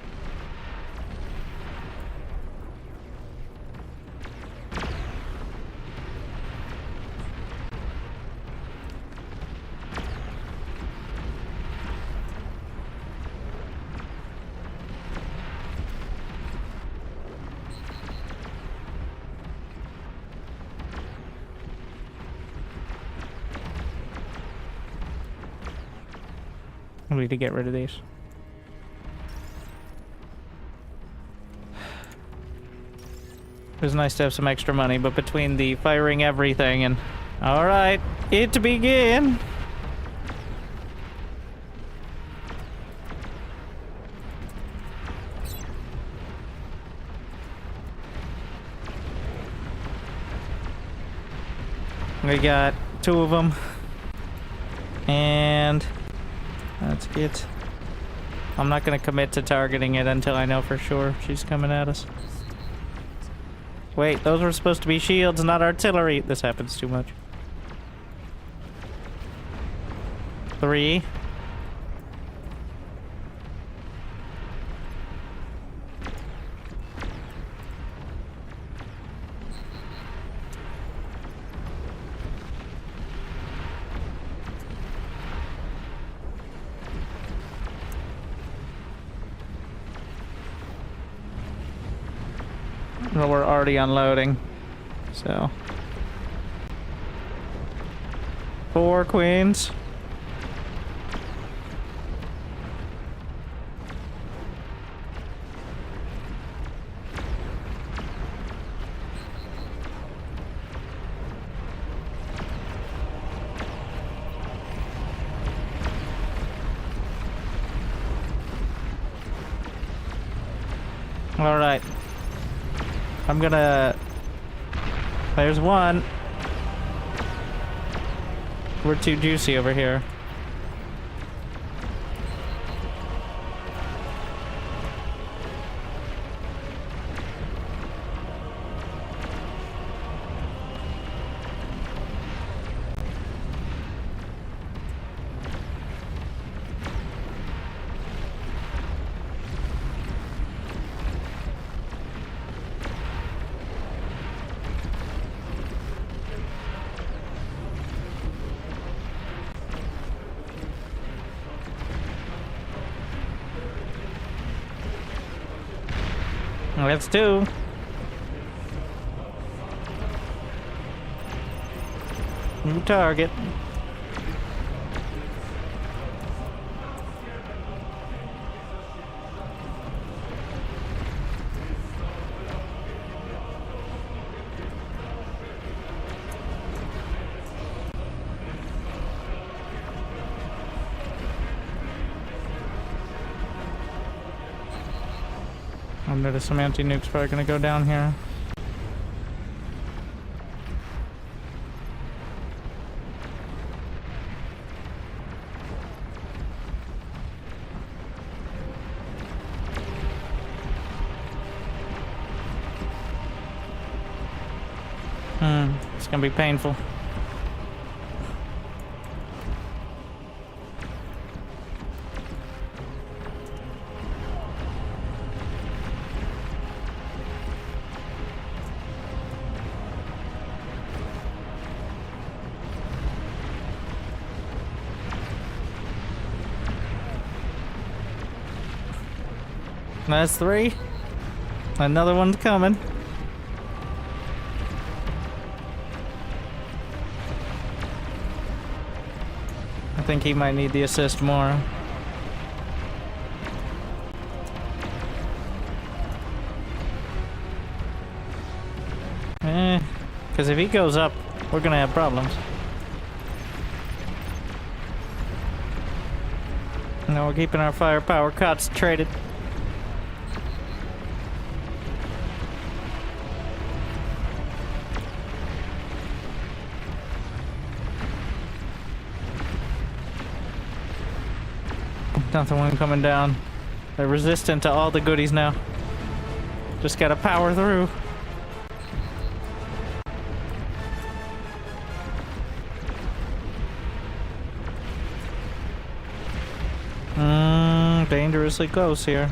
We need to get rid of these. It was nice to have some extra money, but between the firing everything and... Alright, it to begin! We got 2 of them. And... that's it. I'm not gonna commit to targeting it until I know for sure she's coming at us. Wait, those were supposed to be shields, not artillery. This happens too much. 3. Well, we're already unloading. So. 4 queens. All right. I'm gonna... There's one. We're too juicy over here. That's 2. New target. I noticed some anti-nukes probably gonna go down here. It's gonna be painful. That's 3. Another one's coming. I think he might need the assist more. Because if he goes up, we're gonna have problems. No, we're keeping our firepower concentrated. Another one coming down. They're resistant to all the goodies now. Just gotta power through. Dangerously close here.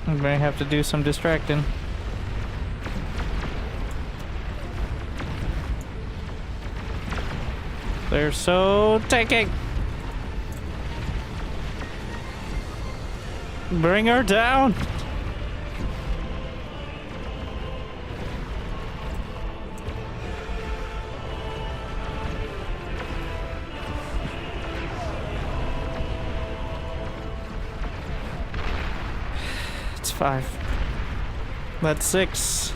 I may have to do some distracting. They're so taking. Bring her down. It's 5. That's 6.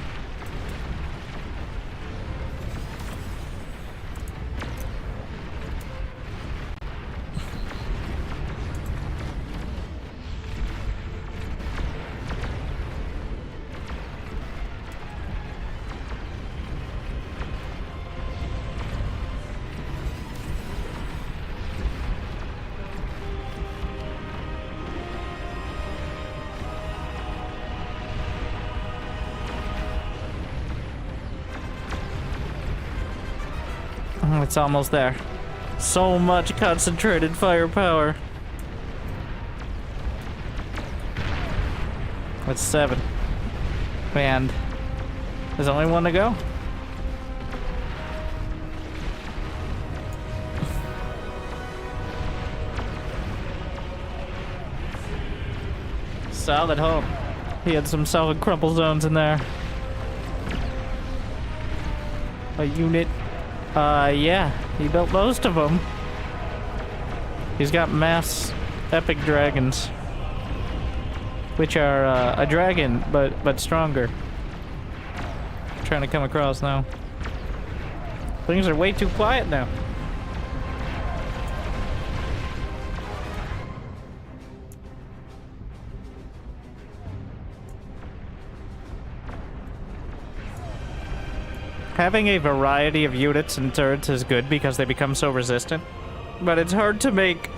It's almost there. So much concentrated firepower. That's 7. And There's only one to go. Solid hole. He had some solid crumple zones in there. A unit. Yeah. He built most of them. He's got mass epic dragons. Which are a dragon, but stronger. Trying to come across now. Things are way too quiet now. Having a variety of units and turrets is good because they become so resistant. But it's hard to make...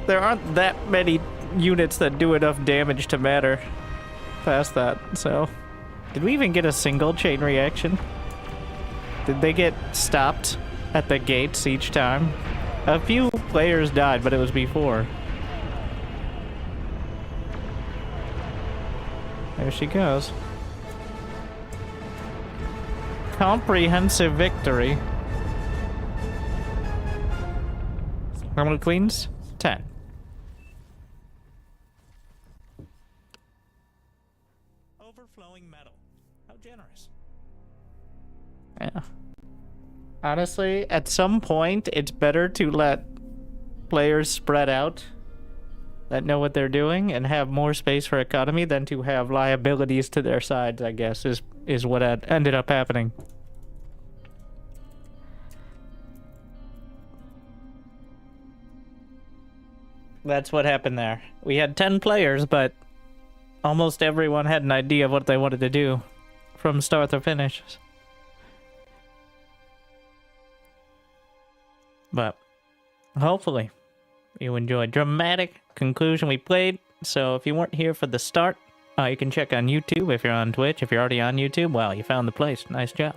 There aren't that many units that do enough damage to matter past that, so... Did we even get a single chain reaction? Did they get stopped at the gates each time? A few players died, but it was before. There she goes. Comprehensive victory. How many queens? 10.
Overflowing metal. How generous.
Yeah. Honestly, at some point, it's better to let players spread out that know what they're doing and have more space for economy than to have liabilities to their sides, I guess, is what had ended up happening. That's what happened there. We had 10 players, but almost everyone had an idea of what they wanted to do from start to finish. But hopefully you enjoyed. Dramatic conclusion we played. So if you weren't here for the start, you can check on YouTube. If you're on Twitch, if you're already on YouTube, well, you found the place. Nice job.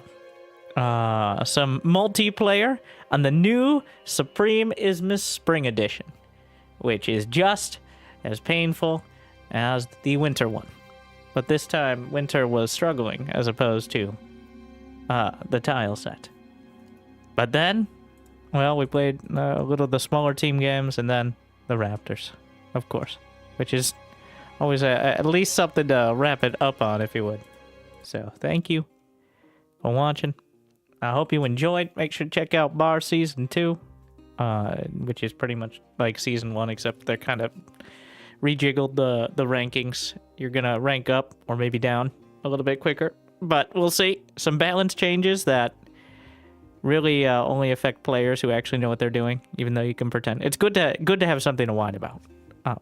Some multiplayer on the new Supreme Isthmus Spring Edition, which is just as painful as the winter one. But this time, winter was struggling as opposed to the tile set. But then, well, we played a little of the smaller team games and then the Raptors, of course, which is always at least something to wrap it up on, if you would. So, thank you for watching. I hope you enjoyed. Make sure to check out Bar Season 2, which is pretty much like Season 1, except they're kind of rejiggled the rankings. You're going to rank up or maybe down a little bit quicker, but we'll see. Some balance changes that really only affect players who actually know what they're doing, even though you can pretend. It's good to have something to whine about.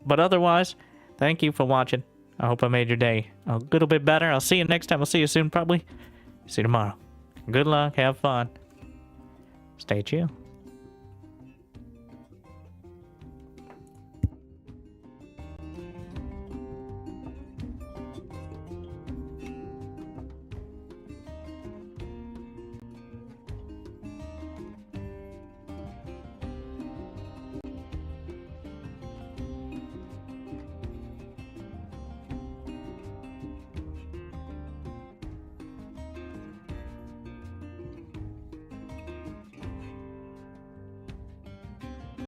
But otherwise, thank you for watching. I hope I made your day a little bit better. I'll see you next time. I'll see you soon, probably. See you tomorrow. Good luck. Have fun. Stay chill.